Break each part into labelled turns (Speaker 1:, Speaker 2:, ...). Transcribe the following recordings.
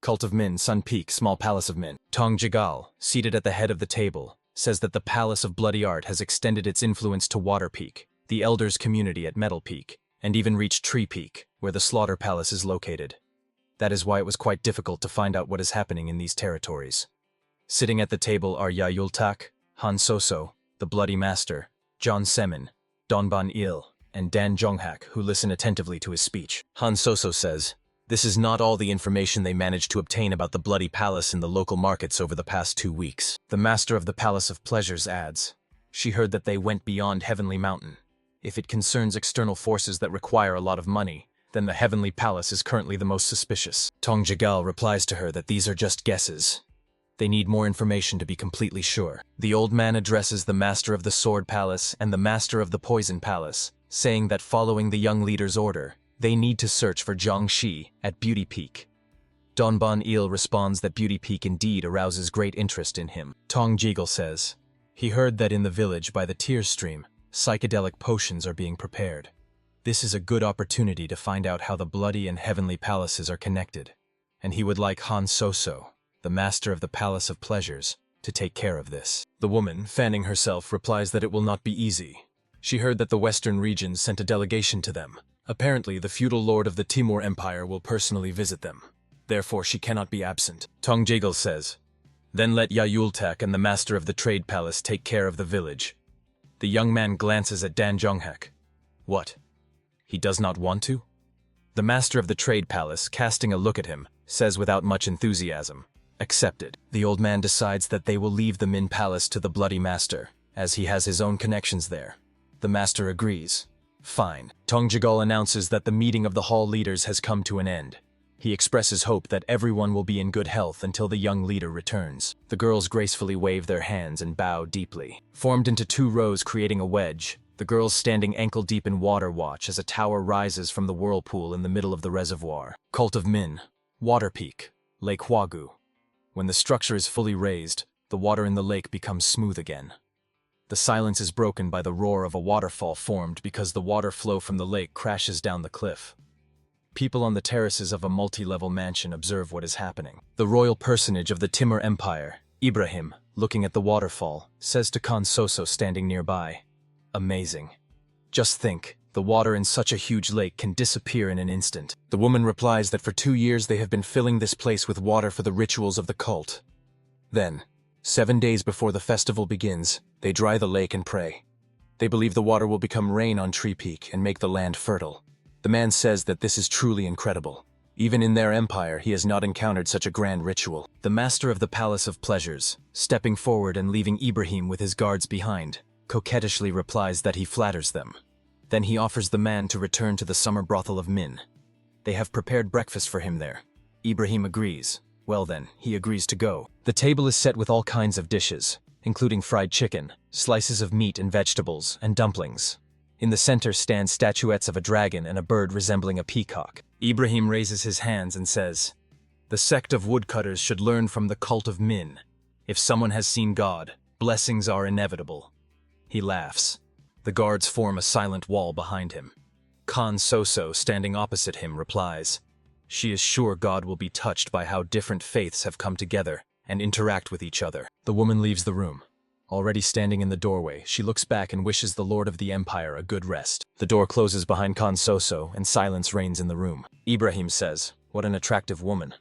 Speaker 1: Cult of Min, Sun Peak, Small Palace of Min. Tong Jigal, seated at the head of the table, says that the Palace of Bloody Art has extended its influence to Water Peak, the Elders community at Metal Peak, and even reached Tree Peak, where the Slaughter Palace is located. That is why it was quite difficult to find out what is happening in these territories. Sitting at the table are Yayultak, Han Soso, the Bloody Master, John Semin, Donban Il, and Dan Jonghak, who listen attentively to his speech. Han Soso says, "This is not all the information they managed to obtain about the Bloody Palace in the local markets over the past 2 weeks." The Master of the Palace of Pleasures adds, "She heard that they went beyond Heavenly Mountain. If it concerns external forces that require a lot of money, then the Heavenly Palace is currently the most suspicious." Tong Jigal replies to her that these are just guesses. They need more information to be completely sure. The old man addresses the Master of the Sword Palace and the Master of the Poison Palace, saying that following the young leader's order, they need to search for Zhang Shi at Beauty Peak. Donban Il responds that Beauty Peak indeed arouses great interest in him. Tong Jigal says, he heard that in the village by the Tears Stream, psychedelic potions are being prepared. This is a good opportunity to find out how the Bloody and Heavenly Palaces are connected, and he would like Han Soso, the Master of the Palace of Pleasures, to take care of this. The woman, fanning herself, replies that it will not be easy. She heard that the Western regions sent a delegation to them. Apparently, the feudal lord of the Timur Empire will personally visit them. Therefore, she cannot be absent. Tong Jigal says, "Then let Yayultak and the Master of the Trade Palace take care of the village." The young man glances at Dan Jonghak. What? He does not want to? The Master of the Trade Palace, casting a look at him, says without much enthusiasm, "Accepted." The old man decides that they will leave the Min Palace to the Bloody Master, as he has his own connections there. The Master agrees. Fine. Tong Jigal announces that the meeting of the hall leaders has come to an end. He expresses hope that everyone will be in good health until the young leader returns. The girls gracefully wave their hands and bow deeply. Formed into 2 rows creating a wedge, the girls standing ankle-deep in water watch as a tower rises from the whirlpool in the middle of the reservoir. Cult of Min, Water Peak, Lake Huagu. When the structure is fully raised, the water in the lake becomes smooth again. The silence is broken by the roar of a waterfall formed because the water flow from the lake crashes down the cliff. People on the terraces of a multi-level mansion observe what is happening. The royal personage of the Timur Empire, Ibrahim, looking at the waterfall, says to Khan Soso standing nearby, "Amazing. Just think, the water in such a huge lake can disappear in an instant." The woman replies that for 2 years they have been filling this place with water for the rituals of the cult. Then, 7 days before the festival begins, they dry the lake and pray. They believe the water will become rain on Tree Peak and make the land fertile. The man says that this is truly incredible. Even in their empire, he has not encountered such a grand ritual. The Master of the Palace of Pleasures, stepping forward and leaving Ibrahim with his guards behind, coquettishly replies that he flatters them. Then he offers the man to return to the summer brothel of Min. They have prepared breakfast for him there. Ibrahim agrees. Well then, he agrees to go. The table is set with all kinds of dishes, including fried chicken, slices of meat and vegetables, and dumplings. In the center stand statuettes of a dragon and a bird resembling a peacock. Ibrahim raises his hands and says, "The sect of woodcutters should learn from the cult of Min. If someone has seen God, blessings are inevitable." He laughs. The guards form a silent wall behind him. Khan Soso, standing opposite him, replies, "She is sure God will be touched by how different faiths have come together and interact with each other." The woman leaves the room. Already standing in the doorway, she looks back and wishes the Lord of the Empire a good rest. The door closes behind Khan Soso and silence reigns in the room. Ibrahim says, "What an attractive woman."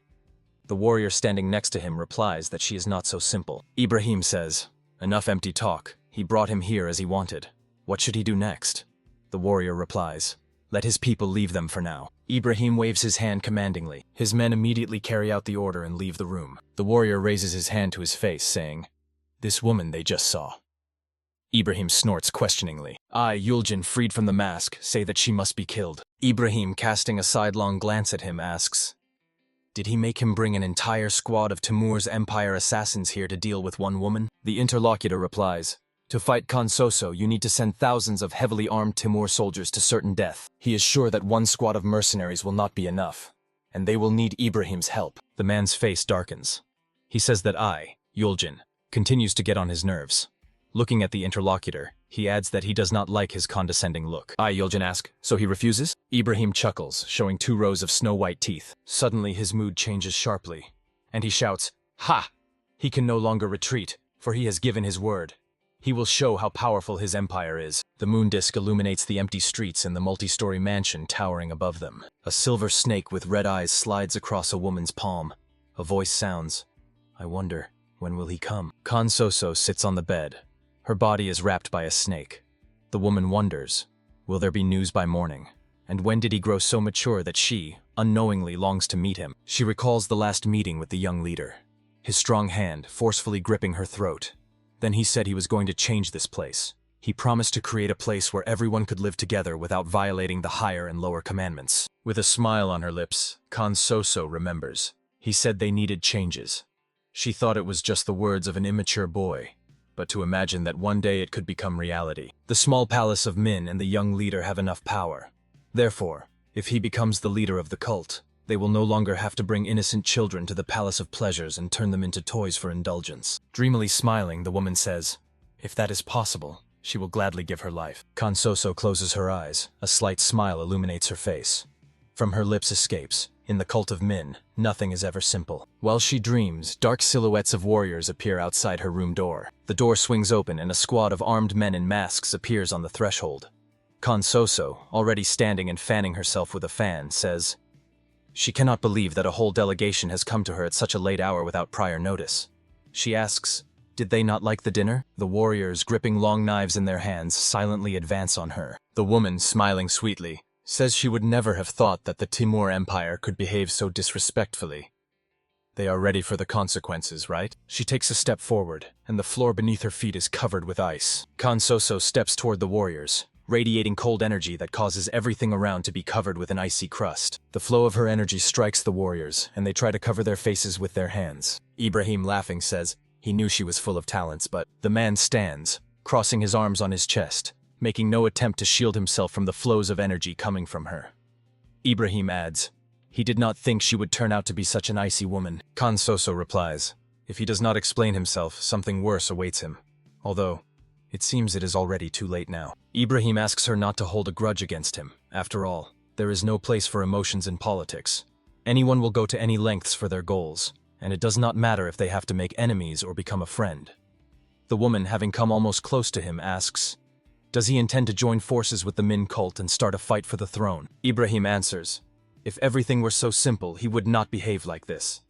Speaker 1: The warrior standing next to him replies that she is not so simple. Ibrahim says, "Enough empty talk. He brought him here as he wanted. What should he do next?" The warrior replies, "Let his people leave them for now." Ibrahim waves his hand commandingly. His men immediately carry out the order and leave the room. The warrior raises his hand to his face, saying, "This woman they just saw." Ibrahim snorts questioningly. I, Yuljin, freed from the mask, say that she must be killed. Ibrahim, casting a sidelong glance at him, asks, "Did he make him bring an entire squad of Timur's Empire assassins here to deal with one woman?" The interlocutor replies, "To fight Khan Soso, you need to send thousands of heavily armed Timur soldiers to certain death. He is sure that one squad of mercenaries will not be enough, and they will need Ibrahim's help." The man's face darkens. He says that I, Yuljin, continues to get on his nerves. Looking at the interlocutor, He adds that he does not like his condescending look. Yuljin asks, so he refuses? Ibrahim chuckles, showing 2 rows of snow-white teeth. Suddenly his mood changes sharply, and he shouts, "Ha!" He can no longer retreat, for he has given his word. He will show how powerful his empire is. The moon disk illuminates the empty streets and the multi-story mansion towering above them. A silver snake with red eyes slides across a woman's palm. A voice sounds, "I wonder, when will he come?" Kan Soso sits on the bed. Her body is wrapped by a snake. The woman wonders, will there be news by morning? And when did he grow so mature that she, unknowingly, longs to meet him? She recalls the last meeting with the young leader, his strong hand forcefully gripping her throat. Then he said he was going to change this place. He promised to create a place where everyone could live together without violating the higher and lower commandments. With a smile on her lips, Kan Soso remembers. He said they needed changes. She thought it was just the words of an immature boy, but to imagine that one day it could become reality. The small palace of Min and the young leader have enough power. Therefore, if he becomes the leader of the cult, they will no longer have to bring innocent children to the Palace of Pleasures and turn them into toys for indulgence. Dreamily smiling, the woman says, if that is possible, she will gladly give her life. Kan Soso closes her eyes. A slight smile illuminates her face. From her lips escapes, in the cult of Min, nothing is ever simple. While she dreams, dark silhouettes of warriors appear outside her room door. The door swings open and a squad of armed men in masks appears on the threshold. Kan Soso, already standing and fanning herself with a fan, says, she cannot believe that a whole delegation has come to her at such a late hour without prior notice. She asks, did they not like the dinner? The warriors, gripping long knives in their hands, silently advance on her. The woman, smiling sweetly, says she would never have thought that the Timur Empire could behave so disrespectfully. They are ready for the consequences, right? She takes a step forward, and the floor beneath her feet is covered with ice. Kan Soso steps toward the warriors, radiating cold energy that causes everything around to be covered with an icy crust. The flow of her energy strikes the warriors, and they try to cover their faces with their hands. Ibrahim, laughing, says he knew she was full of talents, but the man stands, crossing his arms on his chest, making no attempt to shield himself from the flows of energy coming from her. Ibrahim adds, he did not think she would turn out to be such an icy woman. Kan Soso replies, if he does not explain himself, something worse awaits him. Although, it seems it is already too late now. Ibrahim asks her not to hold a grudge against him. After all, there is no place for emotions in politics. Anyone will go to any lengths for their goals, and it does not matter if they have to make enemies or become a friend. The woman, having come almost close to him, asks, does he intend to join forces with the Min cult and start a fight for the throne? Ibrahim answers, if everything were so simple, he would not behave like this.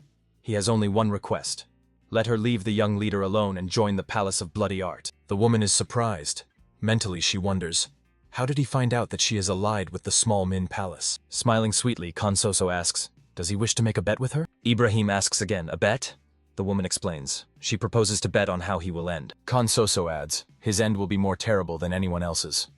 Speaker 1: He has only one request. Let her leave the young leader alone and join the Palace of Bloody Art. The woman is surprised. Mentally, she wonders, how did he find out that she is allied with the small Min palace? Smiling sweetly, Kan Soso asks, does he wish to make a bet with her? Ibrahim asks again, a bet? The woman explains. She proposes to bet on how he will end. Kan Soso adds, his end will be more terrible than anyone else's.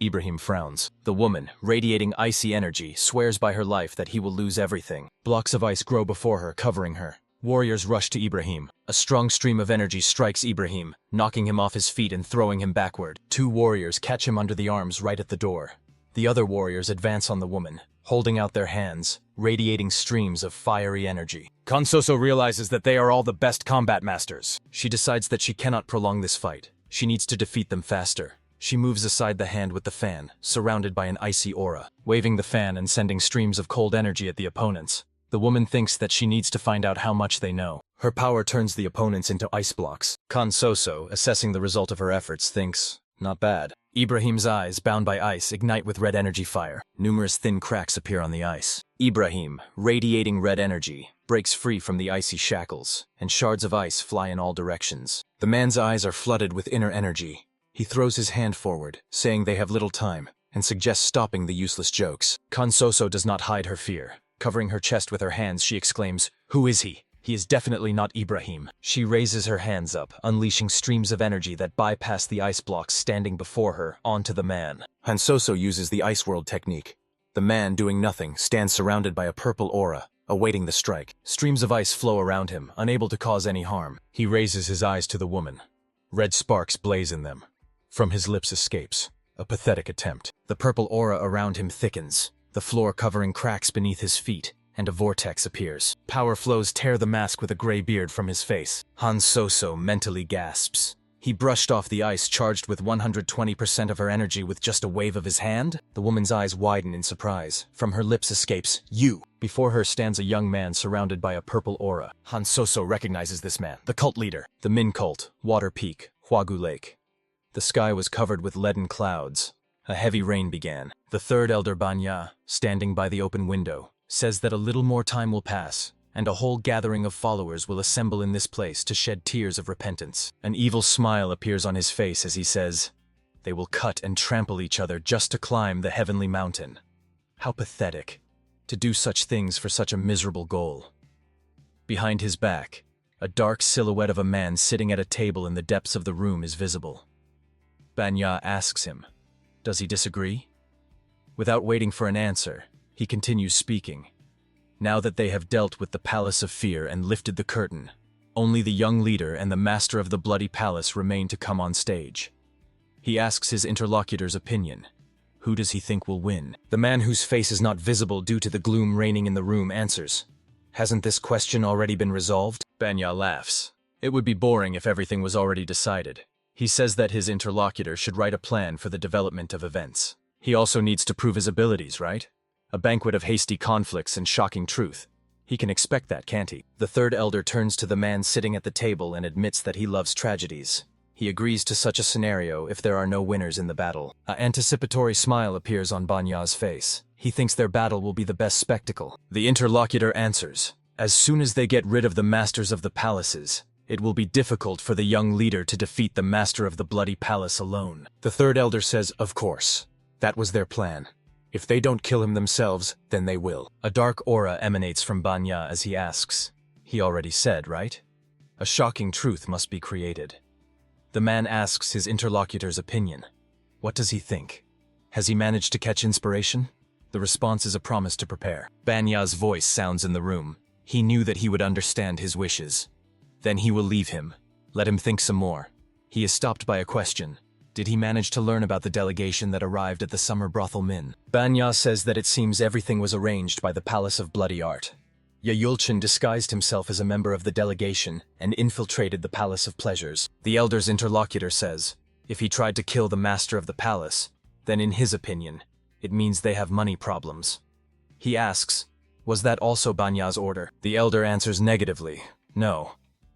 Speaker 1: Ibrahim frowns. The woman, radiating icy energy, swears by her life that he will lose everything. Blocks of ice grow before her, covering her. Warriors rush to Ibrahim. A strong stream of energy strikes Ibrahim, knocking him off his feet and throwing him backward. 2 warriors catch him under the arms right at the door. The other warriors advance on the woman, holding out their hands, radiating streams of fiery energy. Kan Soso realizes that they are all the best combat masters. She decides that she cannot prolong this fight. She needs to defeat them faster. She moves aside the hand with the fan, surrounded by an icy aura, waving the fan and sending streams of cold energy at the opponents. The woman thinks that she needs to find out how much they know. Her power turns the opponents into ice blocks. Kan Soso, assessing the result of her efforts, thinks, not bad. Ibrahim's eyes, bound by ice, ignite with red energy fire. Numerous thin cracks appear on the ice. Ibrahim, radiating red energy, breaks free from the icy shackles, and shards of ice fly in all directions. The man's eyes are flooded with inner energy. He throws his hand forward, saying they have little time, and suggests stopping the useless jokes. Kan Soso does not hide her fear. Covering her chest with her hands, she exclaims, who is he? He is definitely not Ibrahim. She raises her hands up, unleashing streams of energy that bypass the ice blocks standing before her onto the man. Han Soso uses the Ice World technique. The man, doing nothing, stands surrounded by a purple aura, awaiting the strike. Streams of ice flow around him, unable to cause any harm. He raises his eyes to the woman. Red sparks blaze in them. From his lips escapes a pathetic attempt. The purple aura around him thickens, the floor covering cracks beneath his feet, and a vortex appears. Power flows tear the mask with a gray beard from his face. Han Soso mentally gasps. He brushed off the ice charged with 120% of her energy with just a wave of his hand. The woman's eyes widen in surprise. From her lips escapes, "You!" Before her stands a young man surrounded by a purple aura. Han Soso recognizes this man, the cult leader, the Min cult, Water Peak, Huagu Lake. The sky was covered with leaden clouds. A heavy rain began. The third elder Banya, standing by the open window, says that a little more time will pass, and a whole gathering of followers will assemble in this place to shed tears of repentance. An evil smile appears on his face as he says, "They will cut and trample each other just to climb the heavenly mountain." How pathetic, to do such things for such a miserable goal. Behind his back, a dark silhouette of a man sitting at a table in the depths of the room is visible. Banya asks him, does he disagree? Without waiting for an answer, he continues speaking. Now that they have dealt with the Palace of Fear and lifted the curtain, only the young leader and the master of the Bloody Palace remain to come on stage. He asks his interlocutor's opinion. Who does he think will win? The man whose face is not visible due to the gloom reigning in the room answers, "Hasn't this question already been resolved?" Banya laughs. It would be boring if everything was already decided. He says that his interlocutor should write a plan for the development of events. He also needs to prove his abilities, right? A banquet of hasty conflicts and shocking truth. He can expect that, can't he? The third elder turns to the man sitting at the table and admits that he loves tragedies. He agrees to such a scenario if there are no winners in the battle. An anticipatory smile appears on Banya's face. He thinks their battle will be the best spectacle. The interlocutor answers, "As soon as they get rid of the masters of the palaces, it will be difficult for the young leader to defeat the master of the Bloody Palace alone." The third elder says, "Of course. That was their plan. If they don't kill him themselves, then they will." A dark aura emanates from Banya as he asks, "He already said, right?" A shocking truth must be created. The man asks his interlocutor's opinion. What does he think? Has he managed to catch inspiration? The response is a promise to prepare. Banya's voice sounds in the room. He knew that he would understand his wishes. Then he will leave him. Let him think some more. He is stopped by a question. Did he manage to learn about the delegation that arrived at the summer brothel Min? Banya says that it seems everything was arranged by the Palace of Bloody Art. Yayulchin disguised himself as a member of the delegation and infiltrated the Palace of Pleasures. The elder's interlocutor says, if he tried to kill the master of the palace, then in his opinion, it means they have money problems. He asks, was that also Banya's order? The elder answers negatively, no.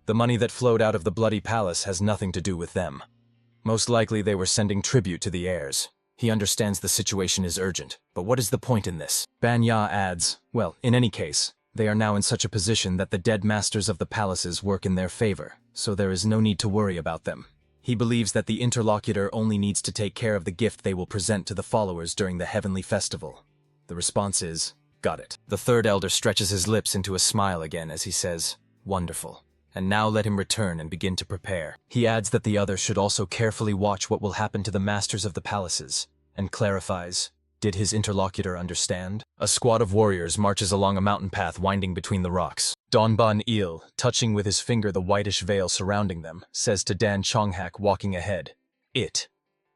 Speaker 1: The money that flowed out of the Bloody Palace has nothing to do with them. Most likely they were sending tribute to the heirs. He understands the situation is urgent, but what is the point in this? Banya adds, well, in any case, they are now in such a position that the dead masters of the palaces work in their favor, so there is no need to worry about them. He believes that the interlocutor only needs to take care of the gift they will present to the followers during the heavenly festival. The response is, got it. The third elder stretches his lips into a smile again as he says, wonderful. And now let him return and begin to prepare. He adds that the others should also carefully watch what will happen to the masters of the palaces, and clarifies, did his interlocutor understand? A squad of warriors marches along a mountain path winding between the rocks. Donban Il, touching with his finger the whitish veil surrounding them, says to Dan Chonghak walking ahead,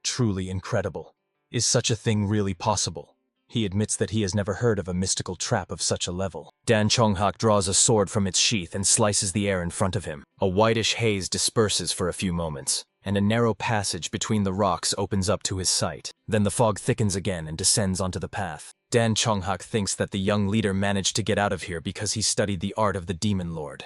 Speaker 1: truly incredible. Is such a thing really possible? He admits that he has never heard of a mystical trap of such a level. Dan Chonghak draws a sword from its sheath and slices the air in front of him. A whitish haze disperses for a few moments, and a narrow passage between the rocks opens up to his sight. Then the fog thickens again and descends onto the path. Dan Chonghak thinks that the young leader managed to get out of here because he studied the art of the Demon Lord.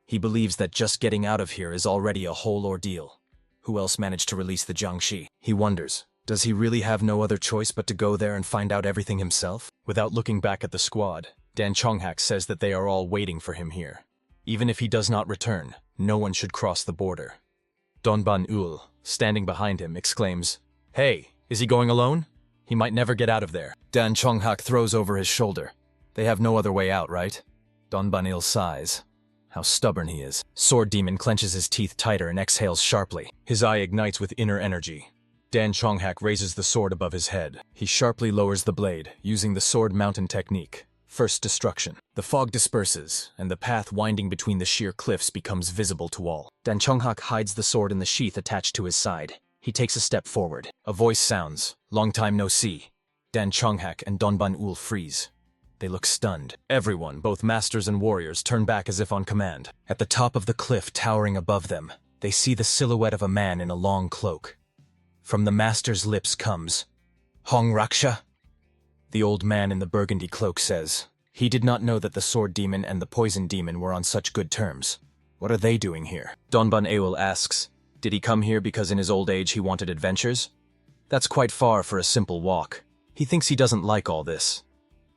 Speaker 1: He believes that just getting out of here is already a whole ordeal. Who else managed to release the Jiangshi? He wonders, does he really have no other choice but to go there and find out everything himself? Without looking back at the squad, Dan Chonghak says that they are all waiting for him here. Even if he does not return, no one should cross the border. Donban Ul, standing behind him, exclaims, hey, is he going alone? He might never get out of there. Dan Chonghak throws over his shoulder. They have no other way out, right? Donban Il sighs. How stubborn he is. Sword Demon clenches his teeth tighter and exhales sharply. His eye ignites with inner energy. Dan Chonghak raises the sword above his head. He sharply lowers the blade, using the sword mountain technique. First destruction. The fog disperses, and the path winding between the sheer cliffs becomes visible to all. Dan Chonghak hides the sword in the sheath attached to his side. He takes a step forward. A voice sounds, long time no see. Dan Chonghak and Donban Ul freeze. They look stunned. Everyone, both masters and warriors, turn back as if on command. At the top of the cliff towering above them, they see the silhouette of a man in a long cloak. From the master's lips comes, "Hong Raksha?" The old man in the burgundy cloak says, he did not know that the sword demon and the poison demon were on such good terms. What are they doing here? Donban Eul asks, did he come here because in his old age he wanted adventures? That's quite far for a simple walk. He thinks he doesn't like all this.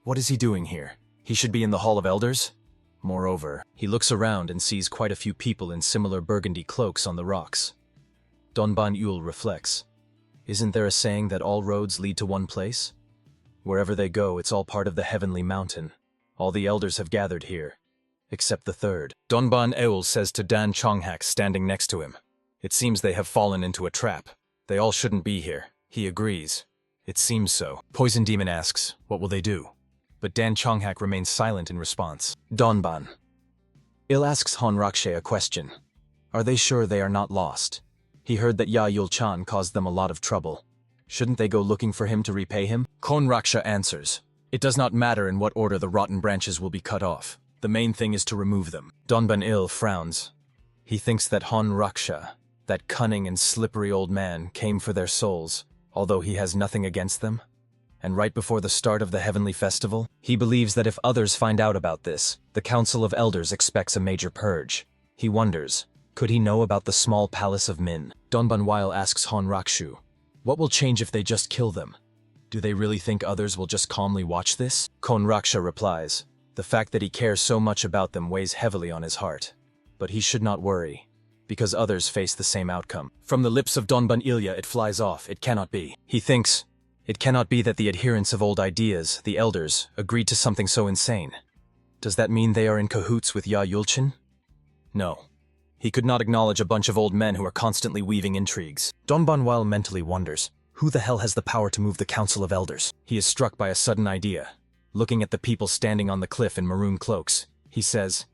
Speaker 1: What is he doing here? He should be in the Hall of Elders? Moreover, he looks around and sees quite a few people in similar burgundy cloaks on the rocks. Donban Eul reflects, isn't there a saying that all roads lead to one place? Wherever they go, it's all part of the heavenly mountain. All the elders have gathered here, except the third. Donban Eul says to Dan Chonghak standing next to him, it seems they have fallen into a trap. They all shouldn't be here. He agrees. It seems so. Poison Demon asks, what will they do? But Dan Chonghak remains silent in response. Donban Il asks Han Rakshe a question. Are they sure they are not lost? He heard that Ya Yul-chan caused them a lot of trouble. Shouldn't they go looking for him to repay him? Kon Raksha answers, it does not matter in what order the rotten branches will be cut off. The main thing is to remove them. Donban Il frowns. He thinks that Han Raksha, that cunning and slippery old man, came for their souls, although he has nothing against them. And right before the start of the heavenly festival, he believes that if others find out about this, the Council of Elders expects a major purge. He wonders, could he know about the small palace of Min? Donban Weil asks Han Rakshu, what will change if they just kill them? Do they really think others will just calmly watch this? Kon Raksha replies, the fact that he cares so much about them weighs heavily on his heart. But he should not worry, because others face the same outcome. From the lips of Donban Ilya it flies off, it cannot be. He thinks, it cannot be that the adherents of old ideas, the elders, agreed to something so insane. Does that mean they are in cahoots with Ya Yulchin? No. He could not acknowledge a bunch of old men who are constantly weaving intrigues. Donban Weil mentally wonders, who the hell has the power to move the Council of Elders? He is struck by a sudden idea. Looking at the people standing on the cliff in maroon cloaks, he says,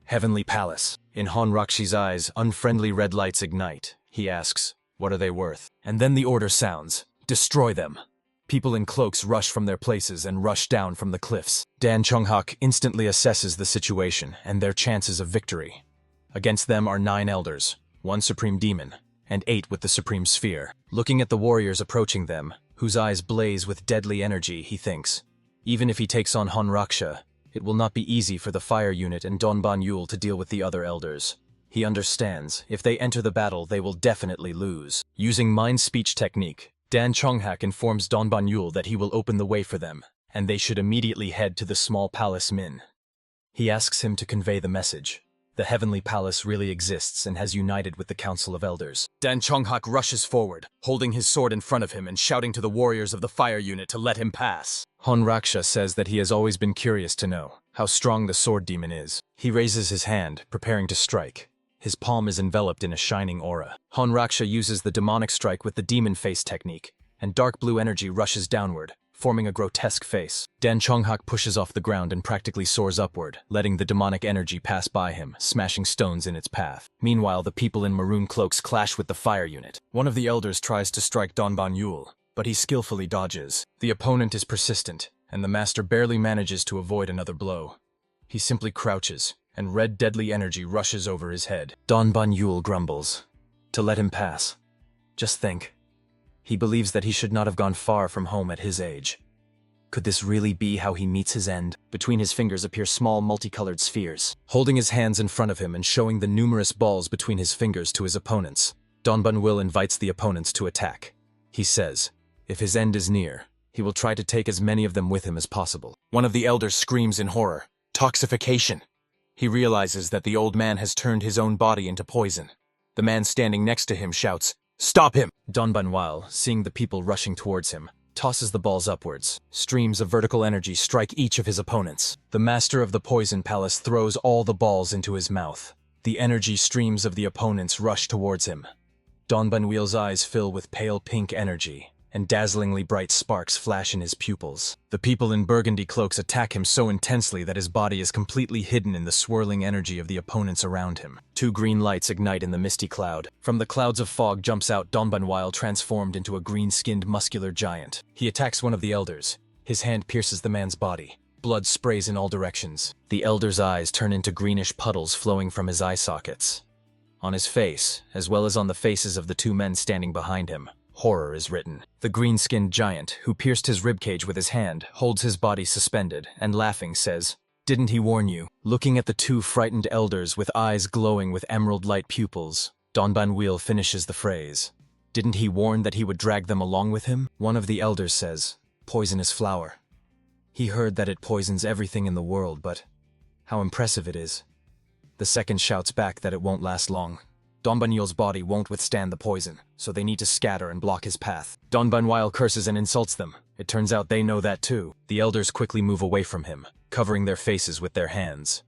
Speaker 1: Heavenly Palace. In Han Rakshi's eyes, unfriendly red lights ignite. He asks, what are they worth? And then the order sounds, destroy them. People in cloaks rush from their places and rush down from the cliffs. Dan Chonghak instantly assesses the situation and their chances of victory. Against them are 9 elders, 1 supreme demon, and 8 with the supreme sphere. Looking at the warriors approaching them, whose eyes blaze with deadly energy, he thinks, even if he takes on Han Raksha, it will not be easy for the fire unit and Donban Yul to deal with the other elders. He understands, if they enter the battle, they will definitely lose. Using mind speech technique, Dan Chonghak informs Donban Yul that he will open the way for them, and they should immediately head to the small palace Min. He asks him to convey the message. The heavenly palace really exists and has united with the Council of Elders. Dan Chonghak rushes forward, holding his sword in front of him and shouting to the warriors of the fire unit to let him pass. Han Raksha says that he has always been curious to know how strong the sword demon is. He raises his hand, preparing to strike. His palm is enveloped in a shining aura. Han Raksha uses the demonic strike with the demon face technique, and dark blue energy rushes downward, forming a grotesque face. Dan Chonghak pushes off the ground and practically soars upward, letting the demonic energy pass by him, smashing stones in its path. Meanwhile, the people in maroon cloaks clash with the fire unit. One of the elders tries to strike Donban Yul, but he skillfully dodges. The opponent is persistent, and the master barely manages to avoid another blow. He simply crouches, and red deadly energy rushes over his head. Donban Yul grumbles. To let him pass. Just think. He believes that he should not have gone far from home at his age. Could this really be how he meets his end? Between his fingers appear small multicolored spheres. Holding his hands in front of him and showing the numerous balls between his fingers to his opponents, Donban Will invites the opponents to attack. He says, if his end is near, he will try to take as many of them with him as possible. One of the elders screams in horror, toxification. He realizes that the old man has turned his own body into poison. The man standing next to him shouts, stop him! Donban Weil, seeing the people rushing towards him, tosses the balls upwards. Streams of vertical energy strike each of his opponents. The master of the poison palace throws all the balls into his mouth. The energy streams of the opponents rush towards him. Donban Weil's eyes fill with pale pink energy, and dazzlingly bright sparks flash in his pupils. The people in burgundy cloaks attack him so intensely that his body is completely hidden in the swirling energy of the opponents around him. 2 green lights ignite in the misty cloud. From the clouds of fog jumps out Donban Weil, transformed into a green-skinned muscular giant. He attacks one of the elders. His hand pierces the man's body. Blood sprays in all directions. The elder's eyes turn into greenish puddles flowing from his eye sockets. On his face, as well as on the faces of the two men standing behind him, horror is written. The green-skinned giant, who pierced his ribcage with his hand, holds his body suspended, and laughing says, "Didn't he warn you?" Looking at the two frightened elders with eyes glowing with emerald-light pupils, Donbanwil finishes the phrase. Didn't he warn that he would drag them along with him? One of the elders says, "Poisonous flower. He heard that it poisons everything in the world, but how impressive it is." The second shouts back that it won't last long. Donbanwil's body won't withstand the poison, so they need to scatter and block his path. Donbanwil curses and insults them. It turns out they know that too. The elders quickly move away from him, covering their faces with their hands.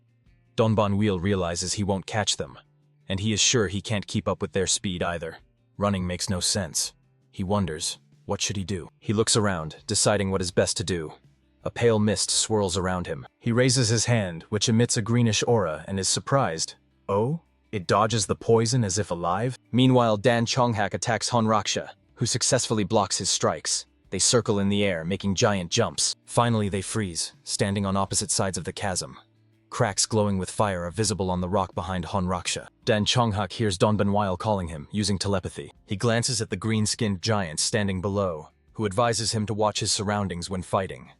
Speaker 1: Donbanwil realizes he won't catch them, and he is sure he can't keep up with their speed either. Running makes no sense. He wonders, what should he do? He looks around, deciding what is best to do. A pale mist swirls around him. He raises his hand, which emits a greenish aura, and is surprised. Oh? It dodges the poison as if alive? Meanwhile, Dan Chonghak attacks Honraksha, who successfully blocks his strikes. They circle in the air, making giant jumps. Finally, they freeze, standing on opposite sides of the chasm. Cracks glowing with fire are visible on the rock behind Honraksha. Dan Chonghak hears Donbanwil calling him, using telepathy. He glances at the green-skinned giant standing below, who advises him to watch his surroundings when fighting.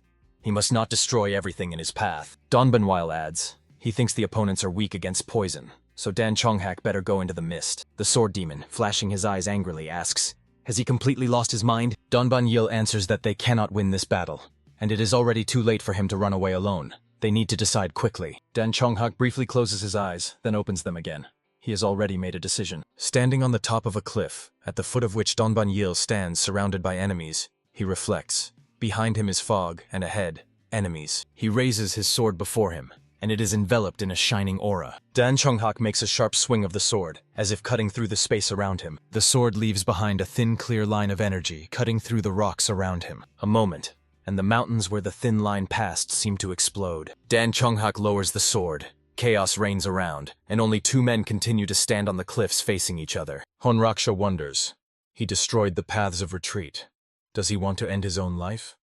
Speaker 1: He must not destroy everything in his path. Donbanwil adds, he thinks the opponents are weak against poison, so Dan Chonghak better go into the mist. The sword demon, flashing his eyes angrily, asks, has he completely lost his mind? Donbanwil answers that they cannot win this battle, and it is already too late for him to run away alone. They need to decide quickly. Dan Chonghak briefly closes his eyes, then opens them again. He has already made a decision. Standing on the top of a cliff, at the foot of which Donbanwil stands surrounded by enemies, he reflects. Behind him is fog, and ahead, enemies. He raises his sword before him, and it is enveloped in a shining aura. Dan Chonghak makes a sharp swing of the sword, as if cutting through the space around him. The sword leaves behind a thin, clear line of energy, cutting through the rocks around him. A moment, and the mountains where the thin line passed seem to explode. Dan Chonghak lowers the sword. Chaos reigns around, and only two men continue to stand on the cliffs facing each other. Honraksha wonders. He destroyed the paths of retreat. Does he want to end his own life?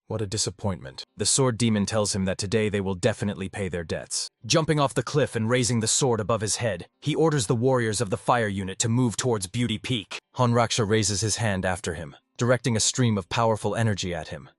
Speaker 1: What a disappointment. The sword demon tells him that today they will definitely pay their debts. Jumping off the cliff and raising the sword above his head, he orders the warriors of the fire unit to move towards Beauty Peak. Honraksha raises his hand after him, directing a stream of powerful energy at him.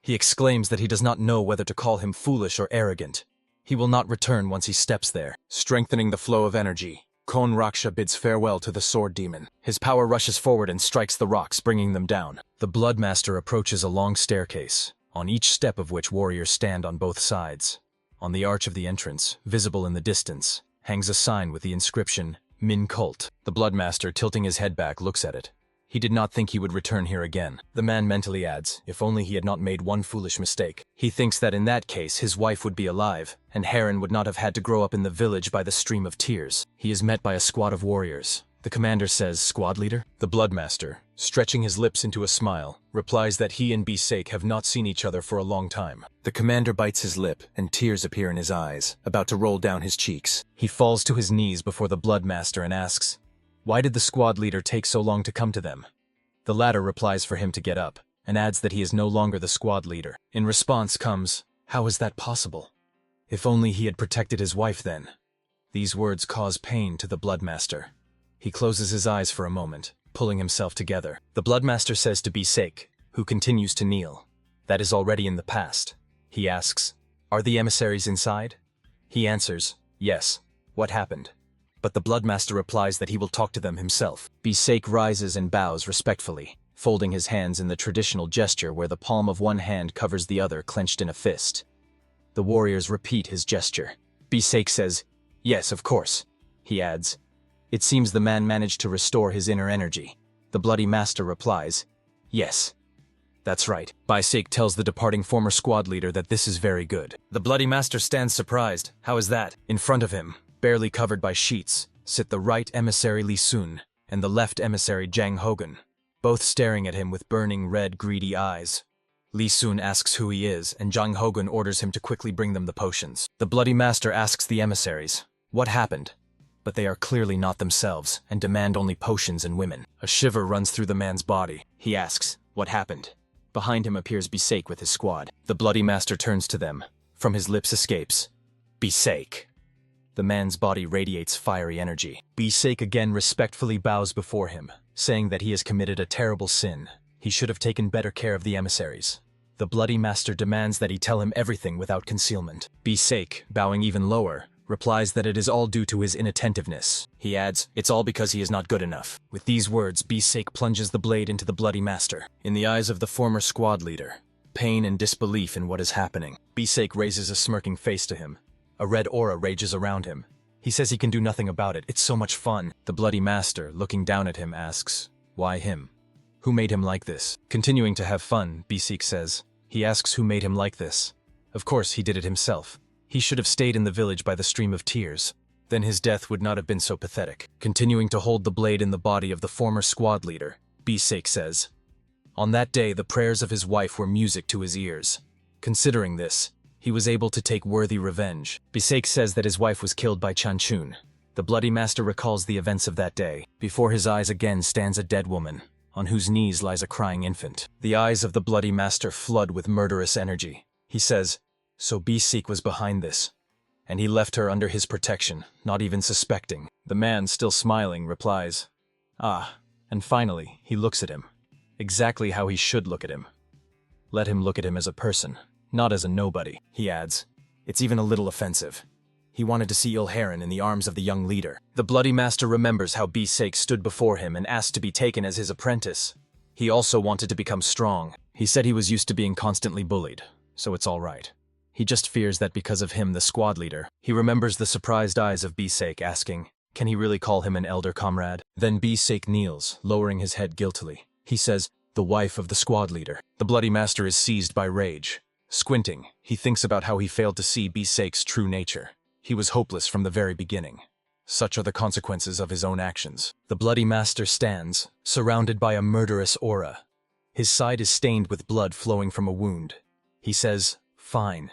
Speaker 1: He exclaims that he does not know whether to call him foolish or arrogant. He will not return once he steps there. Strengthening the flow of energy, Honraksha bids farewell to the sword demon. His power rushes forward and strikes the rocks, bringing them down. The Bloodmaster approaches a long staircase, on each step of which warriors stand on both sides. On the arch of the entrance, visible in the distance, hangs a sign with the inscription, Min Cult. The Bloodmaster, tilting his head back, looks at it. He did not think he would return here again. The man mentally adds, if only he had not made one foolish mistake. He thinks that in that case his wife would be alive, and Heron would not have had to grow up in the village by the stream of tears. He is met by a squad of warriors. The commander says, squad leader? The Bloodmaster, stretching his lips into a smile, replies that he and Bisake have not seen each other for a long time. The commander bites his lip, and tears appear in his eyes, about to roll down his cheeks. He falls to his knees before the Bloodmaster and asks, why did the squad leader take so long to come to them? The latter replies for him to get up, and adds that he is no longer the squad leader. In response comes, how is that possible? If only he had protected his wife then. These words cause pain to the Bloodmaster. He closes his eyes for a moment, pulling himself together. The Bloodmaster says to Bisake, who continues to kneel, that is already in the past. He asks, are the emissaries inside? He answers, yes. What happened? But the Bloodmaster replies that he will talk to them himself. Bisake rises and bows respectfully, folding his hands in the traditional gesture where the palm of one hand covers the other clenched in a fist. The warriors repeat his gesture. Bisake says, yes, of course. He adds, it seems the man managed to restore his inner energy. The Bloody Master replies, yes. That's right. Bisake tells the departing former squad leader that this is very good. The Bloody Master stands surprised. How is that? In front of him, barely covered by sheets, sit the right emissary Li Sun and the left emissary Jang Hogan, both staring at him with burning red, greedy eyes. Li Sun asks who he is, and Jang Hogan orders him to quickly bring them the potions. The Bloody Master asks the emissaries, what happened? But they are clearly not themselves, and demand only potions and women. A shiver runs through the man's body. He asks, what happened? Behind him appears Bisake with his squad. The Bloody Master turns to them. From his lips escapes, Bisake. The man's body radiates fiery energy. B-Sake again respectfully bows before him, saying that he has committed a terrible sin. He should have taken better care of the emissaries. The Bloody Master demands that he tell him everything without concealment. B-Sake, bowing even lower, replies that it is all due to his inattentiveness. He adds, "It's all because he is not good enough." With these words, B-Sake plunges the blade into the Bloody Master. In the eyes of the former squad leader, pain and disbelief in what is happening. B-Sake raises a smirking face to him. A red aura rages around him. He says he can do nothing about it. It's so much fun. The Bloody Master, looking down at him, asks, "Why him? Who made him like this?" Continuing to have fun, B-Sake says. He asks who made him like this. Of course, he did it himself. He should have stayed in the village by the stream of tears. Then his death would not have been so pathetic. Continuing to hold the blade in the body of the former squad leader, B-Sake says, "On that day, the prayers of his wife were music to his ears. Considering this, he was able to take worthy revenge." B-Sake says that his wife was killed by Chanchun. The Bloody Master recalls the events of that day. Before his eyes again stands a dead woman, on whose knees lies a crying infant. The eyes of the Bloody Master flood with murderous energy. He says, "So B-Sake was behind this, and he left her under his protection, not even suspecting." The man, still smiling, replies, "Ah," and finally, he looks at him. Exactly how he should look at him. Let him look at him as a person, not as a nobody. He adds, "It's even a little offensive." He wanted to see Ilharan in the arms of the young leader. The Bloody Master remembers how B-Sake stood before him and asked to be taken as his apprentice. He also wanted to become strong. He said he was used to being constantly bullied, so it's all right. He just fears that because of him, the squad leader. He remembers the surprised eyes of B-Sake, asking, can he really call him an elder comrade? Then B-Sake kneels, lowering his head guiltily. He says, "The wife of the squad leader." The Bloody Master is seized by rage. Squinting, he thinks about how he failed to see B-Sake's true nature. He was hopeless from the very beginning. Such are the consequences of his own actions. The Bloody Master stands, surrounded by a murderous aura. His side is stained with blood flowing from a wound. He says, "Fine.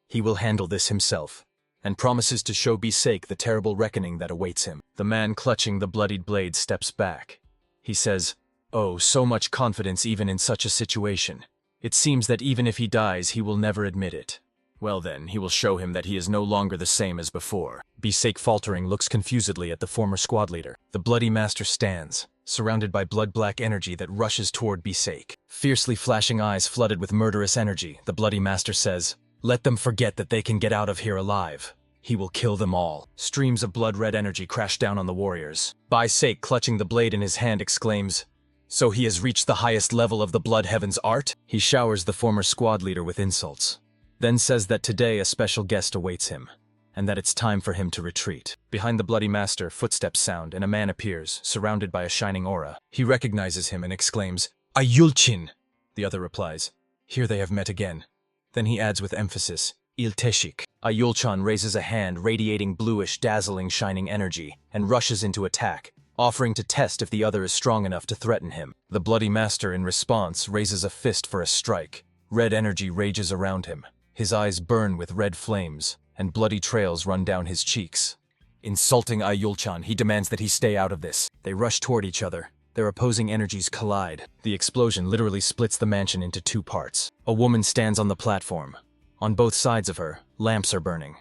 Speaker 1: He will handle this himself," and promises to show B-Sake the terrible reckoning that awaits him. The man clutching the bloodied blade steps back. He says, "Oh, so much confidence even in such a situation. It seems that even if he dies, he will never admit it. Well then, he will show him that he is no longer the same as before." B-Sake, faltering, looks confusedly at the former squad leader. The Bloody Master stands, surrounded by blood-black energy that rushes toward B-Sake. Fiercely flashing eyes flooded with murderous energy, the Bloody Master says, "Let them forget that they can get out of here alive. He will kill them all." Streams of blood-red energy crash down on the warriors. B-Sake, clutching the blade in his hand, exclaims, "So he has reached the highest level of the Blood Heaven's art?" He showers the former squad leader with insults, then says that today a special guest awaits him, and that it's time for him to retreat. Behind the Bloody Master, footsteps sound, and a man appears, surrounded by a shining aura. He recognizes him and exclaims, "Ayulchin!" The other replies, "Here they have met again." Then he adds with emphasis, "Ilteshik." Ayulchan raises a hand radiating bluish, dazzling, shining energy, and rushes into attack, offering to test if the other is strong enough to threaten him. The Bloody Master, in response, raises a fist for a strike. Red energy rages around him. His eyes burn with red flames, and bloody trails run down his cheeks. Insulting Ayulchan, he demands that he stay out of this. They rush toward each other. Their opposing energies collide. The explosion literally splits the mansion into two parts. A woman stands on the platform. On both sides of her, lamps are burning.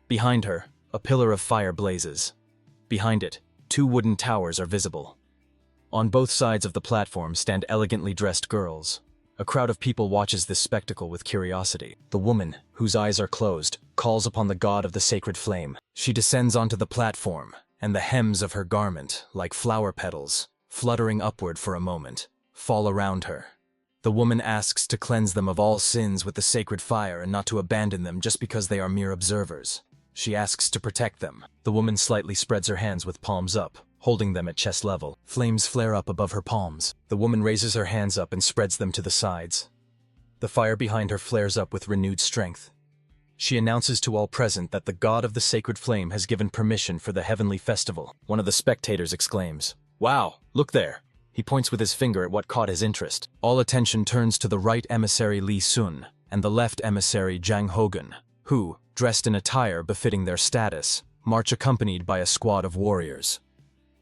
Speaker 1: Behind her, a pillar of fire blazes. Behind it, two wooden towers are visible. On both sides of the platform stand elegantly dressed girls. A crowd of people watches this spectacle with curiosity. The woman, whose eyes are closed, calls upon the god of the sacred flame. She descends onto the platform, and the hems of her garment, like flower petals, fluttering upward for a moment, fall around her. The woman asks to cleanse them of all sins with the sacred fire and not to abandon them just because they are mere observers. She asks to protect them. The woman slightly spreads her hands with palms up, holding them at chest level. Flames flare up above her palms. The woman raises her hands up and spreads them to the sides. The fire behind her flares up with renewed strength. She announces to all present that the god of the sacred flame has given permission for the heavenly festival. One of the spectators exclaims, "Wow, look there." He points with his finger at what caught his interest. All attention turns to the right emissary Li Sun and the left emissary Jang Hogan, who, dressed in attire befitting their status, march accompanied by a squad of warriors.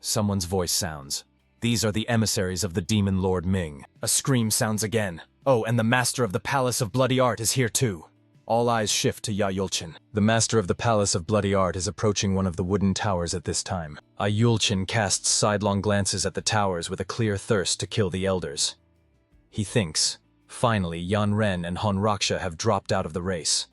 Speaker 1: Someone's voice sounds. "These are the emissaries of the Demon Lord Ming." A scream sounds again. "Oh, and the master of the Palace of Bloody Art is here too." All eyes shift to Yulchin. The master of the Palace of Bloody Art is approaching one of the wooden towers at this time. Yulchin casts sidelong glances at the towers with a clear thirst to kill the elders. He thinks, finally Yan Ren and Han Raksha have dropped out of the race.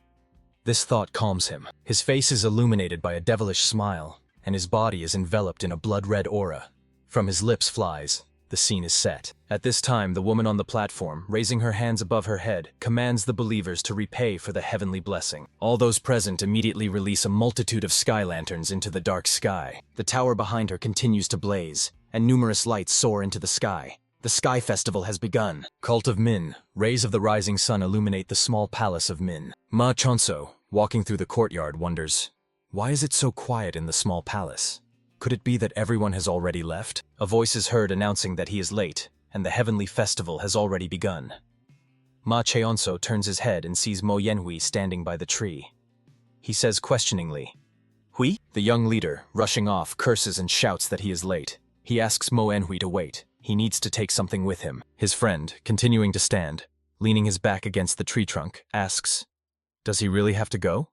Speaker 1: This thought calms him. His face is illuminated by a devilish smile, and his body is enveloped in a blood-red aura. From his lips flies. The scene is set. At this time, the woman on the platform, raising her hands above her head, commands the believers to repay for the heavenly blessing. All those present immediately release a multitude of sky lanterns into the dark sky. The tower behind her continues to blaze, and numerous lights soar into the sky. The Sky Festival has begun. Cult of Min. Rays of the rising sun illuminate the small palace of Min. Ma Chonso, walking through the courtyard, wonders, why is it so quiet in the small palace? Could it be that everyone has already left? A voice is heard announcing that he is late, and the heavenly festival has already begun. Ma Cheonso turns his head and sees Mo Yenhui standing by the tree. He says questioningly, "Hui?" The young leader, rushing off, curses and shouts that he is late. He asks Mo Yenhui to wait. He needs to take something with him. His friend, continuing to stand, leaning his back against the tree trunk, asks, "Does he really have to go?"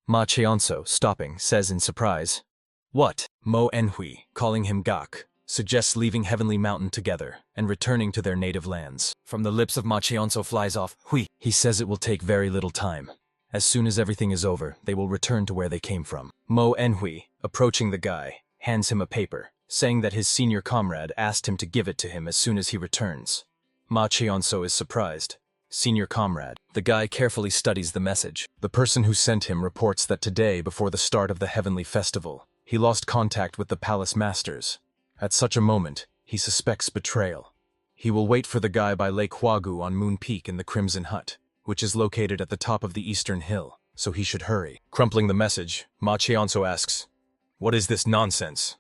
Speaker 1: Ma Cheonso, stopping, says in surprise, "What?" Mo Yenhui, calling him Gak, suggests leaving Heavenly Mountain together and returning to their native lands. From the lips of Ma Cheonso flies off, "Hui." He says it will take very little time. As soon as everything is over, they will return to where they came from. Mo Yenhui, approaching the guy, hands him a paper, saying that his senior comrade asked him to give it to him as soon as he returns. Ma Cheonso is surprised. Senior comrade. The guy carefully studies the message. The person who sent him reports that today, before the start of the Heavenly Festival, he lost contact with the palace masters. At such a moment, he suspects betrayal. He will wait for the guy by Lake Huagu on Moon Peak in the Crimson Hut, which is located at the top of the eastern hill, so he should hurry. Crumpling the message, Ma Cheonso asks, "What is this nonsense?"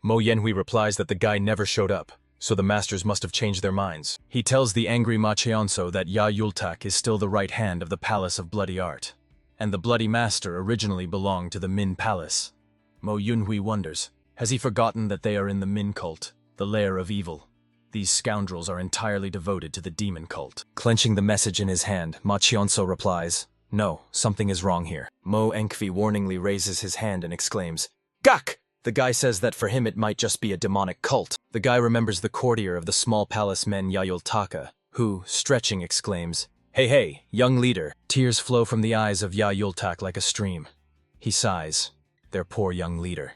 Speaker 1: Mo Yenhui replies that the guy never showed up, so the masters must have changed their minds. He tells the angry Ma Cheonso that Ya Yultak is still the right hand of the Palace of Bloody Art, and the Bloody Master originally belonged to the Min Palace. Mo Yenhui wonders, has he forgotten that they are in the Min cult, the lair of evil? These scoundrels are entirely devoted to the demon cult. Clenching the message in his hand, Ma Cheonso replies, "No, something is wrong here." Mo Yenhui warningly raises his hand and exclaims, "Gak!" The guy says that for him it might just be a demonic cult. The guy remembers the courtier of the small palace men Yayultaka, who, stretching, exclaims, "Hey, hey, young leader." Tears flow from the eyes of Yayultak like a stream. He sighs. Their poor young leader.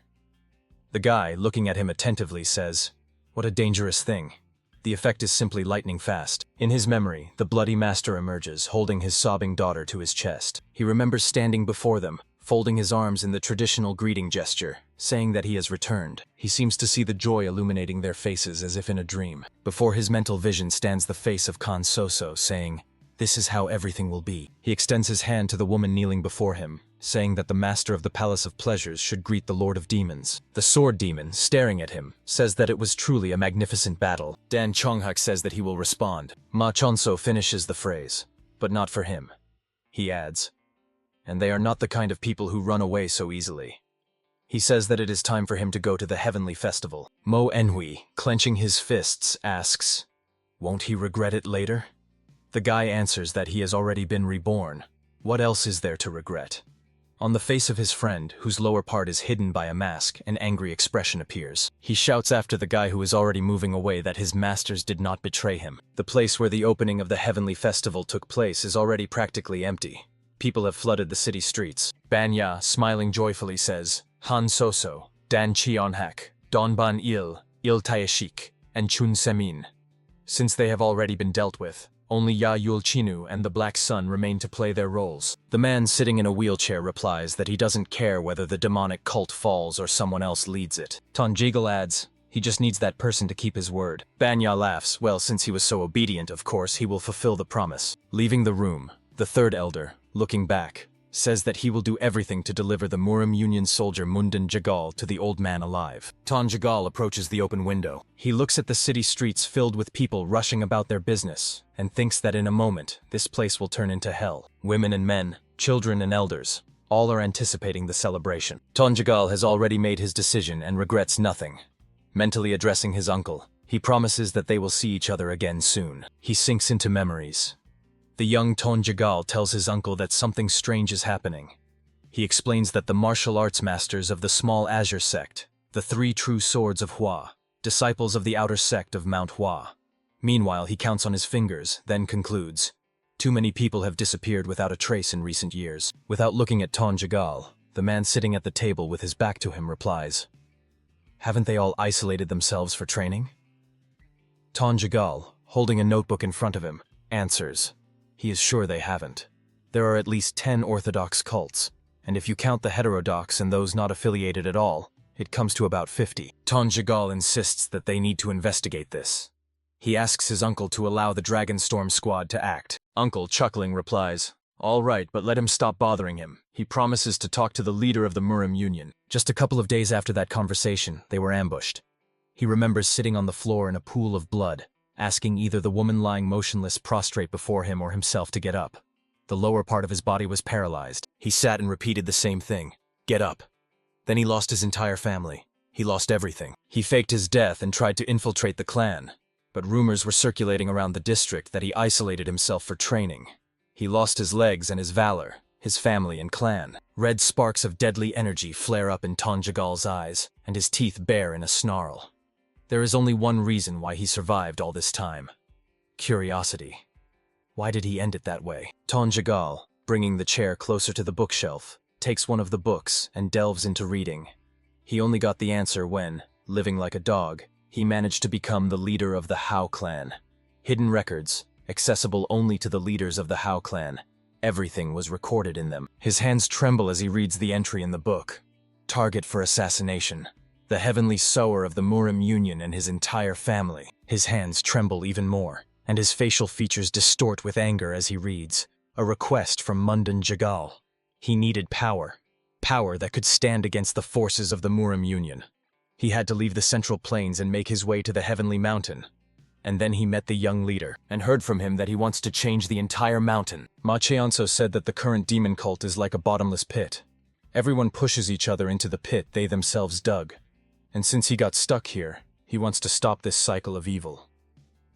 Speaker 1: The guy, looking at him attentively, says, "What a dangerous thing." The effect is simply lightning fast. In his memory, the Bloody Master emerges, holding his sobbing daughter to his chest. He remembers standing before them, folding his arms in the traditional greeting gesture, saying that he has returned. He seems to see the joy illuminating their faces as if in a dream. Before his mental vision stands the face of Khan Soso, saying, "This is how everything will be." He extends his hand to the woman kneeling before him, saying that the master of the Palace of Pleasures should greet the Lord of Demons. The Sword Demon, staring at him, says that it was truly a magnificent battle. Dan Chonghak says that he will respond. Ma Chonso finishes the phrase, "But not for him." He adds, "And they are not the kind of people who run away so easily." He says that it is time for him to go to the Heavenly Festival. Mo Yenhui, clenching his fists, asks, "Won't he regret it later?" The guy answers that he has already been reborn. What else is there to regret? On the face of his friend, whose lower part is hidden by a mask, an angry expression appears. He shouts after the guy who is already moving away that his masters did not betray him. The place where the opening of the Heavenly Festival took place is already practically empty. People have flooded the city streets. Banya, smiling joyfully, says, "Han Soso, Dan Chionhak, Donban Il Taeshik, and Chun Semin. Since they have already been dealt with, only Ya Yulchinu and the Black Sun remain to play their roles." The man sitting in a wheelchair replies that he doesn't care whether the demonic cult falls or someone else leads it. Tonjigal adds, he just needs that person to keep his word. Banya laughs, well, since he was so obedient, of course, he will fulfill the promise. Leaving the room, the third elder, looking back, says that he will do everything to deliver the Murim Union soldier Mundan Jagal to the old man alive. Ton Jagal approaches the open window. He looks at the city streets filled with people rushing about their business, and thinks that in a moment, this place will turn into hell. Women and men, children and elders, all are anticipating the celebration. Ton Jagal has already made his decision and regrets nothing. Mentally addressing his uncle, he promises that they will see each other again soon. He sinks into memories. The young Tonjagal tells his uncle that something strange is happening. He explains that the martial arts masters of the small Azure sect, the three true swords of Hua, disciples of the outer sect of Mount Hua. Meanwhile, he counts on his fingers, then concludes, too many people have disappeared without a trace in recent years. Without looking at Tonjagal, the man sitting at the table with his back to him replies, haven't they all isolated themselves for training? Tonjagal, holding a notebook in front of him, answers, he is sure they haven't. There are at least 10 orthodox cults, and if you count the heterodox and those not affiliated at all, it comes to about 50. Tonjagal insists that they need to investigate this. He asks his uncle to allow the Dragonstorm squad to act. Uncle, chuckling, replies, all right, but let him stop bothering him. He promises to talk to the leader of the Murim Union. Just a couple of days after that conversation, they were ambushed. He remembers sitting on the floor in a pool of blood, asking either the woman lying motionless prostrate before him or himself to get up. The lower part of his body was paralyzed. He sat and repeated the same thing, get up. Then he lost his entire family. He lost everything. He faked his death and tried to infiltrate the clan, but rumors were circulating around the district that he isolated himself for training. He lost his legs and his valor, his family and clan. Red sparks of deadly energy flare up in Tonjagal's eyes, and his teeth bare in a snarl. There is only one reason why he survived all this time. Curiosity. Why did he end it that way? Tonjagal, bringing the chair closer to the bookshelf, takes one of the books and delves into reading. He only got the answer when, living like a dog, he managed to become the leader of the Hao clan. Hidden records, accessible only to the leaders of the Hao clan. Everything was recorded in them. His hands tremble as he reads the entry in the book. Target for assassination. The heavenly sower of the Murim Union and his entire family. His hands tremble even more, and his facial features distort with anger as he reads. A request from Mundan Jagal. He needed power. Power that could stand against the forces of the Murim Union. He had to leave the Central Plains and make his way to the Heavenly Mountain. And then he met the young leader, and heard from him that he wants to change the entire mountain. Ma Cheonso said that the current demon cult is like a bottomless pit. Everyone pushes each other into the pit they themselves dug. And since he got stuck here, he wants to stop this cycle of evil.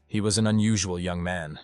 Speaker 1: He was an unusual young man.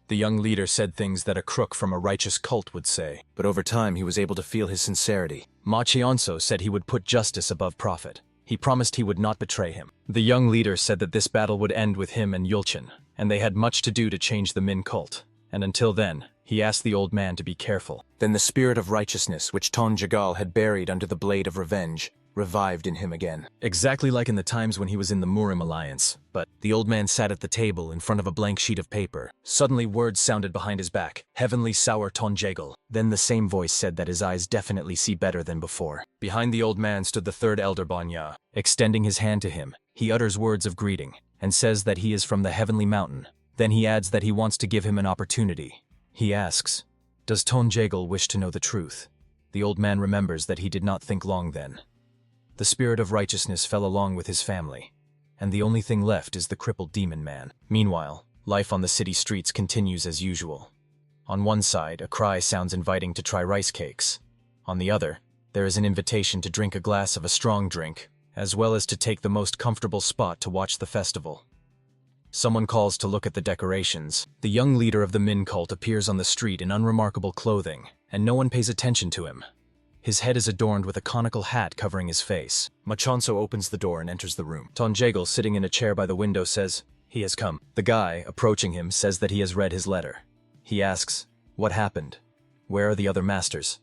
Speaker 1: The young leader said things that a crook from a righteous cult would say, but over time he was able to feel his sincerity. Ma Cheonso said he would put justice above profit. He promised he would not betray him. The young leader said that this battle would end with him and Yulchin, and they had much to do to change the Min cult. And until then, he asked the old man to be careful. Then the spirit of righteousness, which Tonjagal had buried under the blade of revenge, revived in him again. Exactly like in the times when he was in the Murim Alliance. But the old man sat at the table in front of a blank sheet of paper. Suddenly words sounded behind his back. Heavenly sour Tonjagal. Then the same voice said that his eyes definitely see better than before. Behind the old man stood the third elder Banya. Extending his hand to him, he utters words of greeting, and says that he is from the Heavenly Mountain. Then he adds that he wants to give him an opportunity. He asks, does Tonjagal wish to know the truth? The old man remembers that he did not think long then. The spirit of righteousness fell along with his family, and the only thing left is the crippled demon man. Meanwhile, life on the city streets continues as usual. On one side, a cry sounds inviting to try rice cakes. On the other, there is an invitation to drink a glass of a strong drink, as well as to take the most comfortable spot to watch the festival. Someone calls to look at the decorations. The young leader of the Min cult appears on the street in unremarkable clothing, and no one pays attention to him. His head is adorned with a conical hat covering his face. Machonso opens the door and enters the room. Tonjagal, sitting in a chair by the window, says, he has come. The guy, approaching him, says that he has read his letter. He asks, what happened? Where are the other masters?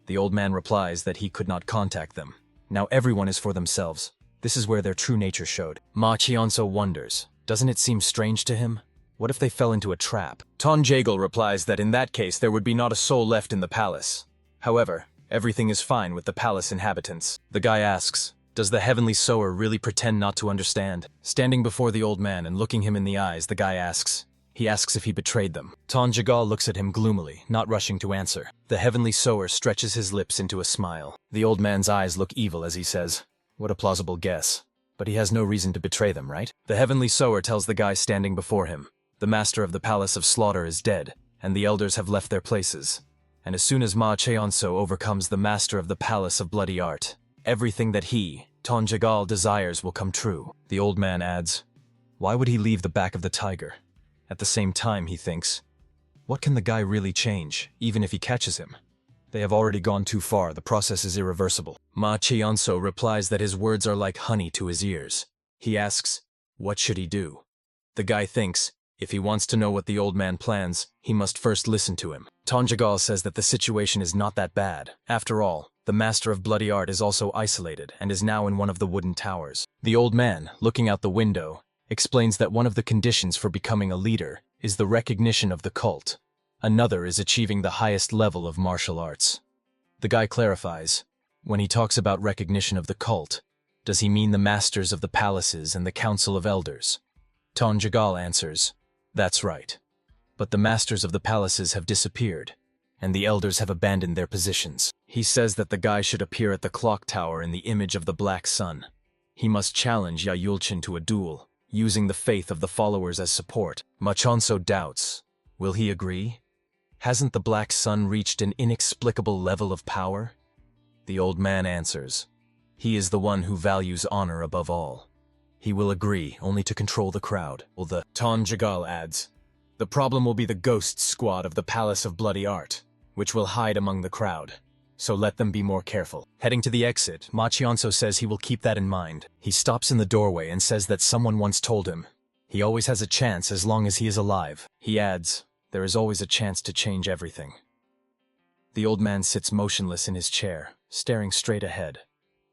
Speaker 1: The old man replies that he could not contact them. Now everyone is for themselves. This is where their true nature showed. Ma Cheonso wonders, doesn't it seem strange to him? What if they fell into a trap? Tonjagal replies that in that case there would be not a soul left in the palace. However, everything is fine with the palace inhabitants. The guy asks, does the heavenly sower really pretend not to understand? Standing before the old man and looking him in the eyes, the guy asks if he betrayed them. Tonjagal looks at him gloomily, not rushing to answer. The heavenly sower stretches his lips into a smile. The old man's eyes look evil as he says, what a plausible guess. But he has no reason to betray them, right? The heavenly sower tells the guy standing before him, the master of the palace of slaughter is dead, and the elders have left their places. And as soon as Ma Cheonso overcomes the master of the palace of bloody art, everything that he, Tonjagal, desires will come true. The old man adds, why would he leave the back of the tiger? At the same time, he thinks, What can the guy really change, even if he catches him? They have already gone too far, the process is irreversible. Ma Chionso replies that his words are like honey to his ears. He asks, what should he do? The guy thinks, if he wants to know what the old man plans, he must first listen to him. Tonjagal says that the situation is not that bad. After all, the master of bloody art is also isolated and is now in one of the wooden towers. The old man, looking out the window, explains that one of the conditions for becoming a leader is the recognition of the cult. Another is achieving the highest level of martial arts. The guy clarifies, when he talks about recognition of the cult, does he mean the masters of the palaces and the council of elders? Tonjagal answers, that's right. But the masters of the palaces have disappeared, and the elders have abandoned their positions. He says that the guy should appear at the clock tower in the image of the Black Sun. He must challenge Yayulchin to a duel, using the faith of the followers as support. Machonso doubts. Will he agree? Hasn't the Black Sun reached an inexplicable level of power? The old man answers, he is the one who values honor above all. He will agree only to control the crowd. The Tonjagal adds, the problem will be the ghost squad of the Palace of Bloody Art, which will hide among the crowd. So let them be more careful. Heading to the exit, Machionso says he will keep that in mind. He stops in the doorway and says that someone once told him, he always has a chance as long as he is alive. He adds, there is always a chance to change everything. The old man sits motionless in his chair, staring straight ahead.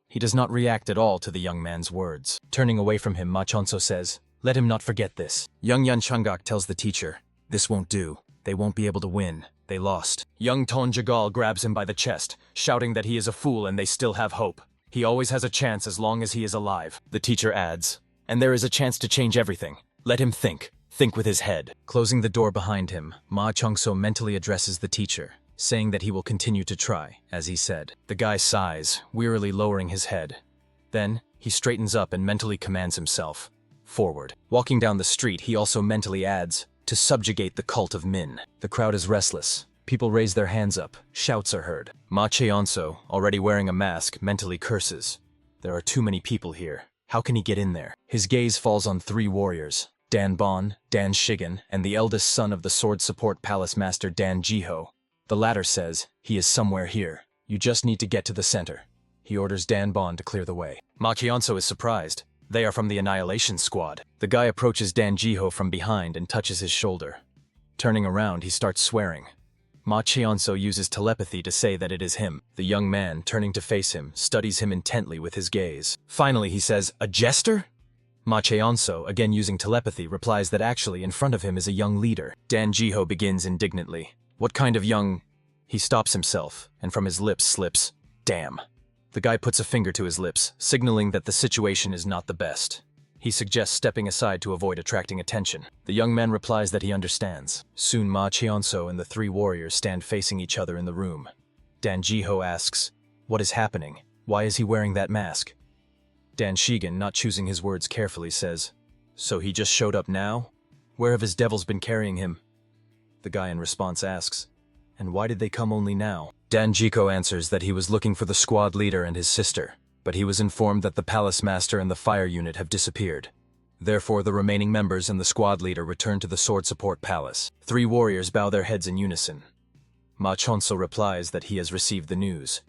Speaker 1: He does not react at all to the young man's words. Turning away from him, Machonso says, let him not forget this. Young Yan Chungak tells the teacher, this won't do. They won't be able to win. They lost. Young Tonjagal grabs him by the chest, shouting that he is a fool and they still have hope. He always has a chance as long as he is alive. The teacher adds, and there is a chance to change everything. Let him think. Think with his head. Closing the door behind him, Ma Chongso mentally addresses the teacher, saying that he will continue to try, as he said. The guy sighs, wearily lowering his head. Then, he straightens up and mentally commands himself. Forward. Walking down the street, he also mentally adds, to subjugate the cult of Min. The crowd is restless. People raise their hands up. Shouts are heard. Ma Cheonso, already wearing a mask, mentally curses. There are too many people here. How can he get in there? His gaze falls on three warriors. Dan Bon, Dan Shigen, and the eldest son of the Sword Support Palace Master Dan Jiho. The latter says, he is somewhere here. You just need to get to the center. He orders Dan Bon to clear the way. Ma Cheonso is surprised. They are from the Annihilation Squad. The guy approaches Dan Jiho from behind and touches his shoulder. Turning around, he starts swearing. Ma Cheonso uses telepathy to say that it is him. The young man, turning to face him, studies him intently with his gaze. Finally, he says, a jester? Ma Cheonso, again using telepathy, replies that actually in front of him is a young leader. Dan Jiho begins indignantly. What kind of young... He stops himself, and from his lips slips, damn. The guy puts a finger to his lips, signaling that the situation is not the best. He suggests stepping aside to avoid attracting attention. The young man replies that he understands. Soon Ma Cheonso and the three warriors stand facing each other in the room. Dan Jiho asks, what is happening? Why is he wearing that mask? Dan Shigen, not choosing his words carefully, says, so he just showed up now? Where have his devils been carrying him? The guy in response asks, and why did they come only now? Dan Jiko answers that he was looking for the squad leader and his sister, but he was informed that the palace master and the fire unit have disappeared. Therefore, the remaining members and the squad leader return to the Sword Support Palace. Three warriors bow their heads in unison. Ma Chonso replies that he has received the news,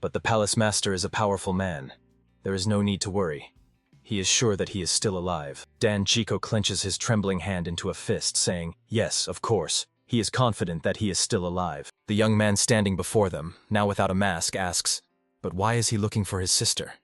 Speaker 1: but the palace master is a powerful man. There is no need to worry. He is sure that he is still alive. Dan Jiko clenches his trembling hand into a fist, saying, yes, of course. He is confident that he is still alive. The young man standing before them, now without a mask, asks, but why is he looking for his sister?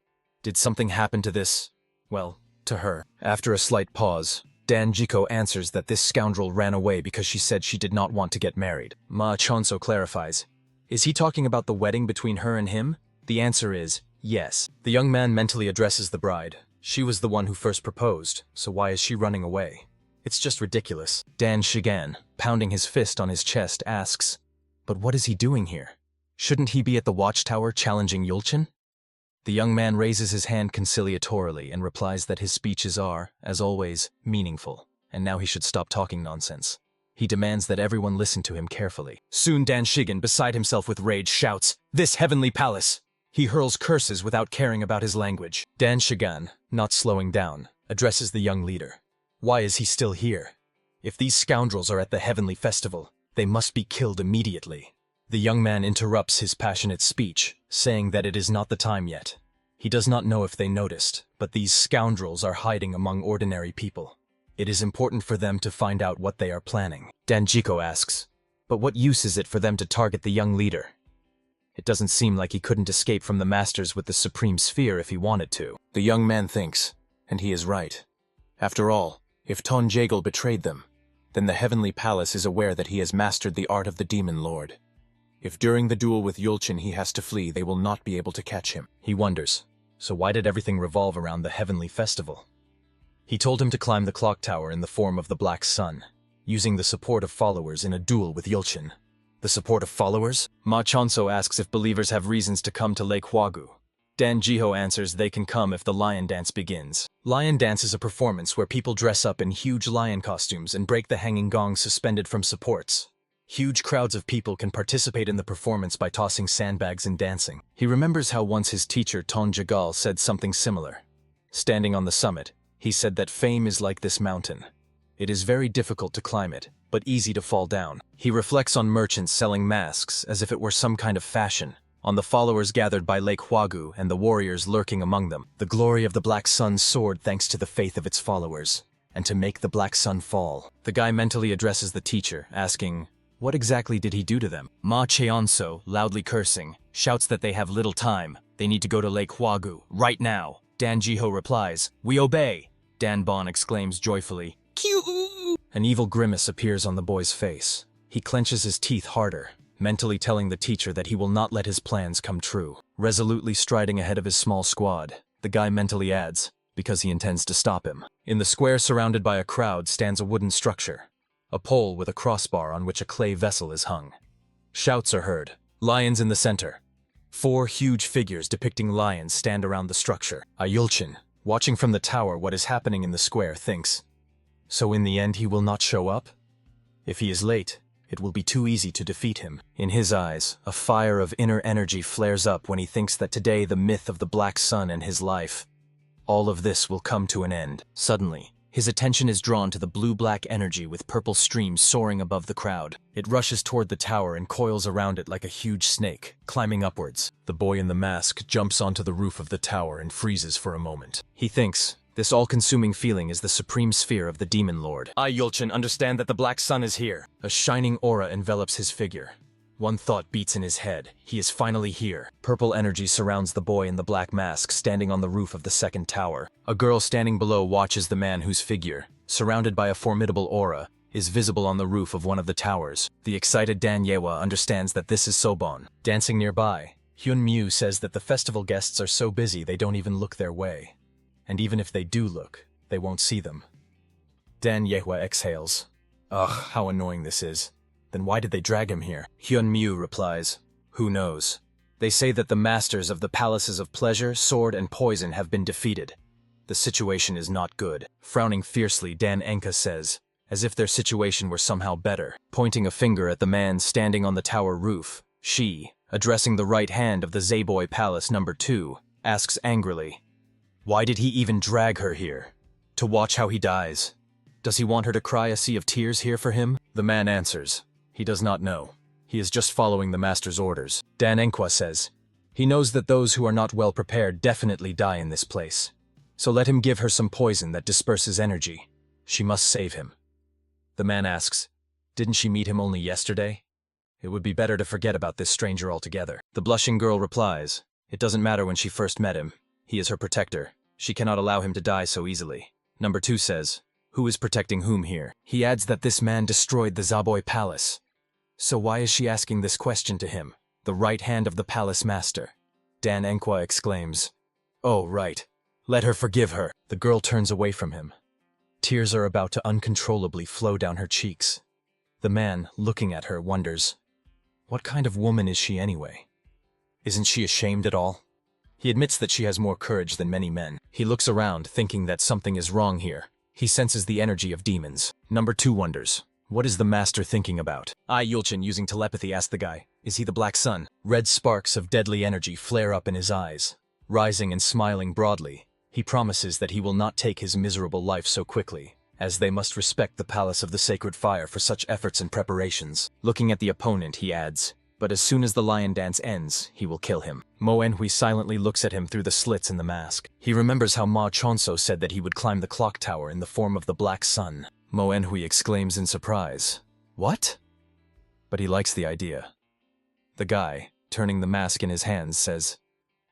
Speaker 1: Did something happen to this? Well, to her. After a slight pause, Dan Jiko answers that this scoundrel ran away because she said she did not want to get married. Ma Chonso clarifies, is he talking about the wedding between her and him? The answer is, yes. The young man mentally addresses the bride. She was the one who first proposed, so why is she running away? It's just ridiculous. Dan Shigan, pounding his fist on his chest, asks, but what is he doing here? Shouldn't he be at the watchtower challenging Yulchin? The young man raises his hand conciliatorily and replies that his speeches are, as always, meaningful, and now he should stop talking nonsense. He demands that everyone listen to him carefully. Soon Dan Shigan, beside himself with rage, shouts, this heavenly palace! He hurls curses without caring about his language. Dan Shigan, not slowing down, addresses the young leader. Why is he still here? If these scoundrels are at the heavenly festival, They must be killed immediately. The young man interrupts his passionate speech, saying that it is not the time yet. He does not know if they noticed, but these scoundrels are hiding among ordinary people. It is important for them to find out what they are planning. Danjiko asks, but what use is it for them to target the young leader? It doesn't seem like he couldn't escape from the masters with the supreme sphere if he wanted to. The young man thinks, and he is right. After all, if Tonjagal betrayed them, then the Heavenly Palace is aware that he has mastered the art of the Demon Lord. If during the duel with Yulchin he has to flee, they will not be able to catch him. He wonders, so why did everything revolve around the Heavenly Festival? He told him to climb the clock tower in the form of the Black Sun, using the support of followers in a duel with Yulchin. The support of followers? Ma Chonso asks if believers have reasons to come to Lake Huagu. Dan Jiho answers they can come if the lion dance begins. Lion dance is a performance where people dress up in huge lion costumes and break the hanging gongs suspended from supports. Huge crowds of people can participate in the performance by tossing sandbags and dancing. He remembers how once his teacher Ton Jagal said something similar. Standing on the summit, he said that fame is like this mountain. It is very difficult to climb it, but easy to fall down. He reflects on merchants selling masks as if it were some kind of fashion, on the followers gathered by Lake Huagu and the warriors lurking among them. The glory of the Black Sun soared thanks to the faith of its followers, and to make the Black Sun fall. The guy mentally addresses the teacher, asking, what exactly did he do to them? Ma Cheonso, loudly cursing, shouts that they have little time. They need to go to Lake Huagu, right now. Dan Jiho replies, we obey. Dan Bon exclaims joyfully, Q! An evil grimace appears on the boy's face. He clenches his teeth harder, mentally telling the teacher that he will not let his plans come true. Resolutely striding ahead of his small squad, the guy mentally adds, because he intends to stop him. In the square surrounded by a crowd stands a wooden structure, a pole with a crossbar on which a clay vessel is hung. Shouts are heard. Lions in the center. 4 huge figures depicting lions stand around the structure. Yulchin, watching from the tower what is happening in the square, thinks, so in the end he will not show up? If he is late, it will be too easy to defeat him. In his eyes, a fire of inner energy flares up when he thinks that today the myth of the Black Sun and his life, all of this will come to an end. Suddenly, his attention is drawn to the blue-black energy with purple streams soaring above the crowd. It rushes toward the tower and coils around it like a huge snake, climbing upwards. The boy in the mask jumps onto the roof of the tower and freezes for a moment. He thinks, this all-consuming feeling is the supreme sphere of the Demon Lord. I, Yulchin, understand that the Black Sun is here. A shining aura envelops his figure. One thought beats in his head. He is finally here. Purple energy surrounds the boy in the black mask standing on the roof of the second tower. A girl standing below watches the man whose figure, surrounded by a formidable aura, is visible on the roof of one of the towers. The excited Dan Yewa understands that this is Sobon. Dancing nearby, Hyun Mu says that the festival guests are so busy they don't even look their way. And even if they do look, they won't see them. Dan Yehua exhales. Ugh, how annoying this is. Then why did they drag him here? Hyun Mu replies, who knows? They say that the masters of the palaces of pleasure, sword, and poison have been defeated. The situation is not good. Frowning fiercely, Dan Enka says, as if their situation were somehow better. Pointing a finger at the man standing on the tower roof, she, addressing the right hand of the Zaboy Palace number 2, asks angrily, why did he even drag her here? To watch how he dies? Does he want her to cry a sea of tears here for him? The man answers, he does not know. He is just following the master's orders. Dan Enqua says, he knows that those who are not well prepared definitely die in this place. So let him give her some poison that disperses energy. She must save him. The man asks, didn't she meet him only yesterday? It would be better to forget about this stranger altogether. The blushing girl replies, it doesn't matter when she first met him. He is her protector. She cannot allow him to die so easily. Number 2 says, who is protecting whom here? He adds that this man destroyed the Zaboy Palace. So why is she asking this question to him, the right hand of the palace master? Dan Enqua exclaims, oh, right. Let her forgive her. The girl turns away from him. Tears are about to uncontrollably flow down her cheeks. The man, looking at her, wonders, what kind of woman is she anyway? Isn't she ashamed at all? He admits that she has more courage than many men. He looks around, thinking that something is wrong here. He senses the energy of demons. Number 2 wonders, what is the master thinking about? Yulchin, using telepathy, asked the guy, is he the Black Sun? Red sparks of deadly energy flare up in his eyes. Rising and smiling broadly, he promises that he will not take his miserable life so quickly. as they must respect the palace of the sacred fire for such efforts and preparations. Looking at the opponent, he adds, but as soon as the lion dance ends, he will kill him. Mo Enhui silently looks at him through the slits in the mask. He remembers how Ma Chonso said that he would climb the clock tower in the form of the Black Sun. Mo Enhui exclaims in surprise, "What?" But he likes the idea. The guy, turning the mask in his hands, says,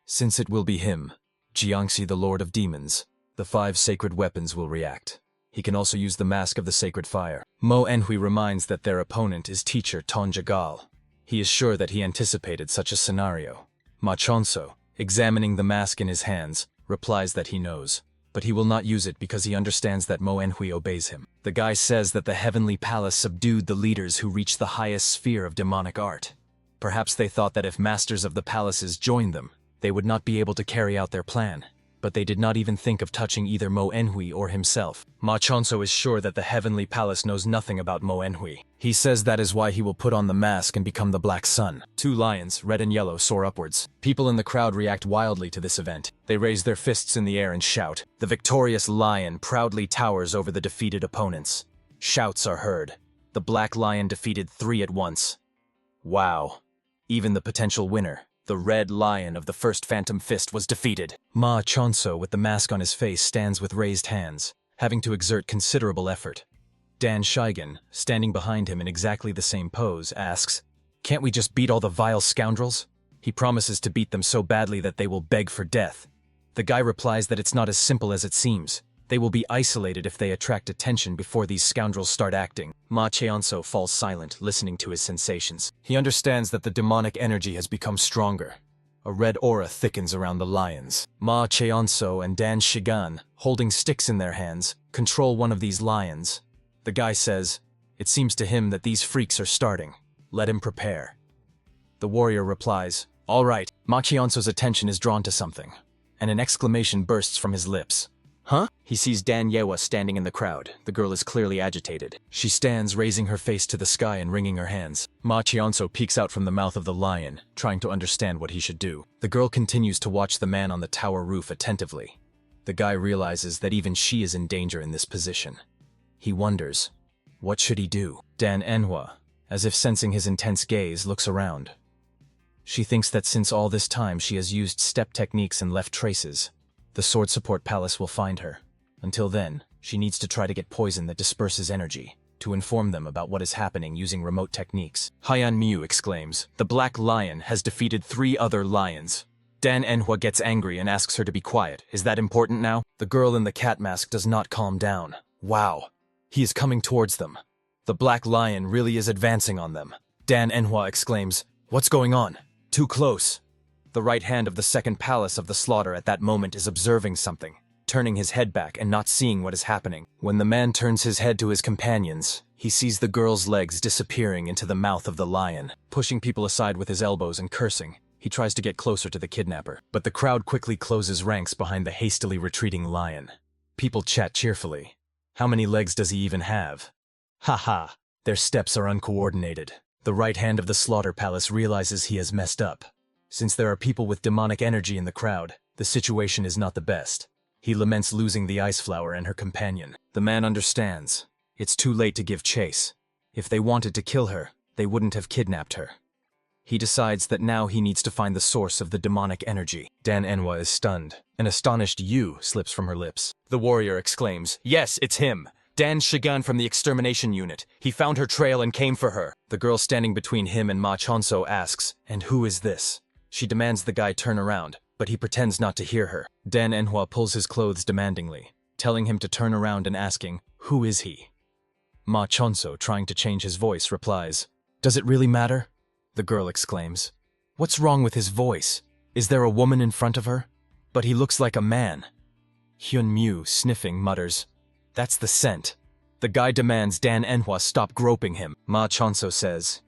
Speaker 1: "Since it will be him, Jiangxi the Lord of Demons, the 5 sacred weapons will react. He can also use the mask of the sacred fire." Mo Enhui reminds that their opponent is teacher Ton Jagal. He is sure that he anticipated such a scenario. Ma Chonso, examining the mask in his hands, replies that he knows, but he will not use it because he understands that Mo Enhui obeys him. The guy says that the heavenly palace subdued the leaders who reached the highest sphere of demonic art. Perhaps they thought that if masters of the palaces joined them, they would not be able to carry out their plan. But they did not even think of touching either Mo Enhui or himself. Ma Chonso is sure that the heavenly palace knows nothing about Mo Enhui. He says that is why he will put on the mask and become the Black Sun. 2 lions, red and yellow, soar upwards. People in the crowd react wildly to this event. They raise their fists in the air and shout. The victorious lion proudly towers over the defeated opponents. Shouts are heard. The Black Lion defeated 3 at once. Wow. Even the potential winner, the Red Lion of the first Phantom Fist, was defeated. Ma Chonso, with the mask on his face, stands with raised hands, having to exert considerable effort. Dan Shigen, standing behind him in exactly the same pose, asks, "Can't we just beat all the vile scoundrels?" He promises to beat them so badly that they will beg for death. The guy replies that it's not as simple as it seems. They will be isolated if they attract attention before these scoundrels start acting. Ma Cheonso falls silent, listening to his sensations. He understands that the demonic energy has become stronger. A red aura thickens around the lions. Ma Cheonso and Dan Shigan, holding sticks in their hands, control one of these lions. The guy says, it seems to him that these freaks are starting. Let him prepare. The warrior replies, "All right." Ma Cheonso's attention is drawn to something, and an exclamation bursts from his lips. "Huh?" He sees Dan Yewa standing in the crowd. The girl is clearly agitated. She stands, raising her face to the sky and wringing her hands. Ma Chionso peeks out from the mouth of the lion, trying to understand what he should do. The girl continues to watch the man on the tower roof attentively. The guy realizes that even she is in danger in this position. He wonders, what should he do? Dan Enhwa, as if sensing his intense gaze, looks around. She thinks that since all this time she has used step techniques and left traces, the Sword Support Palace will find her. Until then, she needs to try to get poison that disperses energy, to inform them about what is happening using remote techniques. Haiyan Miu exclaims, "The Black Lion has defeated 3 other lions." Dan Enhua gets angry and asks her to be quiet. Is that important now? The girl in the cat mask does not calm down. Wow, he is coming towards them. The Black Lion really is advancing on them. Dan Enhua exclaims, "What's going on? Too close." The right hand of the second palace of the slaughter at that moment is observing something, turning his head back and not seeing what is happening. When the man turns his head to his companions, he sees the girl's legs disappearing into the mouth of the lion. Pushing people aside with his elbows and cursing, he tries to get closer to the kidnapper, but the crowd quickly closes ranks behind the hastily retreating lion. People chat cheerfully. How many legs does he even have? Ha! Their steps are uncoordinated. The right hand of the slaughter palace realizes he has messed up. Since there are people with demonic energy in the crowd, the situation is not the best. He laments losing the Ice Flower and her companion. The man understands. It's too late to give chase. If they wanted to kill her, they wouldn't have kidnapped her. He decides that now he needs to find the source of the demonic energy. Dan Enhwa is stunned. An astonished "you" slips from her lips. The warrior exclaims, "Yes, it's him! Dan Shigan from the extermination unit. He found her trail and came for her." The girl standing between him and Ma Chonso asks, "And who is this?" She demands the guy turn around, but he pretends not to hear her. Dan Enhwa pulls his clothes demandingly, telling him to turn around and asking, "Who is he?" Ma Chonso, trying to change his voice, replies, "Does it really matter?" The girl exclaims, "What's wrong with his voice? Is there a woman in front of her? But he looks like a man." Hyun Mu, sniffing, mutters, "That's the scent." The guy demands Dan Enhwa stop groping him. Ma Chonso says,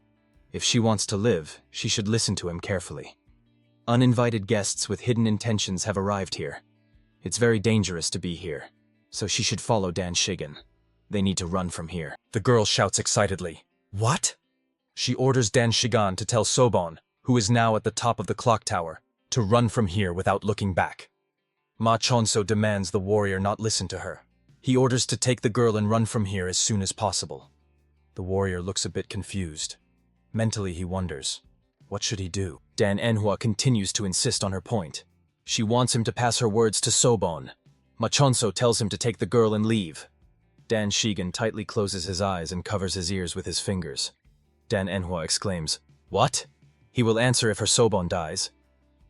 Speaker 1: if she wants to live, she should listen to him carefully. Uninvited guests with hidden intentions have arrived here. It's very dangerous to be here, so she should follow Dan Shigen. They need to run from here. The girl shouts excitedly, "What?" She orders Dan Shigan to tell Sobon, who is now at the top of the clock tower, to run from here without looking back. Ma Chonso demands the warrior not listen to her. He orders to take the girl and run from here as soon as possible. The warrior looks a bit confused. Mentally, he wonders, what should he do? Dan Enhua continues to insist on her point. She wants him to pass her words to Sobon. Machonso tells him to take the girl and leave. Dan Shigen tightly closes his eyes and covers his ears with his fingers. Dan Enhua exclaims, "What?" He will answer if her Sobon dies.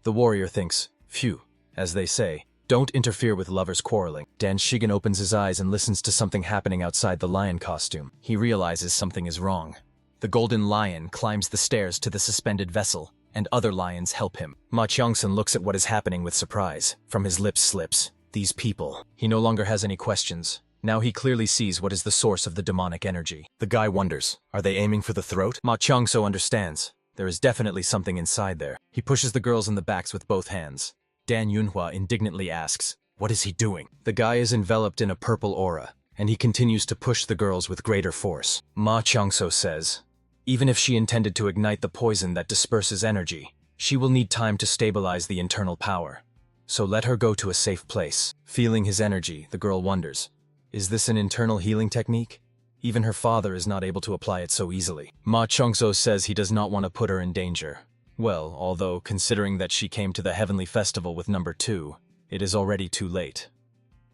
Speaker 1: The warrior thinks, phew, as they say, don't interfere with lovers quarreling. Dan Shigen opens his eyes and listens to something happening outside the lion costume. He realizes something is wrong. The golden lion climbs the stairs to the suspended vessel, and other lions help him. Ma Qiangsun looks at what is happening with surprise. From his lips slips, "These people." He no longer has any questions. Now he clearly sees what is the source of the demonic energy. The guy wonders, are they aiming for the throat? Ma Qiangsu understands. There is definitely something inside there. He pushes the girls in the backs with both hands. Dan Yunhua indignantly asks, what is he doing? The guy is enveloped in a purple aura, and he continues to push the girls with greater force. Ma Qiangsu says, even if she intended to ignite the poison that disperses energy, she will need time to stabilize the internal power. So let her go to a safe place. Feeling his energy, the girl wonders, is this an internal healing technique? Even her father is not able to apply it so easily. Ma Qiangsu says he does not want to put her in danger. Well, although considering that she came to the Heavenly Festival with number 2, it is already too late.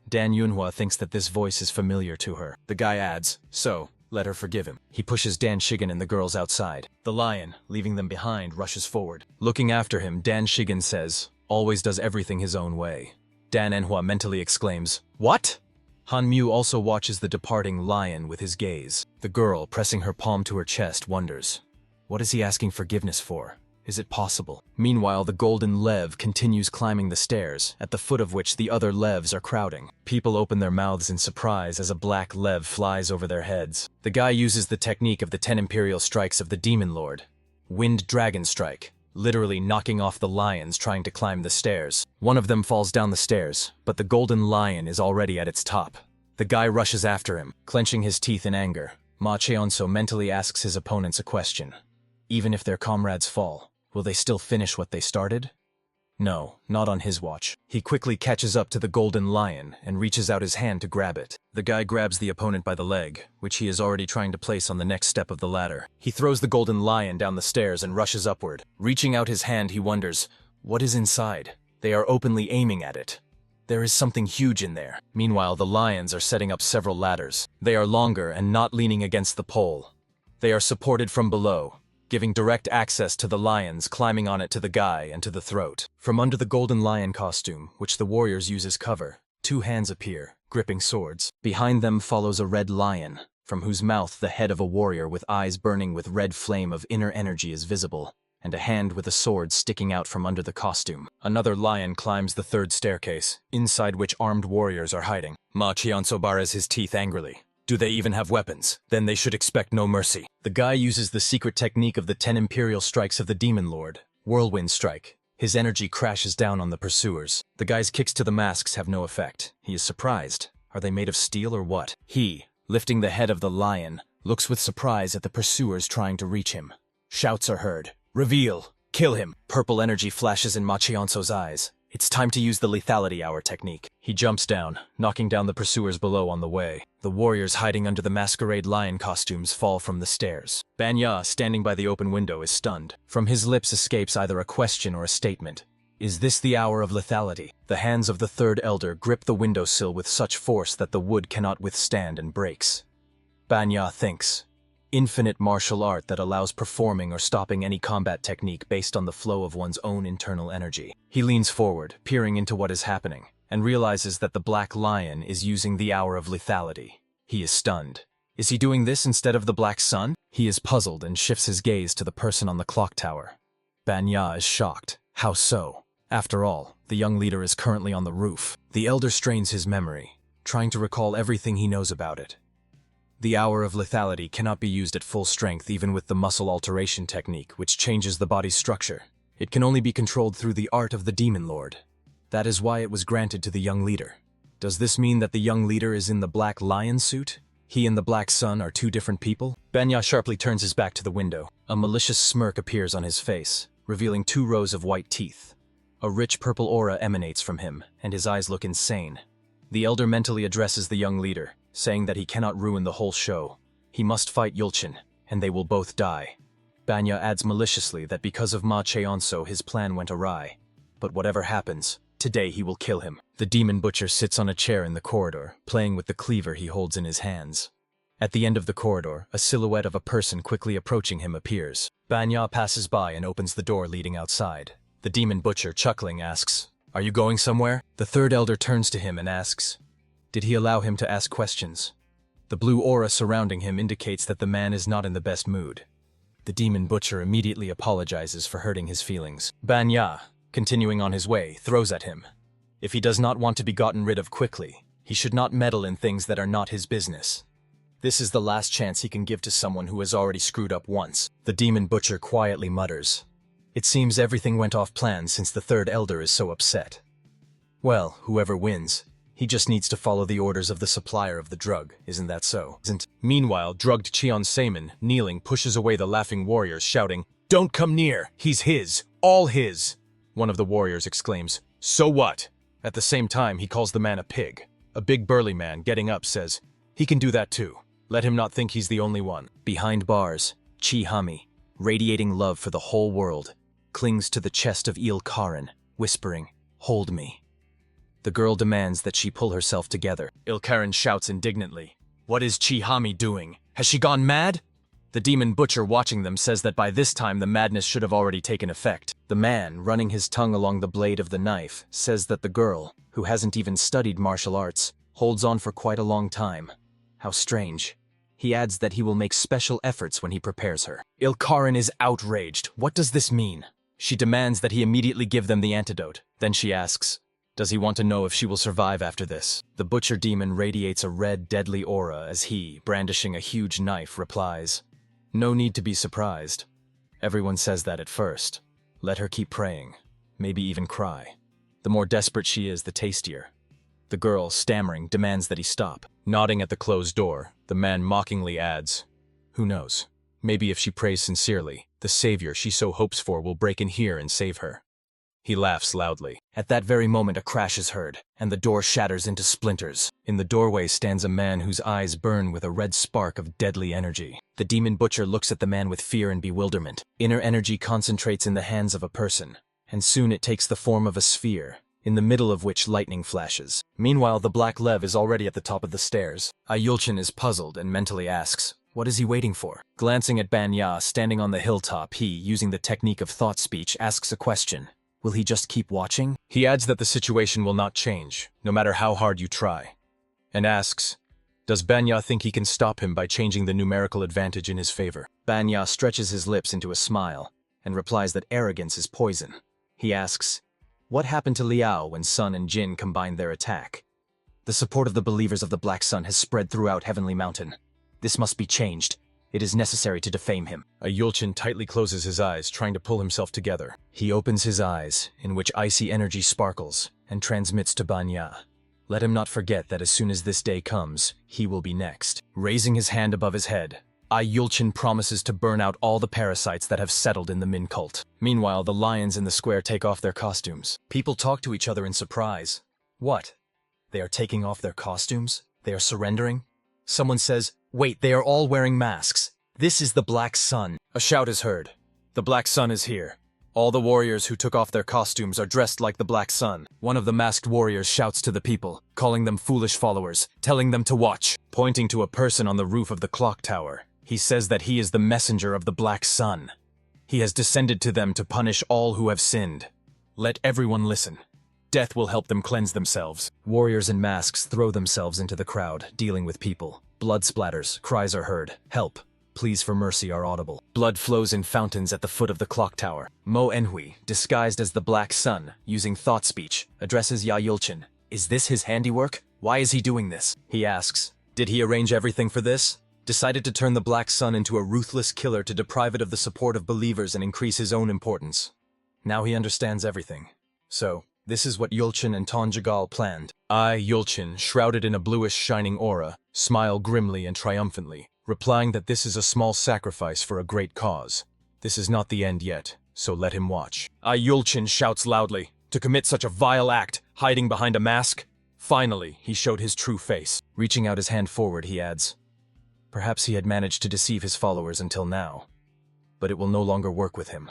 Speaker 1: Dan Yunhua thinks that this voice is familiar to her. The guy adds, so, let her forgive him. He pushes Dan Shigen and the girls outside. The lion, leaving them behind, rushes forward. Looking after him, Dan Shigen says, always does everything his own way. Dan Enhua mentally exclaims, what? Han Mu also watches the departing lion with his gaze. The girl, pressing her palm to her chest, wonders, what is he asking forgiveness for? Is it possible? Meanwhile, the golden Lev continues climbing the stairs, at the foot of which the other Levs are crowding. People open their mouths in surprise as a black Lev flies over their heads. The guy uses the technique of the 10 Imperial Strikes of the Demon Lord. Wind Dragon Strike, literally knocking off the lions trying to climb the stairs. One of them falls down the stairs, but the golden lion is already at its top. The guy rushes after him, clenching his teeth in anger. Ma Cheonso mentally asks his opponents a question. Even if their comrades fall, will they still finish what they started? No, not on his watch. He quickly catches up to the golden lion and reaches out his hand to grab it. The guy grabs the opponent by the leg, which he is already trying to place on the next step of the ladder. He throws the golden lion down the stairs and rushes upward. Reaching out his hand, he wonders, what is inside? They are openly aiming at it. There is something huge in there. Meanwhile, the lions are setting up several ladders. They are longer and not leaning against the pole. They are supported from below, giving direct access to the lions climbing on it to the guy and to the throat. From under the golden lion costume, which the warriors use as cover, 2 hands appear, gripping swords. Behind them follows a red lion, from whose mouth the head of a warrior with eyes burning with red flame of inner energy is visible, and a hand with a sword sticking out from under the costume. Another lion climbs the 3rd staircase, inside which armed warriors are hiding. Ma Qianso bares his teeth angrily. Do they even have weapons? Then they should expect no mercy. The guy uses the secret technique of the 10 Imperial Strikes of the Demon Lord, Whirlwind Strike. His energy crashes down on the pursuers. The guy's kicks to the masks have no effect. He is surprised. Are they made of steel or what? He, lifting the head of the lion, looks with surprise at the pursuers trying to reach him. Shouts are heard. Reveal! Kill him! Purple energy flashes in Ma Qianso's eyes. It's time to use the lethality hour technique. He jumps down, knocking down the pursuers below on the way. The warriors hiding under the masquerade lion costumes fall from the stairs. Banya, standing by the open window, is stunned. From his lips escapes either a question or a statement. Is this the hour of lethality? The hands of the 3rd elder grip the windowsill with such force that the wood cannot withstand and breaks. Banya thinks. Infinite martial art that allows performing or stopping any combat technique based on the flow of one's own internal energy. He leans forward, peering into what is happening, and realizes that the black lion is using the hour of lethality. He is stunned. Is he doing this instead of the black sun? He is puzzled and shifts his gaze to the person on the clock tower. Banya is shocked. How so? After all, the young leader is currently on the roof. The elder strains his memory, trying to recall everything he knows about it. The hour of lethality cannot be used at full strength even with the muscle alteration technique, which changes the body's structure. It can only be controlled through the art of the Demon Lord. That is why it was granted to the young leader. Does this mean that the young leader is in the black lion suit? He and the black sun are 2 different people? Banya sharply turns his back to the window. A malicious smirk appears on his face, revealing 2 rows of white teeth. A rich purple aura emanates from him, and his eyes look insane. The elder mentally addresses the young leader, saying that he cannot ruin the whole show. He must fight Yulchin, and they will both die. Banya adds maliciously that because of Ma Cheonso his plan went awry. But whatever happens, today he will kill him. The demon butcher sits on a chair in the corridor, playing with the cleaver he holds in his hands. At the end of the corridor, a silhouette of a person quickly approaching him appears. Banya passes by and opens the door leading outside. The demon butcher, chuckling, asks, "Are you going somewhere?" The third elder turns to him and asks, "Did he allow him to ask questions?" The blue aura surrounding him indicates that the man is not in the best mood. The demon butcher immediately apologizes for hurting his feelings. Banya, continuing on his way, throws at him. If he does not want to be gotten rid of quickly, he should not meddle in things that are not his business. This is the last chance he can give to someone who has already screwed up once. The demon butcher quietly mutters, "It seems everything went off plan since the third elder is so upset." Well, whoever wins, he just needs to follow the orders of the supplier of the drug, isn't that so? Meanwhile, drugged Cheon Saemon, kneeling, pushes away the laughing warriors, shouting, "Don't come near! He's his! All his!" One of the warriors exclaims, "So what?" At the same time, he calls the man a pig. A big burly man, getting up, says, "He can do that too. Let him not think he's the only one." Behind bars, Chi Hami, radiating love for the whole world, clings to the chest of Il Karen, whispering, "Hold me." The girl demands that she pull herself together. Il Karen shouts indignantly, "What is Chi Hami doing? Has she gone mad?" The demon butcher watching them says that by this time the madness should have already taken effect. The man, running his tongue along the blade of the knife, says that the girl, who hasn't even studied martial arts, holds on for quite a long time. How strange. He adds that he will make special efforts when he prepares her. Il Karen is outraged. What does this mean? She demands that he immediately give them the antidote. Then she asks, does he want to know if she will survive after this? The butcher demon radiates a red, deadly aura as he, brandishing a huge knife, replies, "No need to be surprised. Everyone says that at first. Let her keep praying, maybe even cry. The more desperate she is, the tastier." The girl, stammering, demands that he stop. Nodding at the closed door, the man mockingly adds, "Who knows? Maybe if she prays sincerely, the savior she so hopes for will break in here and save her." He laughs loudly. At that very moment a crash is heard, and the door shatters into splinters. In the doorway stands a man whose eyes burn with a red spark of deadly energy. The demon butcher looks at the man with fear and bewilderment. Inner energy concentrates in the hands of a person, and soon it takes the form of a sphere, in the middle of which lightning flashes. Meanwhile, the Black Lev is already at the top of the stairs. Ayulchin is puzzled and mentally asks, what is he waiting for? Glancing at Banya standing on the hilltop, he, using the technique of thought speech, asks a question. Will he just keep watching? He adds that the situation will not change, no matter how hard you try, and asks, does Banya think he can stop him by changing the numerical advantage in his favor? Banya stretches his lips into a smile, and replies that arrogance is poison. He asks, what happened to Liao when Sun and Jin combined their attack? The support of the believers of the Black Sun has spread throughout Heavenly Mountain. This must be changed. It is necessary to defame him. Ayulchin tightly closes his eyes, trying to pull himself together. He opens his eyes, in which icy energy sparkles, and transmits to Banya. Let him not forget that as soon as this day comes, he will be next. Raising his hand above his head, Ayulchin promises to burn out all the parasites that have settled in the Min cult. Meanwhile, the lions in the square take off their costumes. People talk to each other in surprise. What? They are taking off their costumes? They are surrendering? Someone says, wait, they are all wearing masks. This is the Black Sun. A shout is heard. The Black Sun is here. All the warriors who took off their costumes are dressed like the Black Sun. One of the masked warriors shouts to the people, calling them foolish followers, telling them to watch. Pointing to a person on the roof of the clock tower, he says that he is the messenger of the Black Sun. He has descended to them to punish all who have sinned. Let everyone listen. Death will help them cleanse themselves. Warriors in masks throw themselves into the crowd, dealing with people. Blood splatters, cries are heard. Help, pleas for mercy are audible. Blood flows in fountains at the foot of the clock tower. Mo Enhui, disguised as the Black Sun, using thought speech, addresses Yahello. Is this his handiwork? Why is he doing this? He asks, did he arrange everything for this? Decided to turn the Black Sun into a ruthless killer to deprive it of the support of believers and increase his own importance. Now he understands everything. So, this is what Yulchin and Tonjagal planned. I, Yulchin, shrouded in a bluish shining aura, smile grimly and triumphantly, replying that this is a small sacrifice for a great cause. This is not the end yet, so let him watch. I, Yulchin, shouts loudly, to commit such a vile act, hiding behind a mask? Finally, he showed his true face. Reaching out his hand forward, he adds, "Perhaps he had managed to deceive his followers until now, but it will no longer work with him.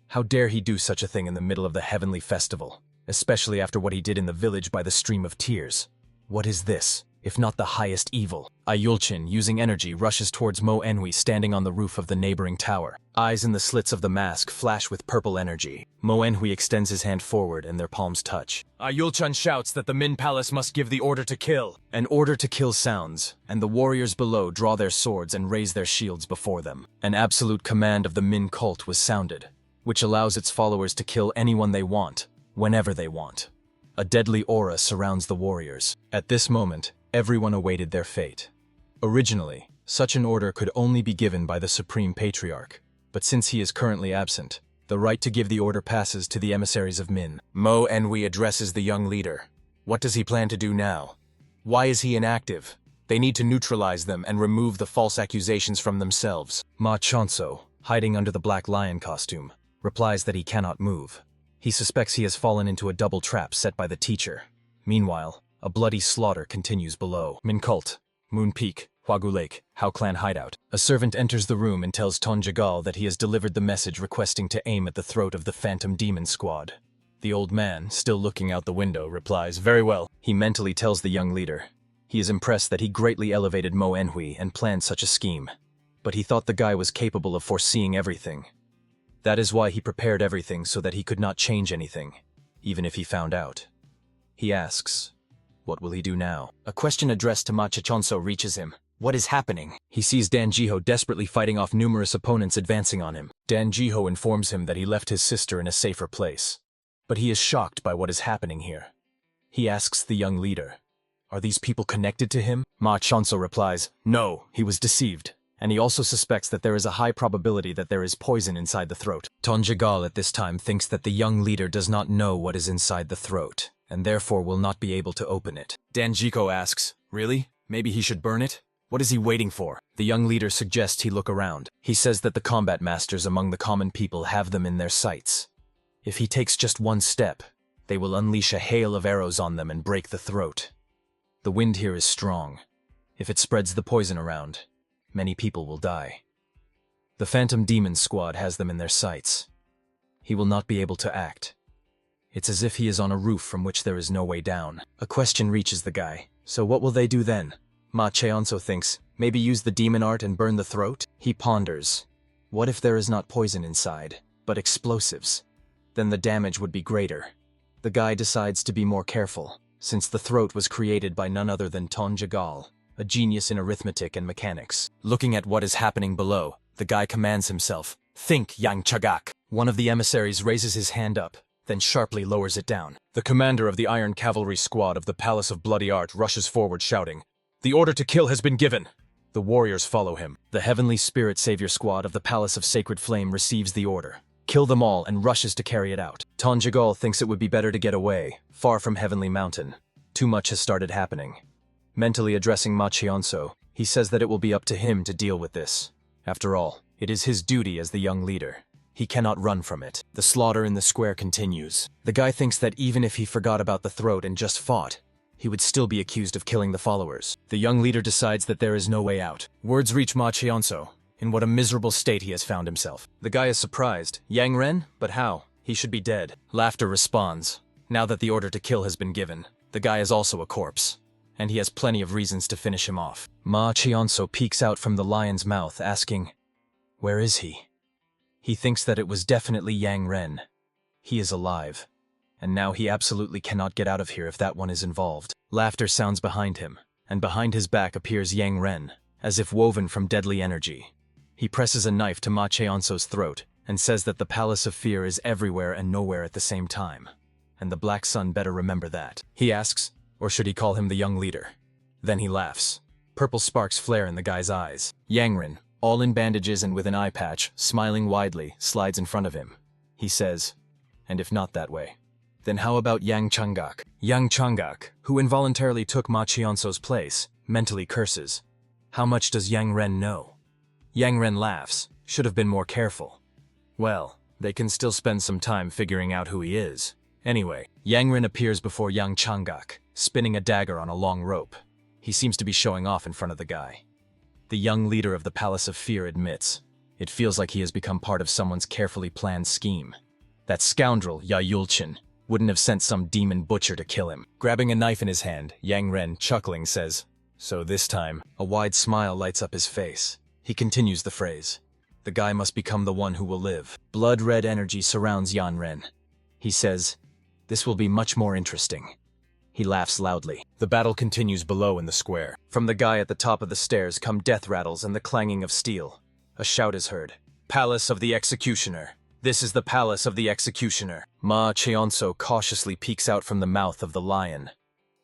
Speaker 1: How dare he do such a thing in the middle of the heavenly festival, especially after what he did in the village by the stream of tears? What is this, if not the highest evil?" Yulchin, using energy, rushes towards Mo Enhui standing on the roof of the neighboring tower. Eyes in the slits of the mask flash with purple energy. Mo Enhui extends his hand forward and their palms touch. Yulchin shouts that the Min Palace must give the order to kill. An order to kill sounds, and the warriors below draw their swords and raise their shields before them. An absolute command of the Min cult was sounded, which allows its followers to kill anyone they want, whenever they want. A deadly aura surrounds the warriors. At this moment, everyone awaited their fate. Originally, such an order could only be given by the Supreme Patriarch, but since he is currently absent, the right to give the order passes to the emissaries of Min. Mo Enhui addresses the young leader. What does he plan to do now? Why is he inactive? They need to neutralize them and remove the false accusations from themselves. Ma Chonso, hiding under the black lion costume, replies that he cannot move. He suspects he has fallen into a double trap set by the teacher. Meanwhile, a bloody slaughter continues below. Min Cult, Moon Peak, Huagu Lake, Hao Clan hideout. A servant enters the room and tells Ton Jagal that he has delivered the message requesting to aim at the throat of the Phantom Demon Squad. The old man, still looking out the window, replies, "Very well." He mentally tells the young leader. He is impressed that he greatly elevated Mo Enhui and planned such a scheme. But he thought the guy was capable of foreseeing everything. That is why he prepared everything so that he could not change anything, even if he found out. He asks, what will he do now? A question addressed to Ma Chonso reaches him. What is happening? He sees Dan Jiho desperately fighting off numerous opponents advancing on him. Dan Jiho informs him that he left his sister in a safer place. But he is shocked by what is happening here. He asks the young leader, "Are these people connected to him?" Ma Chonso replies, "No, he was deceived." And he also suspects that there is a high probability that there is poison inside the throat. Ton Jagal at this time thinks that the young leader does not know what is inside the throat, and therefore will not be able to open it. Dan Jiko asks, "Really? Maybe he should burn it? What is he waiting for?" The young leader suggests he look around. He says that the combat masters among the common people have them in their sights. If he takes just one step, they will unleash a hail of arrows on them and break the throat. The wind here is strong. If it spreads the poison around, many people will die. The Phantom Demon Squad has them in their sights. He will not be able to act. It's as if he is on a roof from which there is no way down. A question reaches the guy. So what will they do then? Ma Cheonso thinks, maybe use the demon art and burn the throat? He ponders. What if there is not poison inside, but explosives? Then the damage would be greater. The guy decides to be more careful, since the throat was created by none other than Ton Jagal, a genius in arithmetic and mechanics. Looking at what is happening below, the guy commands himself, "Think, Yang Chagak." One of the emissaries raises his hand up, then sharply lowers it down. The commander of the Iron Cavalry Squad of the Palace of Bloody Art rushes forward shouting, "The order to kill has been given!" The warriors follow him. The Heavenly Spirit Savior Squad of the Palace of Sacred Flame receives the order. Kill them all and rushes to carry it out. Ton Jagal thinks it would be better to get away, far from Heavenly Mountain. Too much has started happening. Mentally addressing Ma Cheonso, he says that it will be up to him to deal with this. After all, it is his duty as the young leader. He cannot run from it. The slaughter in the square continues. The guy thinks that even if he forgot about the throat and just fought, he would still be accused of killing the followers. The young leader decides that there is no way out. Words reach Ma Cheonso. In what a miserable state he has found himself. The guy is surprised. Yang Ren? But how? He should be dead. Laughter responds. Now that the order to kill has been given, the guy is also a corpse, and he has plenty of reasons to finish him off. Ma Cheonso peeks out from the lion's mouth, asking, "Where is he?" He thinks that it was definitely Yang Ren. He is alive, and now he absolutely cannot get out of here if that one is involved. Laughter sounds behind him, and behind his back appears Yang Ren, as if woven from deadly energy. He presses a knife to Ma Cheonso's throat and says that the Palace of Fear is everywhere and nowhere at the same time, and the Black Sun better remember that. He asks, or should he call him the young leader? Then he laughs. Purple sparks flare in the guy's eyes. Yang Ren, all in bandages and with an eye patch, smiling widely, slides in front of him. He says, "And if not that way, then how about Yang Changak?" Yang Changak, who involuntarily took Ma Cheonso's place, mentally curses. How much does Yang Ren know? Yang Ren laughs. Should have been more careful. Well, they can still spend some time figuring out who he is, Anyway, Yang Ren appears before Yang Changak, spinning a dagger on a long rope. He seems to be showing off in front of the guy. The young leader of the Palace of Fear admits, it feels like he has become part of someone's carefully planned scheme. That scoundrel, Yulchin, wouldn't have sent some demon butcher to kill him. Grabbing a knife in his hand, Yang Ren, chuckling, says, "So this time," a wide smile lights up his face. He continues the phrase, "The guy must become the one who will live." Blood-red energy surrounds Yang Ren. He says, "This will be much more interesting." He laughs loudly. The battle continues below in the square. From the guy at the top of the stairs come death rattles and the clanging of steel. A shout is heard. "Palace of the Executioner! This is the Palace of the Executioner!" Ma Cheonso cautiously peeks out from the mouth of the lion.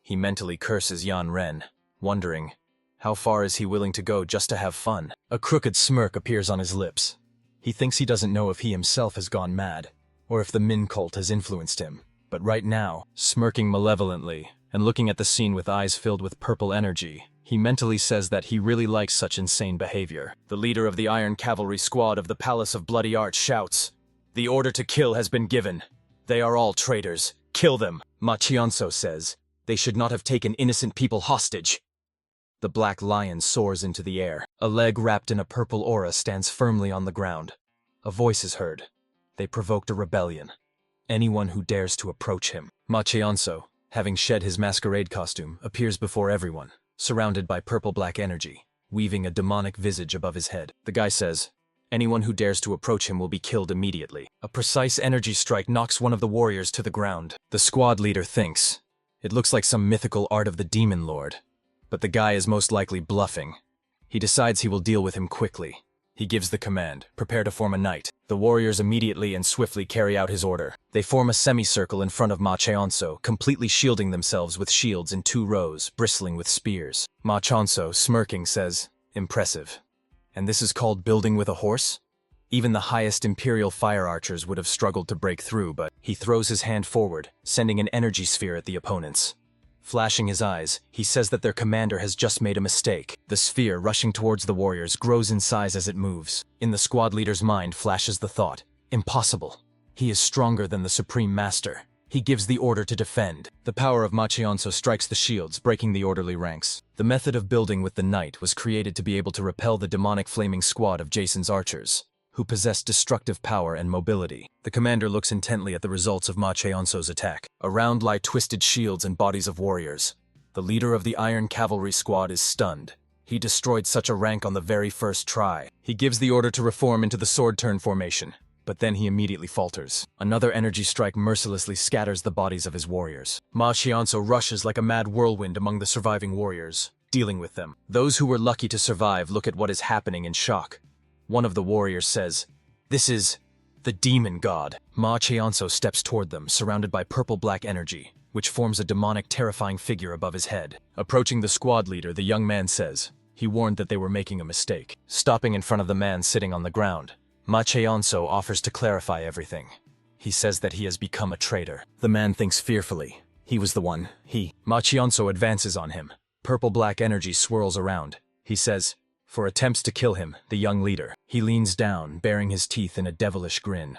Speaker 1: He mentally curses Yang Ren, wondering, how far is he willing to go just to have fun? A crooked smirk appears on his lips. He thinks he doesn't know if he himself has gone mad, or if the Min cult has influenced him. But right now, smirking malevolently and looking at the scene with eyes filled with purple energy, he mentally says that he really likes such insane behavior. The leader of the Iron Cavalry Squad of the Palace of Bloody Art shouts, "The order to kill has been given. They are all traitors. Kill them." Ma Cheonso says, "They should not have taken innocent people hostage." The black lion soars into the air. A leg wrapped in a purple aura stands firmly on the ground. A voice is heard. They provoked a rebellion. Anyone who dares to approach him. Ma Cheonso, having shed his masquerade costume, appears before everyone, surrounded by purple-black energy, weaving a demonic visage above his head. The guy says, anyone who dares to approach him will be killed immediately. A precise energy strike knocks one of the warriors to the ground. The squad leader thinks, it looks like some mythical art of the demon lord. But the guy is most likely bluffing. He decides he will deal with him quickly. He gives the command, prepare to form a knight. The warriors immediately and swiftly carry out his order. They form a semicircle in front of Ma Cheonso, completely shielding themselves with shields in 2 rows, bristling with spears. Ma Cheonso, smirking, says, "Impressive. And this is called building with a horse?" Even the highest imperial fire archers would have struggled to break through, but he throws his hand forward, sending an energy sphere at the opponents. Flashing his eyes, he says that their commander has just made a mistake. The sphere, rushing towards the warriors, grows in size as it moves. In the squad leader's mind flashes the thought, impossible. He is stronger than the Supreme Master. He gives the order to defend. The power of Ma Cheonso strikes the shields, breaking the orderly ranks. The method of building with the knight was created to be able to repel the demonic flaming squad of Jason's archers, who possessed destructive power and mobility. The commander looks intently at the results of Ma Cheonso's attack. Around lie twisted shields and bodies of warriors. The leader of the Iron Cavalry Squad is stunned. He destroyed such a rank on the very first try. He gives the order to reform into the sword turn formation, but then he immediately falters. Another energy strike mercilessly scatters the bodies of his warriors. Ma Cheonso rushes like a mad whirlwind among the surviving warriors, dealing with them. Those who were lucky to survive look at what is happening in shock. One of the warriors says, "This is the demon god." Ma Cheonso steps toward them, surrounded by purple-black energy, which forms a demonic, terrifying figure above his head. Approaching the squad leader, the young man says, he warned that they were making a mistake. Stopping in front of the man sitting on the ground, Ma Cheonso offers to clarify everything. He says that he has become a traitor. The man thinks fearfully. He was the one. Ma Cheonso advances on him. Purple-black energy swirls around. He says, for attempts to kill him, the young leader. He leans down, baring his teeth in a devilish grin.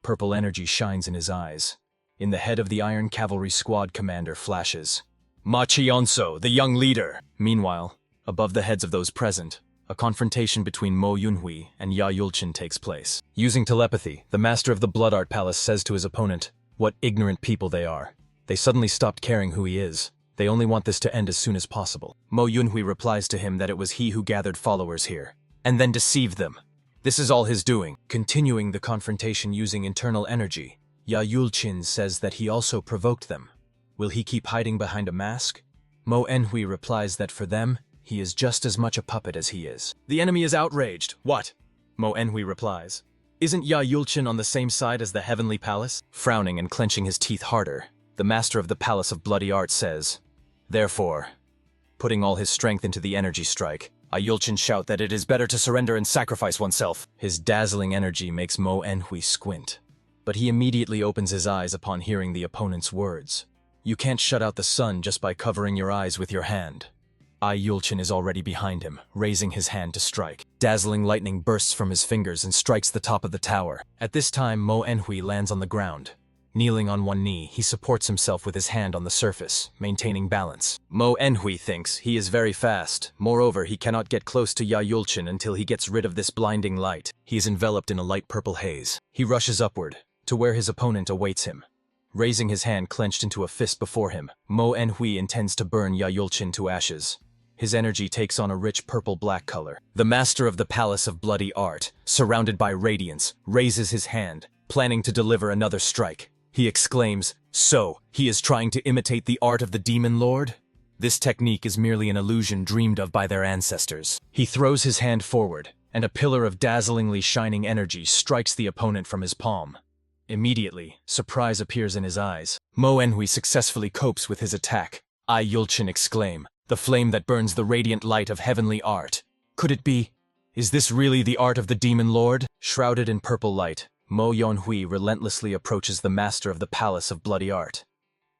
Speaker 1: Purple energy shines in his eyes. In the head of the Iron Cavalry Squad commander flashes, "Ma Cheonso, the young leader!" Meanwhile, above the heads of those present, a confrontation between Mo Yunhui and Ya Yulchin takes place. Using telepathy, the master of the Blood Art Palace says to his opponent, what ignorant people they are. They suddenly stopped caring who he is. They only want this to end as soon as possible. Mo Yunhui replies to him that it was he who gathered followers here, and then deceived them. This is all his doing. Continuing the confrontation using internal energy, Ya Yulchin says that he also provoked them. Will he keep hiding behind a mask? Mo Enhui replies that for them, he is just as much a puppet as he is. The enemy is outraged. What? Mo Enhui replies. Isn't Ya Yulchin on the same side as the Heavenly Palace? Frowning and clenching his teeth harder, the master of the Palace of Bloody Art says, therefore, putting all his strength into the energy strike, Yulchin shout that it is better to surrender and sacrifice oneself. His dazzling energy makes Mo Enhui squint, but he immediately opens his eyes upon hearing the opponent's words. You can't shut out the sun just by covering your eyes with your hand. Yulchin is already behind him, raising his hand to strike. Dazzling lightning bursts from his fingers and strikes the top of the tower. At this time, Mo Enhui lands on the ground. Kneeling on one knee, he supports himself with his hand on the surface, maintaining balance. Mo Enhui thinks he is very fast. Moreover, he cannot get close to Yahyulchin until he gets rid of this blinding light. He is enveloped in a light purple haze. He rushes upward, to where his opponent awaits him. Raising his hand clenched into a fist before him, Mo Enhui intends to burn Yahyulchin to ashes. His energy takes on a rich purple-black color. The master of the Palace of Bloody Art, surrounded by radiance, raises his hand, planning to deliver another strike. He exclaims, "So, he is trying to imitate the art of the Demon Lord?" This technique is merely an illusion dreamed of by their ancestors. He throws his hand forward, and a pillar of dazzlingly shining energy strikes the opponent from his palm. Immediately, surprise appears in his eyes. Mo Enhui successfully copes with his attack. Yahyulchin exclaim, "The flame that burns the radiant light of heavenly art. Could it be? Is this really the art of the Demon Lord?" Shrouded in purple light, Mo Yonhui relentlessly approaches the master of the Palace of Bloody Art.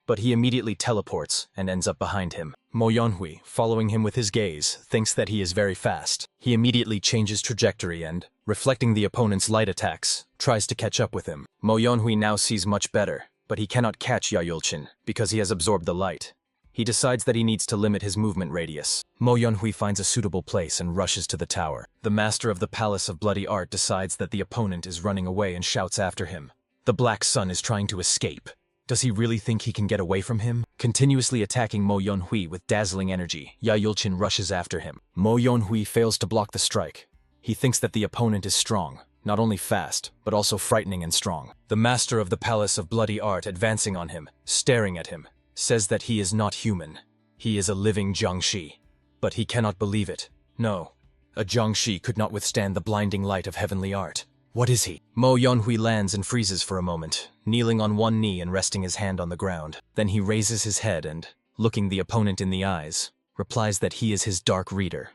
Speaker 1: But he immediately teleports and ends up behind him. Mo Yonhui, following him with his gaze, thinks that he is very fast. He immediately changes trajectory and, reflecting the opponent's light attacks, tries to catch up with him. Mo Yonhui now sees much better, but he cannot catch Yahyulchin because he has absorbed the light. He decides that he needs to limit his movement radius. Mo Yonhui finds a suitable place and rushes to the tower. The master of the Palace of Bloody Art decides that the opponent is running away and shouts after him. The Black Sun is trying to escape. Does he really think he can get away from him? Continuously attacking Mo Yonhui with dazzling energy, Yahyulchin rushes after him. Mo Yonhui fails to block the strike. He thinks that the opponent is strong, not only fast, but also frightening and strong. The master of the Palace of Bloody Art, advancing on him, staring at him, says that he is not human. He is a living Jiangshi. But he cannot believe it. No, a Jiangshi could not withstand the blinding light of heavenly art. What is he? Mo Yonhui lands and freezes for a moment, kneeling on one knee and resting his hand on the ground. Then he raises his head and, looking the opponent in the eyes, replies that he is his dark reader.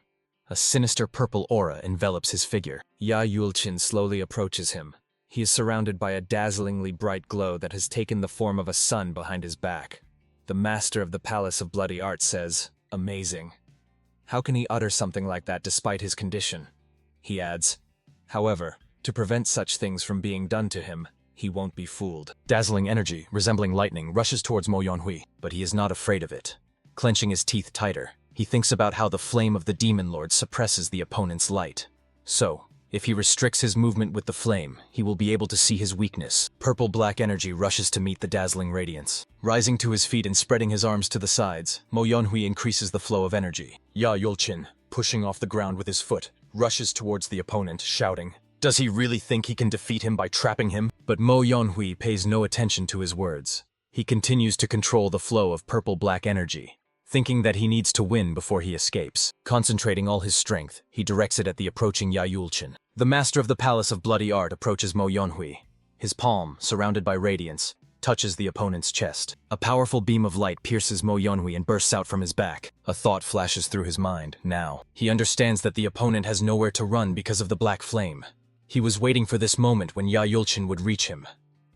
Speaker 1: A sinister purple aura envelops his figure. Yahyulchin slowly approaches him. He is surrounded by a dazzlingly bright glow that has taken the form of a sun behind his back. The master of the Palace of Bloody Art says, "Amazing. How can he utter something like that despite his condition?" He adds, "However, to prevent such things from being done to him, he won't be fooled." Dazzling energy, resembling lightning, rushes towards Mo Yonhui, but he is not afraid of it. Clenching his teeth tighter, he thinks about how the flame of the Demon Lord suppresses the opponent's light. So, if he restricts his movement with the flame, he will be able to see his weakness. Purple-black energy rushes to meet the dazzling radiance. Rising to his feet and spreading his arms to the sides, Mo Yonhui increases the flow of energy. Yahyulchin, pushing off the ground with his foot, rushes towards the opponent, shouting, "Does he really think he can defeat him by trapping him?" But Mo Yonhui pays no attention to his words. He continues to control the flow of purple-black energy, thinking that he needs to win before he escapes. Concentrating all his strength, he directs it at the approaching Yahyulchin. The master of the Palace of Bloody Art approaches Mo Yonhui. His palm, surrounded by radiance, touches the opponent's chest. A powerful beam of light pierces Mo Yonhui and bursts out from his back. A thought flashes through his mind. Now, he understands that the opponent has nowhere to run because of the black flame. He was waiting for this moment when Yahyulchin would reach him.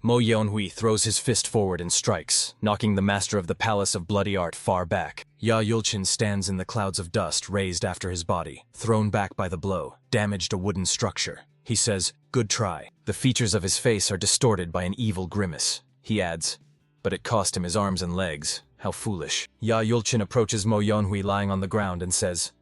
Speaker 1: Mo Yonhui throws his fist forward and strikes, knocking the master of the Palace of Bloody Art far back. Yahyulchin stands in the clouds of dust raised after his body, thrown back by the blow, damaged a wooden structure. He says, "Good try." The features of his face are distorted by an evil grimace. He adds, "But it cost him his arms and legs. How foolish." Yahyulchin approaches Mo Yonhui lying on the ground and says,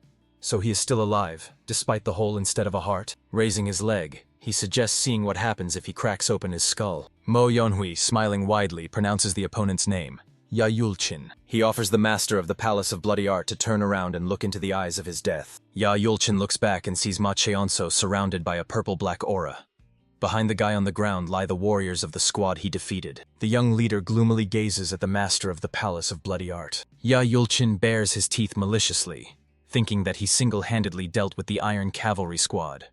Speaker 1: "So he is still alive, despite the hole instead of a heart?" Raising his leg, he suggests seeing what happens if he cracks open his skull. Mo Yonhui, smiling widely, pronounces the opponent's name, Yahyulchin. He offers the master of the Palace of Bloody Art to turn around and look into the eyes of his death. Yahyulchin looks back and sees Ma Cheonso surrounded by a purple-black aura. Behind the guy on the ground lie the warriors of the squad he defeated. The young leader gloomily gazes at the master of the Palace of Bloody Art. Yahyulchin bares his teeth maliciously, thinking that he single-handedly dealt with the Iron Cavalry squad.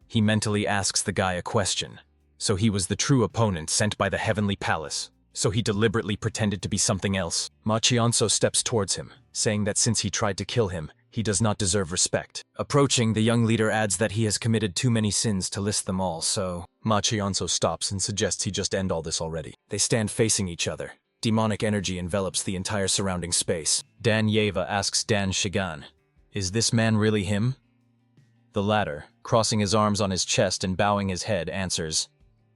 Speaker 1: He mentally asks the guy a question. So he was the true opponent sent by the Heavenly Palace. So he deliberately pretended to be something else. Ma Cheonso steps towards him, saying that since he tried to kill him, he does not deserve respect. Approaching, the young leader adds that he has committed too many sins to list them all, so Ma Cheonso stops and suggests he just end all this already. They stand facing each other. Demonic energy envelops the entire surrounding space. Dan Yeva asks Dan Shigan, "Is this man really him?" The latter, crossing his arms on his chest and bowing his head, answers,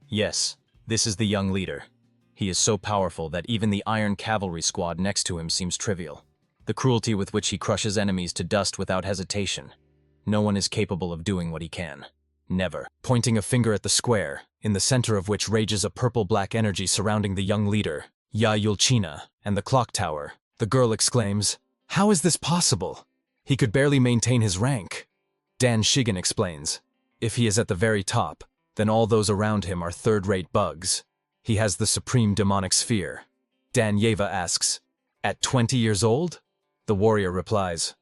Speaker 1: "Yes, this is the young leader. He is so powerful that even the iron cavalry squad next to him seems trivial. The cruelty with which he crushes enemies to dust without hesitation. No one is capable of doing what he can. Never. Pointing a finger at the square, in the center of which rages a purple-black energy surrounding the young leader, Yahello, and the clock tower, the girl exclaims, "How is this possible? He could barely maintain his rank." Dan Shigen explains, "If he is at the very top, then all those around him are third-rate bugs. He has the supreme demonic sphere." Dan Yeva asks, "At 20 years old?" The warrior replies,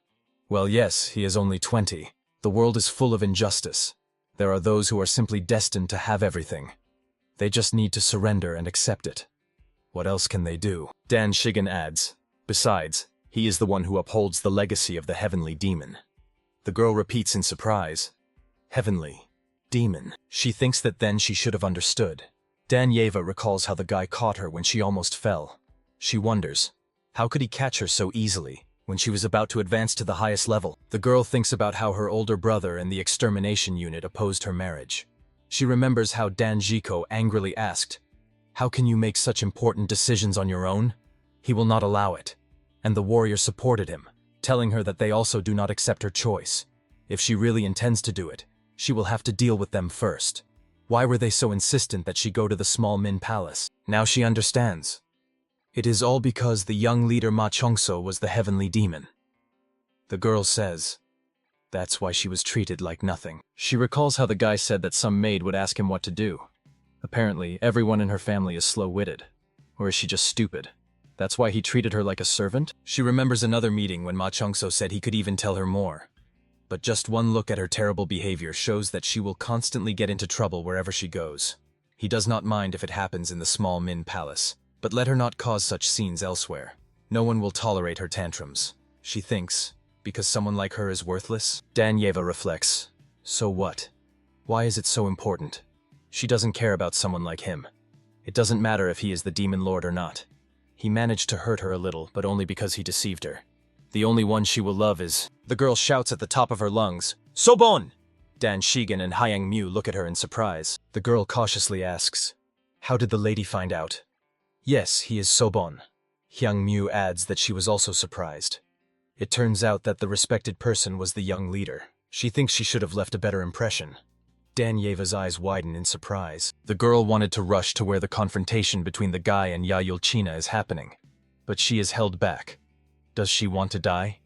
Speaker 1: "Well, yes, he is only 20. The world is full of injustice. There are those who are simply destined to have everything. They just need to surrender and accept it. What else can they do?" Dan Shigen adds, "Besides, he is the one who upholds the legacy of the heavenly demon." The girl repeats in surprise, "Heavenly demon." She thinks that then she should have understood. Dan Yeva recalls how the guy caught her when she almost fell. She wonders, how could he catch her so easily when she was about to advance to the highest level? The girl thinks about how her older brother and the extermination unit opposed her marriage. She remembers how Dan Jiko angrily asked, "How can you make such important decisions on your own?" He will not allow it. And the warrior supported him, telling her that they also do not accept her choice. If she really intends to do it, she will have to deal with them first. Why were they so insistent that she go to the small Min Palace? Now she understands. It is all because the young leader Ma Chongso was the heavenly demon. The girl says, that's why she was treated like nothing. She recalls how the guy said that some maid would ask him what to do. Apparently, everyone in her family is slow-witted. Or is she just stupid? That's why he treated her like a servant? She remembers another meeting when Ma Chongso said he could even tell her more. But just one look at her terrible behavior shows that she will constantly get into trouble wherever she goes. He does not mind if it happens in the small Min Palace, but let her not cause such scenes elsewhere. No one will tolerate her tantrums. She thinks, because someone like her is worthless? Dan Yeva reflects, so what? Why is it so important? She doesn't care about someone like him. It doesn't matter if he is the demon lord or not. He managed to hurt her a little, but only because he deceived her. The only one she will love is... The girl shouts at the top of her lungs, "Sobon!" Dan Shigen and Hyang Mu look at her in surprise. The girl cautiously asks, "How did the lady find out?" "Yes, he is Sobon." Hyang Mu adds that she was also surprised. It turns out that the respected person was the young leader. She thinks she should have left a better impression. Dan Yeva's eyes widen in surprise. The girl wanted to rush to where the confrontation between the guy and Yahello is happening. But she is held back. Does she want to die?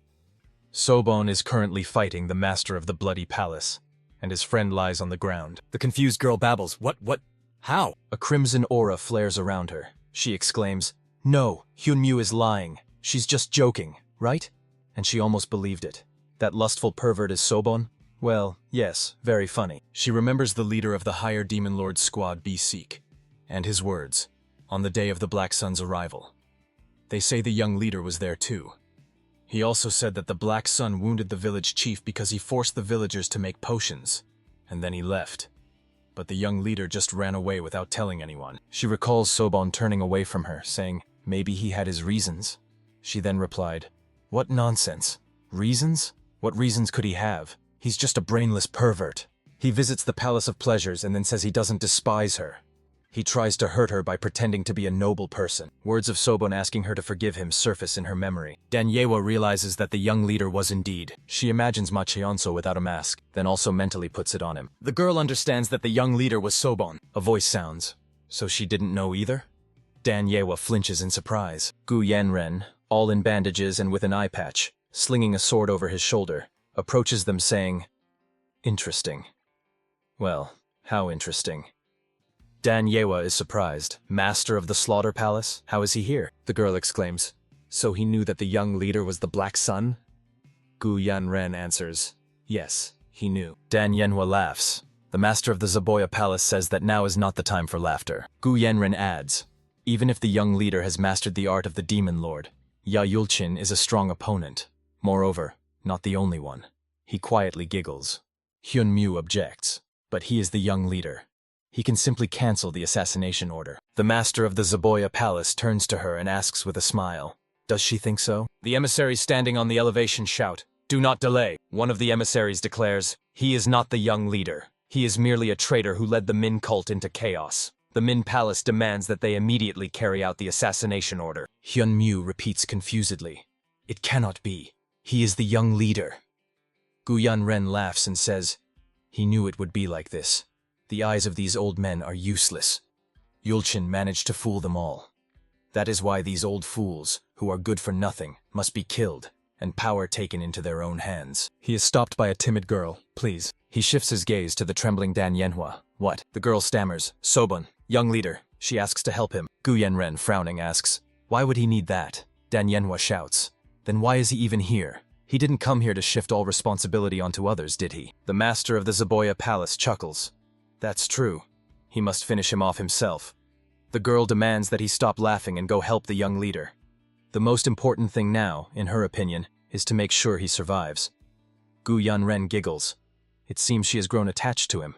Speaker 1: Sobon is currently fighting the master of the bloody palace, and his friend lies on the ground. The confused girl babbles, What, how? A crimson aura flares around her. She exclaims, "No, Hyunmu is lying. She's just joking, right?" And she almost believed it. That lustful pervert is Sobon? Well, yes, very funny. She remembers the leader of the higher demon lord squad, B-Seek, and his words, on the day of the Black Sun's arrival. They say the young leader was there too. He also said that the Black Sun wounded the village chief because he forced the villagers to make potions, and then he left. But the young leader just ran away without telling anyone. She recalls Sobon turning away from her, saying, maybe he had his reasons. She then replied, "What nonsense. Reasons? What reasons could he have? He's just a brainless pervert. He visits the Palace of Pleasures and then says he doesn't despise her. He tries to hurt her by pretending to be a noble person." Words of Sobon asking her to forgive him surface in her memory. Danyewa realizes that the young leader was indeed. She imagines Ma Cheonso without a mask, then also mentally puts it on him. The girl understands that the young leader was Sobon. A voice sounds. So she didn't know either? Danyewa flinches in surprise. Gu Yanren, all in bandages and with an eye patch, slinging a sword over his shoulder, approaches them saying, "Interesting." Well, how interesting? Dan Yewa is surprised. Master of the Slaughter Palace? How is he here? The girl exclaims. So he knew that the young leader was the Black Sun? Gu Yanren answers, yes, he knew. Dan Yenhua laughs. The master of the Zaboya Palace says that now is not the time for laughter. Gu Yanren adds, even if the young leader has mastered the art of the Demon Lord, Ya Yulchin is a strong opponent. Moreover, not the only one. He quietly giggles. Hyun Mu objects, but he is the young leader. He can simply cancel the assassination order. The master of the Zaboya Palace turns to her and asks with a smile, does she think so? The emissaries standing on the elevation shout, do not delay. One of the emissaries declares, he is not the young leader. He is merely a traitor who led the Min cult into chaos. The Min Palace demands that they immediately carry out the assassination order. Hyun Mu repeats confusedly. It cannot be. He is the young leader. Gu Yanren laughs and says, he knew it would be like this. The eyes of these old men are useless. Yulchin managed to fool them all. That is why these old fools, who are good for nothing, must be killed, and power taken into their own hands. He is stopped by a timid girl. Please. He shifts his gaze to the trembling Dan Yenhua. What? The girl stammers. Sobun, young leader. She asks to help him. Gu Yanren, frowning, asks, why would he need that? Dan Yenhua shouts. Then why is he even here? He didn't come here to shift all responsibility onto others, did he? The master of the Zaboya Palace chuckles. That's true. He must finish him off himself. The girl demands that he stop laughing and go help the young leader. The most important thing now, in her opinion, is to make sure he survives. Gu Yanren giggles. It seems she has grown attached to him.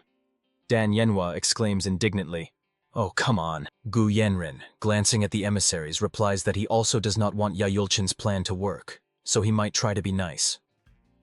Speaker 1: Dan Yenhua exclaims indignantly, oh, come on. Gu Yanren, glancing at the emissaries, replies that he also does not want Yayulchin's plan to work, so he might try to be nice.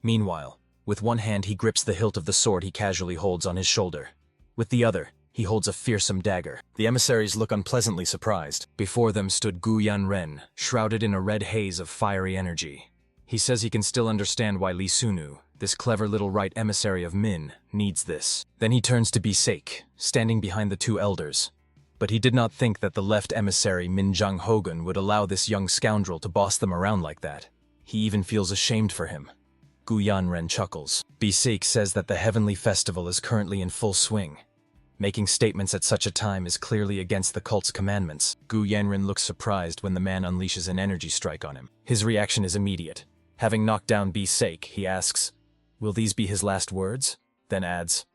Speaker 1: Meanwhile, with one hand he grips the hilt of the sword he casually holds on his shoulder. With the other, he holds a fearsome dagger. The emissaries look unpleasantly surprised. Before them stood Gu Yanren, shrouded in a red haze of fiery energy. He says he can still understand why Li Sunu, this clever little right emissary of Min, needs this. Then he turns to Bi-Seik, standing behind the two elders. But he did not think that the left emissary Min Jung Hogun would allow this young scoundrel to boss them around like that. He even feels ashamed for him. Gu Yanren chuckles. Bi-Seik says that the Heavenly Festival is currently in full swing. Making statements at such a time is clearly against the cult's commandments. Gu Yanren looks surprised when the man unleashes an energy strike on him. His reaction is immediate. Having knocked down Bi-Seik, he asks, will these be his last words? Then adds,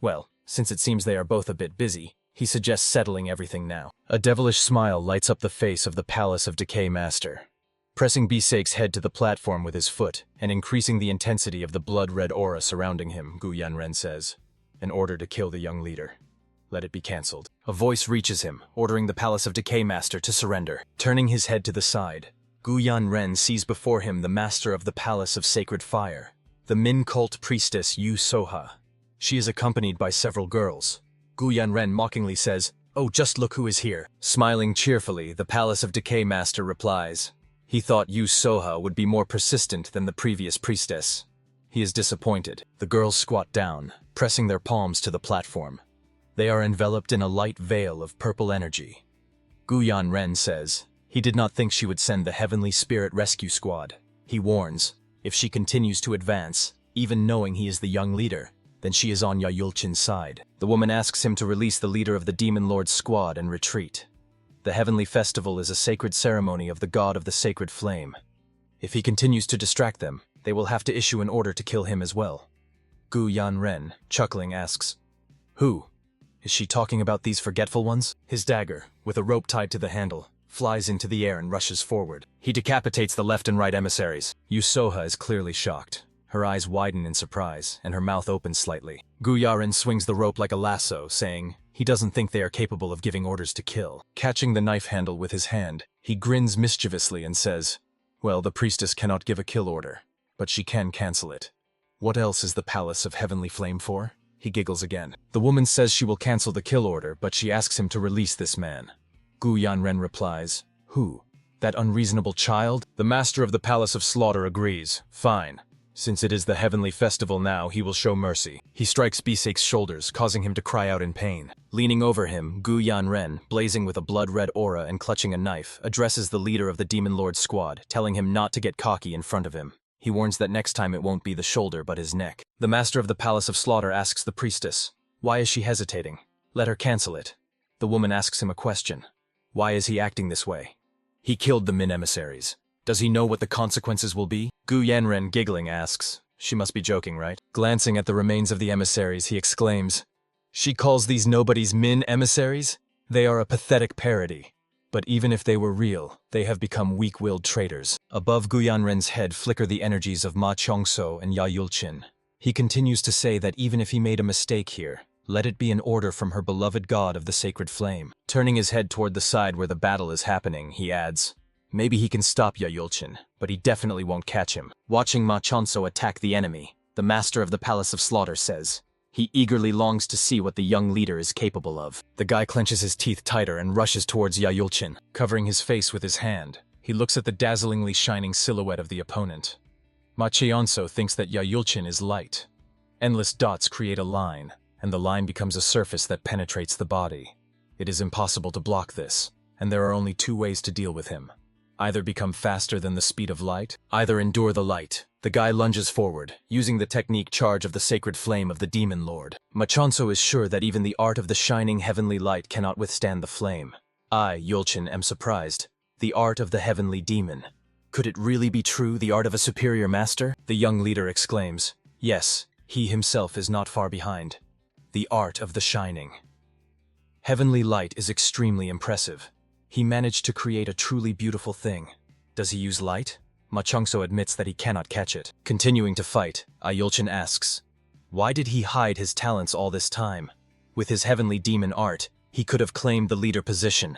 Speaker 1: well, since it seems they are both a bit busy, he suggests settling everything now. A devilish smile lights up the face of the Palace of Decay Master. Pressing Bi-Seik's head to the platform with his foot, and increasing the intensity of the blood-red aura surrounding him, Gu Yanren says, an order to kill the young leader. Let it be cancelled. A voice reaches him, ordering the Palace of Decay Master to surrender. Turning his head to the side, Gu Yanren sees before him the master of the Palace of Sacred Fire, the Min cult priestess Yu Soha. She is accompanied by several girls. Gu Yanren mockingly says, oh, just look who is here. Smiling cheerfully, the Palace of Decay Master replies, he thought Yu Soha would be more persistent than the previous priestess. He is disappointed. The girls squat down, pressing their palms to the platform. They are enveloped in a light veil of purple energy. Gu Yanren says he did not think she would send the Heavenly Spirit Rescue Squad. He warns, if she continues to advance, even knowing he is the young leader, then she is on Yayulchin's side. The woman asks him to release the leader of the Demon Lord's squad and retreat. The Heavenly Festival is a sacred ceremony of the God of the Sacred Flame. If he continues to distract them, they will have to issue an order to kill him as well. Gu Yanren, chuckling, asks, who? Is she talking about these forgetful ones? His dagger, with a rope tied to the handle, flies into the air and rushes forward. He decapitates the left and right emissaries. Yu Soha is clearly shocked. Her eyes widen in surprise, and her mouth opens slightly. Gu Yanren swings the rope like a lasso, saying he doesn't think they are capable of giving orders to kill. Catching the knife handle with his hand, he grins mischievously and says, well, the priestess cannot give a kill order, but she can cancel it. What else is the Palace of Heavenly Flame for? He giggles again. The woman says she will cancel the kill order, but she asks him to release this man. Gu Yanren replies, who? That unreasonable child? The master of the Palace of Slaughter agrees. Fine. Since it is the Heavenly Festival now, he will show mercy. He strikes Bi-Seik's shoulders, causing him to cry out in pain. Leaning over him, Gu Yanren, blazing with a blood-red aura and clutching a knife, addresses the leader of the Demon Lord's squad, telling him not to get cocky in front of him. He warns that next time it won't be the shoulder but his neck. The master of the Palace of Slaughter asks the priestess, why is she hesitating? Let her cancel it. The woman asks him a question. Why is he acting this way? He killed the Min emissaries. Does he know what the consequences will be? Gu Yanren, giggling, asks, she must be joking, right? Glancing at the remains of the emissaries, he exclaims, she calls these nobodies Min emissaries? They are a pathetic parody. But even if they were real, they have become weak-willed traitors. Above Gu Yanren's head flicker the energies of Ma Chongso and Yayulchin. He continues to say that even if he made a mistake here, let it be an order from her beloved god of the sacred flame. Turning his head toward the side where the battle is happening, he adds, maybe he can stop Yayulchin, but he definitely won't catch him. Watching Ma Chongso attack the enemy, the master of the Palace of Slaughter says, He eagerly longs to see what the young leader is capable of. The guy clenches his teeth tighter and rushes towards Yahyulchin, covering his face with his hand. He looks at the dazzlingly shining silhouette of the opponent. Ma Cheonso thinks that Yahyulchin is light. Endless dots create a line, and the line becomes a surface that penetrates the body. It is impossible to block this, and there are only two ways to deal with him. Either become faster than the speed of light, either endure the light. The guy lunges forward, using the technique charge of the sacred flame of the demon lord. Machonso is sure that even the art of the shining heavenly light cannot withstand the flame. I, Yulchin, am surprised. The art of the heavenly demon. Could it really be true, the art of a superior master? The young leader exclaims. Yes, he himself is not far behind. The art of the shining. Heavenly light is extremely impressive. He managed to create a truly beautiful thing. Does he use light? Machongso admits that he cannot catch it. Continuing to fight, Ayulchin asks, why did he hide his talents all this time? With his heavenly demon art, he could have claimed the leader position.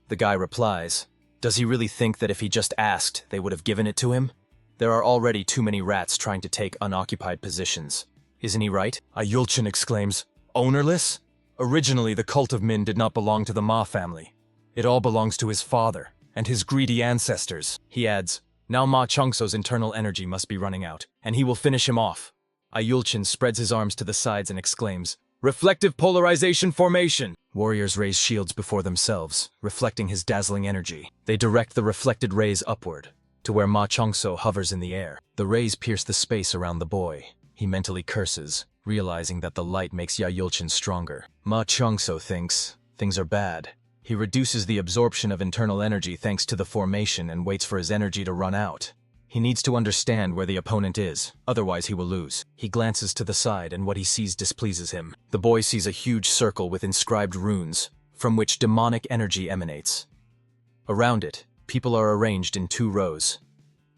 Speaker 1: The guy replies, does he really think that if he just asked, they would have given it to him? There are already too many rats trying to take unoccupied positions. Isn't he right? Ayulchin exclaims, ownerless? Originally, the cult of Min did not belong to the Ma family. It all belongs to his father and his greedy ancestors. He adds, now Ma Chongso's internal energy must be running out, and he will finish him off. Ayulchin spreads his arms to the sides and exclaims, reflective polarization formation! Warriors raise shields before themselves, reflecting his dazzling energy. They direct the reflected rays upward, to where Ma Chongso hovers in the air. The rays pierce the space around the boy. He mentally curses, realizing that the light makes Yayulchin stronger. Ma Chongso thinks things are bad. He reduces the absorption of internal energy thanks to the formation and waits for his energy to run out. He needs to understand where the opponent is, otherwise he will lose. He glances to the side and what he sees displeases him. The boy sees a huge circle with inscribed runes, from which demonic energy emanates. Around it, people are arranged in 2 rows.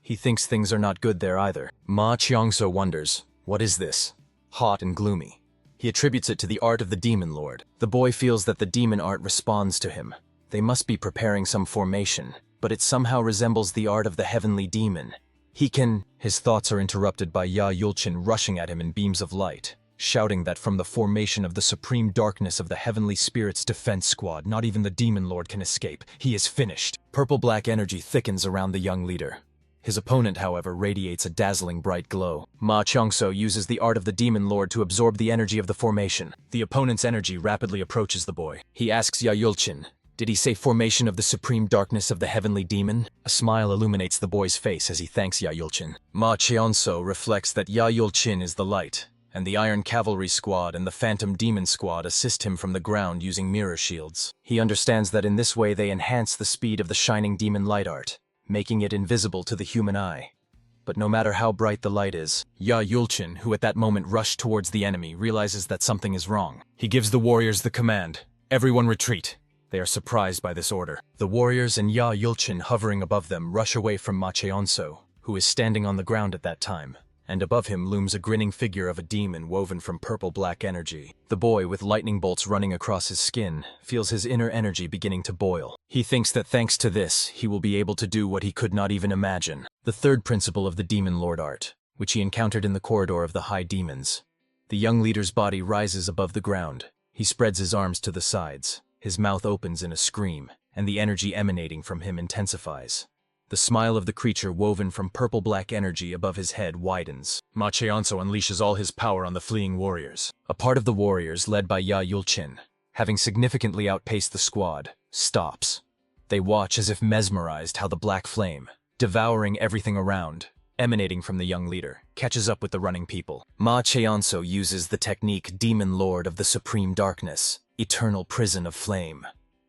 Speaker 1: He thinks things are not good there either. Ma Chiangso wonders, what is this? Hot and gloomy. He attributes it to the art of the demon lord. The boy feels that the demon art responds to him. They must be preparing some formation, but it somehow resembles the art of the heavenly demon. His thoughts are interrupted by Ya Yulchin rushing at him in beams of light, shouting that from the formation of the supreme darkness of the heavenly spirit's defense squad, not even the demon lord can escape. He is finished. Purple-black energy thickens around the young leader. His opponent, however, radiates a dazzling bright glow. Ma Chongso uses the art of the demon lord to absorb the energy of the formation. The opponent's energy rapidly approaches the boy. He asks Yayulchin, did he say formation of the supreme darkness of the heavenly demon? A smile illuminates the boy's face as he thanks Yayulchin. Ma Cheonso reflects that Yayulchin is the light, and the Iron Cavalry Squad and the Phantom Demon Squad assist him from the ground using mirror shields. He understands that in this way they enhance the speed of the shining demon light art, making it invisible to the human eye. But no matter how bright the light is, Ya Yulchin, who at that moment rushed towards the enemy, realizes that something is wrong. He gives the warriors the command, everyone retreat. They are surprised by this order. The warriors and Ya Yulchin hovering above them rush away from Ma Cheonso, who is standing on the ground at that time, and above him looms a grinning figure of a demon woven from purple-black energy. The boy, with lightning bolts running across his skin, feels his inner energy beginning to boil. He thinks that thanks to this, he will be able to do what he could not even imagine. The third principle of the demon lord art, which he encountered in the corridor of the high demons. The young leader's body rises above the ground. He spreads his arms to the sides. His mouth opens in a scream, and the energy emanating from him intensifies. The smile of the creature woven from purple-black energy above his head widens. Ma Cheonso unleashes all his power on the fleeing warriors. A part of the warriors, led by Ya Yulchin, having significantly outpaced the squad, stops. They watch as if mesmerized how the black flame, devouring everything around, emanating from the young leader, catches up with the running people. Ma Cheonso uses the technique Demon Lord of the Supreme Darkness, Eternal Prison of Flame.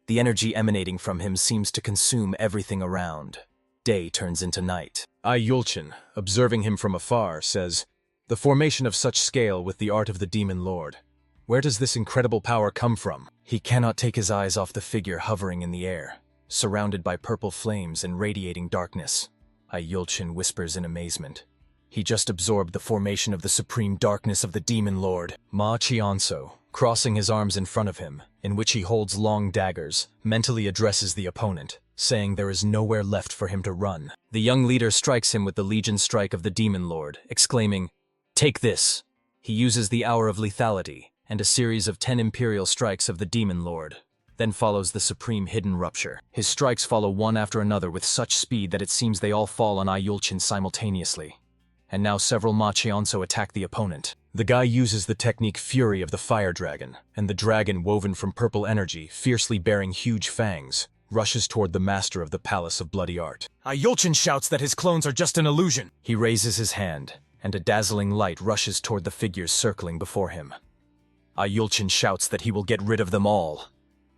Speaker 1: The energy emanating from him seems to consume everything around. Day turns into night. Yulchin, observing him from afar, says, the formation of such scale with the art of the Demon Lord. Where does this incredible power come from? He cannot take his eyes off the figure hovering in the air, surrounded by purple flames and radiating darkness. Yulchin whispers in amazement. He just absorbed the formation of the supreme darkness of the Demon Lord. Ma Cheonso, crossing his arms in front of him, in which he holds long daggers, mentally addresses the opponent, saying there is nowhere left for him to run. The young leader strikes him with the Legion Strike of the Demon Lord, exclaiming, take this! He uses the Hour of Lethality and a series of 10 imperial strikes of the Demon Lord. Then follows the Supreme Hidden Rupture. His strikes follow one after another with such speed that it seems they all fall on Yulchin simultaneously. And now several Machionso attack the opponent. The guy uses the technique Fury of the Fire Dragon, and the dragon woven from purple energy, fiercely bearing huge fangs, rushes toward the master of the Palace of Bloody Art. Yulchin shouts that his clones are just an illusion. He raises his hand, and a dazzling light rushes toward the figures circling before him. Yulchin shouts that he will get rid of them all.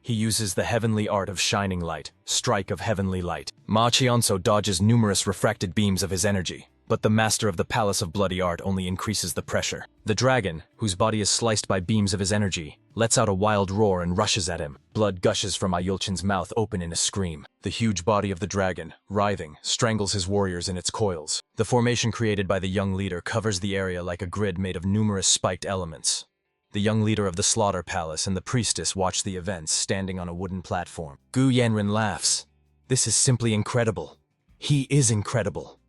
Speaker 1: He uses the heavenly art of shining light, strike of heavenly light. Machionso dodges numerous refracted beams of his energy, but the master of the Palace of Bloody Art only increases the pressure. The dragon, whose body is sliced by beams of his energy, lets out a wild roar and rushes at him. Blood gushes from Yulchin's mouth open in a scream. The huge body of the dragon, writhing, strangles his warriors in its coils. The formation created by the young leader covers the area like a grid made of numerous spiked elements. The young leader of the Slaughter Palace and the priestess watch the events standing on a wooden platform. Gu Yanren laughs. This is simply incredible. He is incredible.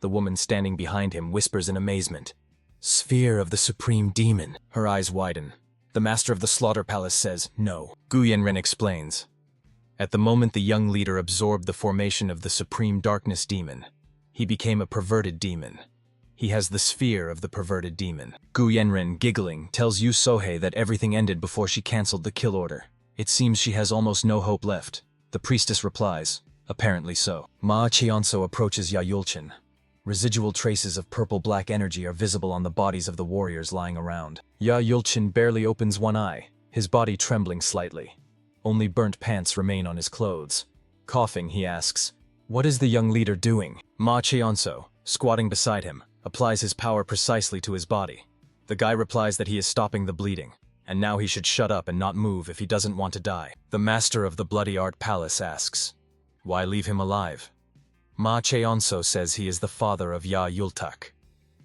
Speaker 1: The woman standing behind him whispers in amazement. Sphere of the Supreme Demon. Her eyes widen. The master of the Slaughter Palace says, no. Gu Yanren explains. At the moment the young leader absorbed the formation of the Supreme Darkness Demon, he became a perverted demon. He has the sphere of the perverted demon. Gu Yanren, giggling, tells Yu Sohei that everything ended before she cancelled the kill order. It seems she has almost no hope left. The priestess replies, apparently so. Machionso approaches Yulchin. Residual traces of purple-black energy are visible on the bodies of the warriors lying around. Yulchin barely opens one eye, his body trembling slightly. Only burnt pants remain on his clothes. Coughing, he asks, what is the young leader doing? Machionso, squatting beside him, applies his power precisely to his body. The guy replies that he is stopping the bleeding, and now he should shut up and not move if he doesn't want to die. The master of the Bloody Art Palace asks, why leave him alive? Machionso says he is the father of Yultak.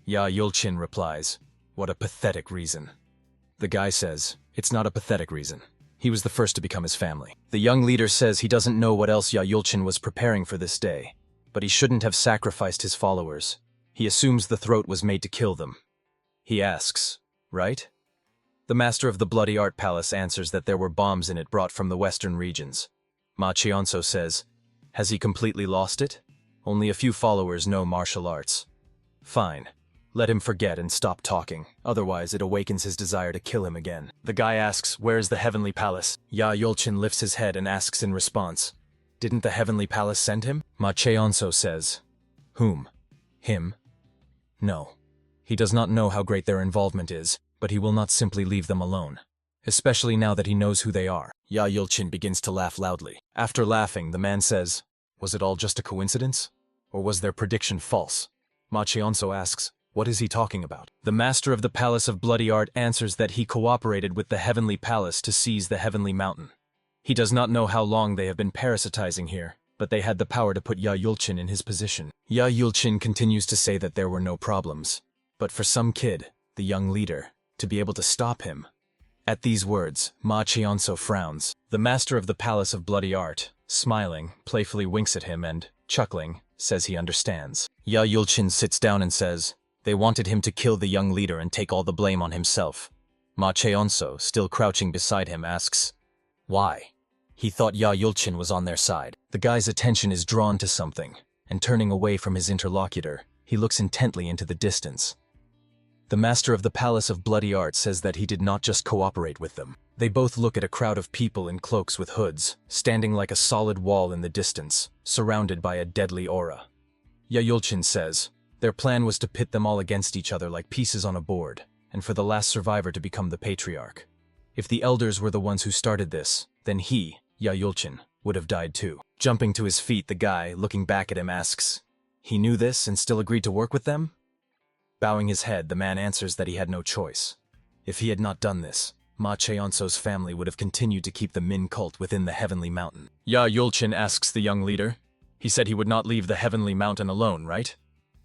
Speaker 1: Yulchin replies, what a pathetic reason. The guy says, it's not a pathetic reason. He was the first to become his family. The young leader says he doesn't know what else Yulchin was preparing for this day, but he shouldn't have sacrificed his followers. He assumes the throat was made to kill them. He asks, right? The master of the Bloody Art Palace answers that there were bombs in it brought from the western regions. Machionso says, has he completely lost it? Only a few followers know martial arts. Fine. Let him forget and stop talking, otherwise it awakens his desire to kill him again. The guy asks, where's the Heavenly Palace? Yulchin lifts his head and asks in response, didn't the Heavenly Palace send him? Machionso says, whom? Him? No. He does not know how great their involvement is, but he will not simply leave them alone. Especially now that he knows who they are. Yulchin begins to laugh loudly. After laughing, the man says, was it all just a coincidence? Or was their prediction false? Machionso asks, what is he talking about? The master of the Palace of Bloody Art answers that he cooperated with the Heavenly Palace to seize the Heavenly Mountain. He does not know how long they have been parasitizing here, but they had the power to put Yulchin in his position. Yulchin continues to say that there were no problems, but for some kid, the young leader, to be able to stop him. At these words, Machionso frowns. The master of the Palace of Bloody Art, smiling, playfully winks at him and, chuckling, says he understands. Yulchin sits down and says, they wanted him to kill the young leader and take all the blame on himself. Machionso, still crouching beside him, asks, why? He thought Yulchin was on their side. The guy's attention is drawn to something, and turning away from his interlocutor, he looks intently into the distance. The master of the Palace of Bloody Art says that he did not just cooperate with them. They both look at a crowd of people in cloaks with hoods, standing like a solid wall in the distance, surrounded by a deadly aura. Yulchin says, their plan was to pit them all against each other like pieces on a board, and for the last survivor to become the patriarch. If the elders were the ones who started this, then he, Yulchin, would have died too. Jumping to his feet, the guy, looking back at him, asks, he knew this and still agreed to work with them? Bowing his head, the man answers that he had no choice. If he had not done this, Machionso's family would have continued to keep the Min cult within the Heavenly Mountain. Yulchin asks the young leader. He said he would not leave the Heavenly Mountain alone, right?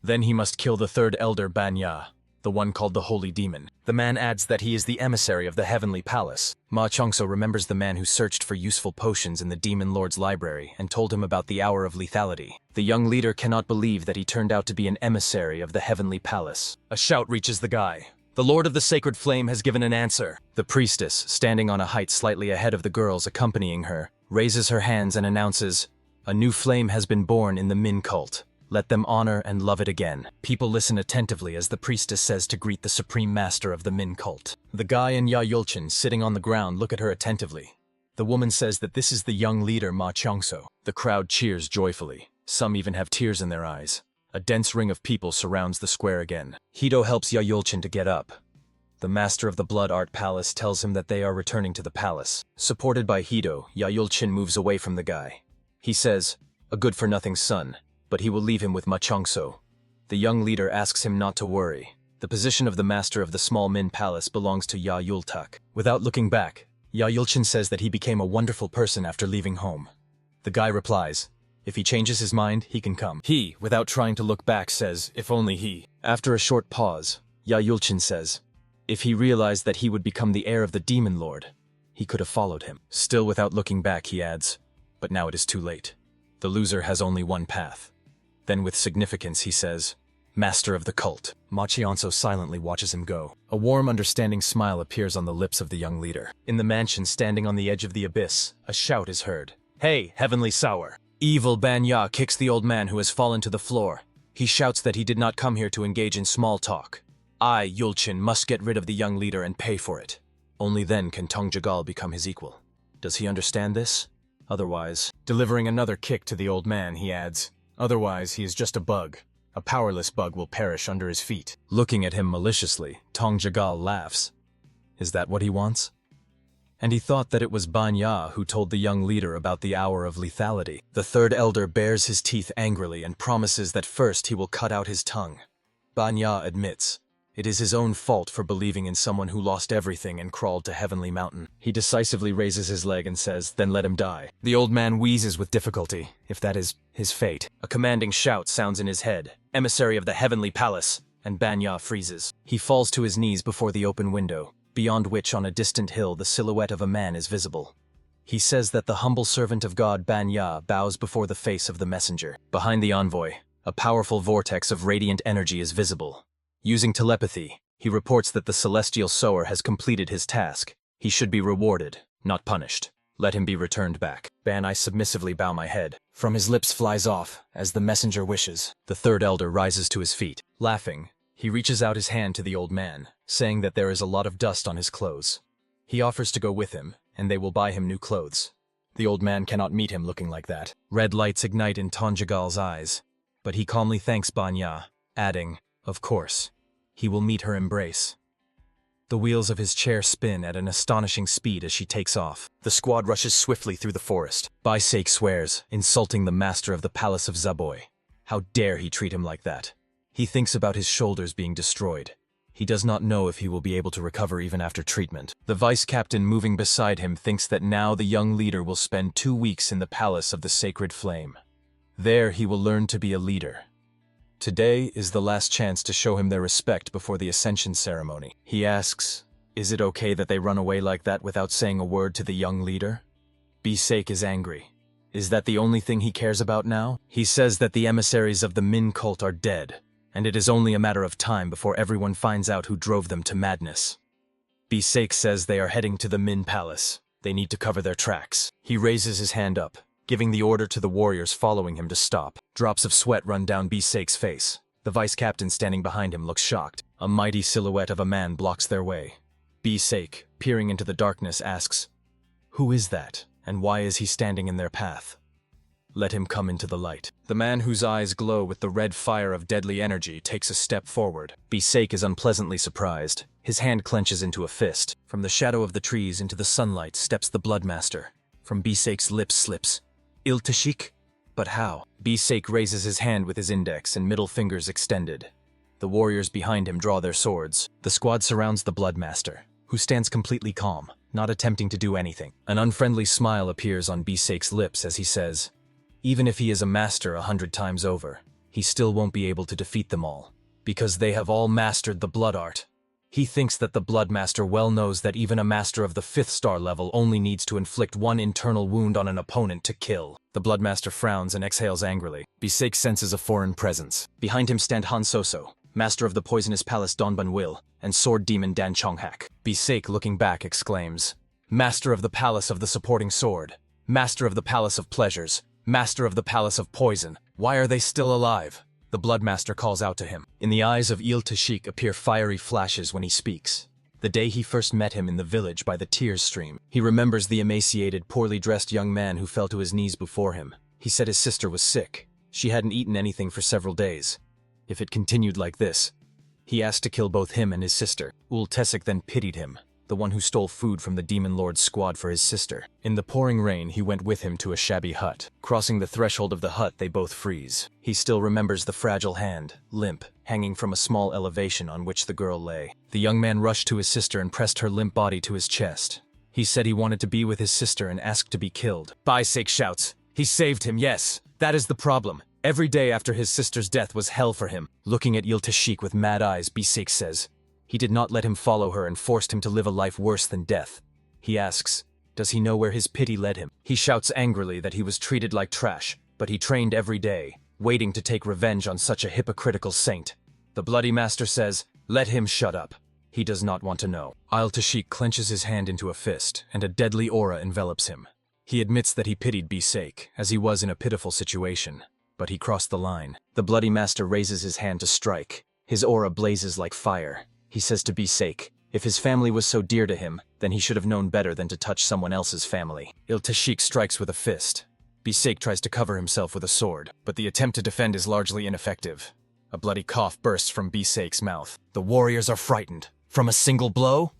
Speaker 1: Then he must kill the third elder Banya, the one called the Holy Demon. The man adds that he is the emissary of the Heavenly Palace. Machionso remembers the man who searched for useful potions in the Demon Lord's library and told him about the Hour of Lethality. The young leader cannot believe that he turned out to be an emissary of the Heavenly Palace. A shout reaches the guy. The Lord of the Sacred Flame has given an answer. The priestess, standing on a height slightly ahead of the girls accompanying her, raises her hands and announces, "A new flame has been born in the Min cult. Let them honor and love it again." People listen attentively as the priestess says to greet the supreme master of the Min cult. The guy and Yahyulchin, sitting on the ground, look at her attentively. The woman says that this is the young leader Ma Chongso. The crowd cheers joyfully. Some even have tears in their eyes. A dense ring of people surrounds the square again. Hido helps Yahyulchin to get up. The master of the Blood Art Palace tells him that they are returning to the palace. Supported by Hido, Yahyulchin moves away from the guy. He says, "A good-for-nothing son," but he will leave him with Ma Chongso. The young leader asks him not to worry. The position of the master of the small Min Palace belongs to Yahyultak. Without looking back, Yahyulchin says that he became a wonderful person after leaving home. The guy replies, "If he changes his mind, he can come." He, without trying to look back, says, "If only he." After a short pause, Yahyulchin says, "If he realized that he would become the heir of the Demon Lord, he could have followed him." Still without looking back, he adds, "But now it is too late. The loser has only one path." Then with significance he says, "Master of the cult." Ma Chionso silently watches him go. A warm, understanding smile appears on the lips of the young leader. In the mansion standing on the edge of the abyss, a shout is heard. "Hey, Heavenly Sour!" Evil Banya kicks the old man who has fallen to the floor. He shouts that he did not come here to engage in small talk. I, Yulchin, must get rid of the young leader and pay for it. Only then can Tong Jagal become his equal. Does he understand this? Otherwise, delivering another kick to the old man, he adds, "Otherwise, he is just a bug. A powerless bug will perish under his feet." Looking at him maliciously, Tong Jagal laughs. Is that what he wants? And he thought that it was Banya who told the young leader about the hour of lethality. The third elder bares his teeth angrily and promises that first he will cut out his tongue. Banya admits it is his own fault for believing in someone who lost everything and crawled to Heavenly Mountain. He decisively raises his leg and says, "Then let him die." The old man wheezes with difficulty, if that is his fate. A commanding shout sounds in his head, "Emissary of the Heavenly Palace," and Banya freezes. He falls to his knees before the open window, beyond which on a distant hill the silhouette of a man is visible. He says that the humble servant of God Banya bows before the face of the messenger. Behind the envoy, a powerful vortex of radiant energy is visible. Using telepathy, he reports that the celestial sower has completed his task. He should be rewarded, not punished. Let him be returned back. I submissively bow my head. From his lips flies off, as the messenger wishes. The third elder rises to his feet. Laughing, he reaches out his hand to the old man, saying that there is a lot of dust on his clothes. He offers to go with him, and they will buy him new clothes. The old man cannot meet him looking like that. Red lights ignite in Tonjagal's eyes, but he calmly thanks Banya, adding, "Of course, he will meet her embrace." The wheels of his chair spin at an astonishing speed as she takes off. The squad rushes swiftly through the forest. Baisake swears, insulting the master of the Palace of Zaboy. How dare he treat him like that? He thinks about his shoulders being destroyed. He does not know if he will be able to recover even after treatment. The vice captain moving beside him thinks that now the young leader will spend 2 weeks in the Palace of the Sacred Flame. There he will learn to be a leader. Today is the last chance to show him their respect before the ascension ceremony. He asks, is it okay that they run away like that without saying a word to the young leader? Bisake is angry. Is that the only thing he cares about now? He says that the emissaries of the Min cult are dead, and it is only a matter of time before everyone finds out who drove them to madness. Bisake says they are heading to the Min Palace. They need to cover their tracks. He raises his hand up, giving the order to the warriors following him to stop. Drops of sweat run down Bisake's face. The vice captain standing behind him looks shocked. A mighty silhouette of a man blocks their way. Bisake, peering into the darkness, asks, "Who is that, and why is he standing in their path?" Let him come into the light. The man whose eyes glow with the red fire of deadly energy takes a step forward. Bisake is unpleasantly surprised. His hand clenches into a fist. From the shadow of the trees into the sunlight steps the Bloodmaster. From Bisake's lips slips, "Iltashik?" But how? Bisake raises his hand with his index and middle fingers extended. The warriors behind him draw their swords. The squad surrounds the Bloodmaster, who stands completely calm, not attempting to do anything. An unfriendly smile appears on Bisake's lips as he says, even if he is a master 100 times over, he still won't be able to defeat them all, because they have all mastered the blood art. He thinks that the Bloodmaster well knows that even a master of the 5th star level only needs to inflict one internal wound on an opponent to kill. The Bloodmaster frowns and exhales angrily. Bisake senses a foreign presence. Behind him stand Han Soso, Master of the Poisonous Palace Donbun Will, and Sword Demon Dan Chonghak. Bisek, looking back, exclaims, Master of the Palace of the Supporting Sword, Master of the Palace of Pleasures, Master of the Palace of Poison, why are they still alive? The Bloodmaster calls out to him. In the eyes of Il Tashik appear fiery flashes when he speaks. The day he first met him in the village by the tears stream, he remembers the emaciated, poorly dressed young man who fell to his knees before him. He said his sister was sick. She hadn't eaten anything for several days. If it continued like this, he asked to kill both him and his sister. Ul Teshik then pitied him, the one who stole food from the Demon Lord's squad for his sister. In the pouring rain, he went with him to a shabby hut. Crossing the threshold of the hut, they both freeze. He still remembers the fragile hand, limp, hanging from a small elevation on which the girl lay. The young man rushed to his sister and pressed her limp body to his chest. He said he wanted to be with his sister and asked to be killed. Bisek shouts, he saved him, yes. That is the problem. Every day after his sister's death was hell for him. Looking at Il Tashik with mad eyes, Bisek says, he did not let him follow her and forced him to live a life worse than death. He asks, does he know where his pity led him? He shouts angrily that he was treated like trash, but he trained every day, waiting to take revenge on such a hypocritical saint. The Bloody Master says, let him shut up. He does not want to know. Il Tashik clenches his hand into a fist, and a deadly aura envelops him. He admits that he pitied Bisek, as he was in a pitiful situation, but he crossed the line. The Bloody Master raises his hand to strike. His aura blazes like fire. He says to Bisek, if his family was so dear to him, then he should have known better than to touch someone else's family. Il Tashik strikes with a fist. Bisek tries to cover himself with a sword, but the attempt to defend is largely ineffective. A bloody cough bursts from Bisek's mouth. The warriors are frightened. From a single blow?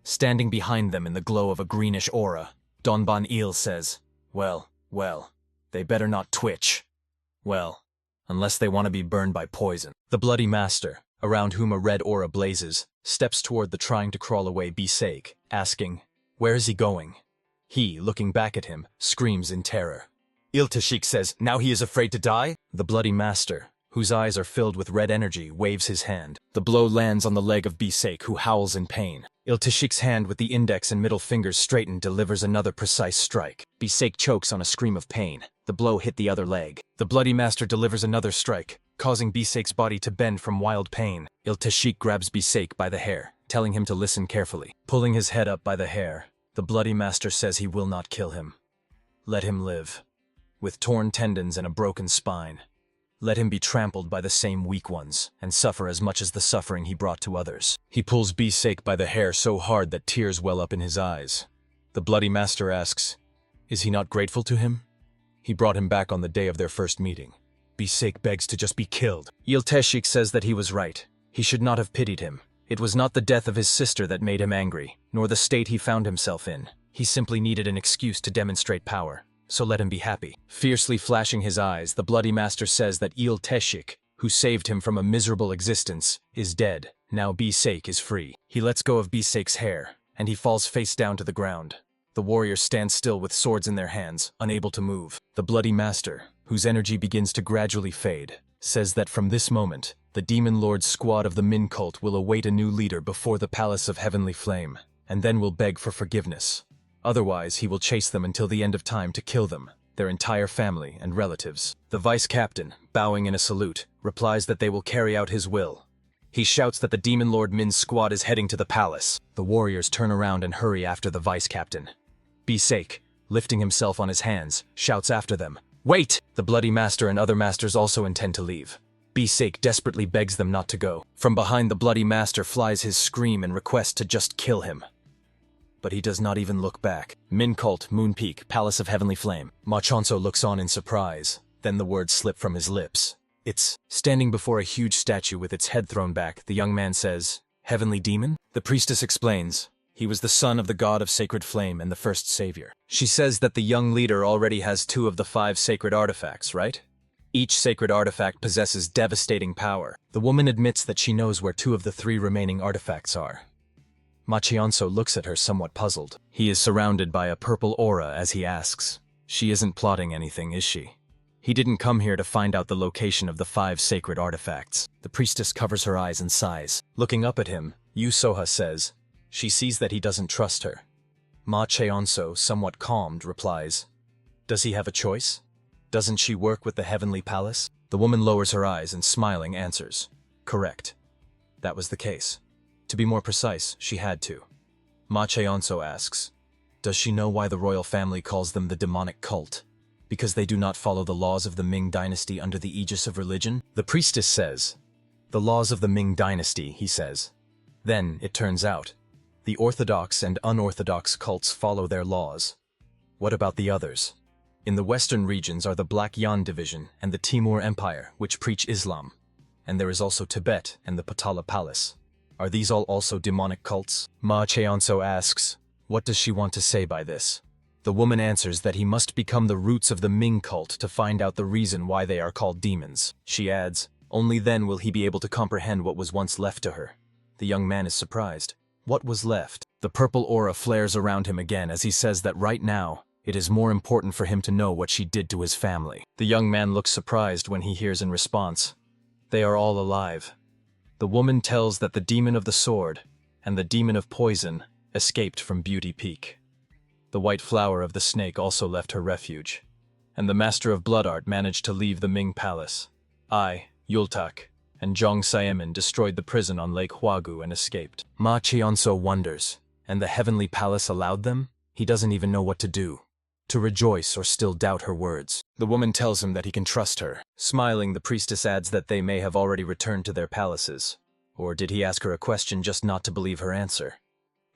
Speaker 1: Standing behind them in the glow of a greenish aura, Donban Il says, well, they better not twitch. Well, unless they want to be burned by poison. The Bloody Master, around whom a red aura blazes, steps toward the trying to crawl away Bisek, asking, where is he going? He, looking back at him, screams in terror. Il Tashik says, now he is afraid to die? The Bloody Master, whose eyes are filled with red energy, waves his hand. The blow lands on the leg of Bisek, who howls in pain. Il Tashik's hand with the index and middle fingers straightened delivers another precise strike. Bisek chokes on a scream of pain. The blow hit the other leg. The Bloody Master delivers another strike, causing Bisek's body to bend from wild pain. Il Tashik grabs Bisek by the hair, telling him to listen carefully. Pulling his head up by the hair, the Bloody Master says he will not kill him. Let him live. With torn tendons and a broken spine, let him be trampled by the same weak ones, and suffer as much as the suffering he brought to others. He pulls Bisek by the hair so hard that tears well up in his eyes. The Bloody Master asks, is he not grateful to him? He brought him back on the day of their first meeting. Bisek begs to just be killed. Il Tashik says that he was right. He should not have pitied him. It was not the death of his sister that made him angry, nor the state he found himself in. He simply needed an excuse to demonstrate power. So let him be happy. Fiercely flashing his eyes, the Bloody Master says that Il Tashik, who saved him from a miserable existence, is dead. Now Bisek is free. He lets go of Bisek's hair, and he falls face down to the ground. The warriors stand still with swords in their hands, unable to move. The Bloody Master, whose energy begins to gradually fade, says that from this moment, the Demon Lord's squad of the Min cult will await a new leader before the Palace of Heavenly Flame, and then will beg for forgiveness. Otherwise, he will chase them until the end of time to kill them, their entire family and relatives. The vice captain, bowing in a salute, replies that they will carry out his will. He shouts that the Demon Lord Min's squad is heading to the palace. The warriors turn around and hurry after the vice captain. Bisek, lifting himself on his hands, shouts after them, wait! The Bloody Master and other masters also intend to leave. Bisek desperately begs them not to go. From behind the Bloody Master flies his scream and request to just kill him. But he does not even look back. Min Cult, Moon Peak, Palace of Heavenly Flame. Ma Chonso looks on in surprise. Then the words slip from his lips. It's standing before a huge statue with its head thrown back. The young man says, Heavenly Demon? The priestess explains, he was the son of the god of sacred flame and the first savior. She says that the young leader already has 2 of the 5 sacred artifacts, right? Each sacred artifact possesses devastating power. The woman admits that she knows where 2 of the 3 remaining artifacts are. Ma Chonso looks at her somewhat puzzled. He is surrounded by a purple aura as he asks, she isn't plotting anything, is she? He didn't come here to find out the location of the 5 sacred artifacts. The priestess covers her eyes and sighs. Looking up at him, Yu Soha says, she sees that he doesn't trust her. Ma Cheonso, somewhat calmed, replies, does he have a choice? Doesn't she work with the heavenly palace? The woman lowers her eyes and smiling answers, Correct. That was the case. To be more precise, she had to. Ma Cheonso asks, does she know why the royal family calls them the demonic cult? Because they do not follow the laws of the Ming dynasty under the aegis of religion? The priestess says, the laws of the Ming dynasty, he says. Then, it turns out, the orthodox and unorthodox cults follow their laws. What about the others? In the western regions are the Black Yan division and the Timur Empire, which preach Islam. And there is also Tibet and the Potala Palace. Are these all also demonic cults? Ma Cheonso asks, what does she want to say by this? The woman answers that he must become the roots of the Ming cult to find out the reason why they are called demons. She adds, only then will he be able to comprehend what was once left to her. The young man is surprised. What was left? The purple aura flares around him again as he says that right now, it is more important for him to know what she did to his family. The young man looks surprised when he hears in response, they are all alive. The woman tells that the demon of the sword and the demon of poison escaped from Beauty Peak. The white flower of the snake also left her refuge, and the master of blood art managed to leave the Ming palace. I, Yultak, and Zhong Siemin destroyed the prison on Lake Huagu and escaped. Ma Cheonso wonders, and the heavenly palace allowed them? He doesn't even know what to do. To rejoice or still doubt her words. The woman tells him that he can trust her. Smiling, the priestess adds that they may have already returned to their palaces. Or did he ask her a question just not to believe her answer?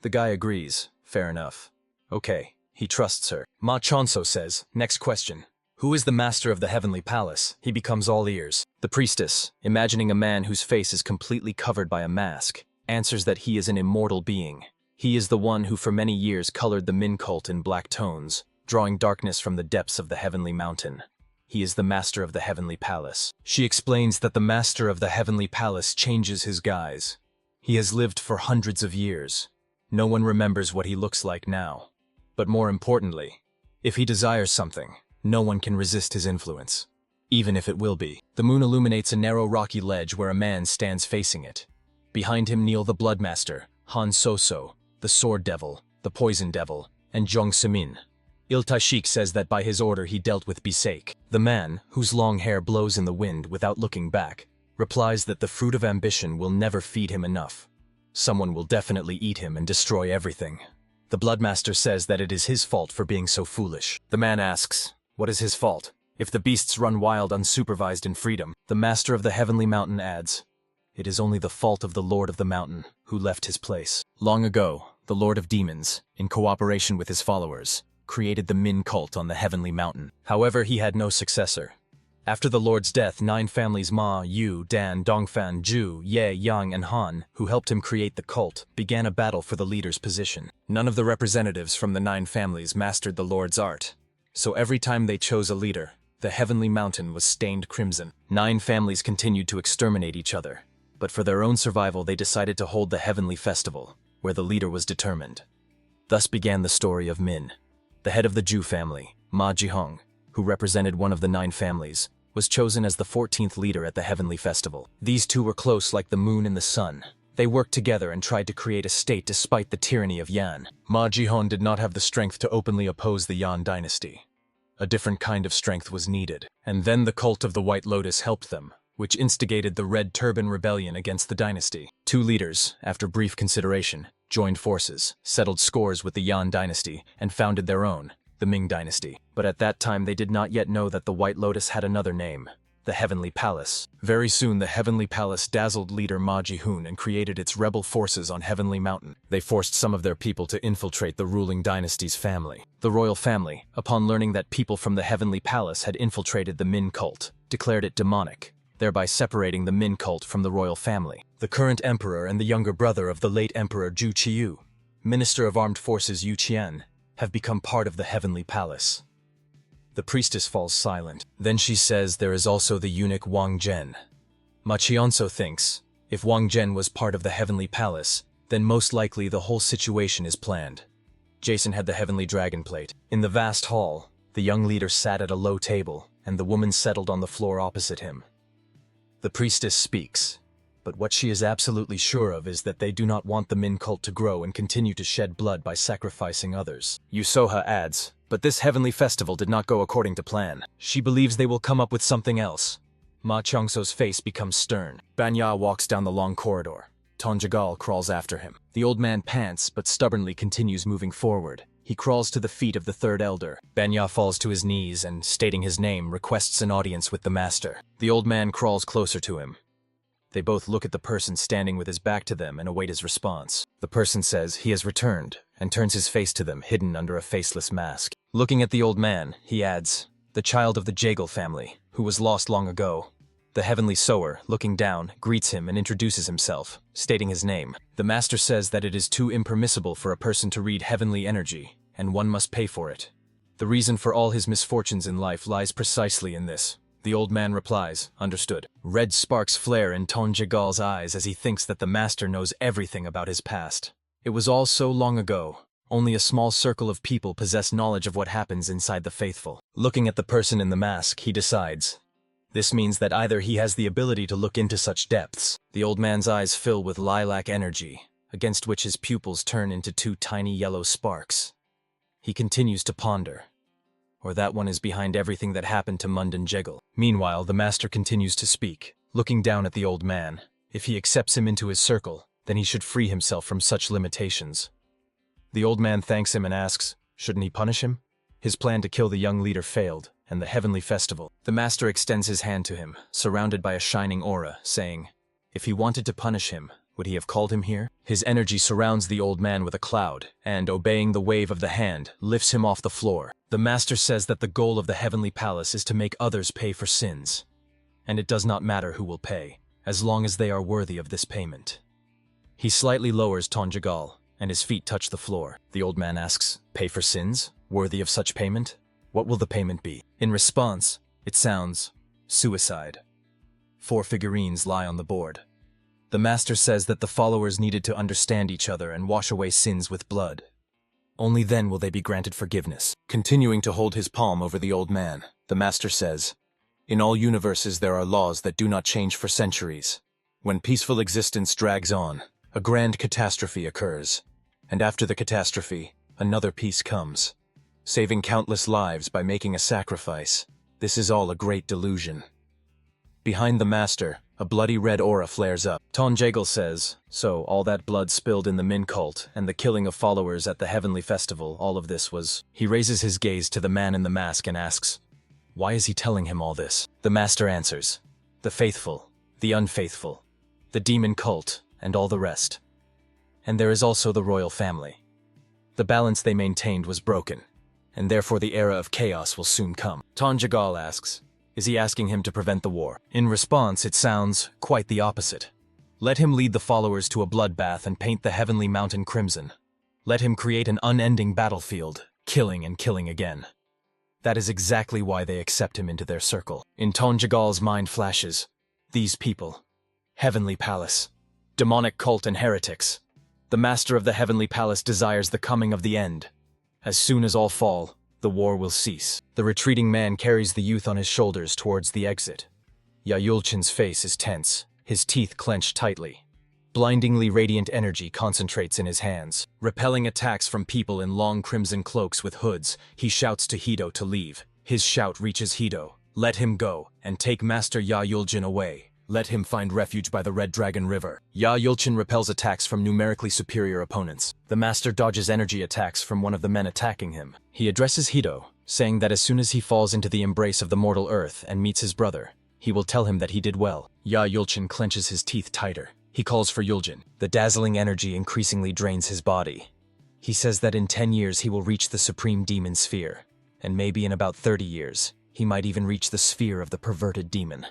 Speaker 1: The guy agrees. Fair enough. Okay, he trusts her. Ma Cheonso says, next question. Who is the master of the heavenly palace? He becomes all ears. The priestess, imagining a man whose face is completely covered by a mask, answers that he is an immortal being. He is the one who for many years colored the Min cult in black tones, drawing darkness from the depths of the heavenly mountain. He is the master of the heavenly palace. She explains that the master of the heavenly palace changes his guise. He has lived for hundreds of years. No one remembers what he looks like now. But more importantly, if he desires something, no one can resist his influence, even if it will be. The moon illuminates a narrow rocky ledge where a man stands facing it. Behind him kneel the Bloodmaster, Han Soso, the Sword Devil, the Poison Devil, and Zhong Simin. Il-Tashik says that by his order he dealt with Bisake. The man, whose long hair blows in the wind without looking back, replies that the fruit of ambition will never feed him enough. Someone will definitely eat him and destroy everything. The Bloodmaster says that it is his fault for being so foolish. The man asks, what is his fault? If the beasts run wild unsupervised in freedom, the master of the heavenly mountain adds, it is only the fault of the Lord of the Mountain, who left his place. Long ago, the Lord of Demons, in cooperation with his followers, created the Min cult on the heavenly mountain. However, he had no successor. After the Lord's death, 9 families Ma, Yu, Dan, Dongfan, Zhu, Ye, Yang, and Han, who helped him create the cult, began a battle for the leader's position. None of the representatives from the 9 families mastered the Lord's art. So every time they chose a leader, the heavenly mountain was stained crimson. 9 families continued to exterminate each other, but for their own survival they decided to hold the heavenly festival, where the leader was determined. Thus began the story of Min. The head of the Zhu family, Ma Jihong, who represented one of the 9 families, was chosen as the 14th leader at the heavenly festival. These two were close like the moon and the sun. They worked together and tried to create a state despite the tyranny of Yan. Ma Jihong did not have the strength to openly oppose the Yan dynasty. A different kind of strength was needed. And then the cult of the White Lotus helped them, which instigated the Red Turban Rebellion against the dynasty. 2 leaders, after brief consideration, joined forces, settled scores with the Yan dynasty, and founded their own, the Ming dynasty. But at that time they did not yet know that the White Lotus had another name, the Heavenly Palace. Very soon the Heavenly Palace dazzled leader Ma Jihun and created its rebel forces on Heavenly Mountain. They forced some of their people to infiltrate the ruling dynasty's family. The royal family, upon learning that people from the Heavenly Palace had infiltrated the Min cult, declared it demonic, thereby separating the Min cult from the royal family. The current emperor and the younger brother of the late emperor Zhu Qiyu, Minister of Armed Forces Yu Qian, have become part of the Heavenly Palace. The priestess falls silent. Then she says there is also the eunuch Wang Zhen. Ma Cheonso thinks, if Wang Zhen was part of the Heavenly Palace, then most likely the whole situation is planned. Jason had the Heavenly Dragon Plate. In the vast hall, the young leader sat at a low table, and the woman settled on the floor opposite him. The priestess speaks, but what she is absolutely sure of is that they do not want the Min cult to grow and continue to shed blood by sacrificing others. Yusoha adds, but this heavenly festival did not go according to plan. She believes they will come up with something else. Ma Chongso's face becomes stern. Banya walks down the long corridor. Tonjagal crawls after him. The old man pants, but stubbornly continues moving forward. He crawls to the feet of the third elder. Banya falls to his knees and, stating his name, requests an audience with the master. The old man crawls closer to him. They both look at the person standing with his back to them and await his response. The person says he has returned and turns his face to them, hidden under a faceless mask. Looking at the old man, he adds, "The child of the Jagal family, who was lost long ago." The heavenly sower, looking down, greets him and introduces himself, stating his name. The master says that it is too impermissible for a person to read heavenly energy, and one must pay for it. The reason for all his misfortunes in life lies precisely in this. The old man replies, "Understood." Red sparks flare in Tonjagal's eyes as he thinks that the master knows everything about his past. It was all so long ago. Only a small circle of people possess knowledge of what happens inside the faithful. Looking at the person in the mask, he decides. This means that either he has the ability to look into such depths. The old man's eyes fill with lilac energy, against which his pupils turn into two tiny yellow sparks. He continues to ponder. Or that one is behind everything that happened to Mundan Jegal. Meanwhile, the master continues to speak, looking down at the old man. If he accepts him into his circle, then he should free himself from such limitations. The old man thanks him and asks, shouldn't he punish him? His plan to kill the young leader failed, and the heavenly festival. The master extends his hand to him, surrounded by a shining aura, saying, if he wanted to punish him, would he have called him here? His energy surrounds the old man with a cloud, and, obeying the wave of the hand, lifts him off the floor. The master says that the goal of the heavenly palace is to make others pay for sins. And it does not matter who will pay, as long as they are worthy of this payment. He slightly lowers Tonjagal, and his feet touch the floor. The old man asks, pay for sins? Worthy of such payment? What will the payment be? In response, it sounds, suicide. 4 figurines lie on the board. The master says that the followers needed to understand each other and wash away sins with blood. Only then will they be granted forgiveness. Continuing to hold his palm over the old man, the master says, in all universes there are laws that do not change for centuries. When peaceful existence drags on, a grand catastrophe occurs. And after the catastrophe, another peace comes. Saving countless lives by making a sacrifice. This is all a great delusion. Behind the master, a bloody red aura flares up. Tonjagal says, so all that blood spilled in the Min cult and the killing of followers at the heavenly festival, all of this was... He raises his gaze to the man in the mask and asks, why is he telling him all this? The master answers, the faithful, the unfaithful, the demon cult, and all the rest. And there is also the royal family. The balance they maintained was broken, and therefore the era of chaos will soon come. Tonjagal asks, is he asking him to prevent the war? In response, it sounds quite the opposite. Let him lead the followers to a bloodbath and paint the heavenly mountain crimson. Let him create an unending battlefield, killing and killing again. That is exactly why they accept him into their circle. In Tonjagal's mind flashes, these people, heavenly palace, demonic cult and heretics. The master of the heavenly palace desires the coming of the end. As soon as all fall, the war will cease. The retreating man carries the youth on his shoulders towards the exit. Yayulchin's face is tense, his teeth clenched tightly. Blindingly radiant energy concentrates in his hands. Repelling attacks from people in long crimson cloaks with hoods, he shouts to Hido to leave. His shout reaches Hido. Let him go, and take Master Yayulchin away. Let him find refuge by the Red Dragon River. Yahello repels attacks from numerically superior opponents. The master dodges energy attacks from one of the men attacking him. He addresses Hido, saying that as soon as he falls into the embrace of the mortal earth and meets his brother, he will tell him that he did well. Yahello clenches his teeth tighter. He calls for Yuljin. The dazzling energy increasingly drains his body. He says that in 10 years he will reach the supreme demon sphere, and maybe in about 30 years, he might even reach the sphere of the perverted demon.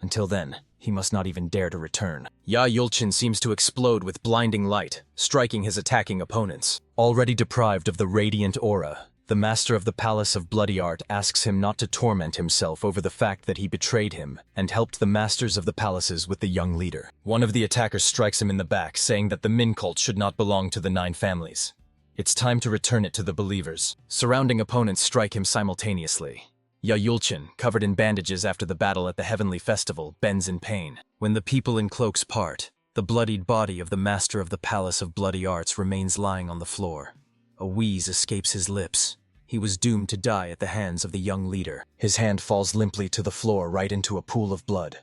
Speaker 1: Until then, he must not even dare to return. Yahello seems to explode with blinding light, striking his attacking opponents. Already deprived of the radiant aura, the master of the Palace of Bloody Art asks him not to torment himself over the fact that he betrayed him and helped the masters of the palaces with the young leader. One of the attackers strikes him in the back, saying that the Min cult should not belong to the 9 families. It's time to return it to the believers. Surrounding opponents strike him simultaneously. Yahello, covered in bandages after the battle at the heavenly festival, bends in pain. When the people in cloaks part, the bloodied body of the master of the Palace of Bloody Arts remains lying on the floor. A wheeze escapes his lips. He was doomed to die at the hands of the young leader. His hand falls limply to the floor right into a pool of blood.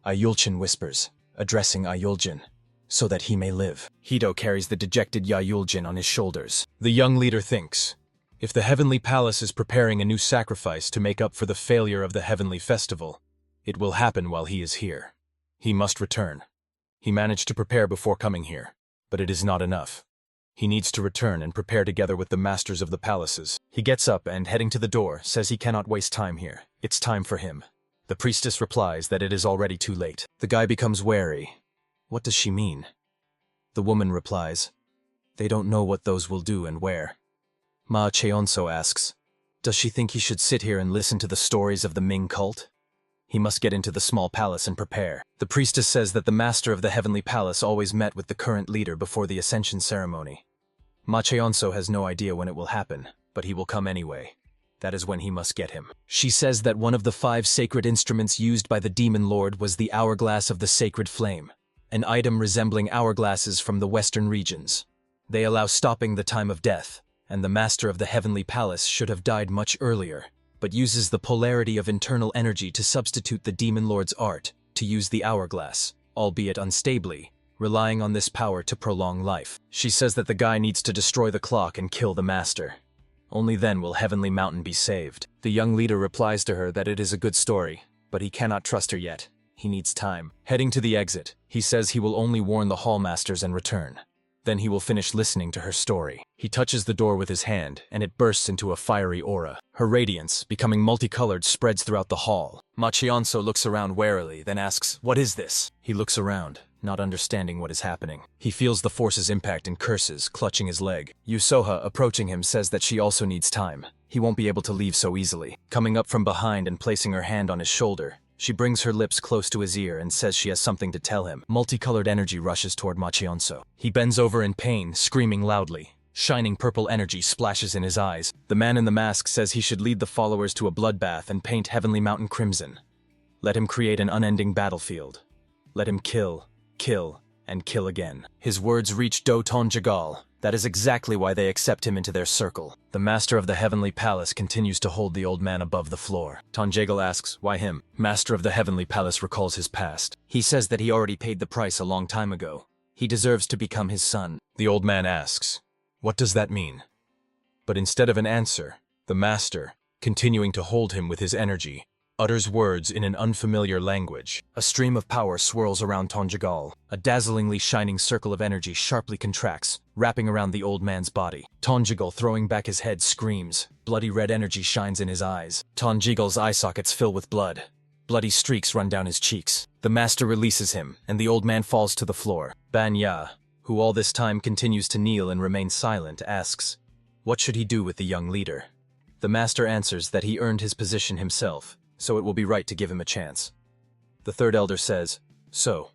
Speaker 1: Ayulchin whispers, addressing Ayulchin, so that he may live. Hito carries the dejected Yayulchin on his shoulders. The young leader thinks, if the heavenly palace is preparing a new sacrifice to make up for the failure of the heavenly festival, it will happen while he is here. He must return. He managed to prepare before coming here, but it is not enough. He needs to return and prepare together with the masters of the palaces. He gets up and, heading to the door, says he cannot waste time here. It's time for him. The priestess replies that it is already too late. The guy becomes wary. What does she mean? The woman replies, they don't know what those will do and where. Ma Cheonso asks, does she think he should sit here and listen to the stories of the Ming cult? He must get into the small palace and prepare. The priestess says that the master of the heavenly palace always met with the current leader before the ascension ceremony. Ma Cheonso has no idea when it will happen, but he will come anyway. That is when he must get him. She says that one of the 5 sacred instruments used by the demon lord was the hourglass of the sacred flame, an item resembling hourglasses from the western regions. They allow stopping the time of death, and the master of the heavenly palace should have died much earlier, but uses the polarity of internal energy to substitute the demon lord's art to use the hourglass, albeit unstably, relying on this power to prolong life. She says that the guy needs to destroy the clock and kill the master. Only then will Heavenly Mountain be saved. The young leader replies to her that it is a good story, but he cannot trust her yet. He needs time. Heading to the exit, he says he will only warn the hallmasters and return. Then he will finish listening to her story. He touches the door with his hand, and it bursts into a fiery aura. Her radiance, becoming multicolored, spreads throughout the hall. Ma Cheonso looks around warily, then asks, what is this? He looks around, not understanding what is happening. He feels the force's impact and curses, clutching his leg. Yusoha, approaching him, says that she also needs time. He won't be able to leave so easily. Coming up from behind and placing her hand on his shoulder, she brings her lips close to his ear and says she has something to tell him. Multicolored energy rushes toward Ma Cheonso. He bends over in pain, screaming loudly. Shining purple energy splashes in his eyes. The man in the mask says he should lead the followers to a bloodbath and paint Heavenly Mountain crimson. Let him create an unending battlefield. Let him kill, kill, and kill again. His words reach Doton Jagal. That is exactly why they accept him into their circle. The master of the heavenly palace continues to hold the old man above the floor. Tonjagal asks, why him? Master of the heavenly palace recalls his past. He says that he already paid the price a long time ago. He deserves to become his son. The old man asks, what does that mean? But instead of an answer, the master, continuing to hold him with his energy, utters words in an unfamiliar language. A stream of power swirls around Tonjagal. A dazzlingly shining circle of energy sharply contracts, wrapping around the old man's body. Tonjagal, throwing back his head, screams. Bloody red energy shines in his eyes. Tonjagal's eye sockets fill with blood. Bloody streaks run down his cheeks. The master releases him, and the old man falls to the floor. Banya, who all this time continues to kneel and remain silent, asks, what should he do with the young leader? The master answers that he earned his position himself, so it will be right to give him a chance. The third elder says, so.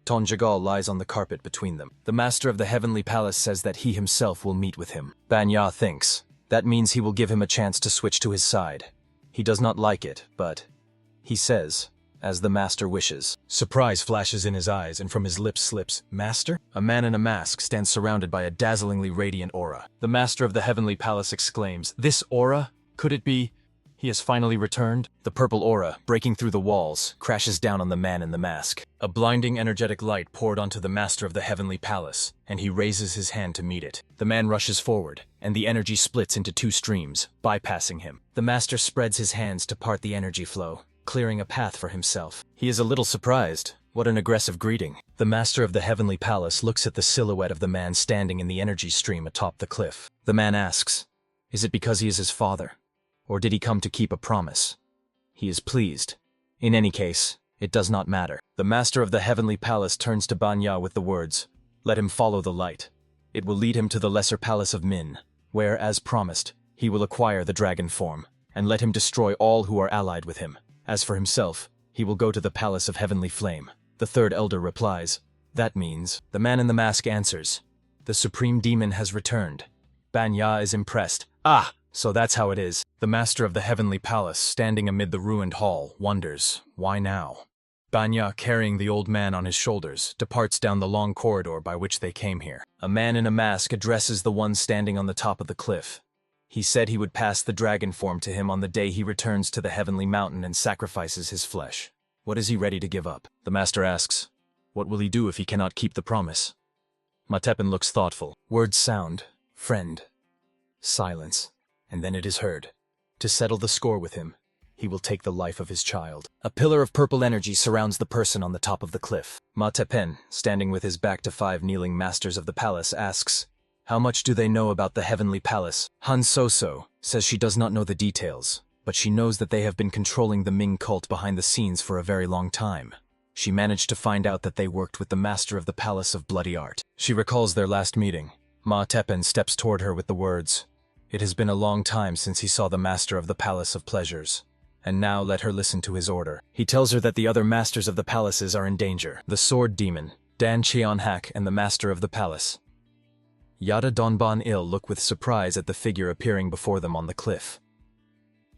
Speaker 1: Tonjagal lies on the carpet between them. The master of the heavenly palace says that he himself will meet with him. Banya thinks, that means he will give him a chance to switch to his side. He does not like it, but he says, as the master wishes. Surprise flashes in his eyes, and from his lips slips, Master? A man in a mask stands surrounded by a dazzlingly radiant aura. The master of the heavenly palace exclaims, this aura? Could it be? He has finally returned. The purple aura, breaking through the walls, crashes down on the man in the mask. A blinding energetic light poured onto the master of the heavenly palace, and he raises his hand to meet it. The man rushes forward, and the energy splits into 2 streams, bypassing him. The master spreads his hands to part the energy flow, clearing a path for himself. He is a little surprised. What an aggressive greeting. The master of the heavenly palace looks at the silhouette of the man standing in the energy stream atop the cliff. The man asks, is it because he is his father? Or did he come to keep a promise? He is pleased. In any case, it does not matter. The master of the heavenly palace turns to Banya with the words, let him follow the light. It will lead him to the lesser palace of Min, where, as promised, he will acquire the dragon form, and let him destroy all who are allied with him. As for himself, he will go to the palace of heavenly flame. The third elder replies, that means. The man in the mask answers, the supreme demon has returned. Banya is impressed. Ah! So that's how it is. The master of the heavenly palace, standing amid the ruined hall, wonders, why now? Banya, carrying the old man on his shoulders, departs down the long corridor by which they came here. A man in a mask addresses the one standing on the top of the cliff. He said he would pass the dragon form to him on the day he returns to the heavenly mountain and sacrifices his flesh. What is he ready to give up? The master asks, what will he do if he cannot keep the promise? Matepen looks thoughtful. Words sound, friend. Silence. And then it is heard. To settle the score with him, he will take the life of his child. A pillar of purple energy surrounds the person on the top of the cliff. Matepen, standing with his back to 5 kneeling masters of the palace, asks, how much do they know about the heavenly palace? Han Soso says she does not know the details, but she knows that they have been controlling the Ming cult behind the scenes for a very long time. She managed to find out that they worked with the master of the Palace of Bloody Art. She recalls their last meeting. Matepen steps toward her with the words, it has been a long time since he saw the master of the Palace of Pleasures, and now let her listen to his order. He tells her that the other masters of the palaces are in danger. The Sword Demon, Dan Cheonhak, and the master of the palace, Yada Donban Il, look with surprise at the figure appearing before them on the cliff.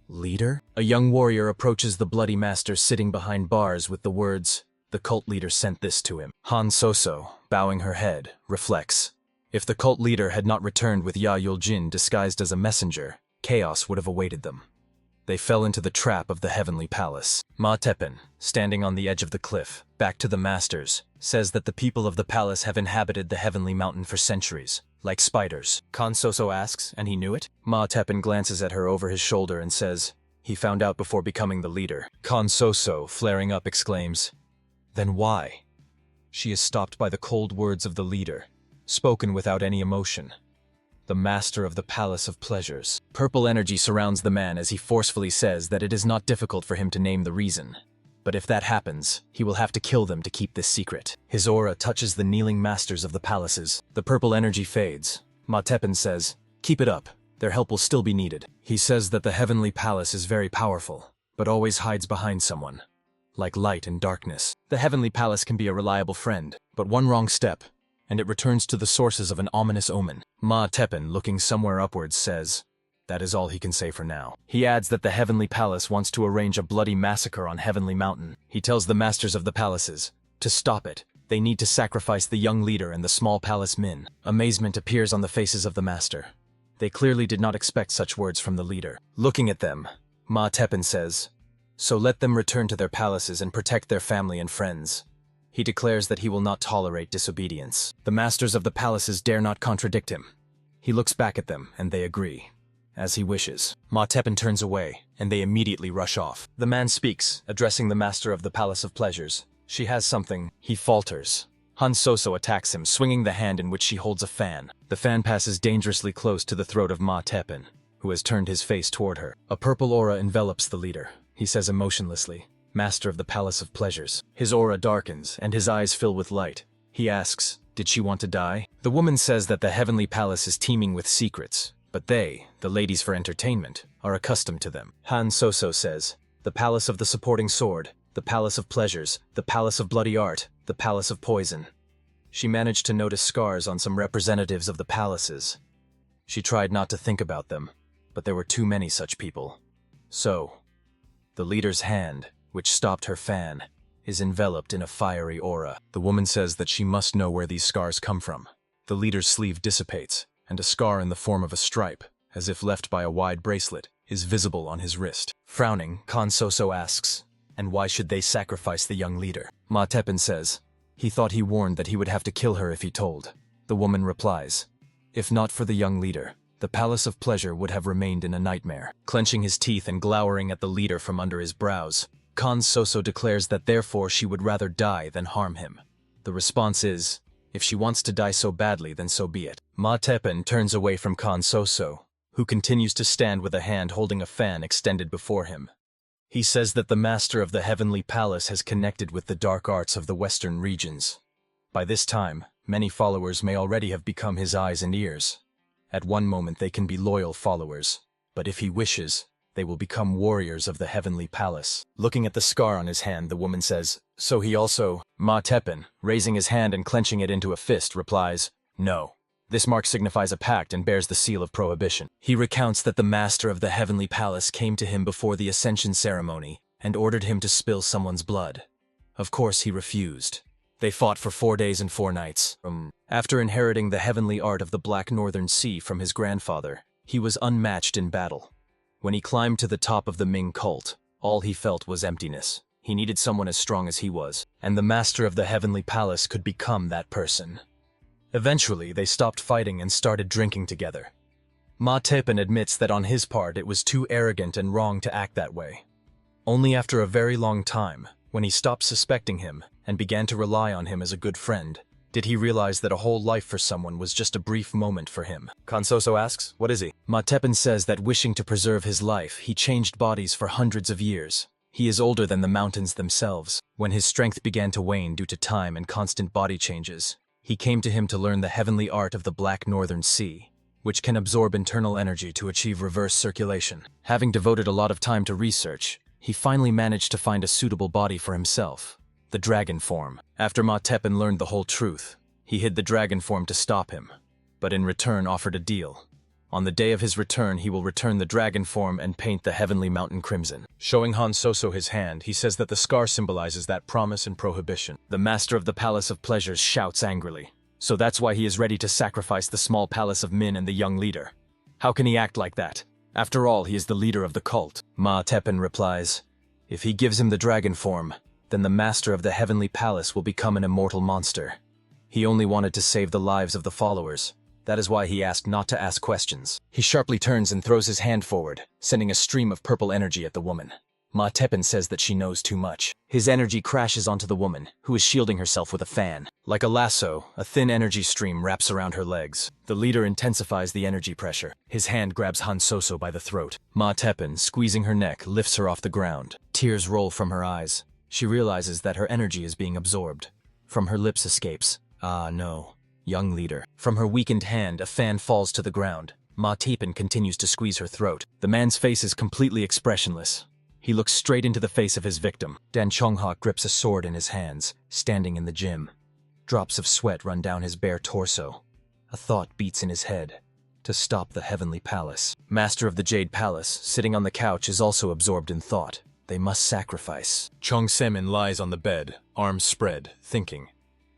Speaker 1: Leader? A young warrior approaches the bloody master sitting behind bars with the words, the cult leader sent this to him. Han Soso, bowing her head, reflects. If the cult leader had not returned with Ya Yuljin disguised as a messenger, chaos would have awaited them. They fell into the trap of the heavenly palace. Matepen, standing on the edge of the cliff, back to the masters, says that the people of the palace have inhabited the heavenly mountain for centuries, like spiders. Kan Soso asks, and he knew it? Matepen glances at her over his shoulder and says, he found out before becoming the leader. Kan Soso, flaring up, exclaims, then why? She is stopped by the cold words of the leader, spoken without any emotion. The master of the Palace of Pleasures. Purple energy surrounds the man as he forcefully says that it is not difficult for him to name the reason. But if that happens, he will have to kill them to keep this secret. His aura touches the kneeling masters of the palaces. The purple energy fades. Matepen says, keep it up. Their help will still be needed. He says that the heavenly palace is very powerful, but always hides behind someone. Like light and darkness. The heavenly palace can be a reliable friend, but one wrong step, and it returns to the sources of an ominous omen. Matepen, looking somewhere upwards, says, that is all he can say for now. He adds that the Heavenly Palace wants to arrange a bloody massacre on Heavenly Mountain. He tells the masters of the palaces, to stop it, they need to sacrifice the young leader and the small palace min. Amazement appears on the faces of the master. They clearly did not expect such words from the leader. Looking at them, Matepen says, so let them return to their palaces and protect their family and friends. He declares that he will not tolerate disobedience. The masters of the palaces dare not contradict him. He looks back at them, and they agree. As he wishes. Matepen turns away, and they immediately rush off. The man speaks, addressing the master of the Palace of Pleasures. She has something. He falters. Han Soso attacks him, swinging the hand in which she holds a fan. The fan passes dangerously close to the throat of Matepen, who has turned his face toward her. A purple aura envelops the leader. He says emotionlessly, master of the Palace of Pleasures. His aura darkens, and his eyes fill with light. He asks, did she want to die? The woman says that the heavenly palace is teeming with secrets, but they, the ladies for entertainment, are accustomed to them. Han Soso says, the Palace of the Supporting Sword, the Palace of Pleasures, the Palace of Bloody Art, the Palace of Poison. She managed to notice scars on some representatives of the palaces. She tried not to think about them, but there were too many such people. So, the leader's hand, which stopped her fan, is enveloped in a fiery aura. The woman says that she must know where these scars come from. The leader's sleeve dissipates, and a scar in the form of a stripe, as if left by a wide bracelet, is visible on his wrist. Frowning, Kan Soso asks, and why should they sacrifice the young leader? Matepen says, he thought he warned that he would have to kill her if he told. The woman replies, if not for the young leader, the Palace of Pleasure would have remained in a nightmare. Clenching his teeth and glowering at the leader from under his brows, Kan Soso declares that therefore she would rather die than harm him. The response is, if she wants to die so badly, then so be it. Matepen turns away from Kan Soso, who continues to stand with a hand holding a fan extended before him. He says that the master of the Heavenly Palace has connected with the dark arts of the western regions. By this time, many followers may already have become his eyes and ears. At one moment they can be loyal followers, but if he wishes, they will become warriors of the Heavenly Palace. Looking at the scar on his hand, the woman says, so he also... Matepen, raising his hand and clenching it into a fist, replies, no. This mark signifies a pact and bears the seal of prohibition. He recounts that the master of the Heavenly Palace came to him before the Ascension ceremony and ordered him to spill someone's blood. Of course he refused. They fought for 4 days and 4 nights. After inheriting the heavenly art of the Black Northern Sea from his grandfather, He was unmatched in battle. When he climbed to the top of the Ming cult, all he felt was emptiness. He needed someone as strong as he was, and the master of the Heavenly Palace could become that person. Eventually, they stopped fighting and started drinking together. Ma Teppan admits that on his part it was too arrogant and wrong to act that way. Only after a very long time, when he stopped suspecting him and began to rely on him as a good friend, did he realize that a whole life for someone was just a brief moment for him. Kansoso asks, what is he? Ma Teppan says that wishing to preserve his life, he changed bodies for hundreds of years. He is older than the mountains themselves. When his strength began to wane due to time and constant body changes, he came to him to learn the heavenly art of the Black Northern Sea, which can absorb internal energy to achieve reverse circulation. Having devoted a lot of time to research, he finally managed to find a suitable body for himself, the dragon form. After Ma Teppan learned the whole truth, he hid the dragon form to stop him, but in return offered a deal. On the day of his return, he will return the dragon form and paint the heavenly mountain crimson. Showing Han Soso his hand, he says that the scar symbolizes that promise and prohibition. The master of the Palace of Pleasures shouts angrily. So that's why he is ready to sacrifice the small palace of Min and the young leader. How can he act like that? After all, he is the leader of the cult. Ma Teppan replies, if he gives him the dragon form, then the master of the heavenly palace will become an immortal monster. He only wanted to save the lives of the followers. That is why he asked not to ask questions. He sharply turns and throws his hand forward, sending a stream of purple energy at the woman. Ma Teppan says that she knows too much. His energy crashes onto the woman, who is shielding herself with a fan. Like a lasso, a thin energy stream wraps around her legs. The leader intensifies the energy pressure. His hand grabs Han Soso by the throat. Ma Teppan, squeezing her neck, lifts her off the ground. Tears roll from her eyes. She realizes that her energy is being absorbed. From her lips escapes, "Ah, no, young leader." From her weakened hand, a fan falls to the ground. Ma Teppan continues to squeeze her throat. The man's face is completely expressionless. He looks straight into the face of his victim. Dan Chonghak grips a sword in his hands, standing in the gym. Drops of sweat run down his bare torso. A thought beats in his head. To stop the Heavenly Palace. Master of the Jade Palace, sitting on the couch, is also absorbed in thought. They must sacrifice. Chong Semin lies on the bed, arms spread, thinking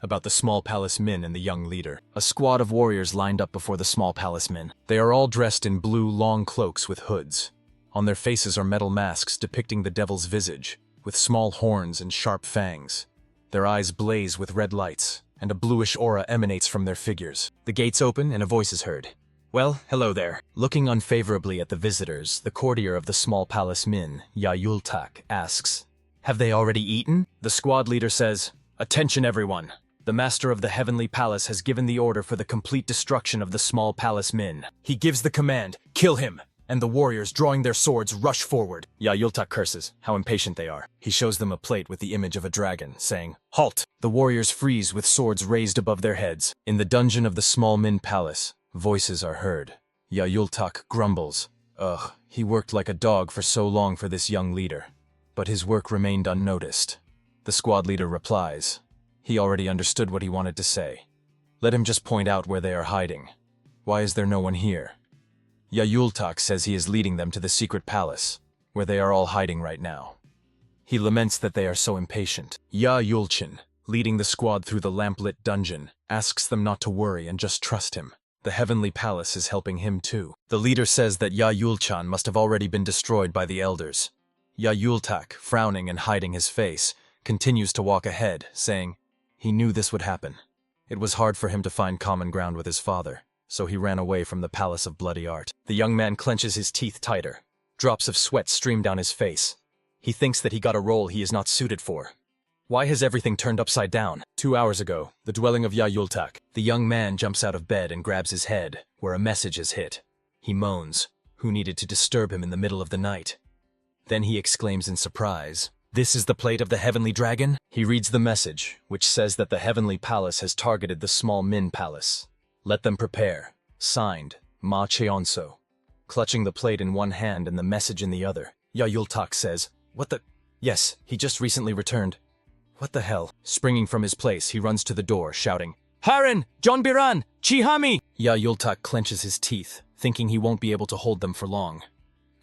Speaker 1: about the small palace Min and the young leader. A squad of warriors lined up before the small palace Min. They are all dressed in blue long cloaks with hoods. On their faces are metal masks depicting the devil's visage, with small horns and sharp fangs. Their eyes blaze with red lights, and a bluish aura emanates from their figures. The gates open and a voice is heard. Well, hello there. Looking unfavorably at the visitors, the courtier of the small palace Min, Yayultak, asks, have they already eaten? The squad leader says, attention everyone. The master of the heavenly palace has given the order for the complete destruction of the small palace Min. He gives the command, kill him! And the warriors, drawing their swords, rush forward. Yayultak curses, how impatient they are. He shows them a plate with the image of a dragon, saying, halt! The warriors freeze with swords raised above their heads. In the dungeon of the small Min palace, voices are heard. Yayultak grumbles. Ugh, he worked like a dog for so long for this young leader. But his work remained unnoticed. The squad leader replies. He already understood what he wanted to say. Let him just point out where they are hiding. Why is there no one here? Yayultak says he is leading them to the secret palace, where they are all hiding right now. He laments that they are so impatient. Yulchin, leading the squad through the lamplit dungeon, asks them not to worry and just trust him. The heavenly palace is helping him too. The leader says that Yulchan must have already been destroyed by the elders. Yayultak, frowning and hiding his face, continues to walk ahead, saying, he knew this would happen. It was hard for him to find common ground with his father, so he ran away from the Palace of Bloody Art. The young man clenches his teeth tighter. Drops of sweat stream down his face. He thinks that he got a role he is not suited for. Why has everything turned upside down? 2 hours ago, the dwelling of Yayultak. The young man jumps out of bed and grabs his head, where a message is hit. He moans. Who needed to disturb him in the middle of the night? Then he exclaims in surprise, this is the plate of the heavenly dragon? He reads the message, which says that the heavenly palace has targeted the small Min palace. Let them prepare. Signed, Ma Cheonso. Clutching the plate in one hand and the message in the other, Yayultak says, what the? Yes, he just recently returned. What the hell? Springing from his place, he runs to the door, shouting, Haran! John Biran! Chihami! Yayultak clenches his teeth, thinking he won't be able to hold them for long.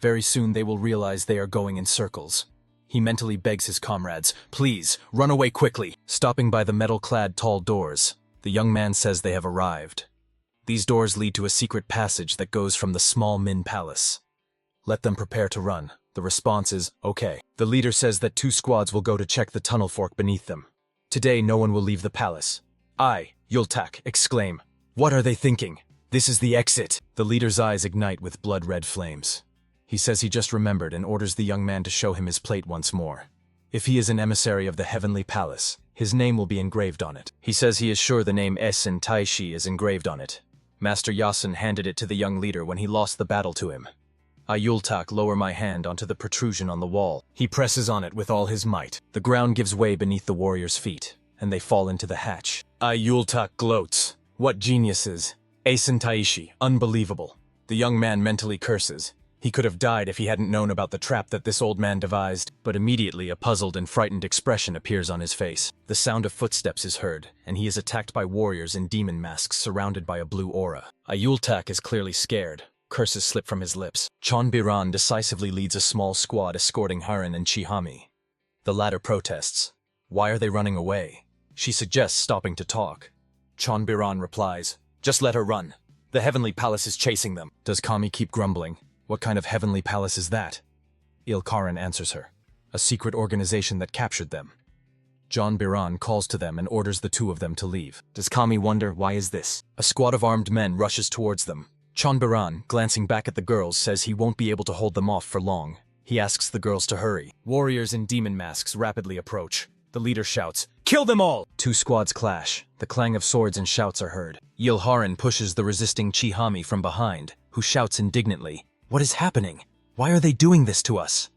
Speaker 1: Very soon they will realize they are going in circles. He mentally begs his comrades, please, run away quickly. Stopping by the metal-clad tall doors, the young man says they have arrived. These doors lead to a secret passage that goes from the small Min Palace. Let them prepare to run. The response is, okay. The leader says that 2 squads will go to check the tunnel fork beneath them. Today, no one will leave the palace. I, Yultak, exclaim. What are they thinking? This is the exit. The leader's eyes ignite with blood-red flames. He says he just remembered and orders the young man to show him his plate once more. If he is an emissary of the Heavenly Palace, his name will be engraved on it. He says he is sure the name Esen Taishi is engraved on it. Master Yasen handed it to the young leader when he lost the battle to him. I Yultak lower my hand onto the protrusion on the wall. He presses on it with all his might. The ground gives way beneath the warrior's feet, and they fall into the hatch. I Yultak gloats. What geniuses. Esen Taishi, unbelievable. The young man mentally curses. He could have died if he hadn't known about the trap that this old man devised, but immediately a puzzled and frightened expression appears on his face. The sound of footsteps is heard, and he is attacked by warriors in demon masks surrounded by a blue aura. Ayultak is clearly scared. Curses slip from his lips. Chonbiran decisively leads a small squad escorting Haran and Chihami. The latter protests. Why are they running away? She suggests stopping to talk. Chonbiran replies, just let her run. The Heavenly Palace is chasing them. Does Kami keep grumbling? What kind of Heavenly Palace is that? Ilkaran answers her. A secret organization that captured them. John Biran calls to them and orders the 2 of them to leave. Does Kami wonder, why is this? A squad of armed men rushes towards them. Chonbiran, glancing back at the girls, says he won't be able to hold them off for long. He asks the girls to hurry. Warriors in demon masks rapidly approach. The leader shouts, kill them all! 2 squads clash. The clang of swords and shouts are heard. Yilharan pushes the resisting Chihami from behind, who shouts indignantly, what is happening? Why are they doing this to us?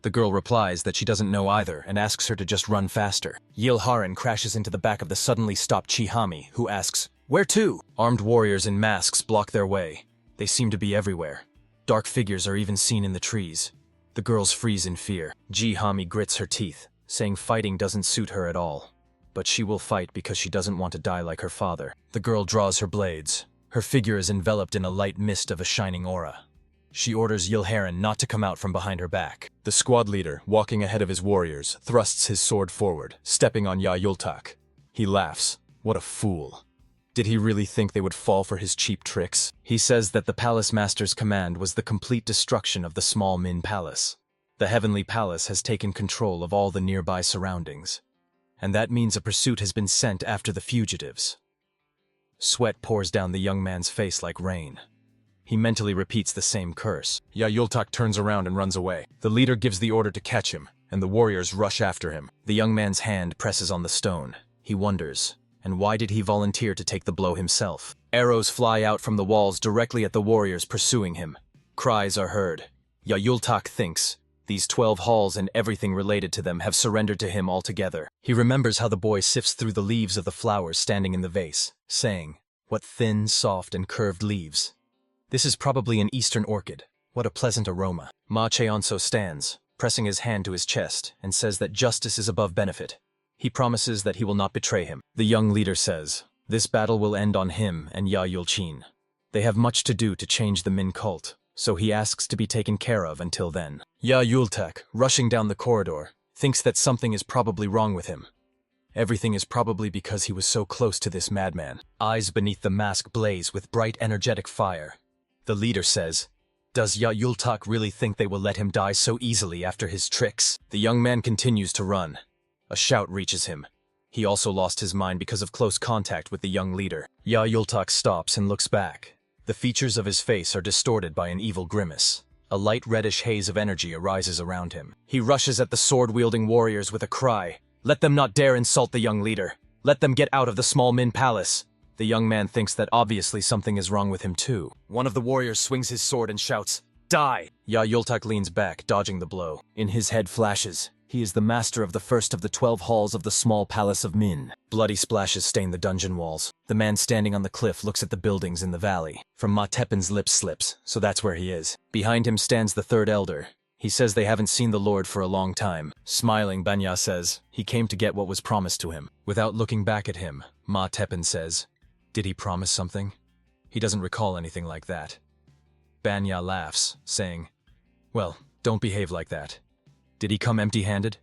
Speaker 1: The girl replies that she doesn't know either and asks her to just run faster. Yilharan crashes into the back of the suddenly stopped Chihami, who asks, where to? Armed warriors in masks block their way. They seem to be everywhere. Dark figures are even seen in the trees. The girls freeze in fear. Chihami grits her teeth, saying fighting doesn't suit her at all. But she will fight because she doesn't want to die like her father. The girl draws her blades. Her figure is enveloped in a light mist of a shining aura. She orders Yilharan not to come out from behind her back. The squad leader, walking ahead of his warriors, thrusts his sword forward, stepping on Yultak. He laughs. What a fool. Did he really think they would fall for his cheap tricks? He says that the palace master's command was the complete destruction of the small Min Palace. The Heavenly Palace has taken control of all the nearby surroundings. And that means a pursuit has been sent after the fugitives. Sweat pours down the young man's face like rain. He mentally repeats the same curse. Yultak turns around and runs away. The leader gives the order to catch him, and the warriors rush after him. The young man's hand presses on the stone. He wonders, and why did he volunteer to take the blow himself? Arrows fly out from the walls directly at the warriors pursuing him. Cries are heard. Yultak thinks, these 12 halls and everything related to them have surrendered to him altogether. He remembers how the boy sifts through the leaves of the flowers standing in the vase, saying, what thin, soft, and curved leaves. This is probably an eastern orchid. What a pleasant aroma. Ma Cheonso stands, pressing his hand to his chest, and says that justice is above benefit. He promises that he will not betray him. The young leader says, this battle will end on him and Ya Yulchin. They have much to do to change the Min cult, so he asks to be taken care of until then. Ya Yultak, rushing down the corridor, thinks that something is probably wrong with him. Everything is probably because he was so close to this madman. Eyes beneath the mask blaze with bright, energetic fire. The leader says, does Ya Yultak really think they will let him die so easily after his tricks? The young man continues to run. A shout reaches him. He also lost his mind because of close contact with the young leader. Ya Yultak stops and looks back. The features of his face are distorted by an evil grimace. A light reddish haze of energy arises around him. He rushes at the sword-wielding warriors with a cry. Let them not dare insult the young leader. Let them get out of the small Min Palace. The young man thinks that obviously something is wrong with him too. One of the warriors swings his sword and shouts, die! Ya Yultak leans back, dodging the blow. In his head flashes. He is the master of the first of the 12 halls of the small palace of Min. Bloody splashes stain the dungeon walls. The man standing on the cliff looks at the buildings in the valley. From Ma Tepin's lips slips, so that's where he is. Behind him stands the third elder. He says they haven't seen the Lord for a long time. Smiling, Banya says, he came to get what was promised to him. Without looking back at him, Ma Tepin says, did he promise something? He doesn't recall anything like that. Banya laughs, saying, well, don't behave like that. Did he come empty-handed?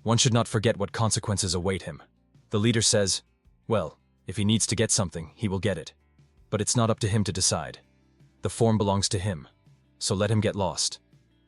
Speaker 1: One should not forget what consequences await him. The leader says, well, if he needs to get something, he will get it. But it's not up to him to decide. The form belongs to him, so let him get lost.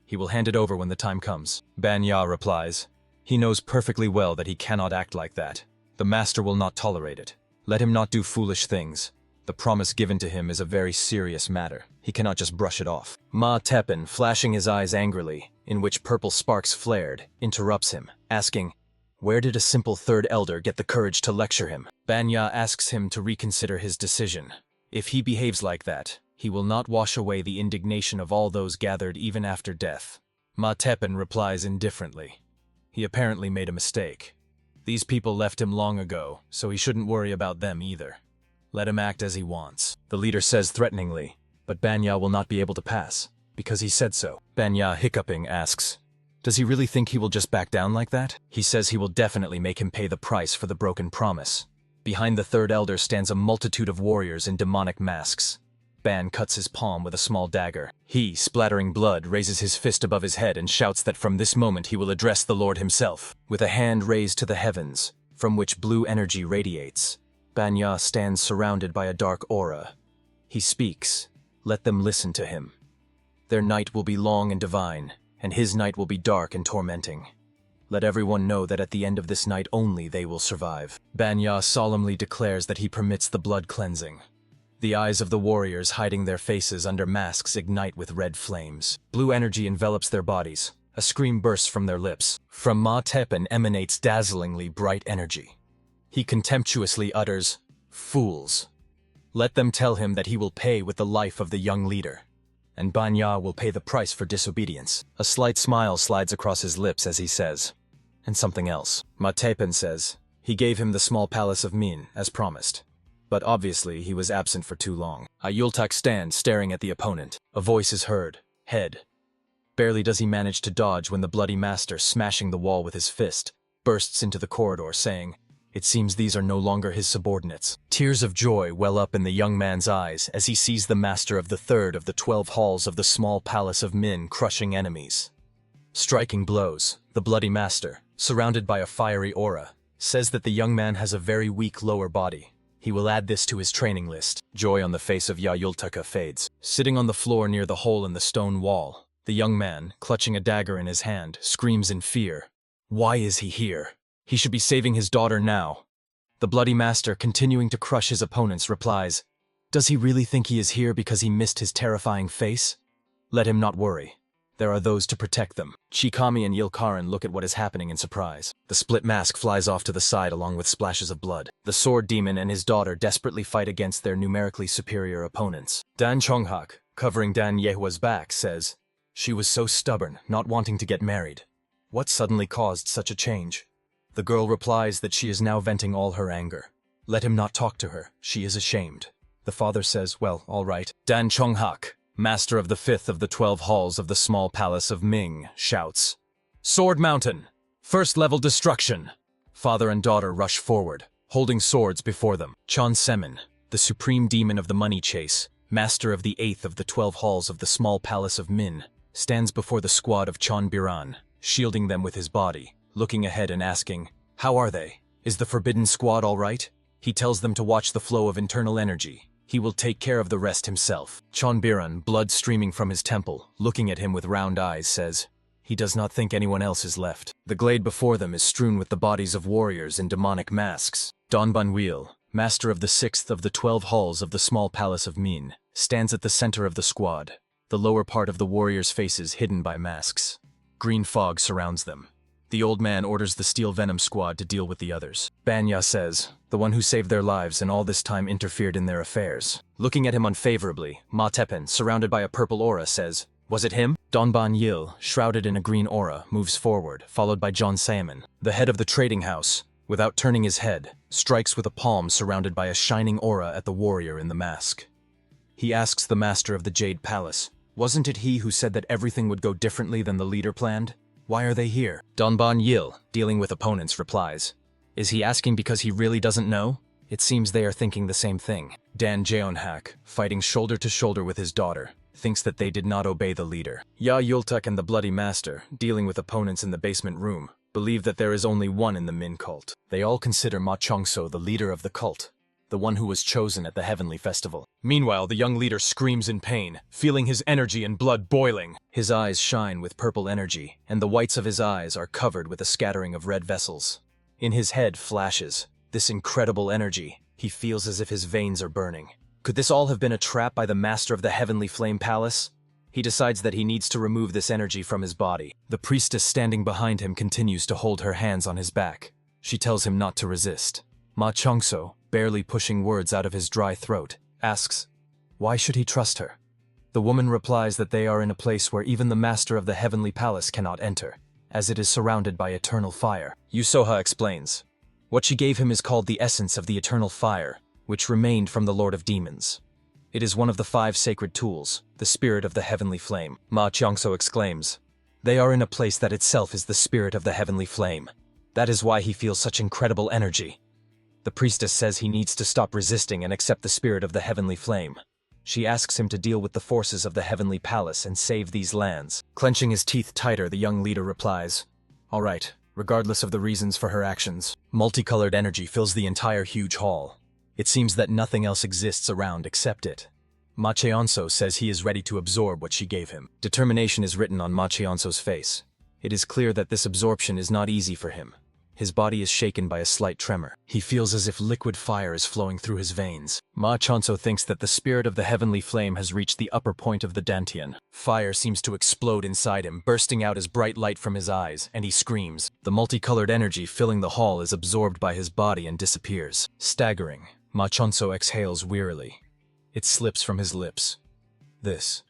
Speaker 1: He will hand it over when the time comes. Banya replies. He knows perfectly well that he cannot act like that. The master will not tolerate it. Let him not do foolish things. The promise given to him is a very serious matter. He cannot just brush it off. Ma Teppan, flashing his eyes angrily, in which purple sparks flared, interrupts him, asking, where did a simple third elder get the courage to lecture him? Banya asks him to reconsider his decision. If he behaves like that, he will not wash away the indignation of all those gathered even after death. Ma Teppan replies indifferently. He apparently made a mistake. These people left him long ago, so he shouldn't worry about them either. Let him act as he wants. The leader says threateningly, but Banya will not be able to pass, because he said so. Banya, hiccuping, asks, does he really think he will just back down like that? He says he will definitely make him pay the price for the broken promise. Behind the third elder stands a multitude of warriors in demonic masks. Ban cuts his palm with a small dagger. He, splattering blood, raises his fist above his head and shouts that from this moment he will address the Lord himself. With a hand raised to the heavens, from which blue energy radiates, Banya stands surrounded by a dark aura. He speaks. Let them listen to him. Their night will be long and divine, and his night will be dark and tormenting. Let everyone know that at the end of this night only they will survive. Banya solemnly declares that he permits the blood cleansing. The eyes of the warriors hiding their faces under masks ignite with red flames. Blue energy envelops their bodies. A scream bursts from their lips. From Ma Teppan emanates dazzlingly bright energy. He contemptuously utters, fools. Let them tell him that he will pay with the life of the young leader. And Banya will pay the price for disobedience. A slight smile slides across his lips as he says, and something else. Ma Teppan says, he gave him the small palace of Min, as promised. But obviously he was absent for too long. Ayultak stands staring at the opponent. A voice is heard. Head. Barely does he manage to dodge when the bloody master, smashing the wall with his fist, bursts into the corridor saying, it seems these are no longer his subordinates. Tears of joy well up in the young man's eyes as he sees the master of the third of the 12 halls of the small palace of Min crushing enemies. Striking blows, the bloody master, surrounded by a fiery aura, says that the young man has a very weak lower body. He will add this to his training list. Joy on the face of Yayultaka fades. Sitting on the floor near the hole in the stone wall, the young man, clutching a dagger in his hand, screams in fear. Why is he here? He should be saving his daughter now. The bloody master, continuing to crush his opponents, replies, does he really think he is here because he missed his terrifying face? Let him not worry. There are those to protect them. Chikami and Yilkaran look at what is happening in surprise. The split mask flies off to the side along with splashes of blood. The sword demon and his daughter desperately fight against their numerically superior opponents. Dan Chonghak, covering Dan Yehua's back, says, she was so stubborn, not wanting to get married. What suddenly caused such a change? The girl replies that she is now venting all her anger. Let him not talk to her. She is ashamed. The father says, well, all right. Dan Chonghak, master of the 5th of the 12 halls of the small palace of Ming, shouts, Sword Mountain! First level destruction! Father and daughter rush forward, holding swords before them. Chon Semin, the supreme demon of the money chase, master of the 8th of the 12 halls of the small palace of Min, stands before the squad of Chon Biran, shielding them with his body, looking ahead and asking, how are they? Is the forbidden squad all right? He tells them to watch the flow of internal energy. He will take care of the rest himself. Chon Biran, blood streaming from his temple, looking at him with round eyes, says, he does not think anyone else is left. The glade before them is strewn with the bodies of warriors in demonic masks. Don Banwil, master of the 6th of the 12 halls of the small palace of Min, stands at the center of the squad, the lower part of the warriors' faces hidden by masks. Green fog surrounds them. The old man orders the Steel Venom squad to deal with the others. Banya says, the one who saved their lives and all this time interfered in their affairs. Looking at him unfavorably, Ma Teppan, surrounded by a purple aura, says, was it him? Donban Yil, shrouded in a green aura, moves forward, followed by John Salmon. The head of the trading house, without turning his head, strikes with a palm surrounded by a shining aura at the warrior in the mask. He asks the master of the Jade Palace, wasn't it he who said that everything would go differently than the leader planned? Why are they here? Donban Yil, dealing with opponents, replies, is he asking because he really doesn't know? It seems they are thinking the same thing. Dan Jeonhak, fighting shoulder to shoulder with his daughter, thinks that they did not obey the leader. Ya Yultuk and the Bloody Master, dealing with opponents in the basement room, believe that there is only one in the Min cult. They all consider Ma Chongso the leader of the cult. the one who was chosen at the Heavenly Festival. Meanwhile, the young leader screams in pain, feeling his energy and blood boiling. His eyes shine with purple energy, and the whites of his eyes are covered with a scattering of red vessels. In his head flashes this incredible energy. He feels as if his veins are burning. Could this all have been a trap by the master of the Heavenly Flame Palace? He decides that he needs to remove this energy from his body. The priestess standing behind him continues to hold her hands on his back. She tells him not to resist. Ma Chongso, barely pushing words out of his dry throat, asks, why should he trust her? The woman replies that they are in a place where even the master of the Heavenly Palace cannot enter, as it is surrounded by eternal fire. Yusoha explains. What she gave him is called the essence of the eternal fire, which remained from the Lord of Demons. It is one of the 5 sacred tools, the spirit of the heavenly flame. Ma Chongso exclaims. They are in a place that itself is the spirit of the heavenly flame. That is why he feels such incredible energy. The priestess says he needs to stop resisting and accept the spirit of the heavenly flame. She asks him to deal with the forces of the heavenly palace and save these lands. Clenching his teeth tighter, the young leader replies, all right, regardless of the reasons for her actions. Multicolored energy fills the entire huge hall. It seems that nothing else exists around except it. Ma Cheonso says he is ready to absorb what she gave him. Determination is written on Ma Cheonso's face. It is clear that this absorption is not easy for him. His body is shaken by a slight tremor. He feels as if liquid fire is flowing through his veins. Ma Chonso thinks that the spirit of the heavenly flame has reached the upper point of the dantian. Fire seems to explode inside him, bursting out as bright light from his eyes, and he screams. The multicolored energy filling the hall is absorbed by his body and disappears. Staggering, Ma Chonso exhales wearily. It slips from his lips. This.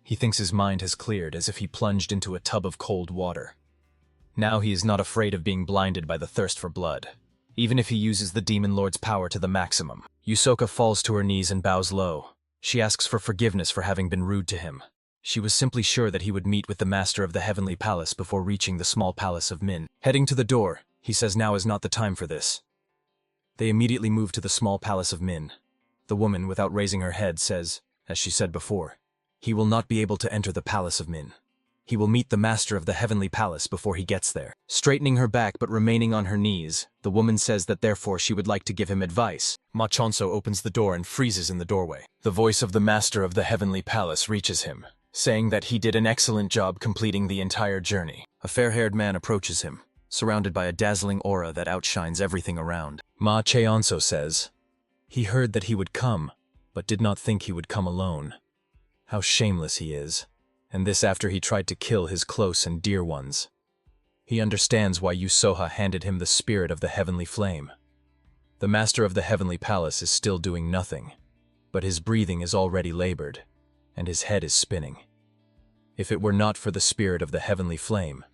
Speaker 1: He thinks his mind has cleared, as if he plunged into a tub of cold water. Now he is not afraid of being blinded by the thirst for blood, even if he uses the Demon Lord's power to the maximum. Yusoka falls to her knees and bows low. She asks for forgiveness for having been rude to him. She was simply sure that he would meet with the master of the Heavenly Palace before reaching the small palace of Min. Heading to the door, he says now is not the time for this. They immediately move to the small palace of Min. The woman, without raising her head, says, as she said before, he will not be able to enter the palace of Min. He will meet the master of the Heavenly Palace before he gets there. Straightening her back but remaining on her knees, the woman says that therefore she would like to give him advice. Ma Chonso opens the door and freezes in the doorway. The voice of the master of the Heavenly Palace reaches him, saying that he did an excellent job completing the entire journey. A fair-haired man approaches him, surrounded by a dazzling aura that outshines everything around. Ma Cheonso says, he heard that he would come, but did not think he would come alone. How shameless he is. And this after he tried to kill his close and dear ones. He understands why Yusoha handed him the spirit of the heavenly flame. The master of the Heavenly Palace is still doing nothing, but his breathing is already labored, and his head is spinning. If it were not for the spirit of the heavenly flame,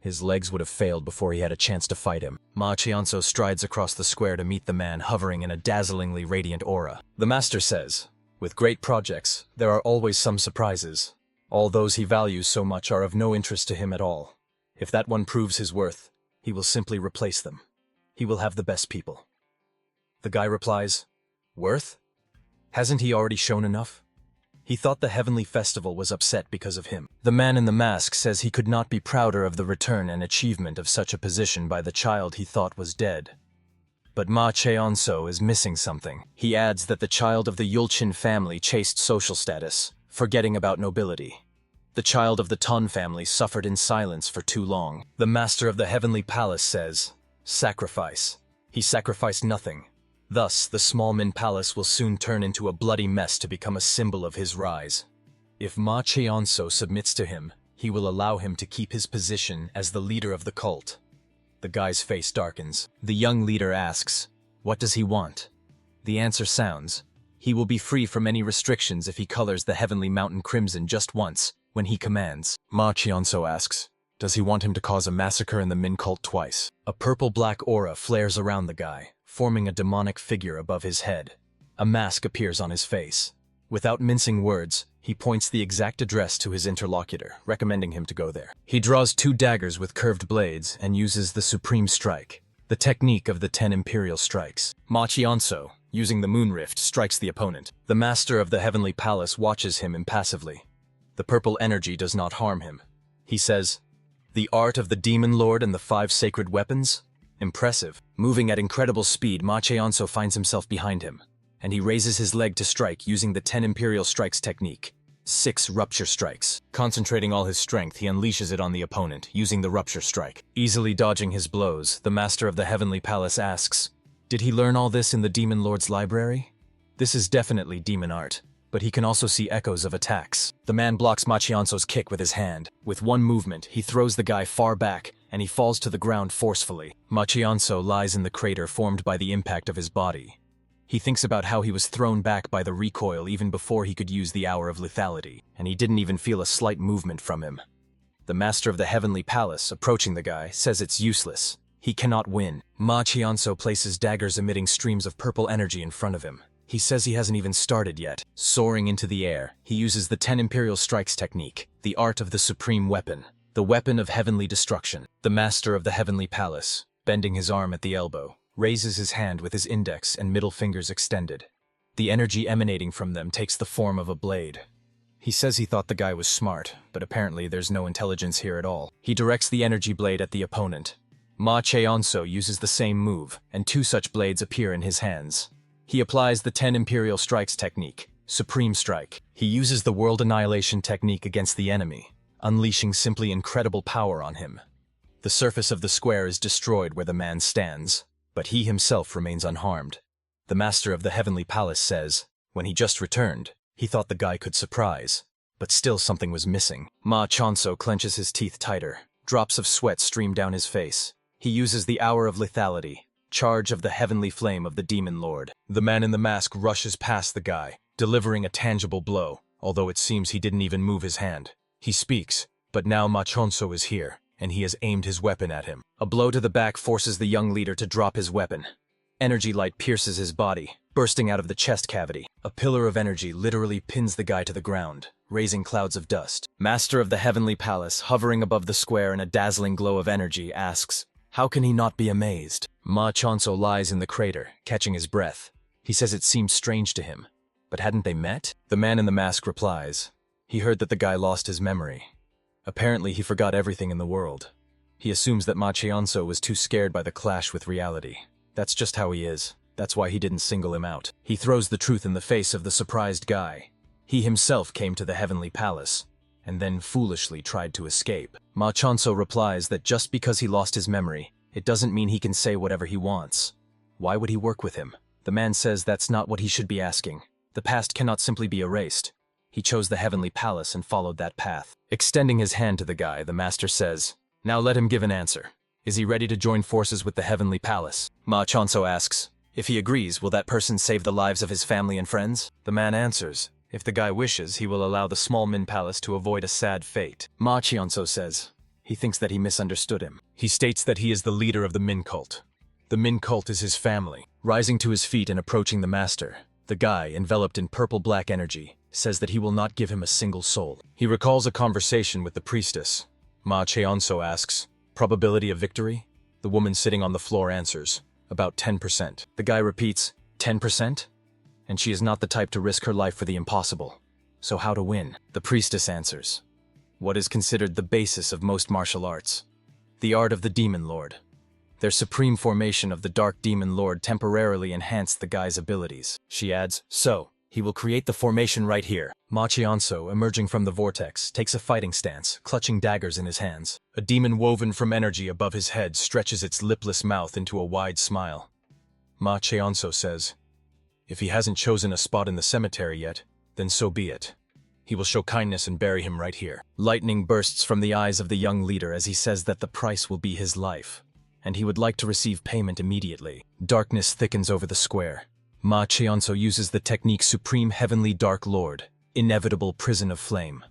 Speaker 1: his legs would have failed before he had a chance to fight him. Ma Cheonso strides across the square to meet the man hovering in a dazzlingly radiant aura. The master says, with great projects, there are always some surprises. All those he values so much are of no interest to him at all. If that one proves his worth, he will simply replace them. He will have the best people. The guy replies, worth? Hasn't he already shown enough? He thought the Heavenly Festival was upset because of him. The man in the mask says he could not be prouder of the return and achievement of such a position by the child he thought was dead. But Ma Cheonso is missing something. He adds that the child of the Yulchin family chased social status, forgetting about nobility. The child of the Ton family suffered in silence for too long. The master of the Heavenly Palace says, sacrifice. He sacrificed nothing. Thus, the small Min Palace will soon turn into a bloody mess to become a symbol of his rise. If Ma Cheonso submits to him, he will allow him to keep his position as the leader of the cult. The guy's face darkens. The young leader asks, what does he want? The answer sounds, he will be free from any restrictions if he colors the Heavenly Mountain crimson just once, when he commands. Ma Cheonso asks, does he want him to cause a massacre in the Min cult twice? A purple-black aura flares around the guy, forming a demonic figure above his head. A mask appears on his face. Without mincing words, he points the exact address to his interlocutor, recommending him to go there. He draws 2 daggers with curved blades and uses the Supreme Strike, the technique of the 10 Imperial Strikes. Ma Cheonso, using the Moon Rift, strikes the opponent. The master of the Heavenly Palace watches him impassively. The purple energy does not harm him. He says, the art of the Demon Lord and the 5 sacred weapons? Impressive. Moving at incredible speed, Ma Cheonso finds himself behind him, and he raises his leg to strike using the 10 Imperial Strikes technique. 6 Rupture Strikes. Concentrating all his strength, he unleashes it on the opponent, using the Rupture Strike. Easily dodging his blows, the Master of the Heavenly Palace asks, "Did he learn all this in the Demon Lord's library?" This is definitely demon art, but he can also see echoes of attacks. The man blocks Ma Cheonso's kick with his hand. With one movement, he throws the guy far back, and he falls to the ground forcefully. Ma Cheonso lies in the crater formed by the impact of his body. He thinks about how he was thrown back by the recoil even before he could use the Hour of Lethality, and he didn't even feel a slight movement from him. The Master of the Heavenly Palace, approaching the guy, says it's useless. He cannot win. Ma Cheonso places daggers emitting streams of purple energy in front of him. He says he hasn't even started yet. Soaring into the air, he uses the 10 Imperial Strikes technique, the art of the supreme weapon, the weapon of heavenly destruction. The Master of the Heavenly Palace, bending his arm at the elbow, raises his hand with his index and middle fingers extended. The energy emanating from them takes the form of a blade. He says he thought the guy was smart, but apparently there's no intelligence here at all. He directs the energy blade at the opponent. Ma Cheonso uses the same move, and 2 such blades appear in his hands. He applies the 10 Imperial Strikes technique, Supreme Strike. He uses the World Annihilation technique against the enemy, unleashing simply incredible power on him. The surface of the square is destroyed where the man stands, but he himself remains unharmed. The Master of the Heavenly Palace says, when he just returned, he thought the guy could surprise, but still something was missing. Ma Cheonso clenches his teeth tighter. Drops of sweat stream down his face. He uses the Hour of Lethality, charge of the heavenly flame of the Demon Lord. The man in the mask rushes past the guy, delivering a tangible blow, although it seems he didn't even move his hand. He speaks, but now Ma Cheonso is here, and he has aimed his weapon at him. A blow to the back forces the young leader to drop his weapon. Energy light pierces his body, bursting out of the chest cavity. A pillar of energy literally pins the guy to the ground, raising clouds of dust. Master of the Heavenly Palace, hovering above the square in a dazzling glow of energy, asks, how can he not be amazed? Ma Cheonso lies in the crater, catching his breath. He says it seemed strange to him. But hadn't they met? The man in the mask replies. He heard that the guy lost his memory. Apparently he forgot everything in the world. He assumes that Ma Cheonso was too scared by the clash with reality. That's just how he is. That's why he didn't single him out. He throws the truth in the face of the surprised guy. He himself came to the Heavenly Palace, and then foolishly tried to escape. Ma Cheonso replies that just because he lost his memory, it doesn't mean he can say whatever he wants. Why would he work with him? The man says that's not what he should be asking. The past cannot simply be erased. He chose the Heavenly Palace and followed that path. Extending his hand to the guy, the master says, now let him give an answer. Is he ready to join forces with the Heavenly Palace? Ma Cheonso asks, if he agrees, will that person save the lives of his family and friends? The man answers, if the guy wishes, he will allow the small Min Palace to avoid a sad fate. Ma Cheonso says, he thinks that he misunderstood him. He states that he is the leader of the Min cult. The Min cult is his family. Rising to his feet and approaching the master, the guy, enveloped in purple-black energy, says that he will not give him a single soul. He recalls a conversation with the priestess. Ma Cheonso asks, probability of victory? The woman sitting on the floor answers, about 10%. The guy repeats, 10%? And she is not the type to risk her life for the impossible. So how to win? The priestess answers, what is considered the basis of most martial arts? The art of the Demon Lord. Their supreme formation of the Dark Demon Lord temporarily enhanced the guy's abilities. She adds, so, he will create the formation right here. Ma Cheonso, emerging from the vortex, takes a fighting stance, clutching daggers in his hands. A demon woven from energy above his head stretches its lipless mouth into a wide smile. Ma Cheonso says, if he hasn't chosen a spot in the cemetery yet, then so be it. He will show kindness and bury him right here. Lightning bursts from the eyes of the young leader as he says that the price will be his life, and he would like to receive payment immediately. Darkness thickens over the square. Ma Cheonso uses the technique Supreme Heavenly Dark Lord, Inevitable Prison of Flame.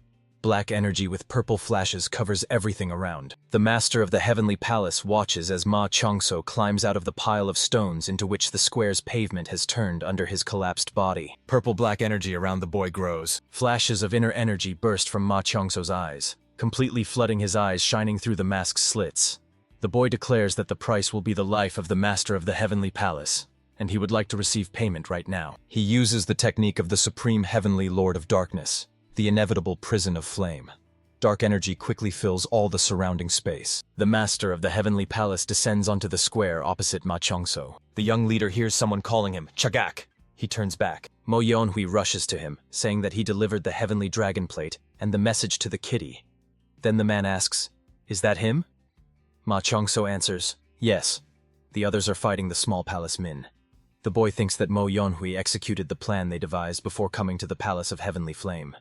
Speaker 1: Black energy with purple flashes covers everything around. The Master of the Heavenly Palace watches as Ma Cheonso climbs out of the pile of stones into which the square's pavement has turned under his collapsed body. Purple-black energy around the boy grows. Flashes of inner energy burst from Ma Cheonso's eyes, completely flooding his eyes, shining through the mask's slits. The boy declares that the price will be the life of the Master of the Heavenly Palace, and he would like to receive payment right now. He uses the technique of the Supreme Heavenly Lord of Darkness, the Inevitable Prison of Flame. Dark energy quickly fills all the surrounding space. The master of the heavenly palace descends onto the square opposite Ma Chongso. The young leader hears someone calling him, Chagak. He turns back. Mo Yonhui rushes to him, saying that he delivered the heavenly dragon plate and the message to the kitty. Then the man asks, "Is that him?" Ma Chongso answers, "Yes. The others are fighting the small palace Min." The boy thinks that Mo Yonhui executed the plan they devised before coming to the Palace of Heavenly Flame.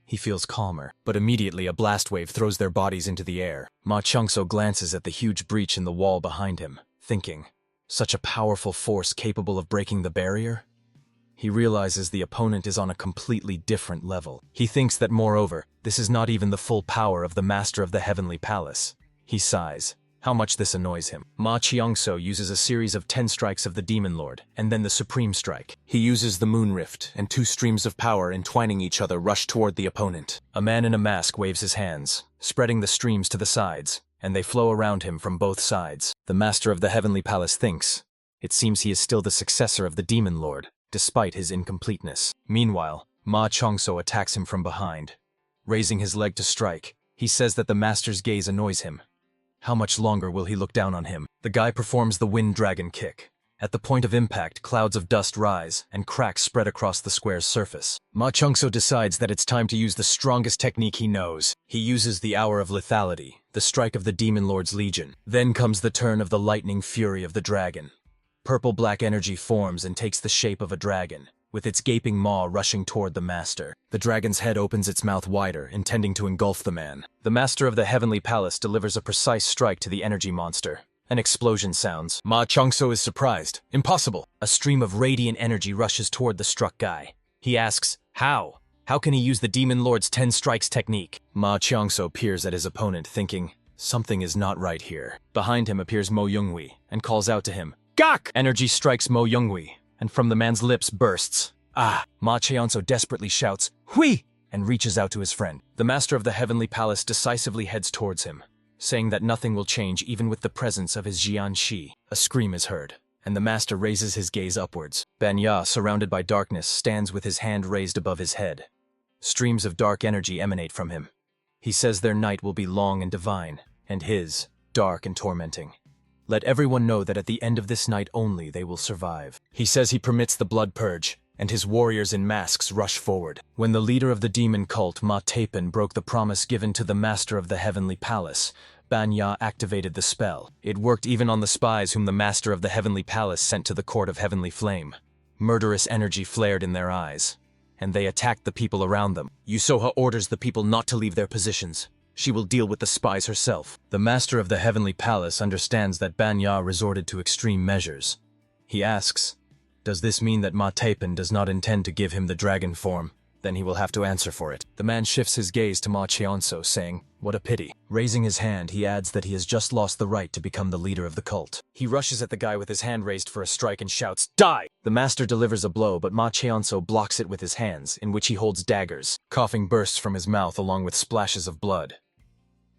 Speaker 1: He feels calmer, but immediately a blast wave throws their bodies into the air. Ma Chongso glances at the huge breach in the wall behind him, thinking, such a powerful force capable of breaking the barrier? He realizes the opponent is on a completely different level. He thinks that, moreover, this is not even the full power of the Master of the Heavenly Palace. He sighs. How much this annoys him. Ma Chongso uses a series of 10 strikes of the Demon Lord, and then the Supreme Strike. He uses the Moon Rift, and 2 streams of power entwining each other rush toward the opponent. A man in a mask waves his hands, spreading the streams to the sides, and they flow around him from both sides. The Master of the Heavenly Palace thinks. It seems he is still the successor of the Demon Lord, despite his incompleteness. Meanwhile, Ma Chongso attacks him from behind. Raising his leg to strike, he says that the Master's gaze annoys him. How much longer will he look down on him? The guy performs the Wind Dragon kick. At the point of impact, clouds of dust rise, and cracks spread across the square's surface. Ma Chongso decides that it's time to use the strongest technique he knows. He uses the Hour of Lethality, the strike of the Demon Lord's Legion. Then comes the turn of the lightning fury of the dragon. Purple-black energy forms and takes the shape of a dragon, with its gaping maw rushing toward the Master. The dragon's head opens its mouth wider, intending to engulf the man. The Master of the Heavenly Palace delivers a precise strike to the energy monster. An explosion sounds. Ma Chongso is surprised. Impossible! A stream of radiant energy rushes toward the struck guy. He asks, how? How can he use the Demon Lord's 10 strikes technique? Ma Chongso peers at his opponent, thinking, something is not right here. Behind him appears Mo Yonhui, and calls out to him, Gak! Energy strikes Mo Yonhui, and from the man's lips bursts. Ah! Ma Chongso desperately shouts, Hui! And reaches out to his friend. The Master of the Heavenly Palace decisively heads towards him, saying that nothing will change even with the presence of his Jian Shi. A scream is heard, and the Master raises his gaze upwards. Banya, surrounded by darkness, stands with his hand raised above his head. Streams of dark energy emanate from him. He says their night will be long and divine, and his, dark and tormenting. Let everyone know that at the end of this night only they will survive. He says he permits the blood purge, and his warriors in masks rush forward. When the leader of the demon cult, Ma Tapen, broke the promise given to the Master of the Heavenly Palace, Banya activated the spell. It worked even on the spies whom the Master of the Heavenly Palace sent to the Court of Heavenly Flame. Murderous energy flared in their eyes, and they attacked the people around them. Yusoha orders the people not to leave their positions. She will deal with the spies herself. The Master of the Heavenly Palace understands that Banya resorted to extreme measures. He asks, does this mean that Ma Tapen does not intend to give him the dragon form? Then he will have to answer for it. The man shifts his gaze to Ma Chongso, saying, what a pity. Raising his hand, he adds that he has just lost the right to become the leader of the cult. He rushes at the guy with his hand raised for a strike and shouts, die! The Master delivers a blow, but Ma Chongso blocks it with his hands, in which he holds daggers. Coughing bursts from his mouth along with splashes of blood.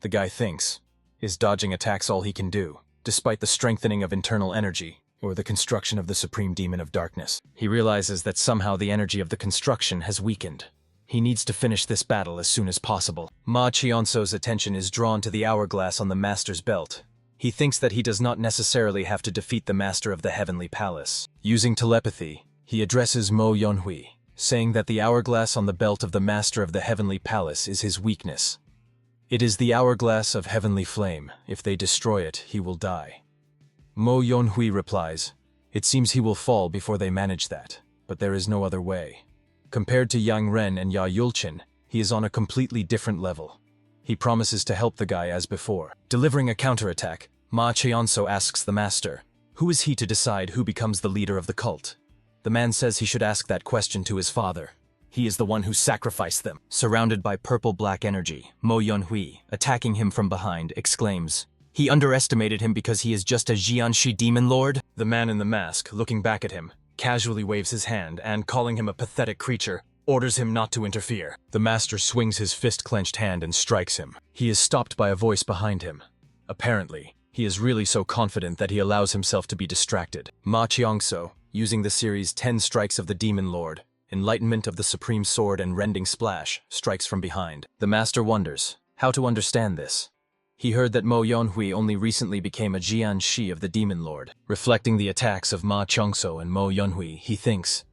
Speaker 1: The guy thinks, is dodging attacks all he can do, despite the strengthening of internal energy, or the construction of the Supreme Demon of Darkness? He realizes that somehow the energy of the construction has weakened. He needs to finish this battle as soon as possible. Ma Chongso's attention is drawn to the hourglass on the Master's belt. He thinks that he does not necessarily have to defeat the Master of the Heavenly Palace. Using telepathy, he addresses Mo Yonhui, saying that the hourglass on the belt of the Master of the Heavenly Palace is his weakness. It is the hourglass of heavenly flame. If they destroy it, he will die. Mo Yonhui replies, it seems he will fall before they manage that, but there is no other way. Compared to Yang Ren and Ya Yulchin, he is on a completely different level. He promises to help the guy as before. Delivering a counterattack, Ma Chongso asks the Master, who is he to decide who becomes the leader of the cult? The man says he should ask that question to his father. He is the one who sacrificed them. Surrounded by purple-black energy, Mo Yonhui, attacking him from behind, exclaims, he underestimated him because he is just a Jianshi demon lord? The man in the mask, looking back at him, casually waves his hand and, calling him a pathetic creature, orders him not to interfere. The Master swings his fist-clenched hand and strikes him. He is stopped by a voice behind him. Apparently, he is really so confident that he allows himself to be distracted. Ma Chongso, using the series 10 strikes of the Demon Lord, Enlightenment of the Supreme Sword and Rending Splash, strikes from behind. The Master wonders, How to understand this? He heard that Mo Yonhui only recently became a Jianshi of the Demon Lord. Reflecting the attacks of Ma Chongso and Mo Yonhui, he thinks,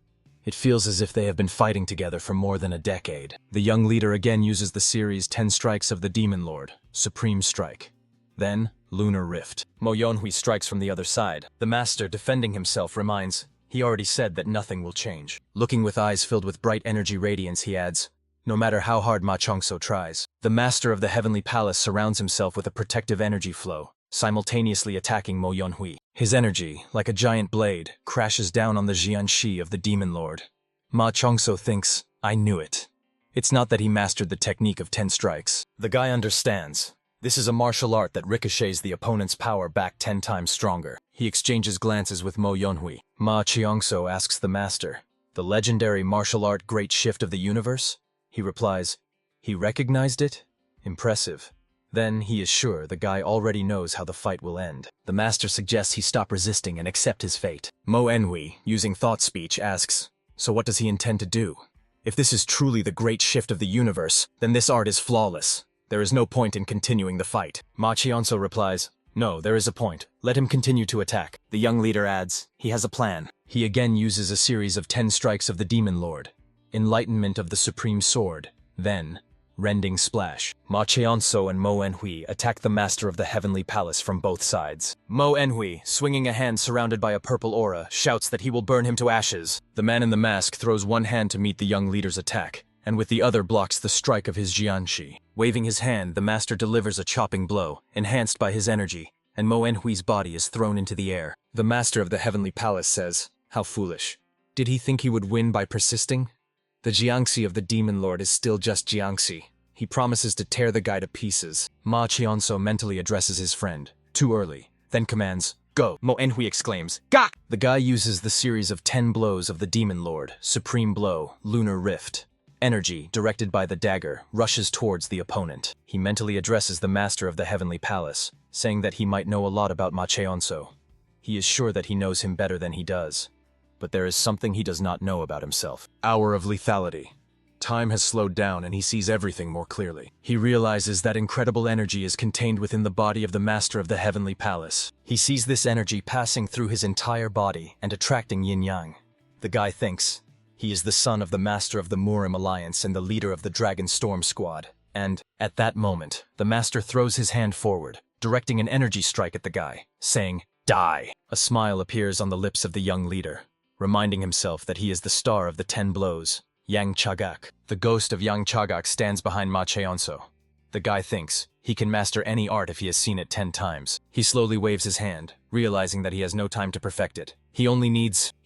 Speaker 1: it feels as if they have been fighting together for more than a decade. The young leader again uses the series 10 strikes of the Demon Lord, Supreme Strike. Then, Lunar Rift. Mo Yonhui strikes from the other side. The master, defending himself, reminds, he already said that nothing will change. Looking with eyes filled with bright energy radiance, he adds, no matter how hard Ma Chongso tries. The master of the Heavenly Palace surrounds himself with a protective energy flow, simultaneously attacking Mo Yonhui. His energy, like a giant blade, crashes down on the Jianshi of the Demon Lord. Ma Chongso thinks, I knew it. It's not that he mastered the technique of 10 strikes. The guy understands. This is a martial art that ricochets the opponent's power back 10 times stronger. He exchanges glances with Mo Yonhui. Ma Chongso asks the master, the legendary martial art Great Shift of the Universe? He replies, he recognized it? Impressive. Then he is sure the guy already knows how the fight will end. The master suggests he stop resisting and accept his fate. Mo Enhui, using thought speech, asks, so what does he intend to do? If this is truly the Great Shift of the Universe, then this art is flawless. There is no point in continuing the fight. Ma Chionso replies, no, there is a point. Let him continue to attack. The young leader adds, he has a plan. He again uses a series of 10 strikes of the Demon Lord. Enlightenment of the Supreme Sword. Then, Rending Splash. Ma Chionso and Mo Enhui attack the master of the Heavenly Palace from both sides. Mo Enhui, swinging a hand surrounded by a purple aura, shouts that he will burn him to ashes. The man in the mask throws one hand to meet the young leader's attack, and with the other blocks the strike of his Jianshi. Waving his hand, the master delivers a chopping blow, enhanced by his energy, and Mo Enhui's body is thrown into the air. The master of the Heavenly Palace says, how foolish. Did he think he would win by persisting? The Jiangxi of the Demon Lord is still just Jiangxi. He promises to tear the guy to pieces. Ma Chionso mentally addresses his friend, too early, then commands, go. Mo Enhui exclaims, Gah! The guy uses the series of 10 blows of the Demon Lord, Supreme Blow, Lunar Rift. Energy, directed by the dagger, rushes towards the opponent. He mentally addresses the master of the Heavenly Palace, saying that he might know a lot about Ma Chionso. He is sure that he knows him better than he does. But there is something he does not know about himself. Hour of lethality. Time has slowed down and he sees everything more clearly. He realizes that incredible energy is contained within the body of the master of the Heavenly Palace. He sees this energy passing through his entire body and attracting yin-yang. The guy thinks, he is the son of the master of the Murim Alliance and the leader of the Dragon Storm Squad. And, at that moment, the master throws his hand forward, directing an energy strike at the guy, saying, die. A smile appears on the lips of the young leader, reminding himself that he is the star of the 10 blows. Yang Chagak. The ghost of Yang Chagak stands behind Ma Chionso. The guy thinks he can master any art if he has seen it 10 times. He slowly waves his hand, realizing that he has no time to perfect it. He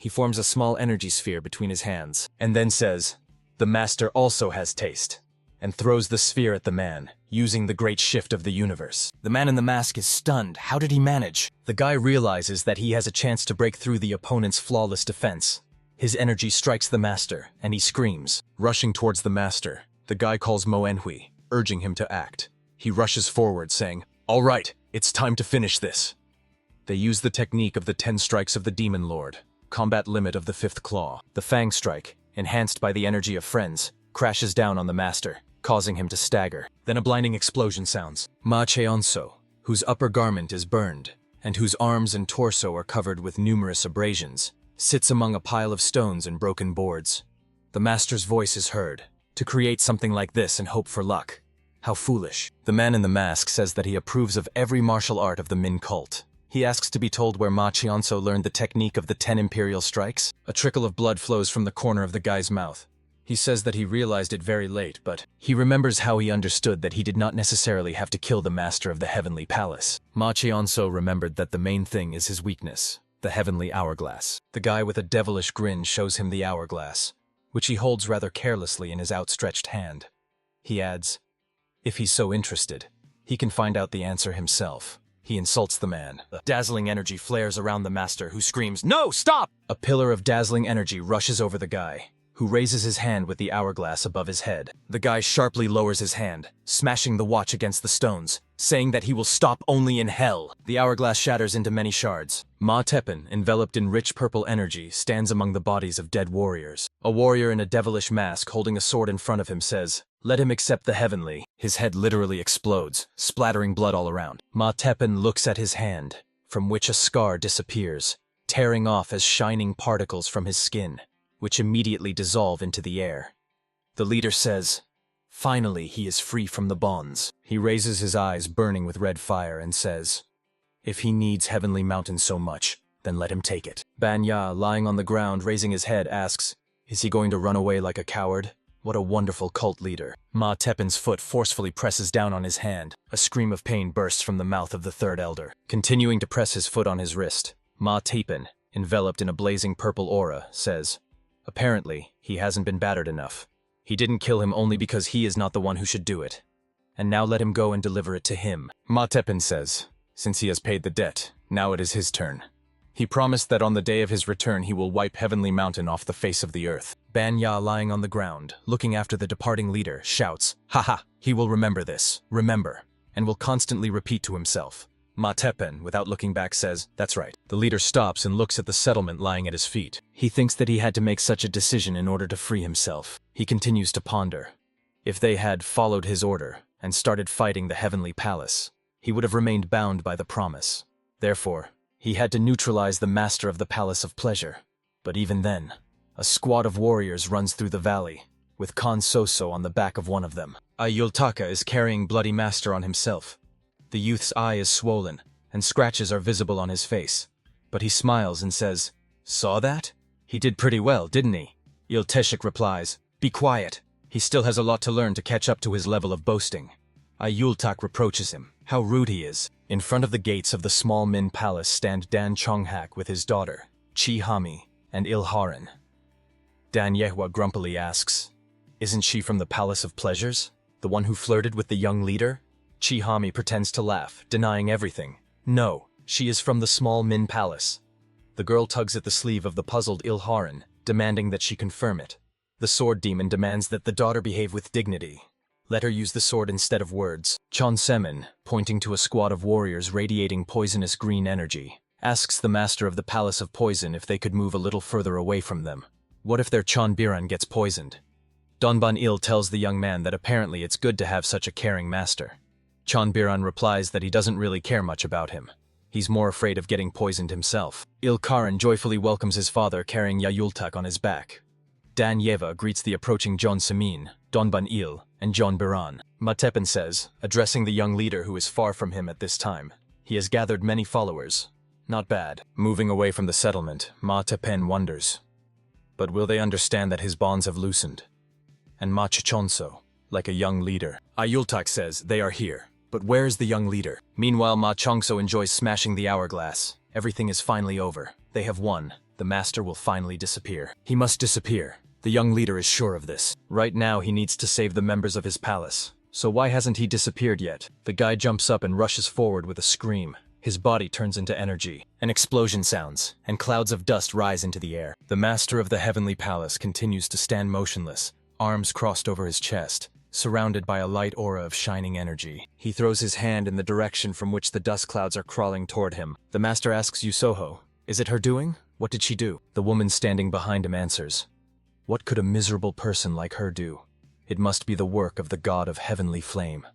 Speaker 1: forms a small energy sphere between his hands, and then says, the master also has taste, and throws the sphere at the man, using the Great Shift of the Universe. The man in the mask is stunned. How did he manage? The guy realizes that he has a chance to break through the opponent's flawless defense. His energy strikes the master, and he screams. Rushing towards the master, the guy calls Mo Enhui, urging him to act. He rushes forward, saying, all right, it's time to finish this. They use the technique of the 10 strikes of the Demon Lord, combat limit of the 5th claw. The Fang Strike, enhanced by the energy of friends, crashes down on the master, causing him to stagger. Then a blinding explosion sounds. Ma Chionso, whose upper garment is burned, and whose arms and torso are covered with numerous abrasions, sits among a pile of stones and broken boards. The master's voice is heard. To create something like this and hope for luck. How foolish. The man in the mask says that he approves of every martial art of the Min cult. He asks to be told where Ma Chionso learned the technique of the 10 imperial strikes. A trickle of blood flows from the corner of the guy's mouth. He says that he realized it very late, but he remembers how he understood that he did not necessarily have to kill the master of the Heavenly Palace. Ma Chionso remembered that the main thing is his weakness. The heavenly hourglass. The guy with a devilish grin shows him the hourglass, which he holds rather carelessly in his outstretched hand. He adds, if he's so interested, he can find out the answer himself. He insults the man. A dazzling energy flares around the master, who screams, no, stop! A pillar of dazzling energy rushes over the guy, who raises his hand with the hourglass above his head. The guy sharply lowers his hand, smashing the watch against the stones, saying that he will stop only in hell. The hourglass shatters into many shards. Ma Teppan, enveloped in rich purple energy, stands among the bodies of dead warriors. A warrior in a devilish mask holding a sword in front of him says, let him accept the heavenly. His head literally explodes, splattering blood all around. Ma Teppan looks at his hand, from which a scar disappears, tearing off as shining particles from his skin, which immediately dissolve into the air. The leader says, "Finally, he is free from the bonds." He raises his eyes burning with red fire and says, "If he needs Heavenly Mountain so much, then let him take it." Banya, lying on the ground, raising his head, asks, "Is he going to run away like a coward? What a wonderful cult leader." Ma Teppan's foot forcefully presses down on his hand. A scream of pain bursts from the mouth of the third elder. Continuing to press his foot on his wrist, Ma Teppan, enveloped in a blazing purple aura, says, "Apparently, he hasn't been battered enough. He didn't kill him only because he is not the one who should do it. And now let him go and deliver it to him." Ma Teppan says, "Since he has paid the debt, now it is his turn. He promised that on the day of his return he will wipe Heavenly Mountain off the face of the earth." Banya, lying on the ground, looking after the departing leader, shouts, "Haha, he will remember this, remember, and will constantly repeat to himself." Ma Teppan, without looking back, says, "That's right." The leader stops and looks at the settlement lying at his feet. He thinks that he had to make such a decision in order to free himself. He continues to ponder. If they had followed his order and started fighting the Heavenly Palace, he would have remained bound by the promise. Therefore, he had to neutralize the master of the Palace of Pleasure. But even then, a squad of warriors runs through the valley, with Khan Soso on the back of one of them. Ayultaka is carrying Bloody Master on himself. The youth's eye is swollen, and scratches are visible on his face. But he smiles and says, "Saw that? He did pretty well, didn't he?" Ilteshik replies, "Be quiet. He still has a lot to learn to catch up to his level of boasting." Ayultak reproaches him. How rude he is. In front of the gates of the small Min Palace stand Dan Chonghak with his daughter, Chi Hami, and Ilharan. Dan Yehua grumpily asks, "Isn't she from the Palace of Pleasures? The one who flirted with the young leader?" Chi Hami pretends to laugh, denying everything. "No, she is from the small Min Palace." The girl tugs at the sleeve of the puzzled Ilharan, demanding that she confirm it. The sword demon demands that the daughter behave with dignity. Let her use the sword instead of words. Chon Semin, pointing to a squad of warriors radiating poisonous green energy, asks the master of the Palace of Poison if they could move a little further away from them. What if their Chon Biran gets poisoned? Donban Il tells the young man that apparently it's good to have such a caring master. Chon Biran replies that he doesn't really care much about him. He's more afraid of getting poisoned himself. Ilkaran joyfully welcomes his father carrying Yayultak on his back. Dan Yeva greets the approaching John Samin, Donban Il, and John Biran. Ma Teppan says, addressing the young leader who is far from him at this time, "He has gathered many followers. Not bad." Moving away from the settlement, Ma Teppan wonders, but will they understand that his bonds have loosened? And Ma Chichonso, like a young leader. Ayultak says, "They are here. But where is the young leader?" Meanwhile, Ma Chongso enjoys smashing the hourglass. Everything is finally over. They have won. The master will finally disappear. He must disappear. The young leader is sure of this. Right now, he needs to save the members of his palace. So why hasn't he disappeared yet? The guy jumps up and rushes forward with a scream. His body turns into energy. An explosion sounds, and clouds of dust rise into the air. The master of the heavenly palace continues to stand motionless, arms crossed over his chest, surrounded by a light aura of shining energy. He throws his hand in the direction from which the dust clouds are crawling toward him. The master asks Yusoho, "Is it her doing? What did she do?" The woman standing behind him answers, "What could a miserable person like her do? It must be the work of the god of heavenly flame."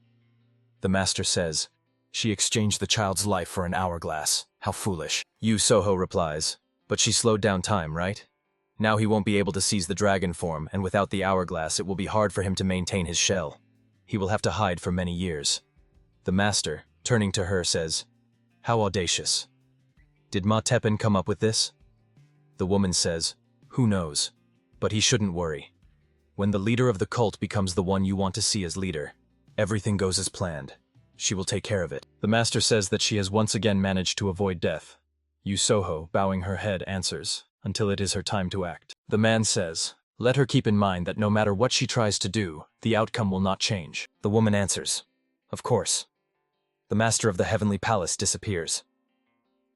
Speaker 1: The master says, "She exchanged the child's life for an hourglass. How foolish." Yusoho replies, "But she slowed down time, right? Now he won't be able to seize the dragon form, and without the hourglass it will be hard for him to maintain his shell. He will have to hide for many years." The master, turning to her, says, "How audacious. Did Ma Teppan come up with this?" The woman says, "Who knows? But he shouldn't worry. When the leader of the cult becomes the one you want to see as leader, everything goes as planned. She will take care of it." The master says that she has once again managed to avoid death. Yusoho, bowing her head, answers, "Until it is her time to act." The man says, "Let her keep in mind that no matter what she tries to do, the outcome will not change." The woman answers, "Of course." The master of the heavenly palace disappears.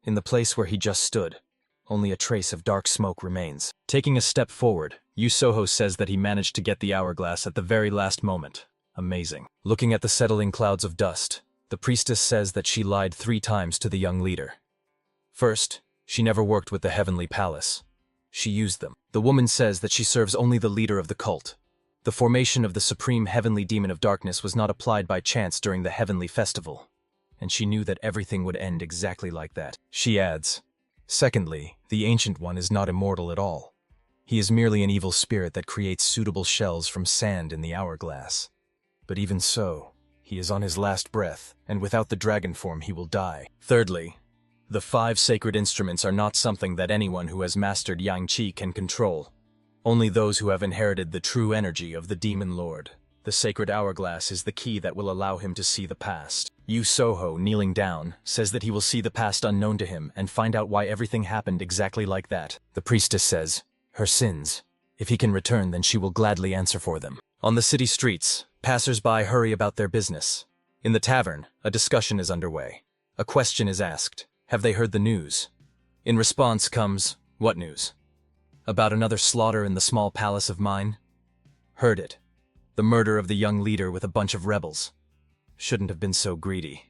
Speaker 1: In the place where he just stood, only a trace of dark smoke remains. Taking a step forward, Yusoho says that he managed to get the hourglass at the very last moment. Amazing. Looking at the settling clouds of dust, the priestess says that she lied 3 times to the young leader. First, she never worked with the heavenly palace. She used them. The woman says that she serves only the leader of the cult. The formation of the supreme heavenly demon of darkness was not applied by chance during the heavenly festival, and she knew that everything would end exactly like that. She adds, secondly, the Ancient One is not immortal at all. He is merely an evil spirit that creates suitable shells from sand in the hourglass. But even so, he is on his last breath, and without the dragon form he will die. Thirdly, the 5 sacred instruments are not something that anyone who has mastered Yang Qi can control. Only those who have inherited the true energy of the Demon Lord. The sacred hourglass is the key that will allow him to see the past. Yu Soho, kneeling down, says that he will see the past unknown to him and find out why everything happened exactly like that. The priestess says, her sins. If he can return, then she will gladly answer for them. On the city streets, passers-by hurry about their business. In the tavern, a discussion is underway. A question is asked. Have they heard the news? In response comes, what news? About another slaughter in the small palace of mine? Heard it. The murder of the young leader with a bunch of rebels. Shouldn't have been so greedy.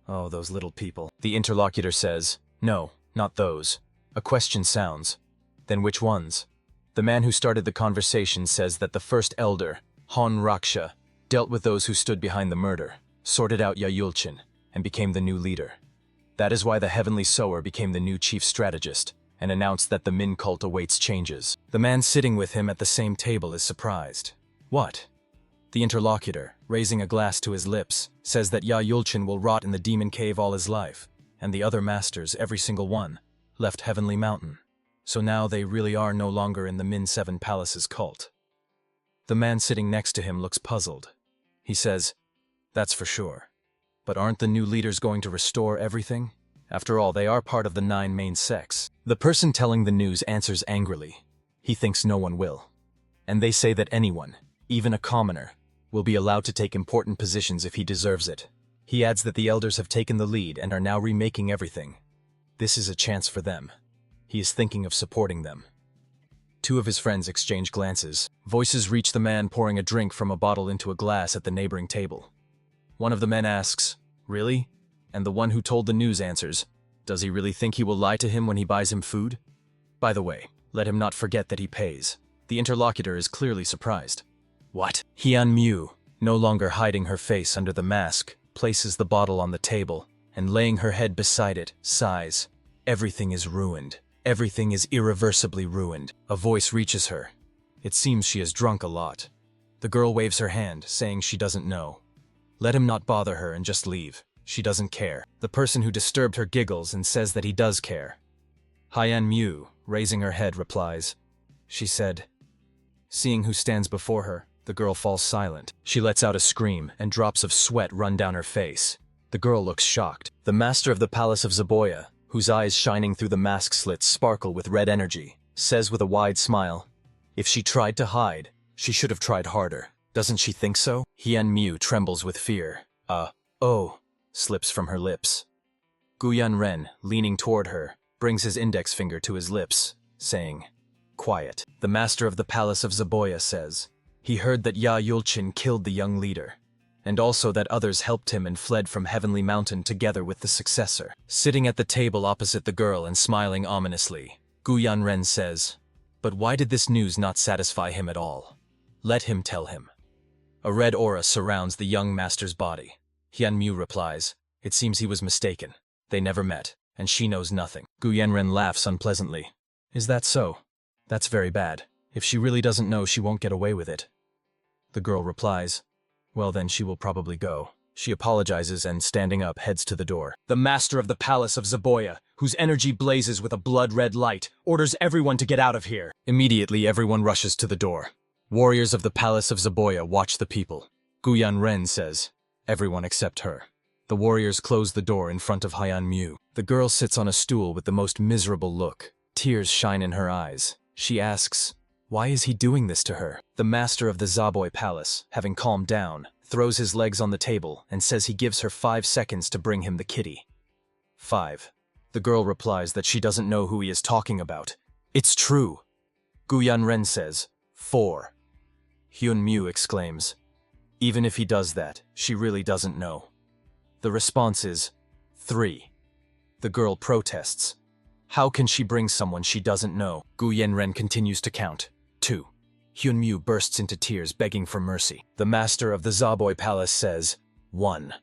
Speaker 1: Oh, those little people. The interlocutor says, no, not those. A question sounds. Then which ones? The man who started the conversation says that the first elder, Han Raksha, dealt with those who stood behind the murder, sorted out Yayulchin, and became the new leader. That is why the Heavenly Sower became the new chief strategist, and announced that the Min cult awaits changes. The man sitting with him at the same table is surprised. What? The interlocutor, raising a glass to his lips, says that Yayulchin will rot in the demon cave all his life, and the other masters, every single one, left Heavenly Mountain. So now they really are no longer in the Min 7 Palaces cult. The man sitting next to him looks puzzled. He says, that's for sure. But aren't the new leaders going to restore everything? After all, they are part of the 9 main sects. The person telling the news answers angrily. He thinks no one will. And they say that anyone, even a commoner, will be allowed to take important positions if he deserves it. He adds that the elders have taken the lead and are now remaking everything. This is a chance for them. He is thinking of supporting them. 2 of his friends exchange glances. Voices reach the man pouring a drink from a bottle into a glass at the neighboring table. One of the men asks, really? And the one who told the news answers, does he really think he will lie to him when he buys him food? By the way, let him not forget that he pays. The interlocutor is clearly surprised. What? Hyun Mu, no longer hiding her face under the mask, places the bottle on the table, and laying her head beside it, sighs. Everything is ruined. Everything is irreversibly ruined. A voice reaches her. It seems she has drunk a lot. The girl waves her hand, saying she doesn't know. Let him not bother her and just leave. She doesn't care. The person who disturbed her giggles and says that he does care. Hyun Mu, raising her head, replies, she said. Seeing who stands before her, the girl falls silent. She lets out a scream, and drops of sweat run down her face. The girl looks shocked. The master of the Palace of Zaboya, whose eyes shining through the mask slits sparkle with red energy, says with a wide smile, if she tried to hide, she should have tried harder. Doesn't she think so? Hyun Mu trembles with fear. Oh, slips from her lips. Guyun Ren, leaning toward her, brings his index finger to his lips, saying, quiet. The master of the Palace of Zaboya says, he heard that Yayulchin killed the young leader, and also that others helped him and fled from Heavenly Mountain together with the successor. Sitting at the table opposite the girl and smiling ominously, Guyun Ren says, but why did this news not satisfy him at all? Let him tell him. A red aura surrounds the young master's body. Hyun Mu replies, it seems he was mistaken. They never met, and she knows nothing. Guyun Ren laughs unpleasantly. Is that so? That's very bad. If she really doesn't know, she won't get away with it. The girl replies, well then she will probably go. She apologizes and, standing up, heads to the door. The master of the Palace of Zaboya, whose energy blazes with a blood-red light, orders everyone to get out of here. Immediately everyone rushes to the door. Warriors of the Palace of Zaboya watch the people. Guyun Ren says, everyone except her. The warriors close the door in front of Hyun Mu. The girl sits on a stool with the most miserable look. Tears shine in her eyes. She asks, why is he doing this to her? The master of the Zaboy Palace, having calmed down, throws his legs on the table and says he gives her 5 seconds to bring him the kitty. 5. The girl replies that she doesn't know who he is talking about. It's true. Guyun Ren says, 4. Hyun Mu exclaims, even if he does that, she really doesn't know. The response is, 3. The girl protests. How can she bring someone she doesn't know? Guyun Ren continues to count. 2. Hyunmyu bursts into tears, begging for mercy. The master of the Zaboy Palace says, 1.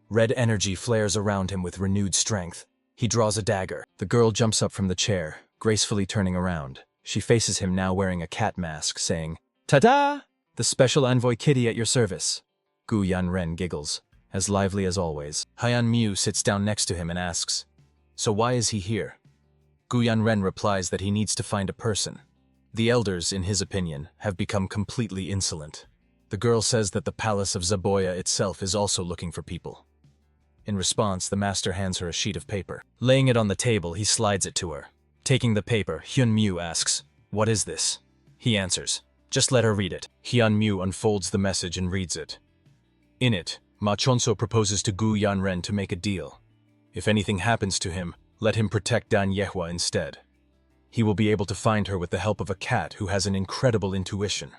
Speaker 1: Red energy flares around him with renewed strength. He draws a dagger. The girl jumps up from the chair, gracefully turning around. She faces him now wearing a cat mask, saying, "Ta-da! The special envoy kitty at your service." Gu Yanren giggles, as lively as always. Hyunmyu sits down next to him and asks, "So why is he here?" Gu Yanren replies that he needs to find a person. The elders, in his opinion, have become completely insolent. The girl says that the palace of Zaboya itself is also looking for people. In response, the master hands her a sheet of paper. Laying it on the table, he slides it to her. Taking the paper, Hyunmyu asks, "What is this?" He answers, "Just let her read it." Hyunmyu unfolds the message and reads it. In it, Ma Chonso proposes to Gu Yanren to make a deal. If anything happens to him, let him protect Dan Yehua instead. He will be able to find her with the help of a cat who has an incredible intuition.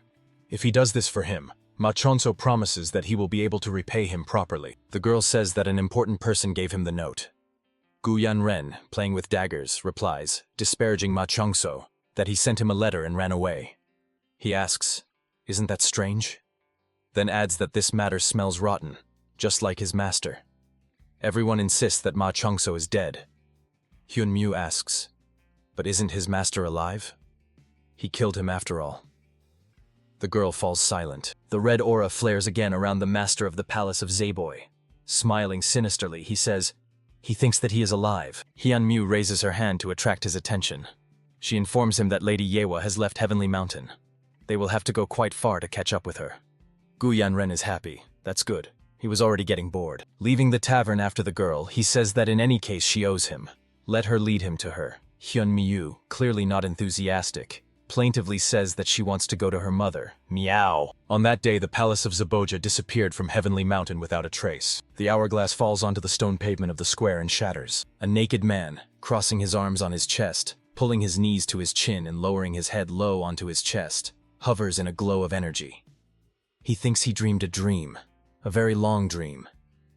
Speaker 1: If he does this for him, Ma Chonso promises that he will be able to repay him properly. The girl says that an important person gave him the note. Gu Yanren, playing with daggers, replies, disparaging Ma Chonso, that he sent him a letter and ran away. He asks, "Isn't that strange?" Then adds that this matter smells rotten, just like his master. Everyone insists that Ma Chonso is dead. Hyunmyu asks, "But isn't his master alive?" He killed him after all. The girl falls silent. The red aura flares again around the master of the palace of Zaboy. Smiling sinisterly, he says, he thinks that he is alive. Hyunmyu raises her hand to attract his attention. She informs him that Lady Yewa has left Heavenly Mountain. They will have to go quite far to catch up with her. Gu Yanren is happy. That's good. He was already getting bored. Leaving the tavern after the girl, he says that in any case she owes him. Let her lead him to her. Hyunmyu, clearly not enthusiastic, plaintively says that she wants to go to her mother. Meow. On that day, the palace of Zaboja disappeared from Heavenly Mountain without a trace. The hourglass falls onto the stone pavement of the square and shatters. A naked man, crossing his arms on his chest, pulling his knees to his chin and lowering his head low onto his chest, hovers in a glow of energy. He thinks he dreamed a dream, a very long dream.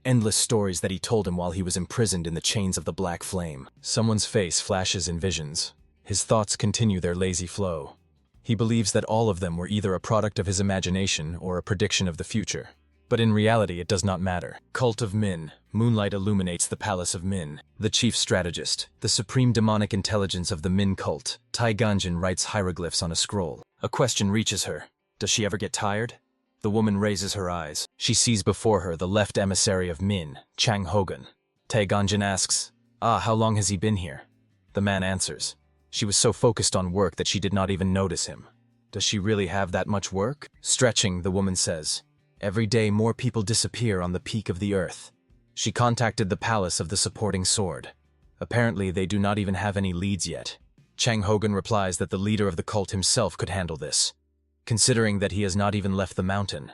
Speaker 1: Endless stories that he told him while he was imprisoned in the chains of the black flame. Someone's face flashes in visions. His thoughts continue their lazy flow. He believes that all of them were either a product of his imagination or a prediction of the future. But in reality, it does not matter. Cult of Min. Moonlight illuminates the palace of Min. The chief strategist, the supreme demonic intelligence of the Min cult, Tai Ganjin writes hieroglyphs on a scroll. A question reaches her. Does she ever get tired? The woman raises her eyes. She sees before her the left emissary of Min, Chang Hogan. Tai Ganjin asks, how long has he been here? The man answers, she was so focused on work that she did not even notice him. Does she really have that much work? Stretching, the woman says, every day more people disappear on the peak of the earth. She contacted the palace of the supporting sword. Apparently they do not even have any leads yet. Chang Hogan replies that the leader of the cult himself could handle this. Considering that he has not even left the mountain,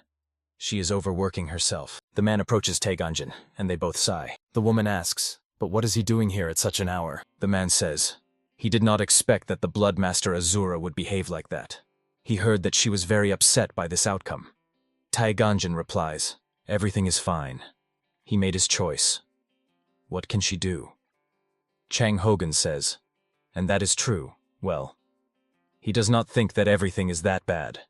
Speaker 1: she is overworking herself. The man approaches Taeganjin, and they both sigh. The woman asks, but what is he doing here at such an hour? The man says, he did not expect that the Bloodmaster Asura would behave like that. He heard that she was very upset by this outcome. Taeganjin replies, everything is fine. He made his choice. What can she do? Chang Hogan says, and that is true, well, he does not think that everything is that bad.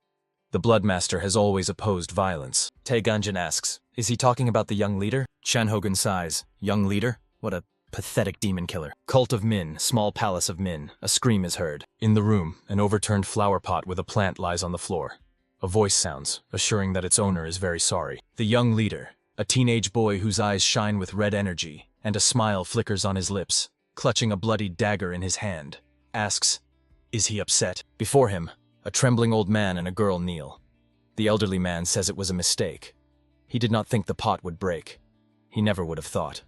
Speaker 1: The Bloodmaster has always opposed violence. Taeganjin asks, is he talking about the young leader? Chan Hogan sighs, young leader? What a pathetic demon killer. Cult of Min, small palace of Min. A scream is heard. In the room, an overturned flower pot with a plant lies on the floor. A voice sounds, assuring that its owner is very sorry. The young leader, a teenage boy whose eyes shine with red energy, and a smile flickers on his lips, clutching a bloodied dagger in his hand, asks, is he upset? Before him, a trembling old man and a girl kneel. The elderly man says it was a mistake. He did not think the pot would break. He never would have thought.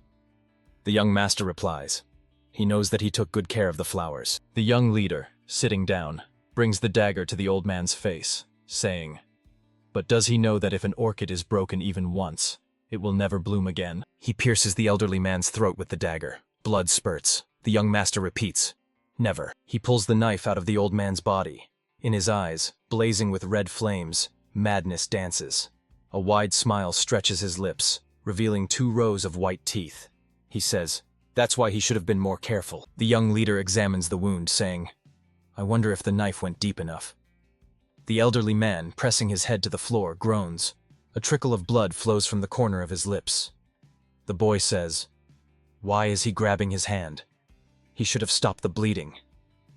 Speaker 1: The young master replies, he knows that he took good care of the flowers. The young leader, sitting down, brings the dagger to the old man's face, saying, but does he know that if an orchid is broken even once, it will never bloom again? He pierces the elderly man's throat with the dagger. Blood spurts. The young master repeats, never. He pulls the knife out of the old man's body. In his eyes, blazing with red flames, madness dances. A wide smile stretches his lips, revealing 2 rows of white teeth. He says, that's why he should have been more careful. The young leader examines the wound, saying, I wonder if the knife went deep enough. The elderly man, pressing his head to the floor, groans. A trickle of blood flows from the corner of his lips. The boy says, "Why is he grabbing his hand? He should have stopped the bleeding."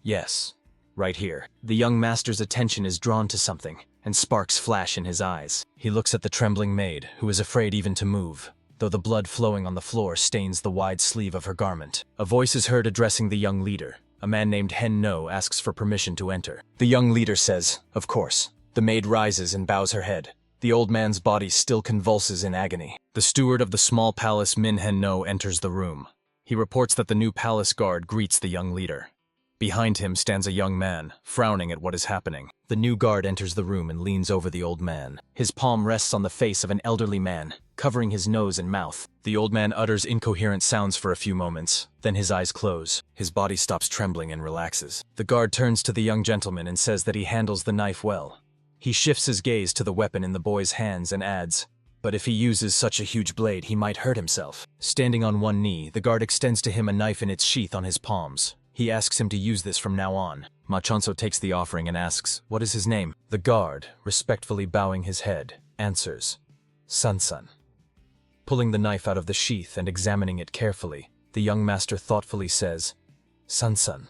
Speaker 1: Yes, right here. The young master's attention is drawn to something, and sparks flash in his eyes. He looks at the trembling maid, who is afraid even to move, though the blood flowing on the floor stains the wide sleeve of her garment. A voice is heard addressing the young leader. A man named Henno asks for permission to enter. The young leader says, "Of course." The maid rises and bows her head. The old man's body still convulses in agony. The steward of the small palace, Min Henno, enters the room. He reports that the new palace guard greets the young leader. Behind him stands a young man, frowning at what is happening. The new guard enters the room and leans over the old man. His palm rests on the face of an elderly man, covering his nose and mouth. The old man utters incoherent sounds for a few moments, then his eyes close. His body stops trembling and relaxes. The guard turns to the young gentleman and says that he handles the knife well. He shifts his gaze to the weapon in the boy's hands and adds, "But if he uses such a huge blade, he might hurt himself." Standing on one knee, the guard extends to him a knife in its sheath on his palms. He asks him to use this from now on. Machonso takes the offering and asks, "What is his name?" The guard, respectfully bowing his head, answers, "Sansan." Pulling the knife out of the sheath and examining it carefully, the young master thoughtfully says, "Sansan.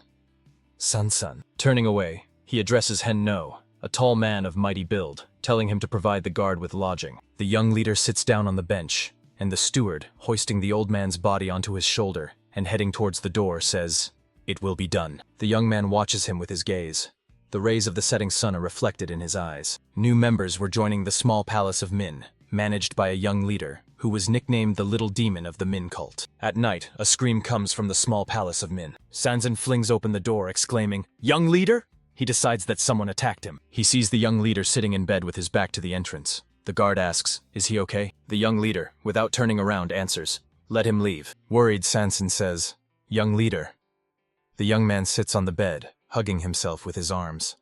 Speaker 1: Sansan." Turning away, he addresses Henno, a tall man of mighty build, telling him to provide the guard with lodging. The young leader sits down on the bench, and the steward, hoisting the old man's body onto his shoulder and heading towards the door, says, "It will be done." The young man watches him with his gaze. The rays of the setting sun are reflected in his eyes. New members were joining the small palace of Min, managed by a young leader, who was nicknamed the Little Demon of the Min cult. At night, a scream comes from the small palace of Min. Sansan flings open the door, exclaiming, "Young leader?" He decides that someone attacked him. He sees the young leader sitting in bed with his back to the entrance. The guard asks, "Is he okay?" The young leader, without turning around, answers, "Let him leave." Worried, Sansan says, "Young leader." The young man sits on the bed, hugging himself with his arms.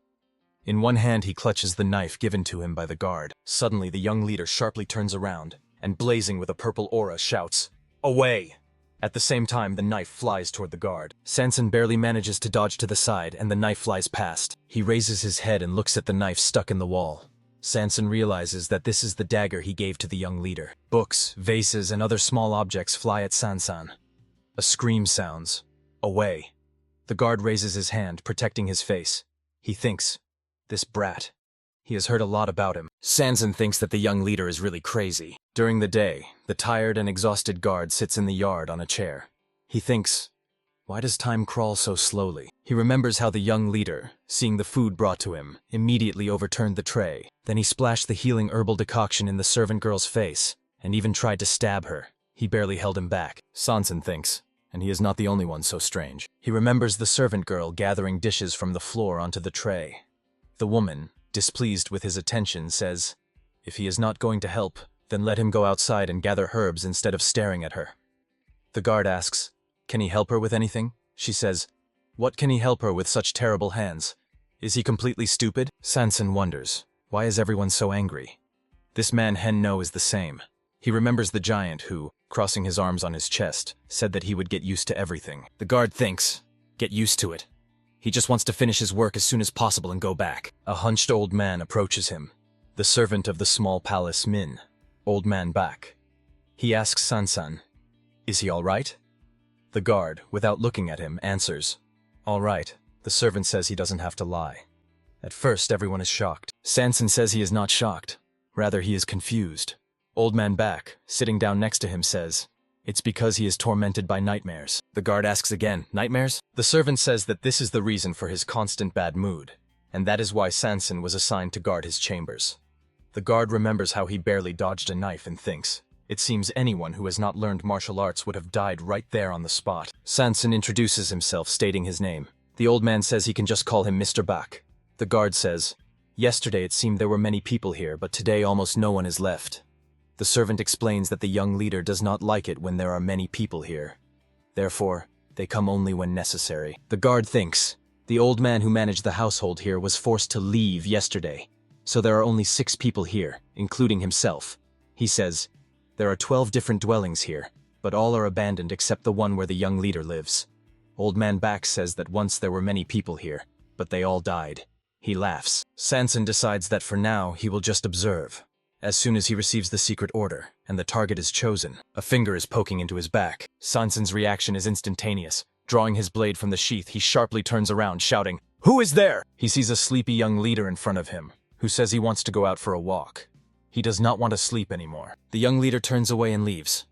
Speaker 1: In one hand he clutches the knife given to him by the guard. Suddenly the young leader sharply turns around, and blazing with a purple aura shouts, "Away!" At the same time, the knife flies toward the guard. Sansan barely manages to dodge to the side, and the knife flies past. He raises his head and looks at the knife stuck in the wall. Sansan realizes that this is the dagger he gave to the young leader. Books, vases, and other small objects fly at Sansan. A scream sounds. "Away!" The guard raises his hand, protecting his face. He thinks, "This brat. He has heard a lot about him." Sansan thinks that the young leader is really crazy. During the day, the tired and exhausted guard sits in the yard on a chair. He thinks, why does time crawl so slowly? He remembers how the young leader, seeing the food brought to him, immediately overturned the tray. Then he splashed the healing herbal decoction in the servant girl's face, and even tried to stab her. He barely held him back. Sansan thinks, and he is not the only one so strange. He remembers the servant girl gathering dishes from the floor onto the tray. The woman, displeased with his attention, says, "If he is not going to help, then let him go outside and gather herbs instead of staring at her." The guard asks, "Can he help her with anything?" She says, "What can he help her with such terrible hands? Is he completely stupid?" Sansan wonders, why is everyone so angry? This man Henno is the same. He remembers the giant who, crossing his arms on his chest, said that he would get used to everything. The guard thinks, get used to it. He just wants to finish his work as soon as possible and go back. A hunched old man approaches him. The servant of the small palace Min. Old man back. He asks Sansan, "Is he all right?" The guard, without looking at him, answers, "All right." The servant says he doesn't have to lie. At first, everyone is shocked. Sansan says he is not shocked. Rather, he is confused. Old man back, sitting down next to him, says, "It's because he is tormented by nightmares." The guard asks again, "Nightmares?" The servant says that this is the reason for his constant bad mood, and that is why Sansan was assigned to guard his chambers. The guard remembers how he barely dodged a knife and thinks, it seems anyone who has not learned martial arts would have died right there on the spot. Sansan introduces himself, stating his name. The old man says he can just call him Mr. Bak. The guard says, "Yesterday it seemed there were many people here, but today almost no one is left." The servant explains that the young leader does not like it when there are many people here. Therefore, they come only when necessary. The guard thinks, the old man who managed the household here was forced to leave yesterday, so there are only 6 people here, including himself. He says, there are 12 different dwellings here, but all are abandoned except the one where the young leader lives. Old man back says that once there were many people here, but they all died. He laughs. Sanson decides that for now he will just observe. As soon as he receives the secret order, and the target is chosen, a finger is poking into his back. Sanson's reaction is instantaneous. Drawing his blade from the sheath, he sharply turns around, shouting, "Who is there?" He sees a sleepy young leader in front of him, who says he wants to go out for a walk. He does not want to sleep anymore. The young leader turns away and leaves.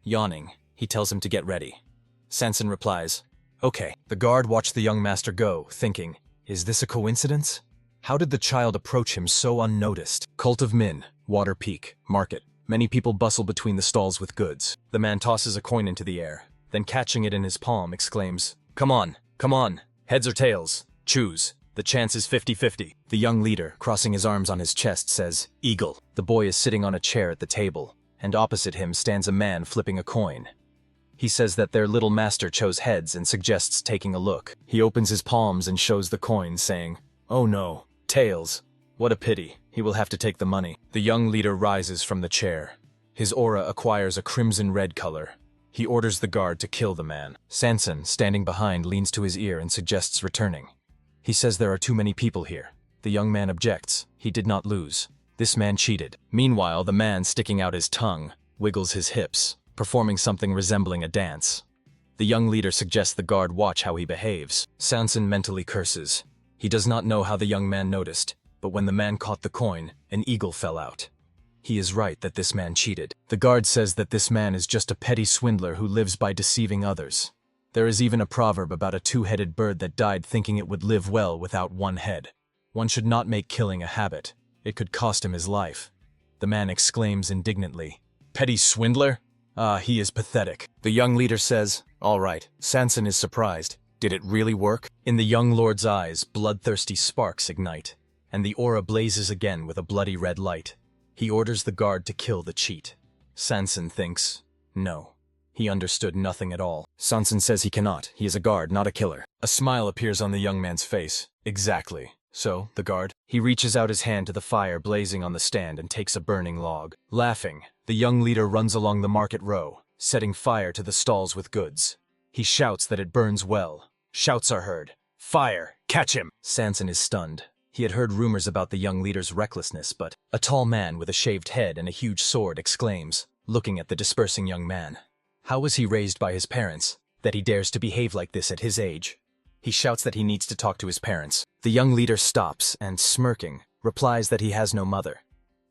Speaker 1: Yawning, he tells him to get ready. Sanson replies, "Okay." The guard watched the young master go, thinking, is this a coincidence? How did the child approach him so unnoticed? Cult of Min, Water Peak, Market. Many people bustle between the stalls with goods. The man tosses a coin into the air, then catching it in his palm, exclaims, come on, heads or tails, choose. The chance is 50-50. The young leader, crossing his arms on his chest, says, Eagle. The boy is sitting on a chair at the table, and opposite him stands a man flipping a coin. He says that their little master chose heads and suggests taking a look. He opens his palms and shows the coin, saying, oh no, tails. What a pity. He will have to take the money. The young leader rises from the chair. His aura acquires a crimson-red color. He orders the guard to kill the man. Sanson, standing behind, leans to his ear and suggests returning. He says there are too many people here. The young man objects. He did not lose. This man cheated. Meanwhile, the man, sticking out his tongue, wiggles his hips, performing something resembling a dance. The young leader suggests the guard watch how he behaves. Sanson mentally curses. He does not know how the young man noticed, but when the man caught the coin, an eagle fell out. He is right that this man cheated. The guard says that this man is just a petty swindler who lives by deceiving others. There is even a proverb about a two-headed bird that died thinking it would live well without one head. One should not make killing a habit. It could cost him his life. The man exclaims indignantly, petty swindler? Ah, he is pathetic. The young leader says, all right. Sanson is surprised. Did it really work? In the young lord's eyes, bloodthirsty sparks ignite, and the aura blazes again with a bloody red light. He orders the guard to kill the cheat. Sanson thinks, no. He understood nothing at all. Sanson says he cannot. He is a guard, not a killer. A smile appears on the young man's face. Exactly. So, the guard. He reaches out his hand to the fire blazing on the stand and takes a burning log. Laughing, the young leader runs along the market row, setting fire to the stalls with goods. He shouts that it burns well. Shouts are heard. Fire! Catch him! Sanson is stunned. He had heard rumors about the young leader's recklessness, but a tall man with a shaved head and a huge sword exclaims, looking at the dispersing young man. How was he raised by his parents, that he dares to behave like this at his age? He shouts that he needs to talk to his parents. The young leader stops and, smirking, replies that he has no mother.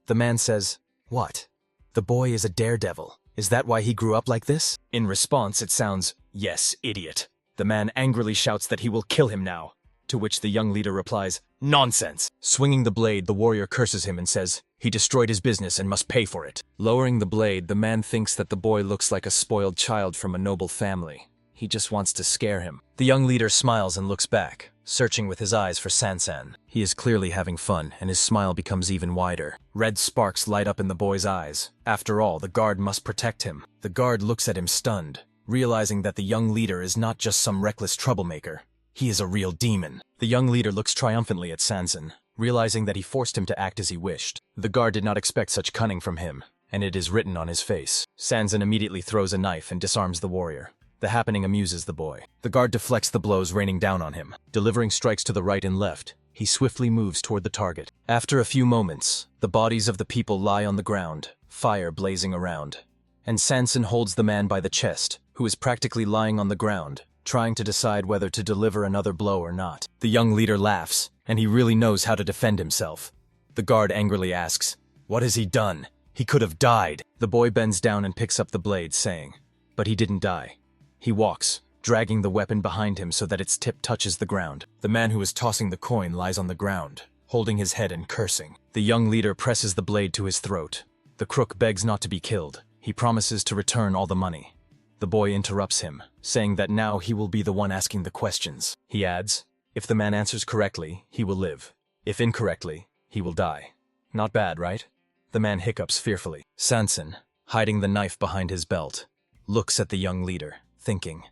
Speaker 1: The man says, what? The boy is a daredevil. Is that why he grew up like this? In response, it sounds, yes, idiot. The man angrily shouts that he will kill him now, to which the young leader replies, nonsense. Swinging the blade, the warrior curses him and says, he destroyed his business and must pay for it. Lowering the blade, the man thinks that the boy looks like a spoiled child from a noble family. He just wants to scare him. The young leader smiles and looks back, searching with his eyes for Sanson. He is clearly having fun, and his smile becomes even wider. Red sparks light up in the boy's eyes. After all, the guard must protect him. The guard looks at him stunned, realizing that the young leader is not just some reckless troublemaker. He is a real demon. The young leader looks triumphantly at Sanson, realizing that he forced him to act as he wished. The guard did not expect such cunning from him, and it is written on his face. Sanson immediately throws a knife and disarms the warrior. The happening amuses the boy. The guard deflects the blows raining down on him. Delivering strikes to the right and left, he swiftly moves toward the target. After a few moments, the bodies of the people lie on the ground, fire blazing around. And Sanson holds the man by the chest, who is practically lying on the ground, trying to decide whether to deliver another blow or not. The young leader laughs, and he really knows how to defend himself. The guard angrily asks, what has he done? He could have died. The boy bends down and picks up the blade, saying, but he didn't die. He walks, dragging the weapon behind him so that its tip touches the ground. The man who is tossing the coin lies on the ground, holding his head and cursing. The young leader presses the blade to his throat. The crook begs not to be killed. He promises to return all the money. The boy interrupts him, saying that now he will be the one asking the questions. He adds, if the man answers correctly, he will live. If incorrectly, he will die. Not bad, right? The man hiccups fearfully. Sanson, hiding the knife behind his belt, looks at the young leader, thinking,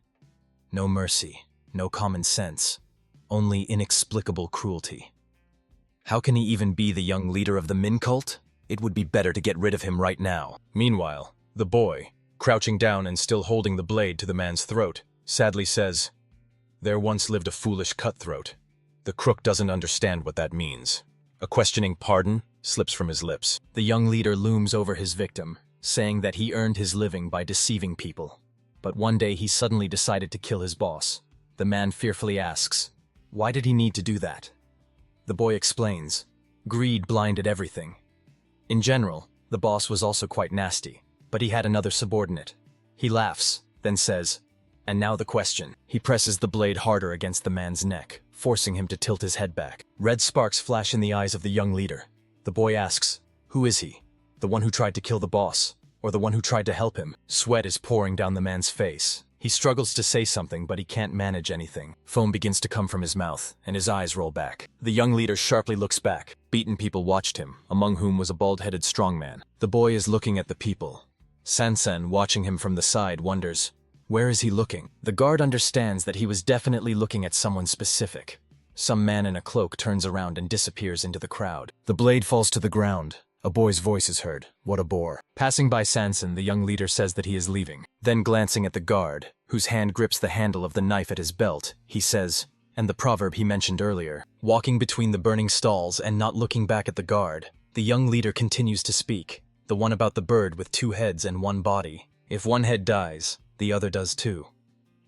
Speaker 1: no mercy, no common sense, only inexplicable cruelty. How can he even be the young leader of the Min cult? It would be better to get rid of him right now. Meanwhile, the boy, crouching down and still holding the blade to the man's throat, sadly says, there once lived a foolish cutthroat. The crook doesn't understand what that means. A questioning pardon slips from his lips. The young leader looms over his victim, saying that he earned his living by deceiving people. But one day he suddenly decided to kill his boss. The man fearfully asks, why did he need to do that? The boy explains, greed blinded everything. In general, the boss was also quite nasty, but he had another subordinate. He laughs, then says, and now the question. He presses the blade harder against the man's neck, forcing him to tilt his head back. Red sparks flash in the eyes of the young leader. The boy asks, who is he? The one who tried to kill the boss, or the one who tried to help him? Sweat is pouring down the man's face. He struggles to say something, but he can't manage anything. Foam begins to come from his mouth, and his eyes roll back. The young leader sharply looks back. Beaten people watched him, among whom was a bald-headed strongman. The boy is looking at the people. Sansan, watching him from the side, wonders, where is he looking? The guard understands that he was definitely looking at someone specific. Some man in a cloak turns around and disappears into the crowd. The blade falls to the ground. A boy's voice is heard. What a bore. Passing by Sansan, the young leader says that he is leaving. Then glancing at the guard, whose hand grips the handle of the knife at his belt, he says, and the proverb he mentioned earlier, walking between the burning stalls and not looking back at the guard, the young leader continues to speak, the one about the bird with 2 heads and 1 body. If one head dies, the other does too.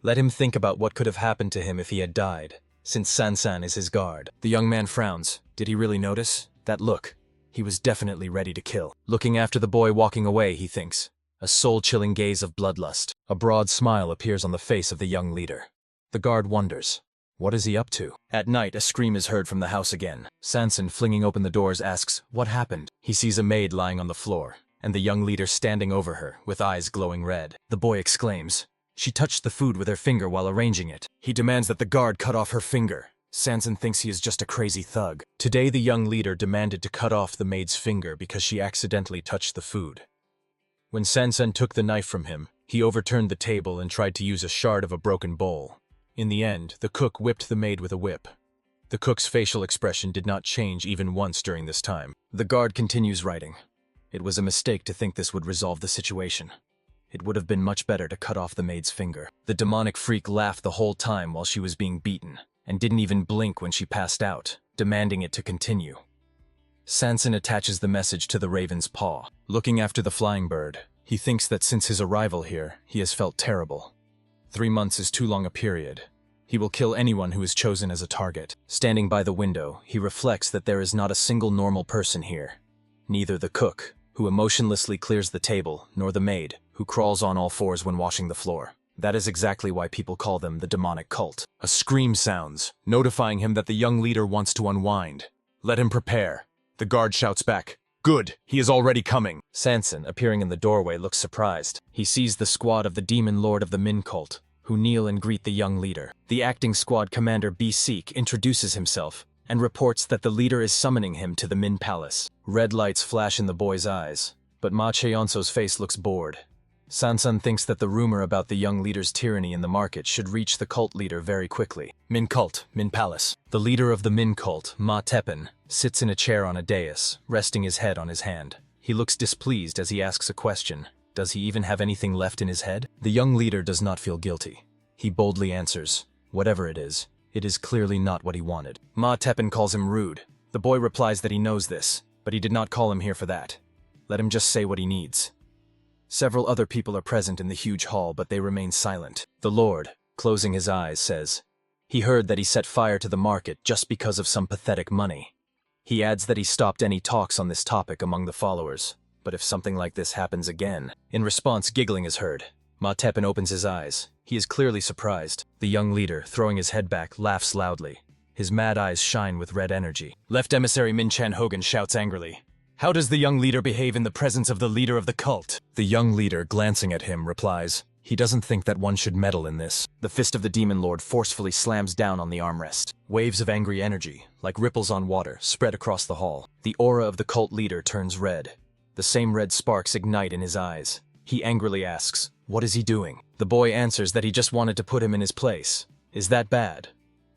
Speaker 1: Let him think about what could have happened to him if he had died, since Sansan is his guard. The young man frowns. Did he really notice? That look. He was definitely ready to kill. Looking after the boy walking away, he thinks. A soul-chilling gaze of bloodlust. A broad smile appears on the face of the young leader. The guard wonders. What is he up to? At night, a scream is heard from the house again. Sansan, flinging open the doors, asks, what happened? He sees a maid lying on the floor, and the young leader standing over her, with eyes glowing red. The boy exclaims, she touched the food with her finger while arranging it. He demands that the guard cut off her finger. Sansan thinks he is just a crazy thug. Today the young leader demanded to cut off the maid's finger because she accidentally touched the food. When Sansan took the knife from him, he overturned the table and tried to use a shard of a broken bowl. In the end, the cook whipped the maid with a whip. The cook's facial expression did not change even once during this time. The guard continues writing. It was a mistake to think this would resolve the situation. It would have been much better to cut off the maid's finger. The demonic freak laughed the whole time while she was being beaten, and didn't even blink when she passed out, demanding it to continue. Sansan attaches the message to the raven's paw. Looking after the flying bird, he thinks that since his arrival here, he has felt terrible. 3 months is too long a period. He will kill anyone who is chosen as a target. Standing by the window, he reflects that there is not a single normal person here. Neither the cook, who emotionlessly clears the table, nor the maid, who crawls on all 4s when washing the floor. That is exactly why people call them the demonic cult. A scream sounds, notifying him that the young leader wants to unwind. Let him prepare. The guard shouts back, good, he is already coming. Sansan, appearing in the doorway, looks surprised. He sees the squad of the demon lord of the Min cult, who kneel and greet the young leader. The acting squad commander B-Seek introduces himself and reports that the leader is summoning him to the Min Palace. Red lights flash in the boy's eyes, but Ma Cheonso's face looks bored. Sansan thinks that the rumor about the young leader's tyranny in the market should reach the cult leader very quickly. Min Cult, Min Palace. The leader of the Min Cult, Ma Teppan, sits in a chair on a dais, resting his head on his hand. He looks displeased as he asks a question. Does he even have anything left in his head? The young leader does not feel guilty. He boldly answers, whatever it is clearly not what he wanted. Ma Teppan calls him rude. The boy replies that he knows this, but he did not call him here for that. Let him just say what he needs. Several other people are present in the huge hall, but they remain silent. The Lord, closing his eyes, says, he heard that he set fire to the market just because of some pathetic money. He adds that he stopped any talks on this topic among the followers, but if something like this happens again. In response, giggling is heard. Ma Teppan opens his eyes. He is clearly surprised. The young leader, throwing his head back, laughs loudly. His mad eyes shine with red energy. Left emissary Min Chan Hogan shouts angrily, how does the young leader behave in the presence of the leader of the cult? The young leader, glancing at him, replies, he doesn't think that one should meddle in this. The fist of the demon lord forcefully slams down on the armrest. Waves of angry energy, like ripples on water, spread across the hall. The aura of the cult leader turns red. The same red sparks ignite in his eyes. He angrily asks, what is he doing? The boy answers that he just wanted to put him in his place. Is that bad?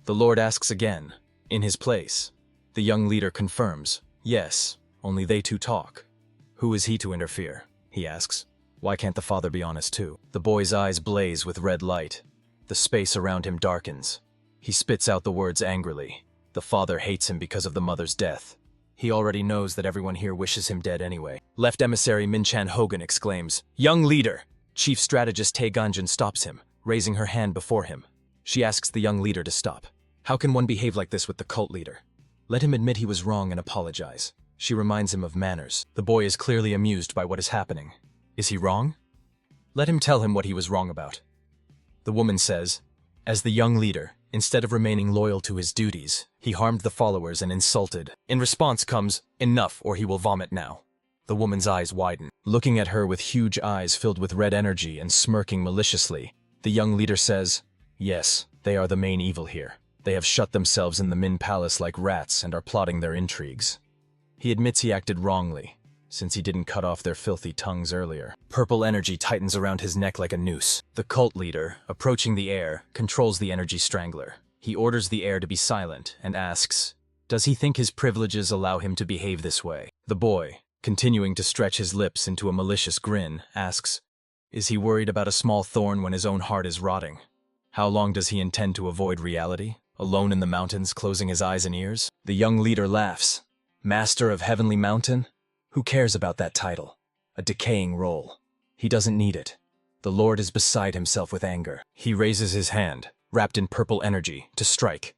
Speaker 1: The lord asks again, in his place. The young leader confirms, yes. Only they two talk. Who is he to interfere? He asks. Why can't the father be honest too? The boy's eyes blaze with red light. The space around him darkens. He spits out the words angrily. The father hates him because of the mother's death. He already knows that everyone here wishes him dead anyway. Left emissary Minchan Hogan exclaims, "Young leader!" Chief strategist Tae Ganjin stops him, raising her hand before him. She asks the young leader to stop. How can one behave like this with the cult leader? Let him admit he was wrong and apologize. She reminds him of manners. The boy is clearly amused by what is happening. Is he wrong? Let him tell him what he was wrong about. The woman says, as the young leader, instead of remaining loyal to his duties, he harmed the followers and insulted. In response comes, "Enough, or he will vomit now." The woman's eyes widen. Looking at her with huge eyes filled with red energy and smirking maliciously, the young leader says, "Yes, they are the main evil here. They have shut themselves in the Min Palace like rats and are plotting their intrigues." He admits he acted wrongly, since he didn't cut off their filthy tongues earlier. Purple energy tightens around his neck like a noose. The cult leader, approaching the air, controls the energy strangler. He orders the air to be silent and asks, does he think his privileges allow him to behave this way? The boy, continuing to stretch his lips into a malicious grin, asks, is he worried about a small thorn when his own heart is rotting? How long does he intend to avoid reality? Alone in the mountains, closing his eyes and ears? The young leader laughs. Master of Heavenly Mountain? Who cares about that title? A decaying role. He doesn't need it. The Lord is beside himself with anger. He raises his hand, wrapped in purple energy, to strike.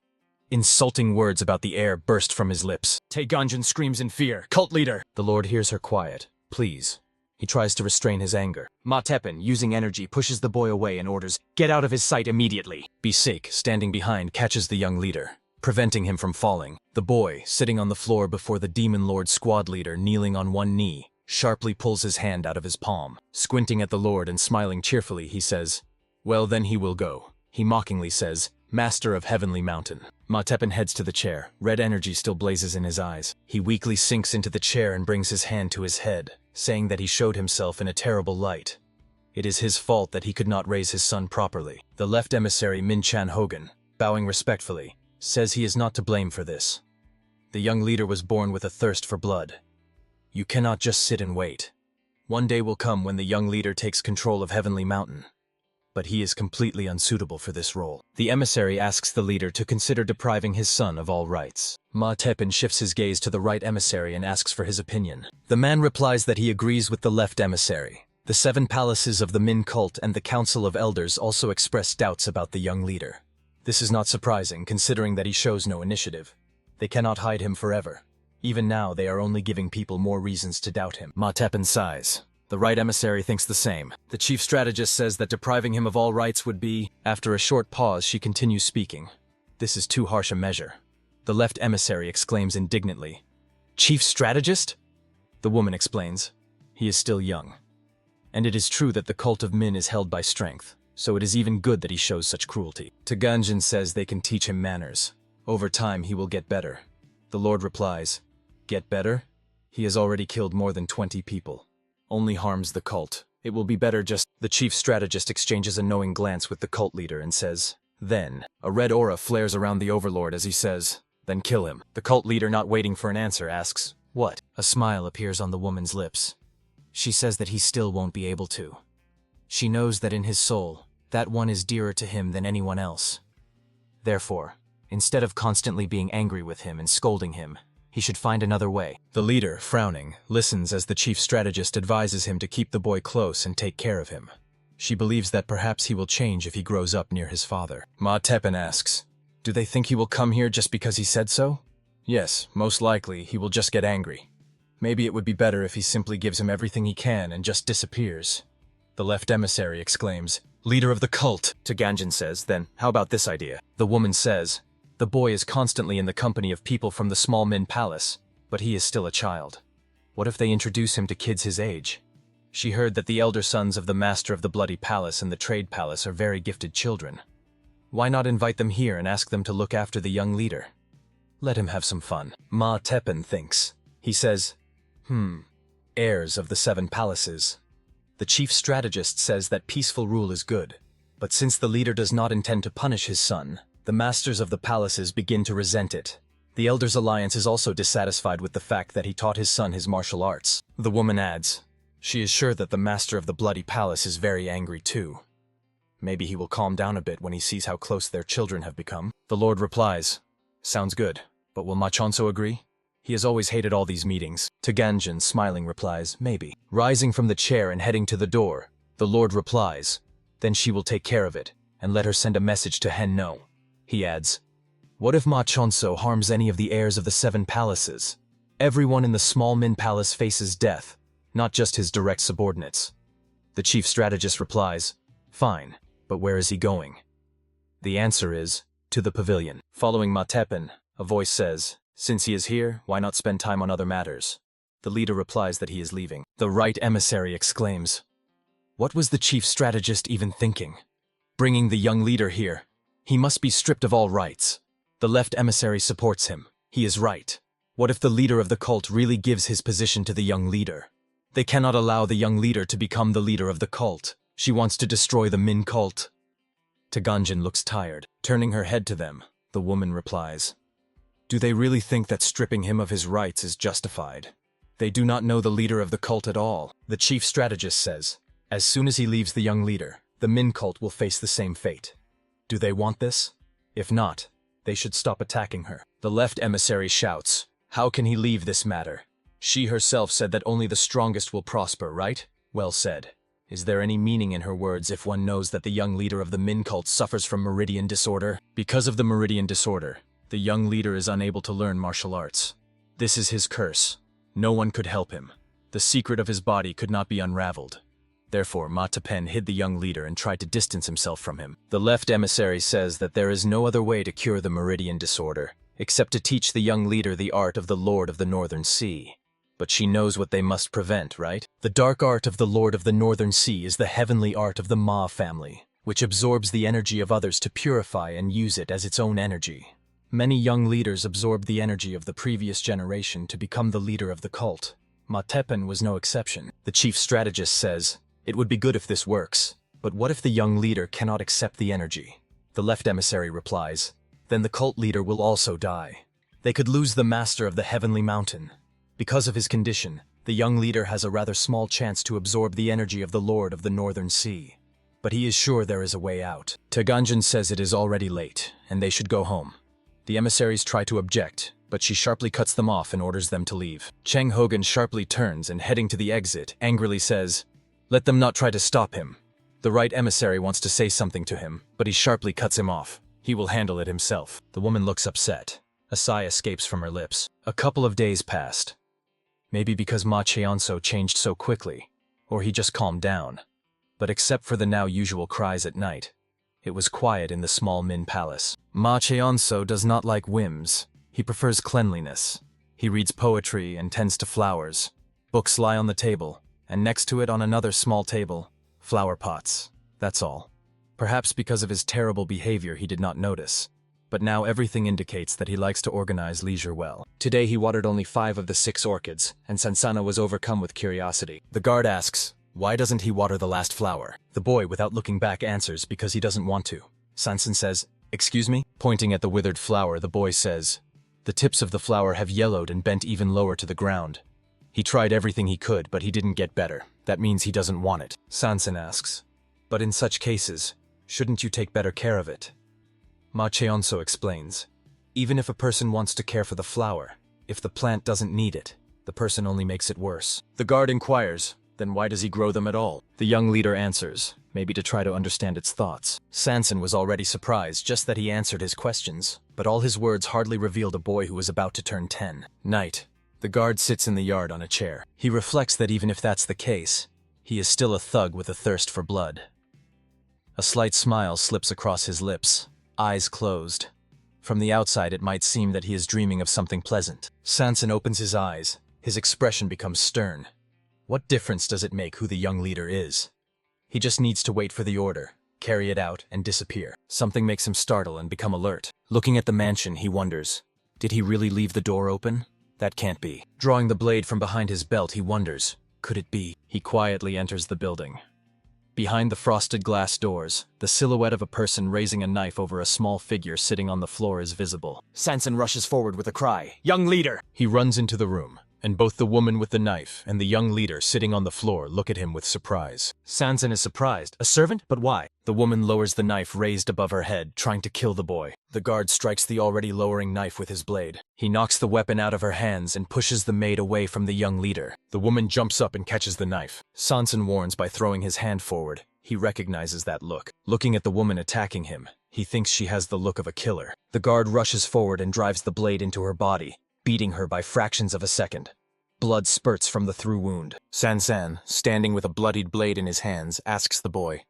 Speaker 1: Insulting words about the air burst from his lips. Tae Ganjin screams in fear. Cult leader! The Lord hears her quiet. Please. He tries to restrain his anger. Ma Teppan, using energy, pushes the boy away and orders, get out of his sight immediately. Bisek, standing behind, catches the young leader, preventing him from falling. The boy, sitting on the floor before the Demon Lord squad leader kneeling on one knee, sharply pulls his hand out of his palm. Squinting at the Lord and smiling cheerfully, he says, well, then he will go. He mockingly says, Master of Heavenly Mountain. Ma Teppan heads to the chair. Red energy still blazes in his eyes. He weakly sinks into the chair and brings his hand to his head, saying that he showed himself in a terrible light. It is his fault that he could not raise his son properly. The left emissary Minchan Hogan, bowing respectfully, says he is not to blame for this. The young leader was born with a thirst for blood. You cannot just sit and wait. One day will come when the young leader takes control of Heavenly Mountain. But he is completely unsuitable for this role. The emissary asks the leader to consider depriving his son of all rights. Ma Teppan shifts his gaze to the right emissary and asks for his opinion. The man replies that he agrees with the left emissary. The 7 palaces of the Min cult and the Council of Elders also express doubts about the young leader. This is not surprising, considering that he shows no initiative. They cannot hide him forever. Even now, they are only giving people more reasons to doubt him. Ma Teppan sighs. The right emissary thinks the same. The chief strategist says that depriving him of all rights would be... After a short pause, she continues speaking. This is too harsh a measure. The left emissary exclaims indignantly. Chief strategist? The woman explains. He is still young. And it is true that the cult of Min is held by strength, so it is even good that he shows such cruelty. Tae Ganjin says they can teach him manners. Over time, he will get better. The Lord replies, get better? He has already killed more than 20 people. Only harms the cult. It will be better just... The chief strategist exchanges a knowing glance with the cult leader and says, then. A red aura flares around the overlord as he says, then kill him. The cult leader, not waiting for an answer, asks, what? A smile appears on the woman's lips. She says that he still won't be able to. She knows that in his soul, that one is dearer to him than anyone else. Therefore, instead of constantly being angry with him and scolding him, he should find another way. The leader, frowning, listens as the chief strategist advises him to keep the boy close and take care of him. She believes that perhaps he will change if he grows up near his father. Ma Teppan asks, do they think he will come here just because he said so? Yes, most likely he will just get angry. Maybe it would be better if he simply gives him everything he can and just disappears. The left emissary exclaims, leader of the cult. Tae Ganjin says, then how about this idea? The woman says, the boy is constantly in the company of people from the small Min Palace, but he is still a child. What if they introduce him to kids his age? She heard that the elder sons of the Master of the Bloody Palace and the Trade Palace are very gifted children. Why not invite them here and ask them to look after the young leader? Let him have some fun. Ma Teppan thinks. He says, heirs of the 7 palaces. The chief strategist says that peaceful rule is good, but since the leader does not intend to punish his son, the masters of the palaces begin to resent it. The Elders' Alliance is also dissatisfied with the fact that he taught his son his martial arts. The woman adds, she is sure that the Master of the Bloody Palace is very angry too. Maybe he will calm down a bit when he sees how close their children have become. The Lord replies, Sounds good. But will Ma Chonso agree? He has always hated all these meetings. Taganjin, smiling, replies, maybe. Rising from the chair and heading to the door, the Lord replies, then she will take care of it, and let her send a message to Hen No. He adds, what if Ma Chonso harms any of the heirs of the 7 palaces? Everyone in the small Min Palace faces death, not just his direct subordinates. The chief strategist replies, fine, but where is he going? The answer is, to the pavilion. Following Ma Teppan, a voice says, since he is here, why not spend time on other matters? The leader replies that he is leaving. The right emissary exclaims, what was the chief strategist even thinking? Bringing the young leader here. He must be stripped of all rights. The left emissary supports him. He is right. What if the leader of the cult really gives his position to the young leader? They cannot allow the young leader to become the leader of the cult. She wants to destroy the Min cult. Taganjin looks tired. Turning her head to them, the woman replies, do they really think that stripping him of his rights is justified? They do not know the leader of the cult at all. The chief strategist says, as soon as he leaves the young leader, the Min cult will face the same fate. Do they want this? If not, they should stop attacking her. The left emissary shouts, how can he leave this matter? She herself said that only the strongest will prosper, right? Well said. Is there any meaning in her words if one knows that the young leader of the Min cult suffers from meridian disorder? Because of the meridian disorder, the young leader is unable to learn martial arts. This is his curse. No one could help him. The secret of his body could not be unraveled. Therefore, Ma Teppan hid the young leader and tried to distance himself from him. The left emissary says that there is no other way to cure the meridian disorder, except to teach the young leader the art of the Lord of the Northern Sea. But she knows what they must prevent, right? The dark art of the Lord of the Northern Sea is the heavenly art of the Ma family, which absorbs the energy of others to purify and use it as its own energy. Many young leaders absorbed the energy of the previous generation to become the leader of the cult. Ma Teppan was no exception. The chief strategist says, it would be good if this works, but what if the young leader cannot accept the energy? The left emissary replies, then the cult leader will also die. They could lose the master of the heavenly mountain. Because of his condition, the young leader has a rather small chance to absorb the energy of the Lord of the Northern Sea. But he is sure there is a way out. Taganjin says it is already late, and they should go home. The emissaries try to object, but she sharply cuts them off and orders them to leave. Cheng Hogan sharply turns and, heading to the exit, angrily says, let them not try to stop him. The right emissary wants to say something to him, but he sharply cuts him off. He will handle it himself. The woman looks upset. A sigh escapes from her lips. A couple of days passed. Maybe because Ma Cheonso changed so quickly, or he just calmed down. But except for the now usual cries at night, it was quiet in the small Min Palace. Ma Cheonso does not like whims. He prefers cleanliness. He reads poetry and tends to flowers. Books lie on the table, and next to it on another small table, flower pots. That's all. Perhaps because of his terrible behavior he did not notice. But now everything indicates that he likes to organize leisure well. Today he watered only 5 of the 6 orchids, and Sansana was overcome with curiosity. The guard asks, why doesn't he water the last flower? The boy, without looking back, answers, because he doesn't want to. Sansan says, excuse me? Pointing at the withered flower, the boy says, the tips of the flower have yellowed and bent even lower to the ground. He tried everything he could, but he didn't get better. That means he doesn't want it. Sansan asks, but in such cases, shouldn't you take better care of it? Ma Cheonso explains, even if a person wants to care for the flower, if the plant doesn't need it, the person only makes it worse. The guard inquires, then why does he grow them at all? The young leader answers, maybe to try to understand its thoughts. Sansan was already surprised just that he answered his questions, but all his words hardly revealed a boy who was about to turn 10. Night. The guard sits in the yard on a chair. He reflects that even if that's the case, he is still a thug with a thirst for blood. A slight smile slips across his lips. Eyes closed. From the outside it might seem that he is dreaming of something pleasant. Sansan opens his eyes. His expression becomes stern. What difference does it make who the young leader is? He just needs to wait for the order, carry it out, and disappear. Something makes him startle and become alert. Looking at the mansion, he wonders, did he really leave the door open? That can't be. Drawing the blade from behind his belt, he wonders, could it be? He quietly enters the building. Behind the frosted glass doors, the silhouette of a person raising a knife over a small figure sitting on the floor is visible. Sansan rushes forward with a cry, young leader! He runs into the room, and both the woman with the knife and the young leader sitting on the floor look at him with surprise. Sansan is surprised. A servant? But why? The woman lowers the knife raised above her head, trying to kill the boy. The guard strikes the already lowering knife with his blade. He knocks the weapon out of her hands and pushes the maid away from the young leader. The woman jumps up and catches the knife. Sansan warns by throwing his hand forward. He recognizes that look. Looking at the woman attacking him, he thinks she has the look of a killer. The guard rushes forward and drives the blade into her body, beating her by fractions of a second. Blood spurts from the through wound. Sansan, standing with a bloodied blade in his hands, asks the boy,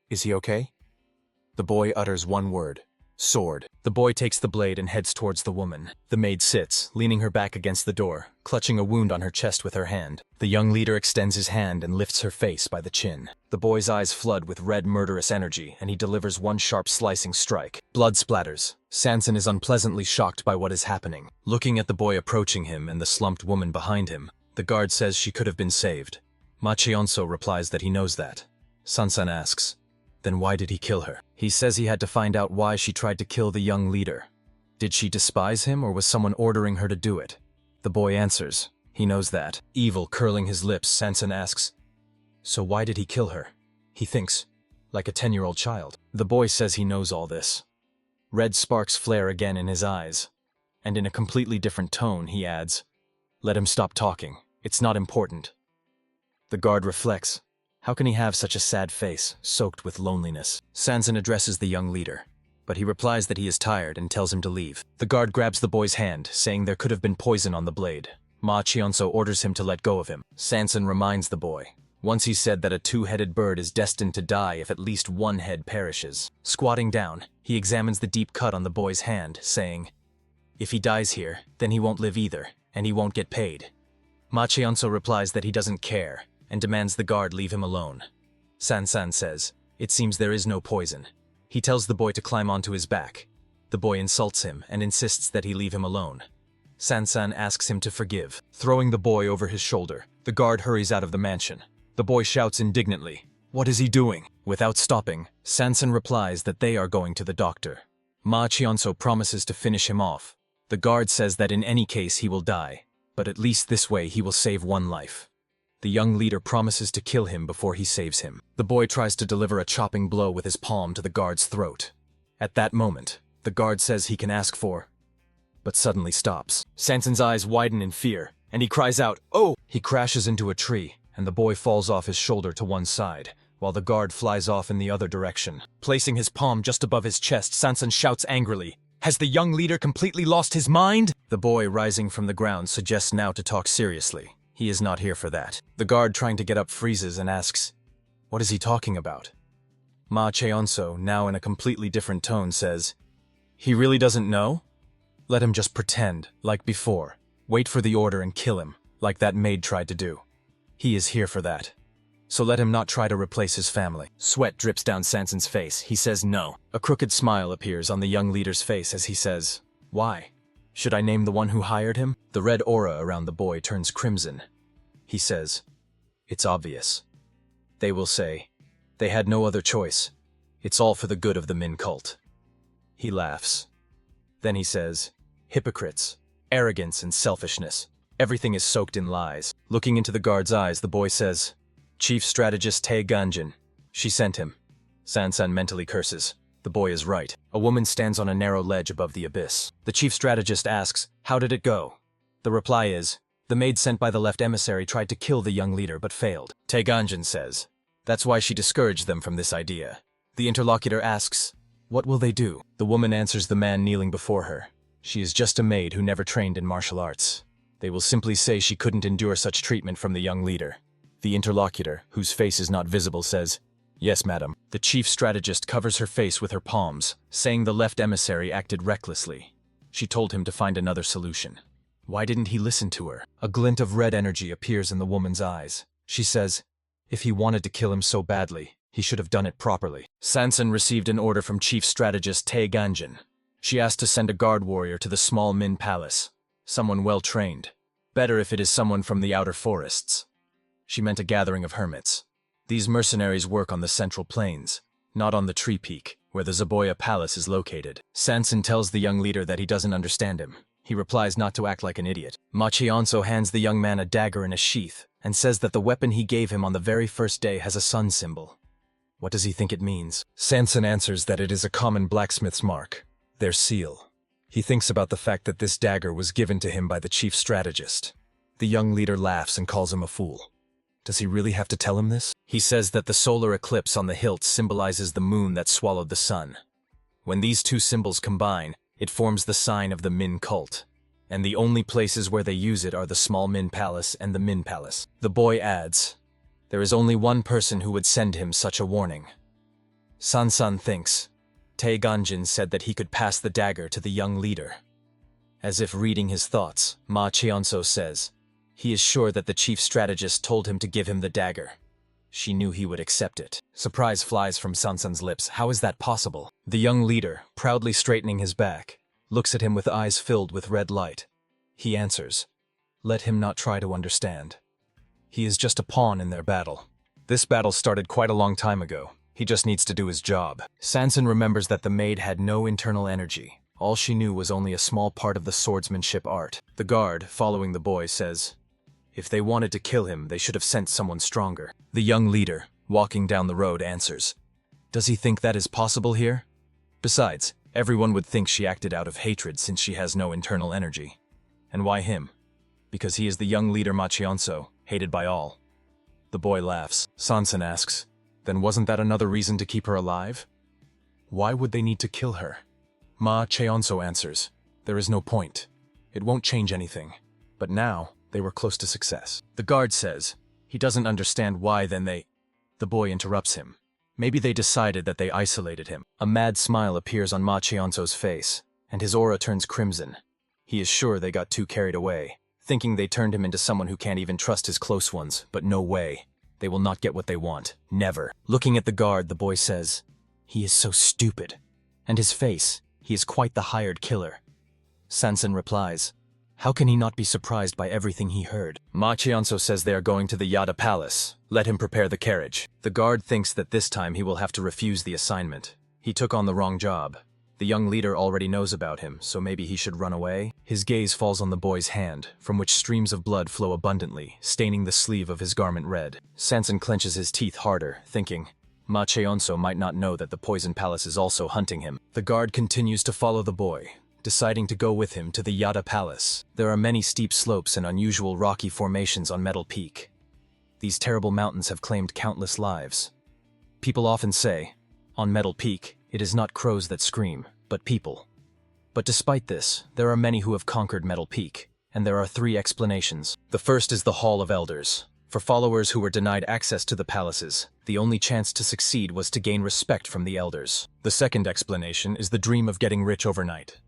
Speaker 1: "Is he okay?" The boy utters one word, "Sword." The boy takes the blade and heads towards the woman. The maid sits, leaning her back against the door, clutching a wound on her chest with her hand. The young leader extends his hand and lifts her face by the chin. The boy's eyes flood with red murderous energy, and he delivers one sharp slicing strike. Blood splatters. Sansan is unpleasantly shocked by what is happening. Looking at the boy approaching him and the slumped woman behind him, the guard says she could have been saved. Ma Cheonso replies that he knows that. Sansan asks, "Then why did he kill her?" He says he had to find out why she tried to kill the young leader. Did she despise him, or was someone ordering her to do it? The boy answers, he knows that. Evil curling his lips, Sansan asks, "So why did he kill her?" He thinks, like a 10-year-old child. The boy says he knows all this. Red sparks flare again in his eyes, and in a completely different tone he adds, "Let him stop talking. It's not important." The guard reflects. How can he have such a sad face, soaked with loneliness? Sansan addresses the young leader, but he replies that he is tired and tells him to leave. The guard grabs the boy's hand, saying there could have been poison on the blade. Ma Cheonso orders him to let go of him. Sansan reminds the boy. Once he said that a two-headed bird is destined to die if at least one head perishes. Squatting down, he examines the deep cut on the boy's hand, saying, "If he dies here, then he won't live either, and he won't get paid." Ma Cheonso replies that he doesn't care, and demands the guard leave him alone. Sansan says, "It seems there is no poison." He tells the boy to climb onto his back. The boy insults him and insists that he leave him alone. Sansan asks him to forgive. Throwing the boy over his shoulder, the guard hurries out of the mansion. The boy shouts indignantly, "What is he doing?" Without stopping, Sansan replies that they are going to the doctor. Ma Cheonso promises to finish him off. The guard says that in any case he will die, but at least this way he will save one life. The young leader promises to kill him before he saves him. The boy tries to deliver a chopping blow with his palm to the guard's throat. At that moment, the guard says he can ask for, but suddenly stops. Sansan's eyes widen in fear, and he cries out, "Oh!" He crashes into a tree, and the boy falls off his shoulder to one side, while the guard flies off in the other direction. Placing his palm just above his chest, Sansan shouts angrily, "Has the young leader completely lost his mind?" The boy, rising from the ground, suggests now to talk seriously. He is not here for that. The guard, trying to get up, freezes and asks, "What is he talking about?" Ma Cheonso, now in a completely different tone, says, "He really doesn't know? Let him just pretend, like before. Wait for the order and kill him, like that maid tried to do. He is here for that. So let him not try to replace his family." Sweat drips down Sansan's face. He says no. A crooked smile appears on the young leader's face as he says, "Why? Should I name the one who hired him?" The red aura around the boy turns crimson. He says, "It's obvious. They will say, they had no other choice. It's all for the good of the Min cult." He laughs. Then he says, "Hypocrites, arrogance and selfishness. Everything is soaked in lies." Looking into the guard's eyes, the boy says, "Chief Strategist Tae Ganjin. She sent him." Sansan mentally curses. The boy is right. A woman stands on a narrow ledge above the abyss. The chief strategist asks, "How did it go?" The reply is, "The maid sent by the left emissary tried to kill the young leader but failed." Tae Ganjin says, "That's why she discouraged them from this idea." The interlocutor asks, "What will they do?" The woman answers the man kneeling before her. She is just a maid who never trained in martial arts. They will simply say she couldn't endure such treatment from the young leader. The interlocutor, whose face is not visible, says, "Yes, madam." The chief strategist covers her face with her palms, saying the left emissary acted recklessly. She told him to find another solution. Why didn't he listen to her? A glint of red energy appears in the woman's eyes. She says, if he wanted to kill him so badly, he should have done it properly. Sansan received an order from chief strategist Tae Ganjin. She asked to send a guard warrior to the small Min palace. Someone well-trained. Better if it is someone from the outer forests. She meant a gathering of hermits. These mercenaries work on the central plains, not on the tree peak, where the Zaboya Palace is located. Sansan tells the young leader that he doesn't understand him. He replies not to act like an idiot. Ma Cheonso hands the young man a dagger in a sheath and says that the weapon he gave him on the very first day has a sun symbol. What does he think it means? Sansan answers that it is a common blacksmith's mark. Their seal. He thinks about the fact that this dagger was given to him by the chief strategist. The young leader laughs and calls him a fool. Does he really have to tell him this? He says that the solar eclipse on the hilt symbolizes the moon that swallowed the sun. When these two symbols combine, it forms the sign of the Min cult. And the only places where they use it are the small Min Palace and the Min Palace. The boy adds, there is only one person who would send him such a warning. San thinks. Tae Ganjin said that he could pass the dagger to the young leader. As if reading his thoughts, Ma Cheonso says, he is sure that the chief strategist told him to give him the dagger. She knew he would accept it. Surprise flies from Sansan's lips. How is that possible? The young leader, proudly straightening his back, looks at him with eyes filled with red light. He answers, let him not try to understand. He is just a pawn in their battle. This battle started quite a long time ago. He just needs to do his job. Sansan remembers that the maid had no internal energy. All she knew was only a small part of the swordsmanship art. The guard, following the boy, says, if they wanted to kill him, they should have sent someone stronger. The young leader, walking down the road, answers, does he think that is possible here? Besides, everyone would think she acted out of hatred since she has no internal energy. And why him? Because he is the young leader Ma Cheonso, hated by all. The boy laughs. Sansan asks, then wasn't that another reason to keep her alive? Why would they need to kill her? Ma Cheonso answers, there is no point. It won't change anything. But now, they were close to success. The guard says, he doesn't understand why then they... The boy interrupts him. Maybe they decided that they isolated him. A mad smile appears on Ma Cheonso's face, and his aura turns crimson. He is sure they got too carried away, thinking they turned him into someone who can't even trust his close ones, but no way. They will not get what they want. Never. Looking at the guard, the boy says, he is so stupid. And his face, he is quite the hired killer. Sansan replies, how can he not be surprised by everything he heard? Ma Cheonso says they are going to the Yada Palace. Let him prepare the carriage. The guard thinks that this time he will have to refuse the assignment. He took on the wrong job. The young leader already knows about him, so maybe he should run away. His gaze falls on the boy's hand, from which streams of blood flow abundantly, staining the sleeve of his garment red. Sansan clenches his teeth harder, thinking, Ma Cheonso might not know that the Poison Palace is also hunting him. The guard continues to follow the boy, deciding to go with him to the Yada Palace. There are many steep slopes and unusual rocky formations on Metal Peak. These terrible mountains have claimed countless lives. People often say, on Metal Peak, it is not crows that scream, but people. But despite this, there are many who have conquered Metal Peak, and there are 3 explanations. The first is the Hall of Elders. For followers who were denied access to the palaces, the only chance to succeed was to gain respect from the elders. The second explanation is the dream of getting rich overnight.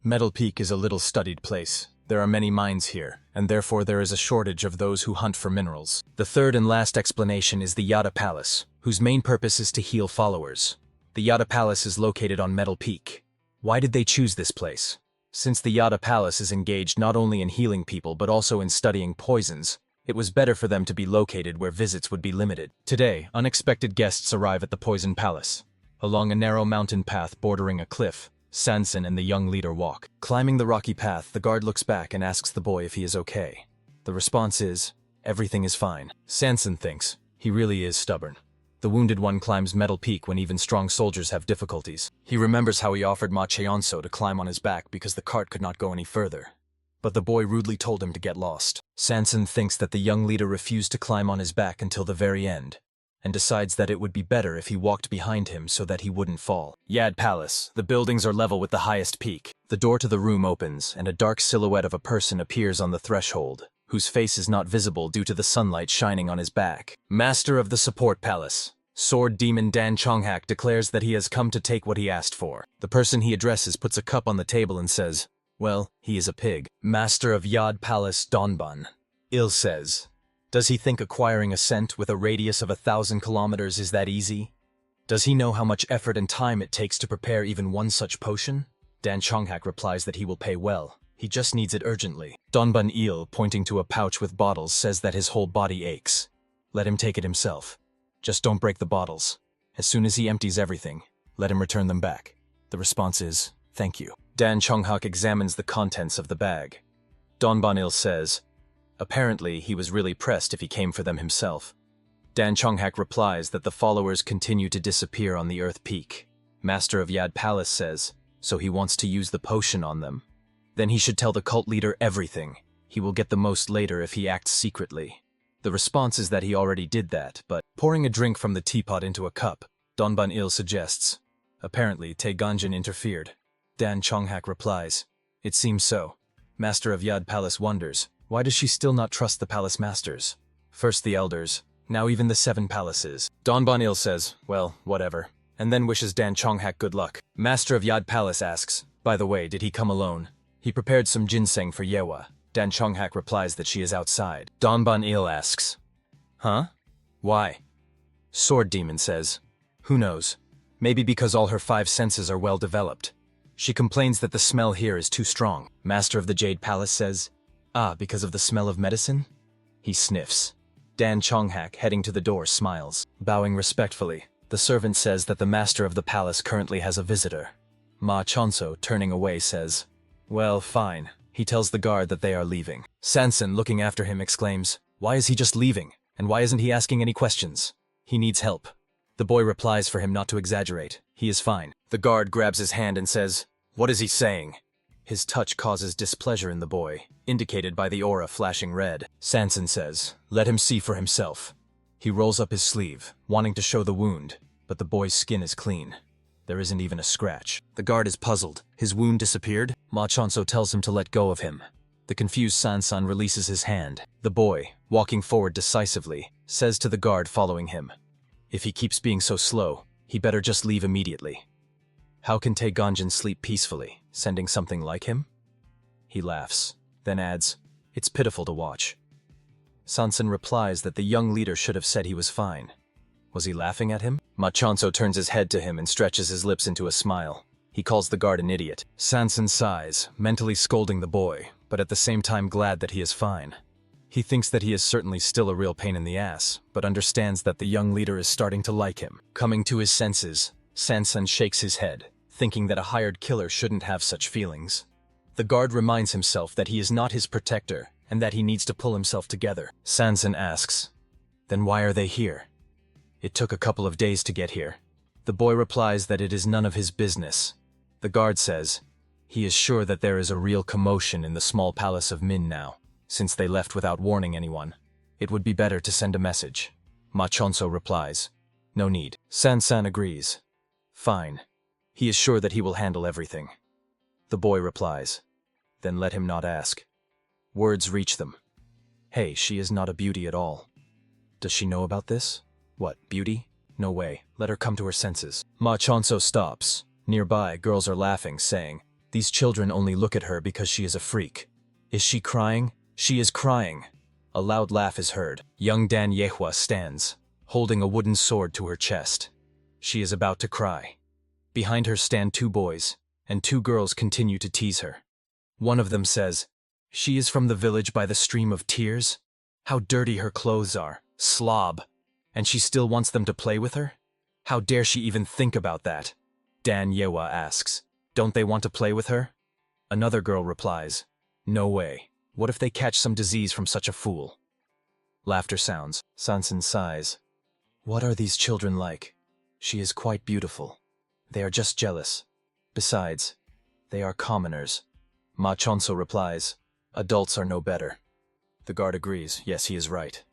Speaker 1: Metal Peak is a little studied place. There are many mines here, and therefore there is a shortage of those who hunt for minerals. The third and last explanation is the Yada Palace, whose main purpose is to heal followers. The Yada Palace is located on Metal Peak. Why did they choose this place? Since the Yada Palace is engaged not only in healing people but also in studying poisons, it was better for them to be located where visits would be limited. Today, unexpected guests arrive at the Poison Palace. Along a narrow mountain path bordering a cliff, Sansan and the young leader walk. Climbing the rocky path, the guard looks back and asks the boy if he is okay. The response is, everything is fine. Sansan thinks, he really is stubborn. The wounded one climbs Metal Peak when even strong soldiers have difficulties. He remembers how he offered Ma Cheonso to climb on his back because the cart could not go any further. But the boy rudely told him to get lost. Sansan thinks that the young leader refused to climb on his back until the very end, and decides that it would be better if he walked behind him so that he wouldn't fall. Yad Palace. The buildings are level with the highest peak. The door to the room opens, and a dark silhouette of a person appears on the threshold, whose face is not visible due to the sunlight shining on his back. Master of the Support Palace. Sword Demon Dan Chonghak declares that he has come to take what he asked for. The person he addresses puts a cup on the table and says, well, he is a pig. Master of Yad Palace Donbun. Il says, does he think acquiring a scent with a radius of 1,000 kilometers is that easy? Does he know how much effort and time it takes to prepare even one such potion? Dan Chonghak replies that he will pay well. He just needs it urgently. Donbun Il, pointing to a pouch with bottles, says that his whole body aches. Let him take it himself. Just don't break the bottles. As soon as he empties everything, let him return them back. The response is, thank you. Dan Chonghak examines the contents of the bag. Donbun Il says, apparently he was really pressed if he came for them himself. Dan Chonghak replies that the followers continue to disappear on the Earth Peak. Master of Yad Palace says, so he wants to use the potion on them. Then he should tell the cult leader everything. He will get the most later if he acts secretly. The response is that he already did that, but pouring a drink from the teapot into a cup, Donban-il suggests. Apparently, Tae-ganjin interfered. Dan Chonghak replies, "It seems so." Master of Yad Palace wonders, why does she still not trust the palace masters? First the elders, now even the 7 palaces. Donban-il says, well, whatever, and then wishes Dan Chonghak good luck. Master of Yad Palace asks, by the way, did he come alone? He prepared some ginseng for Yewa. Dan Chonghak replies that she is outside. Donban-il asks, huh? Why? Sword Demon says, who knows? Maybe because all her 5 senses are well developed. She complains that the smell here is too strong. Master of the Jade Palace says, because of the smell of medicine? He sniffs. Dan Chonghak, heading to the door, smiles. Bowing respectfully, the servant says that the master of the palace currently has a visitor. Ma Chonso, turning away, says, well, fine. He tells the guard that they are leaving. Sansan, looking after him, exclaims, why is he just leaving? And why isn't he asking any questions? He needs help. The boy replies for him not to exaggerate. He is fine. The guard grabs his hand and says, what is he saying? His touch causes displeasure in the boy, indicated by the aura flashing red. Sansan says, let him see for himself. He rolls up his sleeve, wanting to show the wound, but the boy's skin is clean. There isn't even a scratch. The guard is puzzled. His wound disappeared? Ma Chonso tells him to let go of him. The confused Sansan releases his hand. The boy, walking forward decisively, says to the guard following him, if he keeps being so slow, he better just leave immediately. How can Tae-ganjin sleep peacefully, sending something like him? He laughs, then adds, it's pitiful to watch. Sansan replies that the young leader should have said he was fine. Was he laughing at him? Ma Chonso turns his head to him and stretches his lips into a smile. He calls the guard an idiot. Sansan sighs, mentally scolding the boy, but at the same time glad that he is fine. He thinks that he is certainly still a real pain in the ass, but understands that the young leader is starting to like him. Coming to his senses, Sansan shakes his head, thinking that a hired killer shouldn't have such feelings. The guard reminds himself that he is not his protector, and that he needs to pull himself together. Sansan asks, then why are they here? It took a couple of days to get here. The boy replies that it is none of his business. The guard says, he is sure that there is a real commotion in the small palace of Min now, since they left without warning anyone. It would be better to send a message. Ma Chonso replies, no need. Sansan agrees. Fine. He is sure that he will handle everything. The boy replies, then let him not ask. Words reach them. Hey, she is not a beauty at all. Does she know about this? What, beauty? No way. Let her come to her senses. Ma Chonso stops. Nearby, girls are laughing, saying, these children only look at her because she is a freak. Is she crying? She is crying. A loud laugh is heard. Young Dan Yehua stands, holding a wooden sword to her chest. She is about to cry. Behind her stand 2 boys, and 2 girls continue to tease her. One of them says, she is from the village by the stream of tears? How dirty her clothes are. Slob. And she still wants them to play with her? How dare she even think about that? Dan Yewa asks, don't they want to play with her? Another girl replies, no way. What if they catch some disease from such a fool? Laughter sounds. Sansan sighs. What are these children like? She is quite beautiful. They are just jealous. Besides, they are commoners. Ma Chonso replies, adults are no better. The guard agrees, yes, he is right.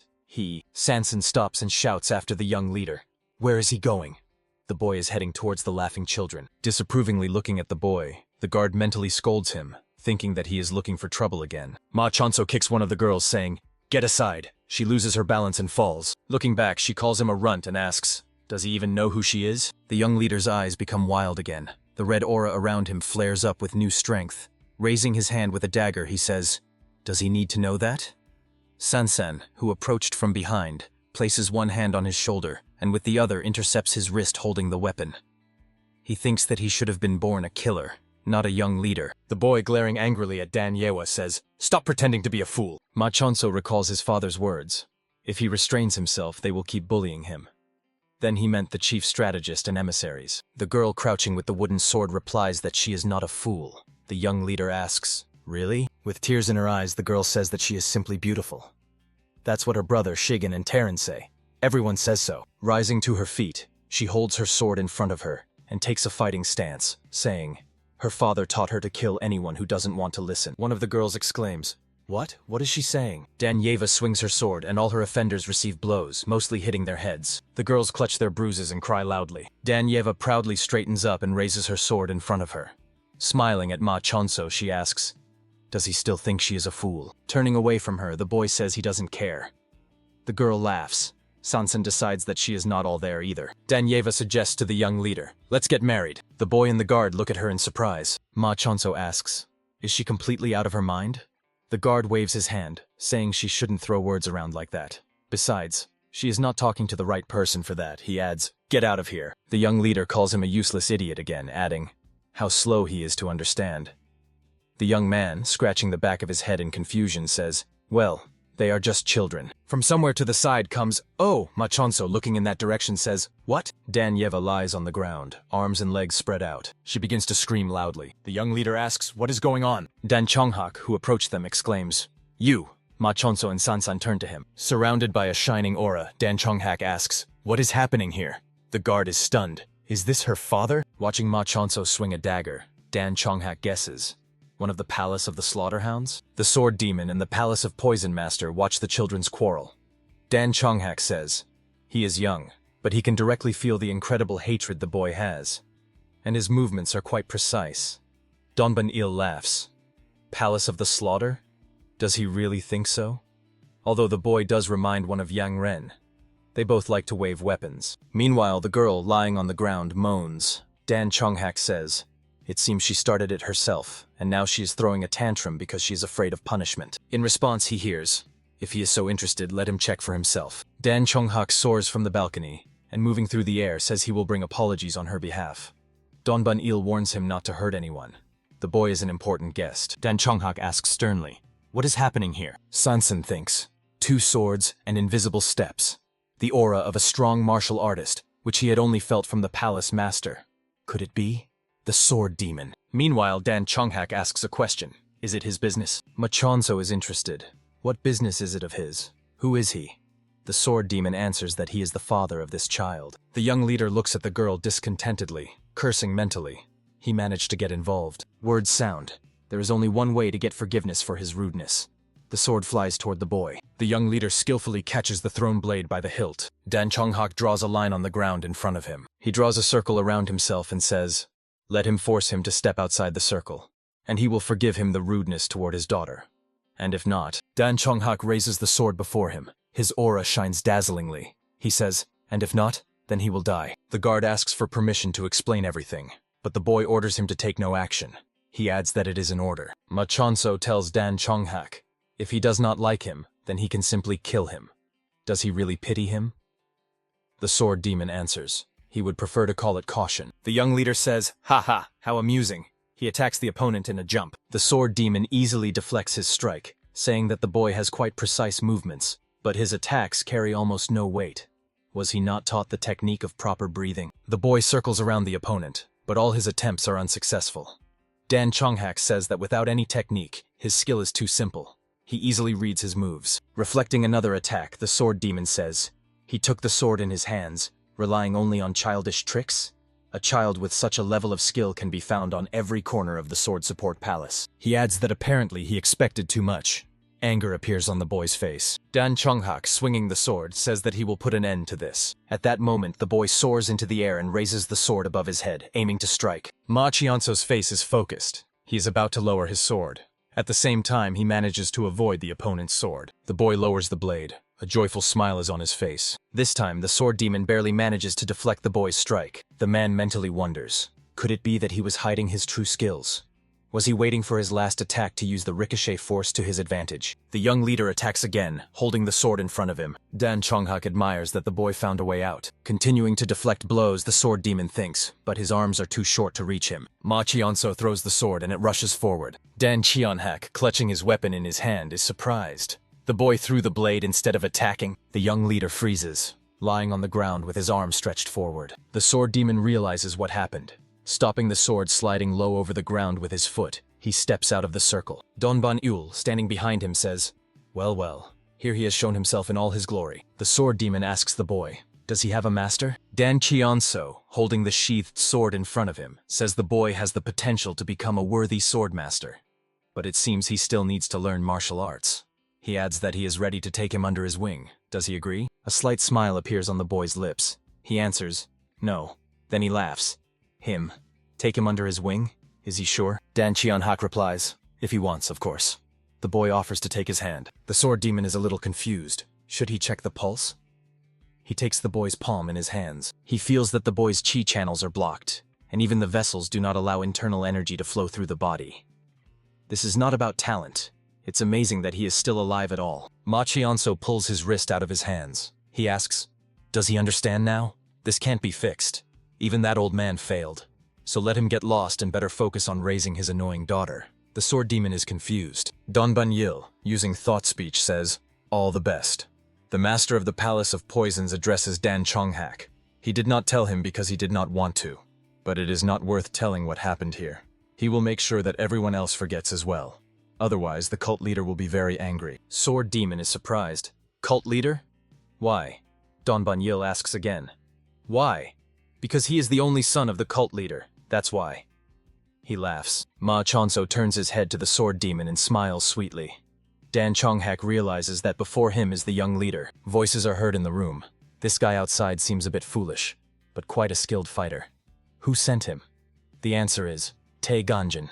Speaker 1: Sansan stops and shouts after the young leader. Where is he going? The boy is heading towards the laughing children. Disapprovingly looking at the boy, the guard mentally scolds him, thinking that he is looking for trouble again. Ma Chonso kicks one of the girls, saying, get aside. She loses her balance and falls. Looking back, she calls him a runt and asks, does he even know who she is? The young leader's eyes become wild again. The red aura around him flares up with new strength. Raising his hand with a dagger, he says, does he need to know that? Sansan, who approached from behind, places one hand on his shoulder, and with the other intercepts his wrist holding the weapon. He thinks that he should have been born a killer, not a young leader. The boy, glaring angrily at Dan Yewa, says, stop pretending to be a fool. Ma Chonso recalls his father's words. If he restrains himself, they will keep bullying him. Then he meant the chief strategist and emissaries. The girl crouching with the wooden sword replies that she is not a fool. The young leader asks, really? With tears in her eyes, the girl says that she is simply beautiful. That's what her brother Shigen and Terran say. Everyone says so. Rising to her feet, she holds her sword in front of her and takes a fighting stance, saying, Her father taught her to kill anyone who doesn't want to listen. One of the girls exclaims, "What? What is she saying?" Danyeva swings her sword and all her offenders receive blows, mostly hitting their heads. The girls clutch their bruises and cry loudly. Danyeva proudly straightens up and raises her sword in front of her. Smiling at Ma Chonso, she asks, "Does he still think she is a fool?" Turning away from her, the boy says he doesn't care. The girl laughs. Sansan decides that she is not all there either. Danyeva suggests to the young leader, "Let's get married." The boy and the guard look at her in surprise. Ma Chonso asks, "Is she completely out of her mind?" The guard waves his hand, saying she shouldn't throw words around like that. Besides, she is not talking to the right person for that. He adds, "Get out of here." The young leader calls him a useless idiot again, adding, "How slow he is to understand." The young man, scratching the back of his head in confusion, says, "Well, they are just children." From somewhere to the side comes, "Oh!" Ma Chonso, looking in that direction, says, "What?" Danyeva lies on the ground, arms and legs spread out. She begins to scream loudly. The young leader asks, "What is going on?" Dan Chonghak, who approached them, exclaims, "You!" Ma Chonso and Sansan turn to him. Surrounded by a shining aura, Dan Chonghak asks, "What is happening here?" The guard is stunned. Is this her father? Watching Ma Chonso swing a dagger, Dan Chonghak guesses, one of the Palace of the Slaughterhounds? The Sword Demon and the Palace of Poison Master watch the children's quarrel. Dan Chonghak says, he is young, but he can directly feel the incredible hatred the boy has, and his movements are quite precise. Donban-il laughs. Palace of the Slaughter? Does he really think so? Although the boy does remind one of Yang Ren. They both like to wave weapons. Meanwhile, the girl lying on the ground moans. Dan Chonghak says, it seems she started it herself, and now she is throwing a tantrum because she is afraid of punishment. In response, he hears, if he is so interested, let him check for himself. Dan Chonghak soars from the balcony, and moving through the air says he will bring apologies on her behalf. Donban-il warns him not to hurt anyone. The boy is an important guest. Dan Chonghak asks sternly, what is happening here? Sansan thinks, 2 swords and invisible steps. The aura of a strong martial artist, which he had only felt from the palace master. Could it be? The Sword Demon. Meanwhile, Dan Chonghak asks a question. Is it his business? Ma Chonso is interested. What business is it of his? Who is he? The Sword Demon answers that he is the father of this child. The young leader looks at the girl discontentedly, cursing mentally. He managed to get involved. Words sound. There is only one way to get forgiveness for his rudeness. The sword flies toward the boy. The young leader skillfully catches the thrown blade by the hilt. Dan Chonghak draws a line on the ground in front of him. He draws a circle around himself and says, let him force him to step outside the circle, and he will forgive him the rudeness toward his daughter. And if not, Dan Chonghak raises the sword before him. His aura shines dazzlingly. He says, and if not, then he will die. The guard asks for permission to explain everything, but the boy orders him to take no action. He adds that it is an order. Ma Chonso tells Dan Chonghak, if he does not like him, then he can simply kill him. Does he really pity him? The Sword Demon answers, he would prefer to call it caution. The young leader says, ha ha, how amusing. He attacks the opponent in a jump. The Sword Demon easily deflects his strike, saying that the boy has quite precise movements, but his attacks carry almost no weight. Was he not taught the technique of proper breathing? The boy circles around the opponent, but all his attempts are unsuccessful. Dan Chonghak says that without any technique, his skill is too simple. He easily reads his moves. Reflecting another attack, the Sword Demon says, he took the sword in his hands, relying only on childish tricks? A child with such a level of skill can be found on every corner of the Sword Support Palace. He adds that apparently he expected too much. Anger appears on the boy's face. Dan Chonghak, swinging the sword, says that he will put an end to this. At that moment, the boy soars into the air and raises the sword above his head, aiming to strike. Ma Chionso's face is focused. He is about to lower his sword. At the same time, he manages to avoid the opponent's sword. The boy lowers the blade. A joyful smile is on his face. This time, the Sword Demon barely manages to deflect the boy's strike. The man mentally wonders, could it be that he was hiding his true skills? Was he waiting for his last attack to use the ricochet force to his advantage? The young leader attacks again, holding the sword in front of him. Dan Chonghak admires that the boy found a way out. Continuing to deflect blows, the Sword Demon thinks, but his arms are too short to reach him. Ma Chionso throws the sword and it rushes forward. Dan Chionhak, clutching his weapon in his hand, is surprised. The boy threw the blade instead of attacking. The young leader freezes, lying on the ground with his arm stretched forward. The Sword Demon realizes what happened. Stopping the sword sliding low over the ground with his foot, he steps out of the circle. Donban-il, standing behind him, says, well, well, here he has shown himself in all his glory. The Sword Demon asks the boy, Does he have a master? Dan Chionso, holding the sheathed sword in front of him, says the boy has the potential to become a worthy swordmaster. But it seems he still needs to learn martial arts. He adds that he is ready to take him under his wing. Does he agree? A slight smile appears on the boy's lips. He answers, no. Then he laughs. Him? Take him under his wing? Is he sure? Dan Chionhak replies, if he wants, of course. The boy offers to take his hand. The sword demon is a little confused. Should he check the pulse? He takes the boy's palm in his hands. He feels that the boy's chi channels are blocked, and even the vessels do not allow internal energy to flow through the body. This is not about talent. It's amazing that he is still alive at all. Ma Chionso pulls his wrist out of his hands. He asks, does he understand now? This can't be fixed. Even that old man failed. So let him get lost and better focus on raising his annoying daughter. The sword demon is confused. Donban Yil, using thought speech, says, all the best. The master of the Palace of Poisons addresses Dan Chonghak. He did not tell him because he did not want to. But it is not worth telling what happened here. He will make sure that everyone else forgets as well. Otherwise, the cult leader will be very angry. Sword demon is surprised. Cult leader? Why? Donban Yil asks again. Why? Because he is the only son of the cult leader. That's why. He laughs. Ma Chonso turns his head to the sword demon and smiles sweetly. Dan Chonghak realizes that before him is the young leader. Voices are heard in the room. This guy outside seems a bit foolish, but quite a skilled fighter. Who sent him? The answer is Tae Ganjin.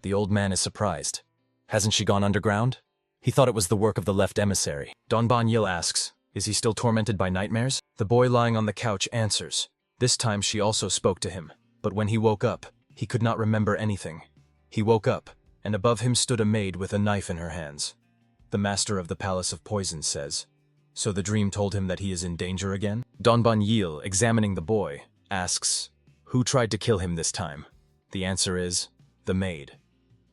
Speaker 1: The old man is surprised. Hasn't she gone underground? He thought it was the work of the left emissary. Donban Yil asks, is he still tormented by nightmares? The boy lying on the couch answers. This time she also spoke to him, but when he woke up, he could not remember anything. He woke up, and above him stood a maid with a knife in her hands. The master of the Palace of Poisons says, so the dream told him that he is in danger again? Donban Yil, examining the boy, asks, who tried to kill him this time? The answer is, the maid.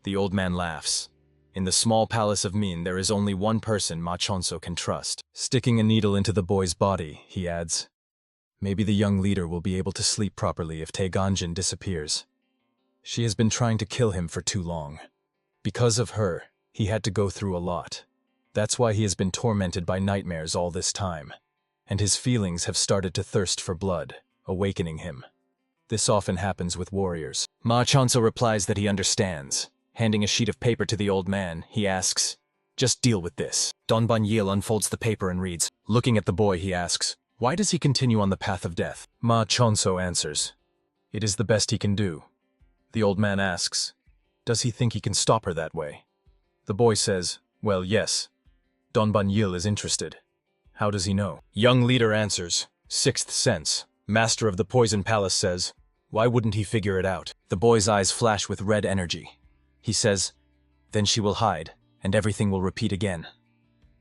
Speaker 1: The old man laughs. In the small palace of Min, there is only one person Ma Chonso can trust. Sticking a needle into the boy's body, he adds, maybe the young leader will be able to sleep properly if Tae Ganjin disappears. She has been trying to kill him for too long. Because of her, he had to go through a lot. That's why he has been tormented by nightmares all this time. And his feelings have started to thirst for blood, awakening him. This often happens with warriors. Ma Chonso replies that he understands. Handing a sheet of paper to the old man, he asks, just deal with this. Donban Yil unfolds the paper and reads. Looking at the boy, he asks, why does he continue on the path of death? Ma Chonso answers, it is the best he can do. The old man asks, does he think he can stop her that way? The boy says, well, yes. Donban Yil is interested. How does he know? Young leader answers, sixth sense. Master of the Poison Palace says, why wouldn't he figure it out? The boy's eyes flash with red energy. He says, then she will hide, and everything will repeat again.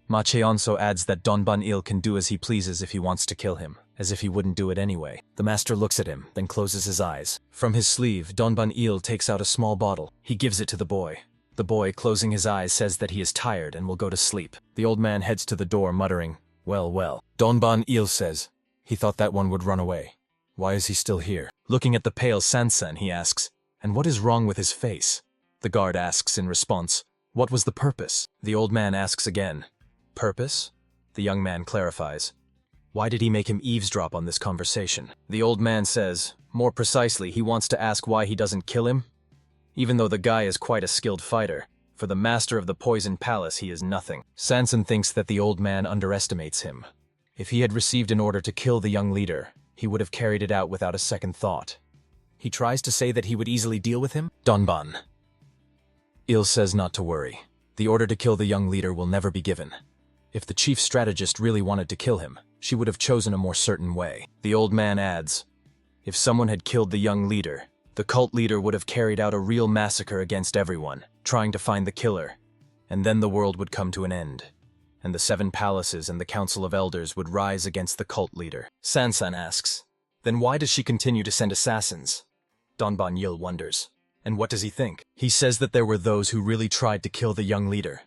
Speaker 1: Ma Cheonso adds that Donban Il can do as he pleases if he wants to kill him, as if he wouldn't do it anyway. The master looks at him, then closes his eyes. From his sleeve, Donban Il takes out a small bottle. He gives it to the boy. The boy, closing his eyes, says that he is tired and will go to sleep. The old man heads to the door, muttering, well, well. Donban Il says, he thought that one would run away. Why is he still here? Looking at the pale Sansan, he asks, and what is wrong with his face? The guard asks in response, what was the purpose? The old man asks again, purpose? The young man clarifies, why did he make him eavesdrop on this conversation? The old man says, more precisely, he wants to ask why he doesn't kill him? Even though the guy is quite a skilled fighter, for the master of the Poison Palace he is nothing. Sansan thinks that the old man underestimates him. If he had received an order to kill the young leader, he would have carried it out without a second thought. He tries to say that he would easily deal with him? Donban Il says not to worry. The order to kill the young leader will never be given. If the chief strategist really wanted to kill him, she would have chosen a more certain way. The old man adds, if someone had killed the young leader, the cult leader would have carried out a real massacre against everyone, trying to find the killer, and then the world would come to an end, and the 7 palaces and the Council of Elders would rise against the cult leader. Sansan asks, then why does she continue to send assassins? Donban Yil wonders. And what does he think? He says that there were those who really tried to kill the young leader,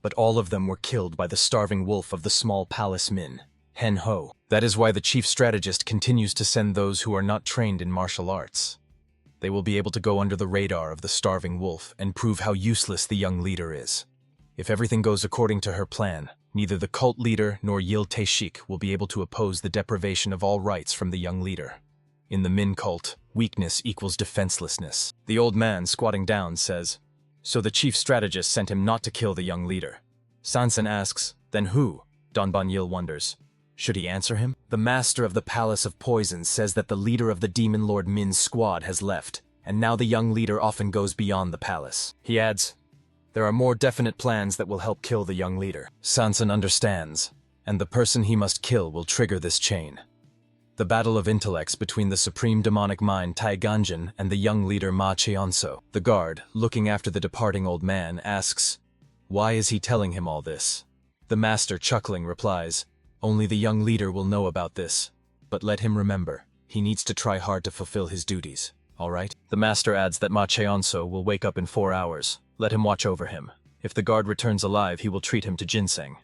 Speaker 1: but all of them were killed by the starving wolf of the small palace Min, Hen Ho. That is why the chief strategist continues to send those who are not trained in martial arts. They will be able to go under the radar of the starving wolf and prove how useless the young leader is. If everything goes according to her plan, Neither the cult leader nor Yil Taeshik will be able to oppose the deprivation of all rights from the young leader. In the Min cult, weakness equals defenselessness. The old man, squatting down, says, "So the chief strategist sent him not to kill the young leader." Sansan asks, "Then who?" Donban Yil wonders. Should he answer him? The master of the Palace of Poisons says that the leader of the Demon Lord Min's squad has left, and now the young leader often goes beyond the palace. He adds, "There are more definite plans that will help kill the young leader." Sansan understands, and the person he must kill will trigger this chain. The battle of intellects between the supreme demonic mind Taiganjin and the young leader Ma Cheonso. The guard, looking after the departing old man, asks, "Why is he telling him all this?" The master, chuckling, replies, "Only the young leader will know about this, but let him remember, he needs to try hard to fulfill his duties, all right?" The master adds that Ma Cheonso will wake up in 4 hours. Let him watch over him. If the guard returns alive, he will treat him to ginseng.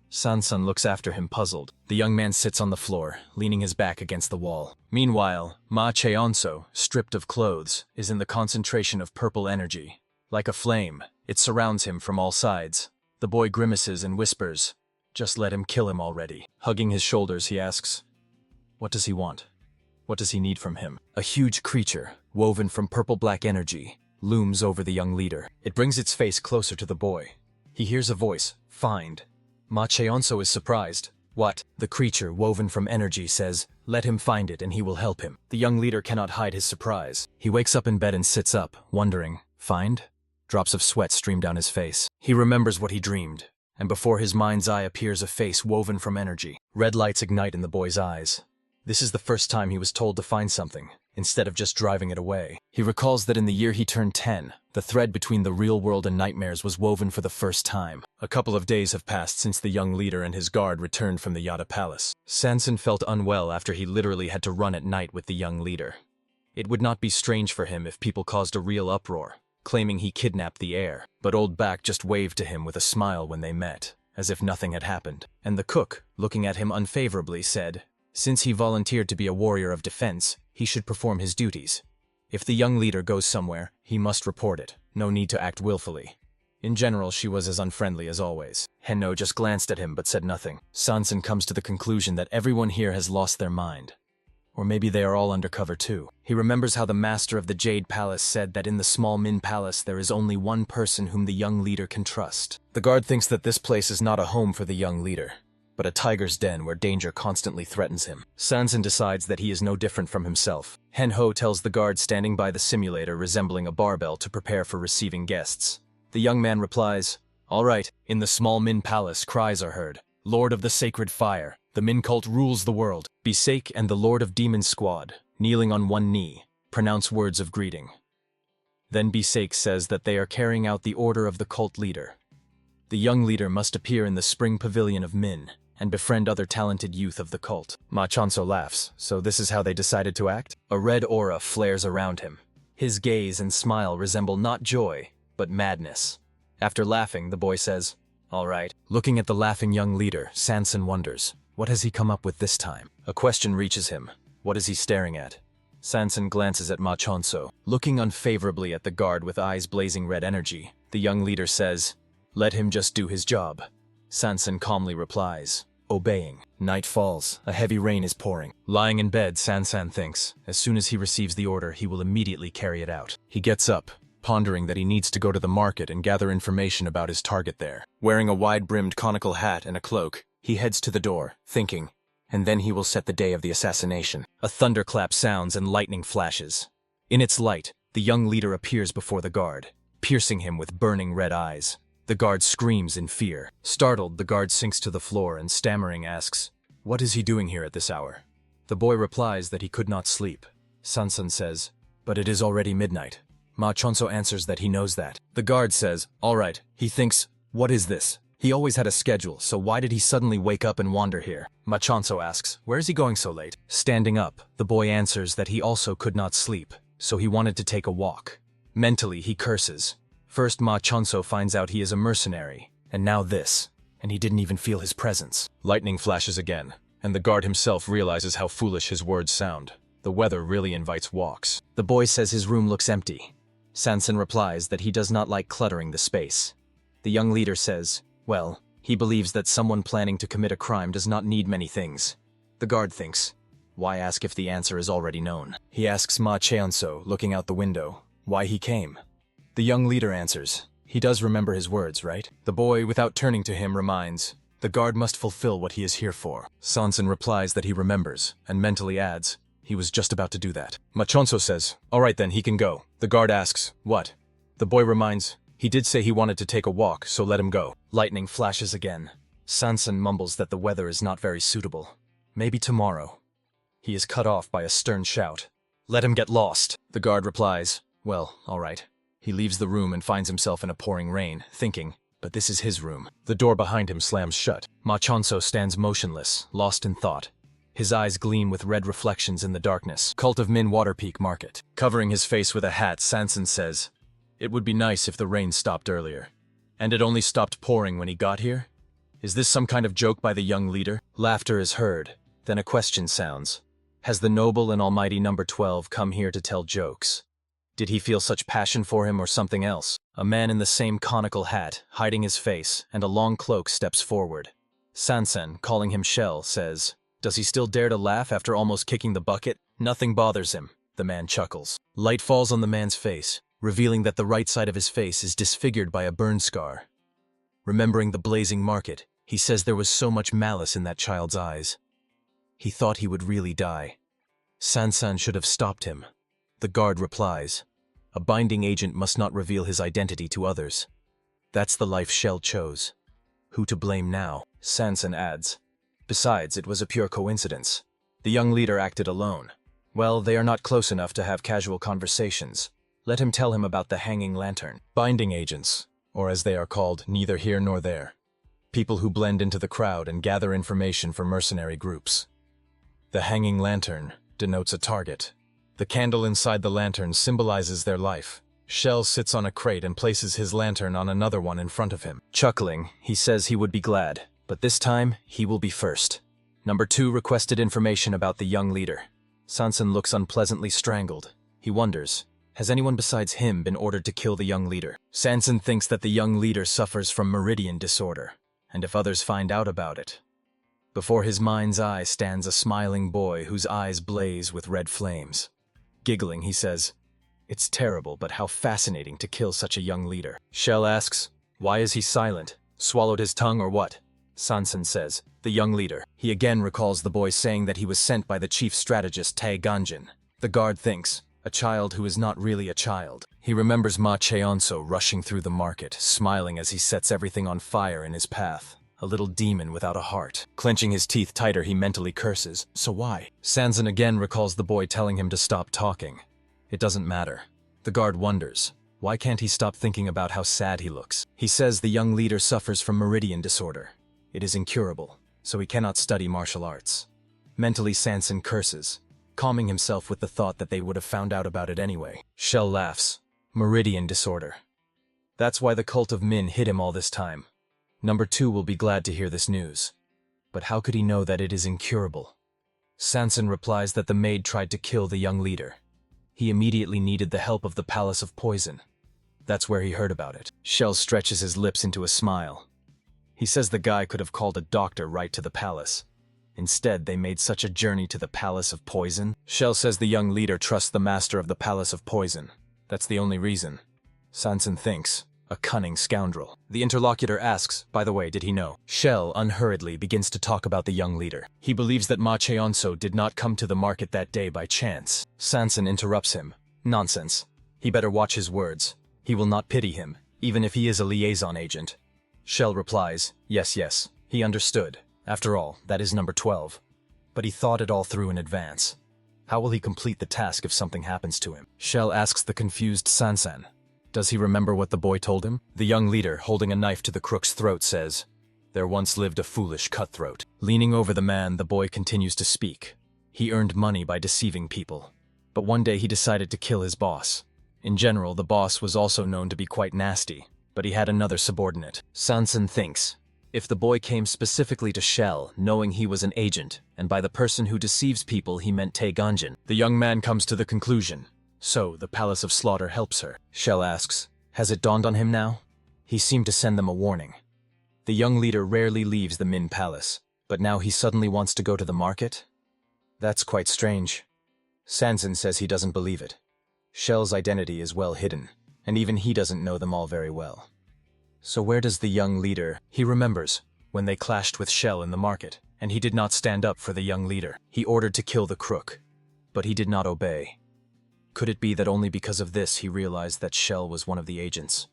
Speaker 1: Sansan looks after him, puzzled. The young man sits on the floor, leaning his back against the wall. Meanwhile, Ma Cheonso, stripped of clothes, is in the concentration of purple energy. Like a flame, it surrounds him from all sides. The boy grimaces and whispers, "Just let him kill him already." Hugging his shoulders, he asks, "What does he want? What does he need from him?" A huge creature, woven from purple-black energy, looms over the young leader. It brings its face closer to the boy. He hears a voice, "Find." Ma Cheonso is surprised. "What?" The creature, woven from energy, says, "Let him find it and he will help him." The young leader cannot hide his surprise. He wakes up in bed and sits up, wondering, "Find?" Drops of sweat stream down his face. He remembers what he dreamed, and before his mind's eye appears a face woven from energy. Red lights ignite in the boy's eyes. This is the first time he was told to find something, instead of just driving it away. He recalls that in the year he turned 10, the thread between the real world and nightmares was woven for the first time. A couple of days have passed since the young leader and his guard returned from the Yada Palace. Sansan felt unwell after he literally had to run at night with the young leader. It would not be strange for him if people caused a real uproar, claiming he kidnapped the heir, but Old Back just waved to him with a smile when they met, as if nothing had happened. And the cook, looking at him unfavorably, said, since he volunteered to be a warrior of defense, he should perform his duties. If the young leader goes somewhere, he must report it. No need to act willfully. In general, she was as unfriendly as always. Henno just glanced at him but said nothing. Sansan comes to the conclusion that everyone here has lost their mind. Or maybe they are all undercover too. He remembers how the master of the Jade Palace said that in the small Min Palace there is only one person whom the young leader can trust. The guard thinks that this place is not a home for the young leader, but a tiger's den where danger constantly threatens him. Sansan decides that he is no different from himself. Henho tells the guard standing by the simulator resembling a barbell to prepare for receiving guests. The young man replies, "All right." In the small Min Palace, cries are heard. "Lord of the Sacred Fire, the Min cult rules the world." Bisek and the Lord of Demon Squad, kneeling on one knee, pronounce words of greeting. Then Bisek says that they are carrying out the order of the cult leader. The young leader must appear in the spring pavilion of Min and befriend other talented youth of the cult. Ma Chanso laughs, so this is how they decided to act? A red aura flares around him. His gaze and smile resemble not joy, but madness. After laughing, the boy says, "All right." Looking at the laughing young leader, Sansan wonders, what has he come up with this time? A question reaches him. What is he staring at? Sansan glances at Ma Chanso. Looking unfavorably at the guard with eyes blazing red energy, the young leader says, "Let him just do his job." Sansan calmly replies, obeying. Night falls. A heavy rain is pouring. Lying in bed, Sansan thinks, as soon as he receives the order, he will immediately carry it out. He gets up, pondering that he needs to go to the market and gather information about his target there. Wearing a wide-brimmed conical hat and a cloak, he heads to the door, thinking, and then he will set the day of the assassination. A thunderclap sounds and lightning flashes. In its light, the young leader appears before the guard, piercing him with burning red eyes. The guard screams in fear. Startled, the guard sinks to the floor and stammering asks, "What is he doing here at this hour?" The boy replies that he could not sleep. Sansan says, "But it is already midnight." Ma Chonso answers that he knows that. The guard says, "All right." He thinks, "What is this? He always had a schedule, so why did he suddenly wake up and wander here?" Ma Chonso asks, "Where is he going so late?" Standing up, the boy answers that he also could not sleep, so he wanted to take a walk. Mentally, he curses. First, Ma Chonso finds out he is a mercenary, and now this, and he didn't even feel his presence. Lightning flashes again, and the guard himself realizes how foolish his words sound. The weather really invites walks. The boy says his room looks empty. Sansan replies that he does not like cluttering the space. The young leader says, "Well, He believes that someone planning to commit a crime does not need many things. The guard thinks, why ask if the answer is already known? He asks Ma Cheonso, looking out the window, why he came. The young leader answers, he does remember his words, right? The boy, without turning to him, reminds, the guard must fulfill what he is here for. Sansan replies that he remembers, and mentally adds, he was just about to do that. Machonso says, all right then, he can go. The guard asks, what? The boy reminds, he did say he wanted to take a walk, so let him go. Lightning flashes again. Sansan mumbles that the weather is not very suitable. Maybe tomorrow. He is cut off by a stern shout. Let him get lost. The guard replies, well, all right. He leaves the room and finds himself in a pouring rain, thinking, but this is his room. The door behind him slams shut. Machonso stands motionless, lost in thought. His eyes gleam with red reflections in the darkness. Cult of Min Waterpeak Market. Covering his face with a hat, Sansan says, it would be nice if the rain stopped earlier. And it only stopped pouring when he got here? Is this some kind of joke by the young leader? Laughter is heard. Then a question sounds. Has the noble and almighty number 12 come here to tell jokes? Did he feel such passion for him or something else? A man in the same conical hat, hiding his face, and a long cloak steps forward. Sansan, calling him Shell, says, does he still dare to laugh after almost kicking the bucket? Nothing bothers him. The man chuckles. Light falls on the man's face, revealing that the right side of his face is disfigured by a burn scar. Remembering the blazing market, he says there was so much malice in that child's eyes. He thought he would really die. Sansan should have stopped him. The guard replies, a binding agent must not reveal his identity to others. That's the life Shell chose. Who to blame now? Sansan adds, besides, it was a pure coincidence. The young leader acted alone. Well, they are not close enough to have casual conversations. Let him tell him about the hanging lantern. Binding agents, or as they are called, neither here nor there. People who blend into the crowd and gather information for mercenary groups. The hanging lantern denotes a target. The candle inside the lantern symbolizes their life. Shell sits on a crate and places his lantern on another one in front of him. Chuckling, he says he would be glad, but this time he will be first. Number 2 requested information about the young leader. Sansan looks unpleasantly strangled. He wonders, has anyone besides him been ordered to kill the young leader? Sansan thinks that the young leader suffers from meridian disorder, and if others find out about it. Before his mind's eye stands a smiling boy whose eyes blaze with red flames. Giggling, he says, it's terrible, but how fascinating to kill such a young leader. Shell asks, why is he silent? Swallowed his tongue or what? Sansan says, the young leader. He again recalls the boy saying that he was sent by the chief strategist Tae Ganjin. The guard thinks, a child who is not really a child. He remembers Ma Cheonso rushing through the market, smiling as he sets everything on fire in his path. A little demon without a heart. Clenching his teeth tighter, he mentally curses. So why? Sansan again recalls the boy telling him to stop talking. It doesn't matter. The guard wonders, why can't he stop thinking about how sad he looks? He says the young leader suffers from meridian disorder. It is incurable, so he cannot study martial arts. Mentally, Sansan curses, calming himself with the thought that they would have found out about it anyway. Shell laughs. Meridian disorder. That's why the cult of Min hid him all this time. Number 2 will be glad to hear this news. But how could he know that it is incurable? Sansan replies that the maid tried to kill the young leader. He immediately needed the help of the Palace of Poison. That's where he heard about it. Shell stretches his lips into a smile. He says the guy could have called a doctor right to the palace. Instead, they made such a journey to the Palace of Poison. Shell says the young leader trusts the master of the Palace of Poison. That's the only reason. Sansan thinks, a cunning scoundrel. The interlocutor asks, by the way, did he know? Shell unhurriedly begins to talk about the young leader. He believes that Ma Cheonso did not come to the market that day by chance. Sansan interrupts him. Nonsense. He better watch his words. He will not pity him, even if he is a liaison agent. Shell replies, yes, he understood. After all, that is number 12. But he thought it all through in advance. How will he complete the task if something happens to him? Shell asks the confused Sansan. Does he remember what the boy told him? The young leader, holding a knife to the crook's throat, says, there once lived a foolish cutthroat. Leaning over the man, the boy continues to speak. He earned money by deceiving people. But one day he decided to kill his boss. In general, the boss was also known to be quite nasty, but he had another subordinate. Sansan thinks, if the boy came specifically to Shell, knowing he was an agent, and by the person who deceives people he meant Tae Ganjin, the young man comes to the conclusion. So, the Palace of Slaughter helps her. Shell asks, has it dawned on him now? He seemed to send them a warning. The young leader rarely leaves the Min Palace, but now he suddenly wants to go to the market? That's quite strange. Sanson says he doesn't believe it. Shell's identity is well hidden, and even he doesn't know them all very well. So where does the young leader... He remembers when they clashed with Shell in the market, and he did not stand up for the young leader. He ordered to kill the crook, but he did not obey. Could it be that only because of this he realized that Shell was one of the agents?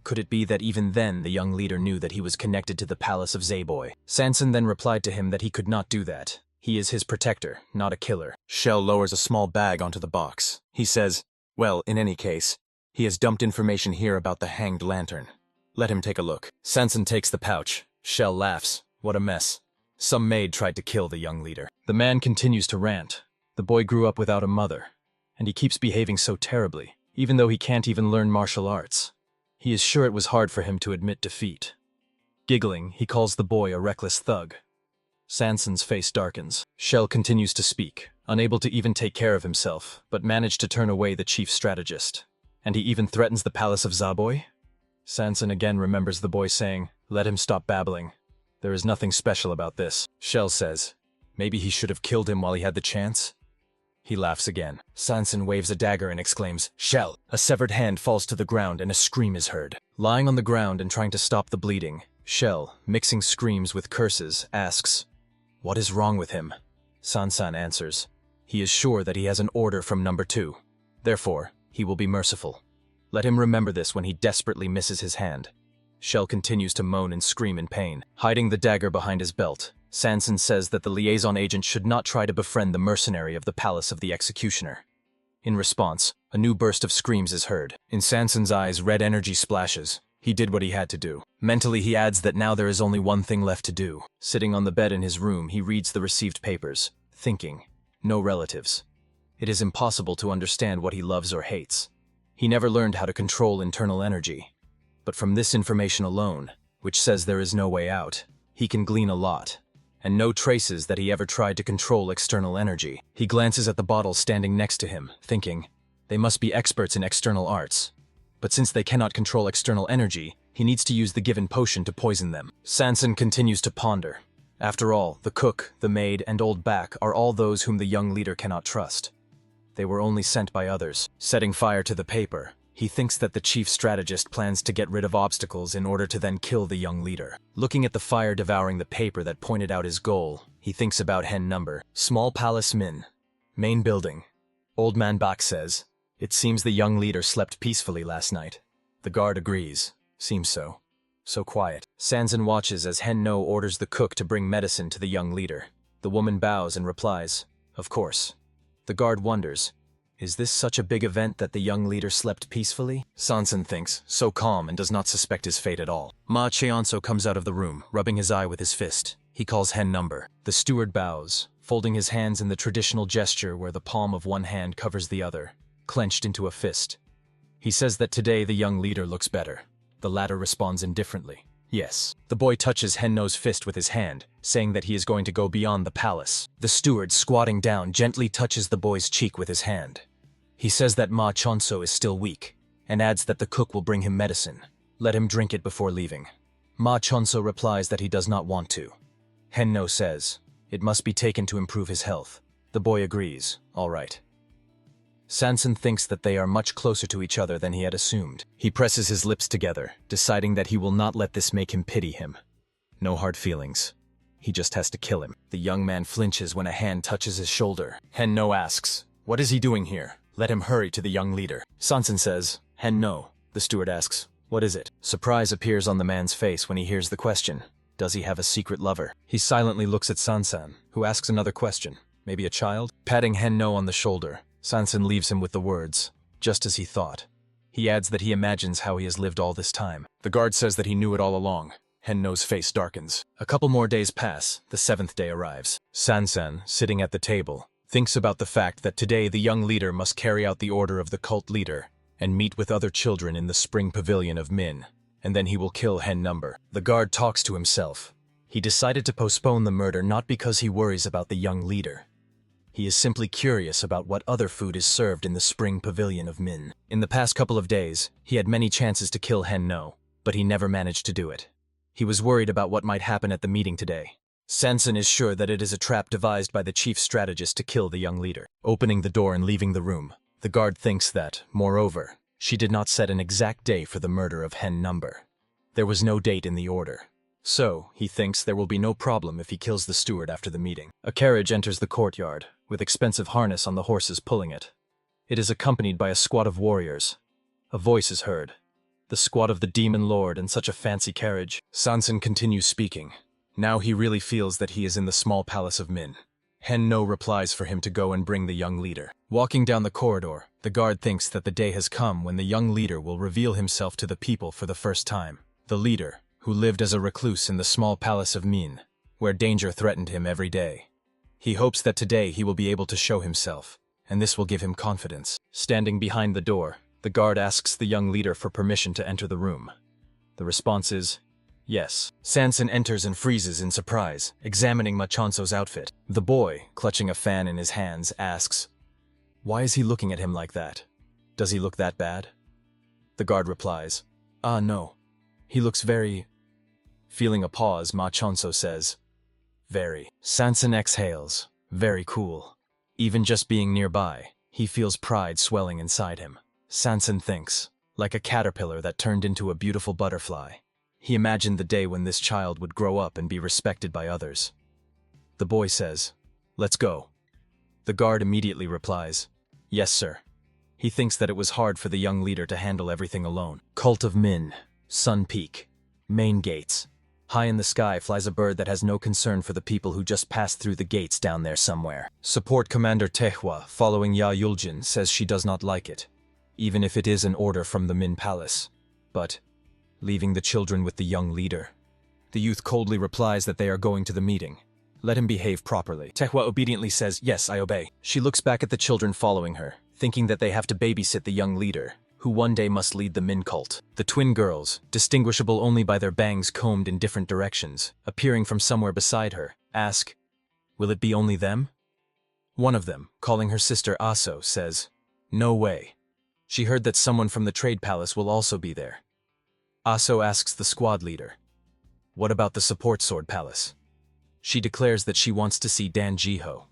Speaker 1: Could it be that even then the young leader knew that he was connected to the palace of Zayboy? Sanson then replied to him that he could not do that. He is his protector, not a killer. Shell lowers a small bag onto the box. He says, well, in any case, he has dumped information here about the hanged lantern. Let him take a look. Sanson takes the pouch. Shell laughs. What a mess. Some maid tried to kill the young leader. The man continues to rant. The boy grew up without a mother, and he keeps behaving so terribly, even though he can't even learn martial arts. He is sure it was hard for him to admit defeat. Giggling, he calls the boy a reckless thug. Sanson's face darkens. Shell continues to speak, unable to even take care of himself, but managed to turn away the chief strategist. And he even threatens the palace of Zayboy? Sanson again remembers the boy saying, let him stop babbling. There is nothing special about this. Shell says, maybe he should have killed him while he had the chance? He laughs again. Sanson waves a dagger and exclaims, Shell! A severed hand falls to the ground and a scream is heard. Lying on the ground and trying to stop the bleeding, Shell, mixing screams with curses, asks, what is wrong with him? Sanson answers, he is sure that he has an order from number 2. Therefore, he will be merciful. Let him remember this when he desperately misses his hand. Shell continues to moan and scream in pain. Hiding the dagger behind his belt, Sanson says that the liaison agent should not try to befriend the mercenary of the palace of the executioner. In response, a new burst of screams is heard. In Sanson's eyes, red energy splashes. He did what he had to do. Mentally, he adds that now there is only one thing left to do. Sitting on the bed in his room, he reads the received papers, thinking, no relatives. It is impossible to understand what he loves or hates. He never learned how to control internal energy. But from this information alone, which says there is no way out, he can glean a lot. And no traces that he ever tried to control external energy. He glances at the bottles standing next to him, thinking, they must be experts in external arts. But since they cannot control external energy, he needs to use the given potion to poison them. Sanson continues to ponder. After all, the cook, the maid, and old Back are all those whom the young leader cannot trust. They were only sent by others. Setting fire to the paper, he thinks that the chief strategist plans to get rid of obstacles in order to then kill the young leader. Looking at the fire devouring the paper that pointed out his goal, he thinks about hen number. Small palace Min. Main building. Old man Bak says, it seems the young leader slept peacefully last night. The guard agrees. Seems so. So quiet. Sanson watches as Hen No orders the cook to bring medicine to the young leader. The woman bows and replies, of course. The guard wonders, is this such a big event that the young leader slept peacefully? Sanson thinks, so calm and does not suspect his fate at all. Ma Cheonso comes out of the room, rubbing his eye with his fist. He calls hen number. The steward bows, folding his hands in the traditional gesture where the palm of one hand covers the other, clenched into a fist. He says that today the young leader looks better. The latter responds indifferently. Yes. The boy touches Hen No's fist with his hand, saying that he is going to go beyond the palace. The steward, squatting down, gently touches the boy's cheek with his hand. He says that Ma Chonso is still weak, and adds that the cook will bring him medicine. Let him drink it before leaving. Ma Chonso replies that he does not want to. Hen No says, it must be taken to improve his health. The boy agrees, all right. Sanson thinks that they are much closer to each other than he had assumed. He presses his lips together, deciding that he will not let this make him pity him. No hard feelings. He just has to kill him. The young man flinches when a hand touches his shoulder. Hen No asks, what is he doing here? Let him hurry to the young leader. Sanson says, Hen No. The steward asks, what is it? Surprise appears on the man's face when he hears the question. Does he have a secret lover? He silently looks at Sanson, who asks another question. Maybe a child? Patting Hen No on the shoulder, Sanson leaves him with the words, just as he thought. He adds that he imagines how he has lived all this time. The guard says that he knew it all along. Hen No's face darkens. A couple more days pass. The 7th day arrives. Sanson, sitting at the table, thinks about the fact that today the young leader must carry out the order of the cult leader and meet with other children in the spring pavilion of Min, and then he will kill Hen Number. The guard talks to himself. He decided to postpone the murder not because he worries about the young leader. He is simply curious about what other food is served in the spring pavilion of Min. In the past couple of days, he had many chances to kill Hen No, but he never managed to do it. He was worried about what might happen at the meeting today. Sanson is sure that it is a trap devised by the chief strategist to kill the young leader. Opening the door and leaving the room, the guard thinks that, moreover, she did not set an exact day for the murder of Hen Number. There was no date in the order. So, he thinks there will be no problem if he kills the steward after the meeting. A carriage enters the courtyard, with expensive harness on the horses pulling it. It is accompanied by a squad of warriors. A voice is heard. The squad of the Demon Lord in such a fancy carriage. Sanson continues speaking. Now he really feels that he is in the small palace of Min. Hen No replies for him to go and bring the young leader. Walking down the corridor, the guard thinks that the day has come when the young leader will reveal himself to the people for the first time. The leader, who lived as a recluse in the small palace of Min, where danger threatened him every day. He hopes that today he will be able to show himself, and this will give him confidence. Standing behind the door, the guard asks the young leader for permission to enter the room. The response is, yes. Sanson enters and freezes in surprise, examining Machanso's outfit. The boy, clutching a fan in his hands, asks, "Why is he looking at him like that? Does he look that bad?" The guard replies, "Ah, no. He looks very..." Feeling a pause, Machanso says, "Very." Sanson exhales. Very cool. Even just being nearby, he feels pride swelling inside him. Sanson thinks, like a caterpillar that turned into a beautiful butterfly. He imagined the day when this child would grow up and be respected by others. The boy says, "Let's go." The guard immediately replies, "Yes, sir." He thinks that it was hard for the young leader to handle everything alone. Cult of Min, Sun Peak, main gates. High in the sky flies a bird that has no concern for the people who just passed through the gates down there somewhere. Support Commander Tehwa, following Yahello, says she does not like it, even if it is an order from the Min Palace. But leaving the children with the young leader. The youth coldly replies that they are going to the meeting. Let him behave properly. Tehwa obediently says, "Yes, I obey." She looks back at the children following her, thinking that they have to babysit the young leader, who one day must lead the Min cult. The twin girls, distinguishable only by their bangs combed in different directions, appearing from somewhere beside her, ask, "Will it be only them?" One of them, calling her sister Aso, says, "No way. She heard that someone from the trade palace will also be there." Aso asks the squad leader, "What about the support sword palace?" She declares that she wants to see Dan Jiho.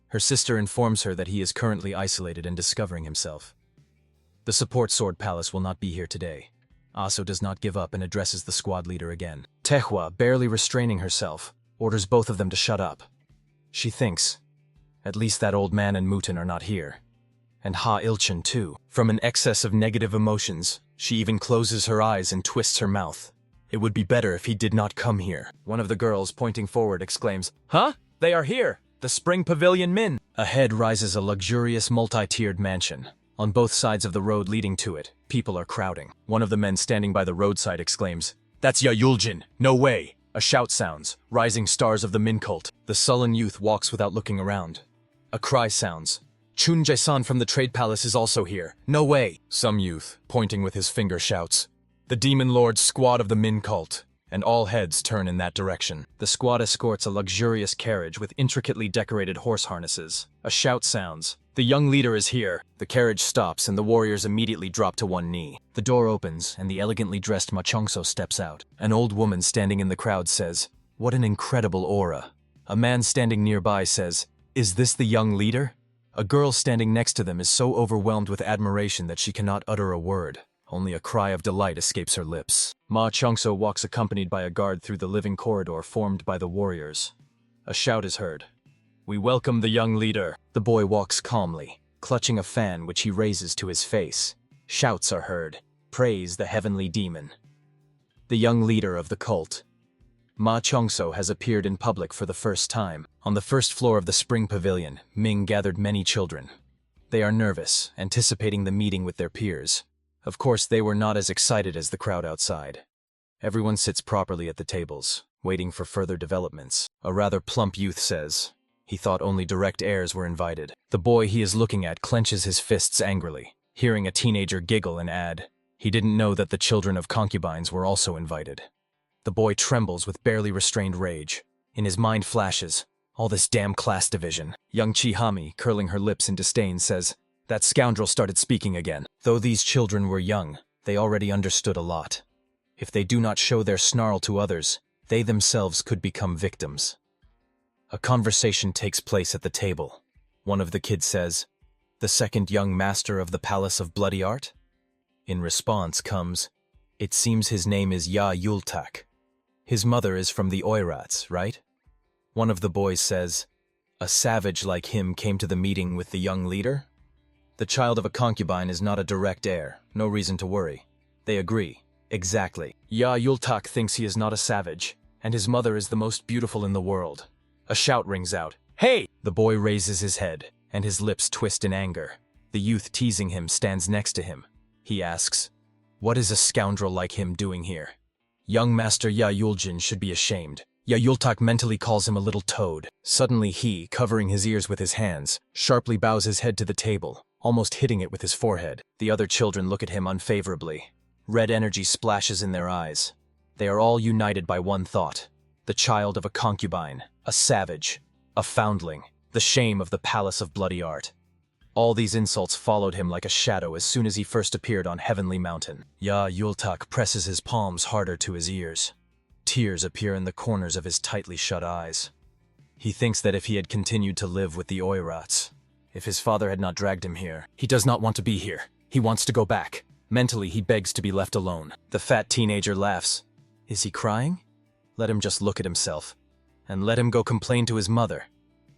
Speaker 1: Her sister informs her that he is currently isolated and discovering himself. The support sword palace will not be here today. Aso does not give up and addresses the squad leader again. Tehwa, barely restraining herself, orders both of them to shut up. She thinks, at least that old man and Muten are not here. And Ha Ilchin too. From an excess of negative emotions, she even closes her eyes and twists her mouth. It would be better if he did not come here. One of the girls, pointing forward, exclaims, "Huh? They are here! The Spring Pavilion Min!" Ahead rises a luxurious multi-tiered mansion. On both sides of the road leading to it, people are crowding. One of the men standing by the roadside exclaims, "That's Yahello! No way!" A shout sounds, rising stars of the Min cult. The sullen youth walks without looking around. A cry sounds, "Chun Jae-san from the trade palace is also here. No way!" Some youth, pointing with his finger, shouts, "The Demon Lord's squad of the Min cult," and all heads turn in that direction. The squad escorts a luxurious carriage with intricately decorated horse harnesses. A shout sounds, "The young leader is here." The carriage stops and the warriors immediately drop to one knee. The door opens and the elegantly dressed Machongso steps out. An old woman standing in the crowd says, "What an incredible aura." A man standing nearby says, "Is this the young leader?" A girl standing next to them is so overwhelmed with admiration that she cannot utter a word. Only a cry of delight escapes her lips. Ma Chongso walks accompanied by a guard through the living corridor formed by the warriors. A shout is heard. "We welcome the young leader." The boy walks calmly, clutching a fan which he raises to his face. Shouts are heard. "Praise the heavenly demon." The young leader of the cult. Ma Chongso has appeared in public for the first time. On the first floor of the Spring Pavilion, Ming gathered many children. They are nervous, anticipating the meeting with their peers. Of course, they were not as excited as the crowd outside. Everyone sits properly at the tables, waiting for further developments. A rather plump youth says he thought only direct heirs were invited. The boy he is looking at clenches his fists angrily, hearing a teenager giggle and add, he didn't know that the children of concubines were also invited. The boy trembles with barely restrained rage. In his mind flashes, all this damn class division. Young Chihami, curling her lips in disdain, says, "That scoundrel started speaking again." Though these children were young, they already understood a lot. If they do not show their snarl to others, they themselves could become victims. A conversation takes place at the table. One of the kids says, "The second young master of the Palace of Bloody Art?" In response comes, "It seems his name is Yahello. His mother is from the Oirats, right?" One of the boys says, "A savage like him came to the meeting with the young leader?" The child of a concubine is not a direct heir, no reason to worry. They agree. Exactly. Yahello thinks he is not a savage, and his mother is the most beautiful in the world. A shout rings out. "Hey!" The boy raises his head, and his lips twist in anger. The youth teasing him stands next to him. He asks, "What is a scoundrel like him doing here?" Young Master Yahello should be ashamed. Yahello mentally calls him a little toad. Suddenly he, covering his ears with his hands, sharply bows his head to the table, almost hitting it with his forehead. The other children look at him unfavorably. Red energy splashes in their eyes. They are all united by one thought. The child of a concubine, a savage, a foundling, the shame of the Palace of Bloody Art. All these insults followed him like a shadow as soon as he first appeared on Heavenly Mountain. Yahello presses his palms harder to his ears. Tears appear in the corners of his tightly shut eyes. He thinks that if he had continued to live with the Oirats, if his father had not dragged him here, he does not want to be here. He wants to go back. Mentally, he begs to be left alone. The fat teenager laughs. Is he crying? Let him just look at himself. And let him go complain to his mother.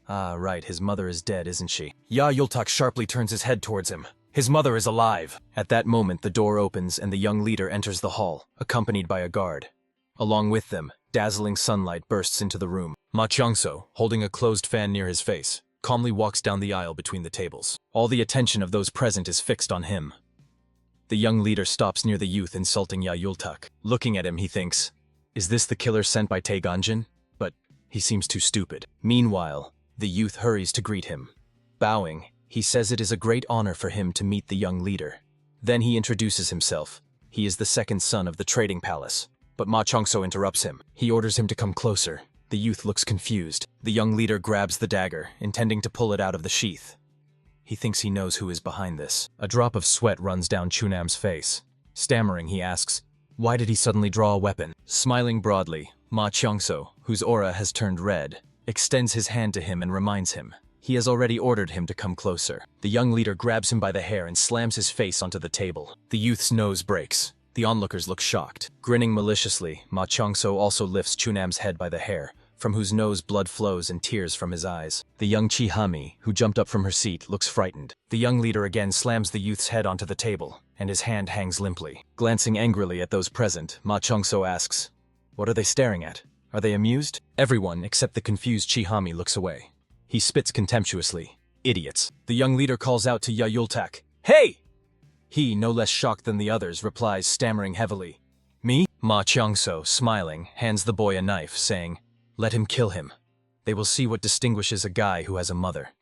Speaker 1: Ah, right, his mother is dead, isn't she? Yahello sharply turns his head towards him. His mother is alive. At that moment, the door opens and the young leader enters the hall, accompanied by a guard. Along with them, dazzling sunlight bursts into the room. Ma Changso, holding a closed fan near his face, calmly walks down the aisle between the tables. All the attention of those present is fixed on him. The young leader stops near the youth insulting Yahello. Looking at him, he thinks, "Is this the killer sent by Taeganjin?" But he seems too stupid. Meanwhile, the youth hurries to greet him. Bowing, he says it is a great honor for him to meet the young leader. Then he introduces himself. He is the second son of the trading palace. But Ma Changso interrupts him. He orders him to come closer. The youth looks confused. The young leader grabs the dagger, intending to pull it out of the sheath. He thinks he knows who is behind this. A drop of sweat runs down Chunam's face. Stammering, he asks, why did he suddenly draw a weapon? Smiling broadly, Ma Changso, whose aura has turned red, extends his hand to him and reminds him. He has already ordered him to come closer. The young leader grabs him by the hair and slams his face onto the table. The youth's nose breaks. The onlookers look shocked. Grinning maliciously, Ma Changso also lifts Chunam's head by the hair, from whose nose blood flows and tears from his eyes. The young Chihami, who jumped up from her seat, looks frightened. The young leader again slams the youth's head onto the table, and his hand hangs limply. Glancing angrily at those present, Ma Changso asks, "What are they staring at? Are they amused?" Everyone, except the confused Chihami, looks away. He spits contemptuously. "Idiots." The young leader calls out to Yahello, "Hey!" He, no less shocked than the others, replies, stammering heavily, "Me?" Ma Changso, smiling, hands the boy a knife, saying, "Let him kill him. They will see what distinguishes a guy who has a mother."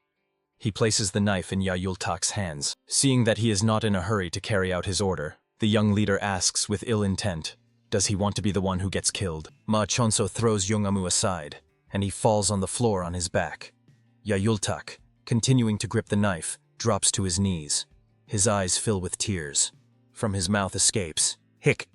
Speaker 1: He places the knife in Yahello's hands. Seeing that he is not in a hurry to carry out his order, the young leader asks with ill intent, does he want to be the one who gets killed? Ma Changso throws Yongamu aside, and he falls on the floor on his back. Yahello, continuing to grip the knife, drops to his knees. His eyes fill with tears. From his mouth escapes, "Hic."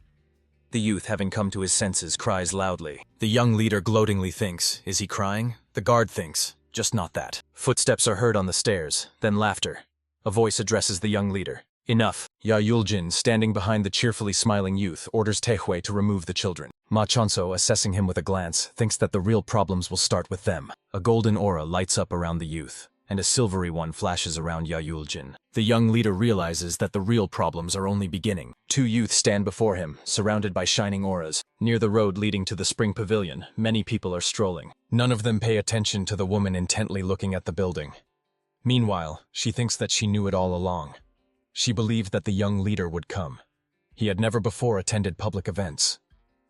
Speaker 1: The youth, having come to his senses, cries loudly. The young leader gloatingly thinks, is he crying? The guard thinks, just not that. Footsteps are heard on the stairs, then laughter. A voice addresses the young leader. "Enough." Yahello, standing behind the cheerfully smiling youth, orders Tehui to remove the children. Ma Changso, assessing him with a glance, thinks that the real problems will start with them. A golden aura lights up around the youth, and a silvery one flashes around Yahello. The young leader realizes that the real problems are only beginning. Two youths stand before him, surrounded by shining auras. Near the road leading to the spring pavilion, many people are strolling. None of them pay attention to the woman intently looking at the building. Meanwhile, she thinks that she knew it all along. She believed that the young leader would come. He had never before attended public events.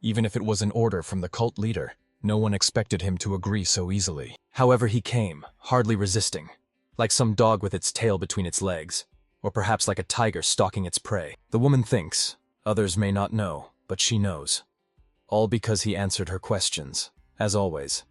Speaker 1: Even if it was an order from the cult leader, no one expected him to agree so easily. However, he came, hardly resisting, like some dog with its tail between its legs, or perhaps like a tiger stalking its prey. The woman thinks, others may not know, but she knows. All because he answered her questions, as always.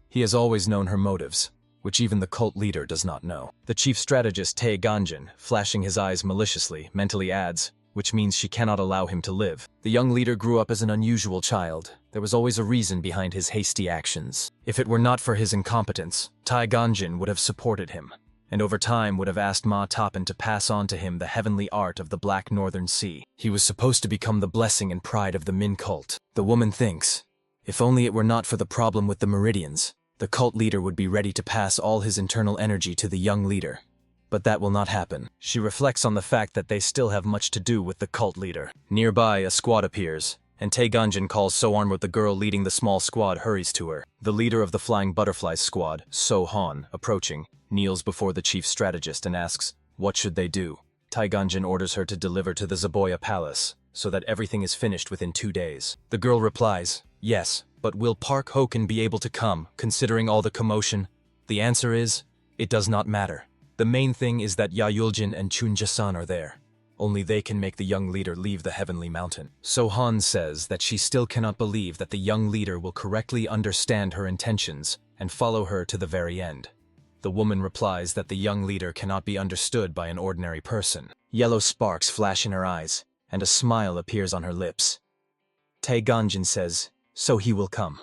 Speaker 1: He has always known her motives, which even the cult leader does not know. The chief strategist Taeganjin, flashing his eyes maliciously, mentally adds, which means she cannot allow him to live. The young leader grew up as an unusual child. There was always a reason behind his hasty actions. If it were not for his incompetence, Tai Ganjin would have supported him, and over time would have asked Ma Tapan to pass on to him the heavenly art of the Black Northern Sea. He was supposed to become the blessing and pride of the Min cult. The woman thinks, if only it were not for the problem with the meridians, the cult leader would be ready to pass all his internal energy to the young leader. But that will not happen. She reflects on the fact that they still have much to do with the cult leader. Nearby, a squad appears, and Tae Ganjin calls So-on with the girl leading the small squad hurries to her. The leader of the Flying Butterflies squad, So-han, approaching, kneels before the chief strategist and asks, what should they do? Tae Ganjin orders her to deliver to the Zaboya Palace, so that everything is finished within 2 days. The girl replies, yes, but will Park Hoken be able to come, considering all the commotion? The answer is, it does not matter. The main thing is that Yahyuljin and Chunjasan are there. Only they can make the young leader leave the heavenly mountain. So-han says that she still cannot believe that the young leader will correctly understand her intentions and follow her to the very end. The woman replies that the young leader cannot be understood by an ordinary person. Yellow sparks flash in her eyes, and a smile appears on her lips. Tae Ganjin says, so he will come.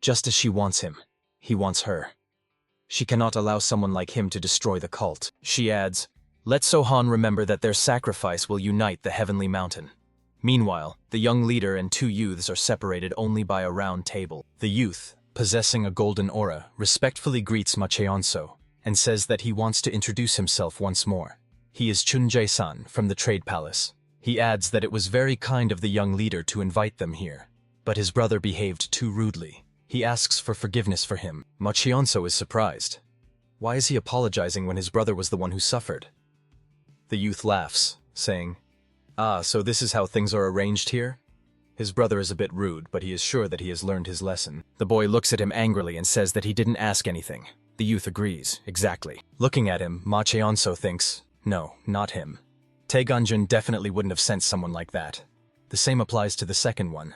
Speaker 1: Just as she wants him, he wants her. She cannot allow someone like him to destroy the cult. She adds, let So-han remember that their sacrifice will unite the heavenly mountain. Meanwhile, the young leader and 2 youths are separated only by a round table. The youth, possessing a golden aura, respectfully greets Ma Cheonso and says that he wants to introduce himself once more. He is Chunjae-san from the Trade Palace. He adds that it was very kind of the young leader to invite them here, but his brother behaved too rudely. He asks for forgiveness for him. Ma Cheonso is surprised. Why is he apologizing when his brother was the one who suffered? The youth laughs, saying, ah, so this is how things are arranged here? His brother is a bit rude, but he is sure that he has learned his lesson. The boy looks at him angrily and says that he didn't ask anything. The youth agrees, exactly. Looking at him, Ma Cheonso thinks, no, not him. Tae Ganjin definitely wouldn't have sent someone like that. The same applies to the second one.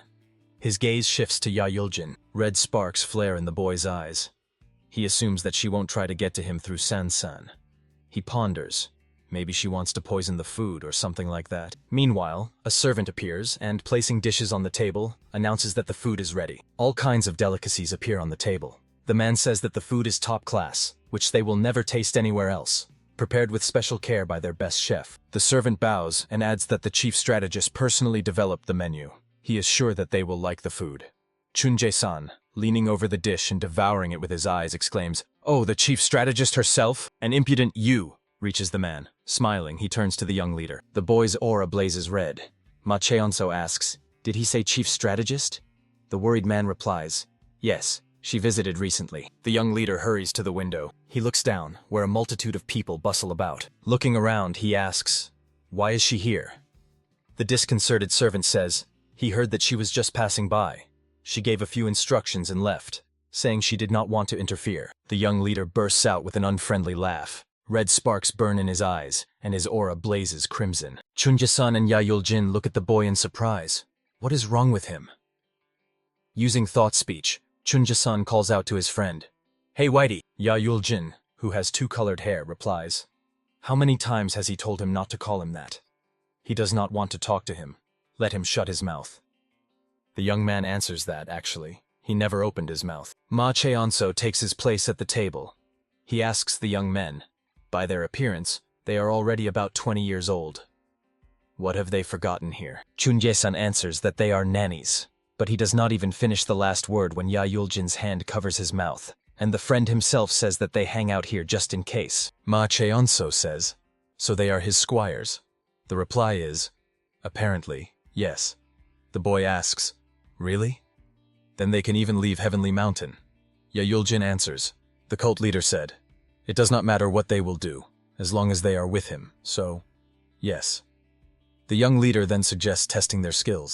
Speaker 1: His gaze shifts to Yahyuljin. Red sparks flare in the boy's eyes. He assumes that she won't try to get to him through San-san. He ponders. Maybe she wants to poison the food or something like that. Meanwhile, a servant appears and, placing dishes on the table, announces that the food is ready. All kinds of delicacies appear on the table. The man says that the food is top class, which they will never taste anywhere else, prepared with special care by their best chef. The servant bows and adds that the chief strategist personally developed the menu. He is sure that they will like the food. Chunjae-san, leaning over the dish and devouring it with his eyes, exclaims, oh, the chief strategist herself? An impudent you, reaches the man. Smiling, he turns to the young leader. The boy's aura blazes red. Ma Cheonso asks, did he say chief strategist? The worried man replies, yes, she visited recently. The young leader hurries to the window. He looks down, where a multitude of people bustle about. Looking around, he asks, why is she here? The disconcerted servant says, he heard that she was just passing by. She gave a few instructions and left, saying she did not want to interfere. The young leader bursts out with an unfriendly laugh. Red sparks burn in his eyes, and his aura blazes crimson. Chunjae-san and Yahyuljin look at the boy in surprise. What is wrong with him? Using thought speech, Chunjae-san calls out to his friend. Hey Whitey! Yahyuljin, who has 2 colored hair, replies. How many times has he told him not to call him that? He does not want to talk to him. Let him shut his mouth. The young man answers that, actually, he never opened his mouth. Ma Cheonso takes his place at the table. He asks the young men. By their appearance, they are already about 20 years old. What have they forgotten here? Chunjae-san answers that they are nannies, but he does not even finish the last word when Yahyuljin's hand covers his mouth, and the friend himself says that they hang out here just in case. Ma Cheonso says, so they are his squires. The reply is, apparently, yes. The boy asks, really? Then they can even leave Heavenly Mountain. Yahyuljin answers, the cult leader said, it does not matter what they will do, as long as they are with him, so, yes. The young leader then suggests testing their skills.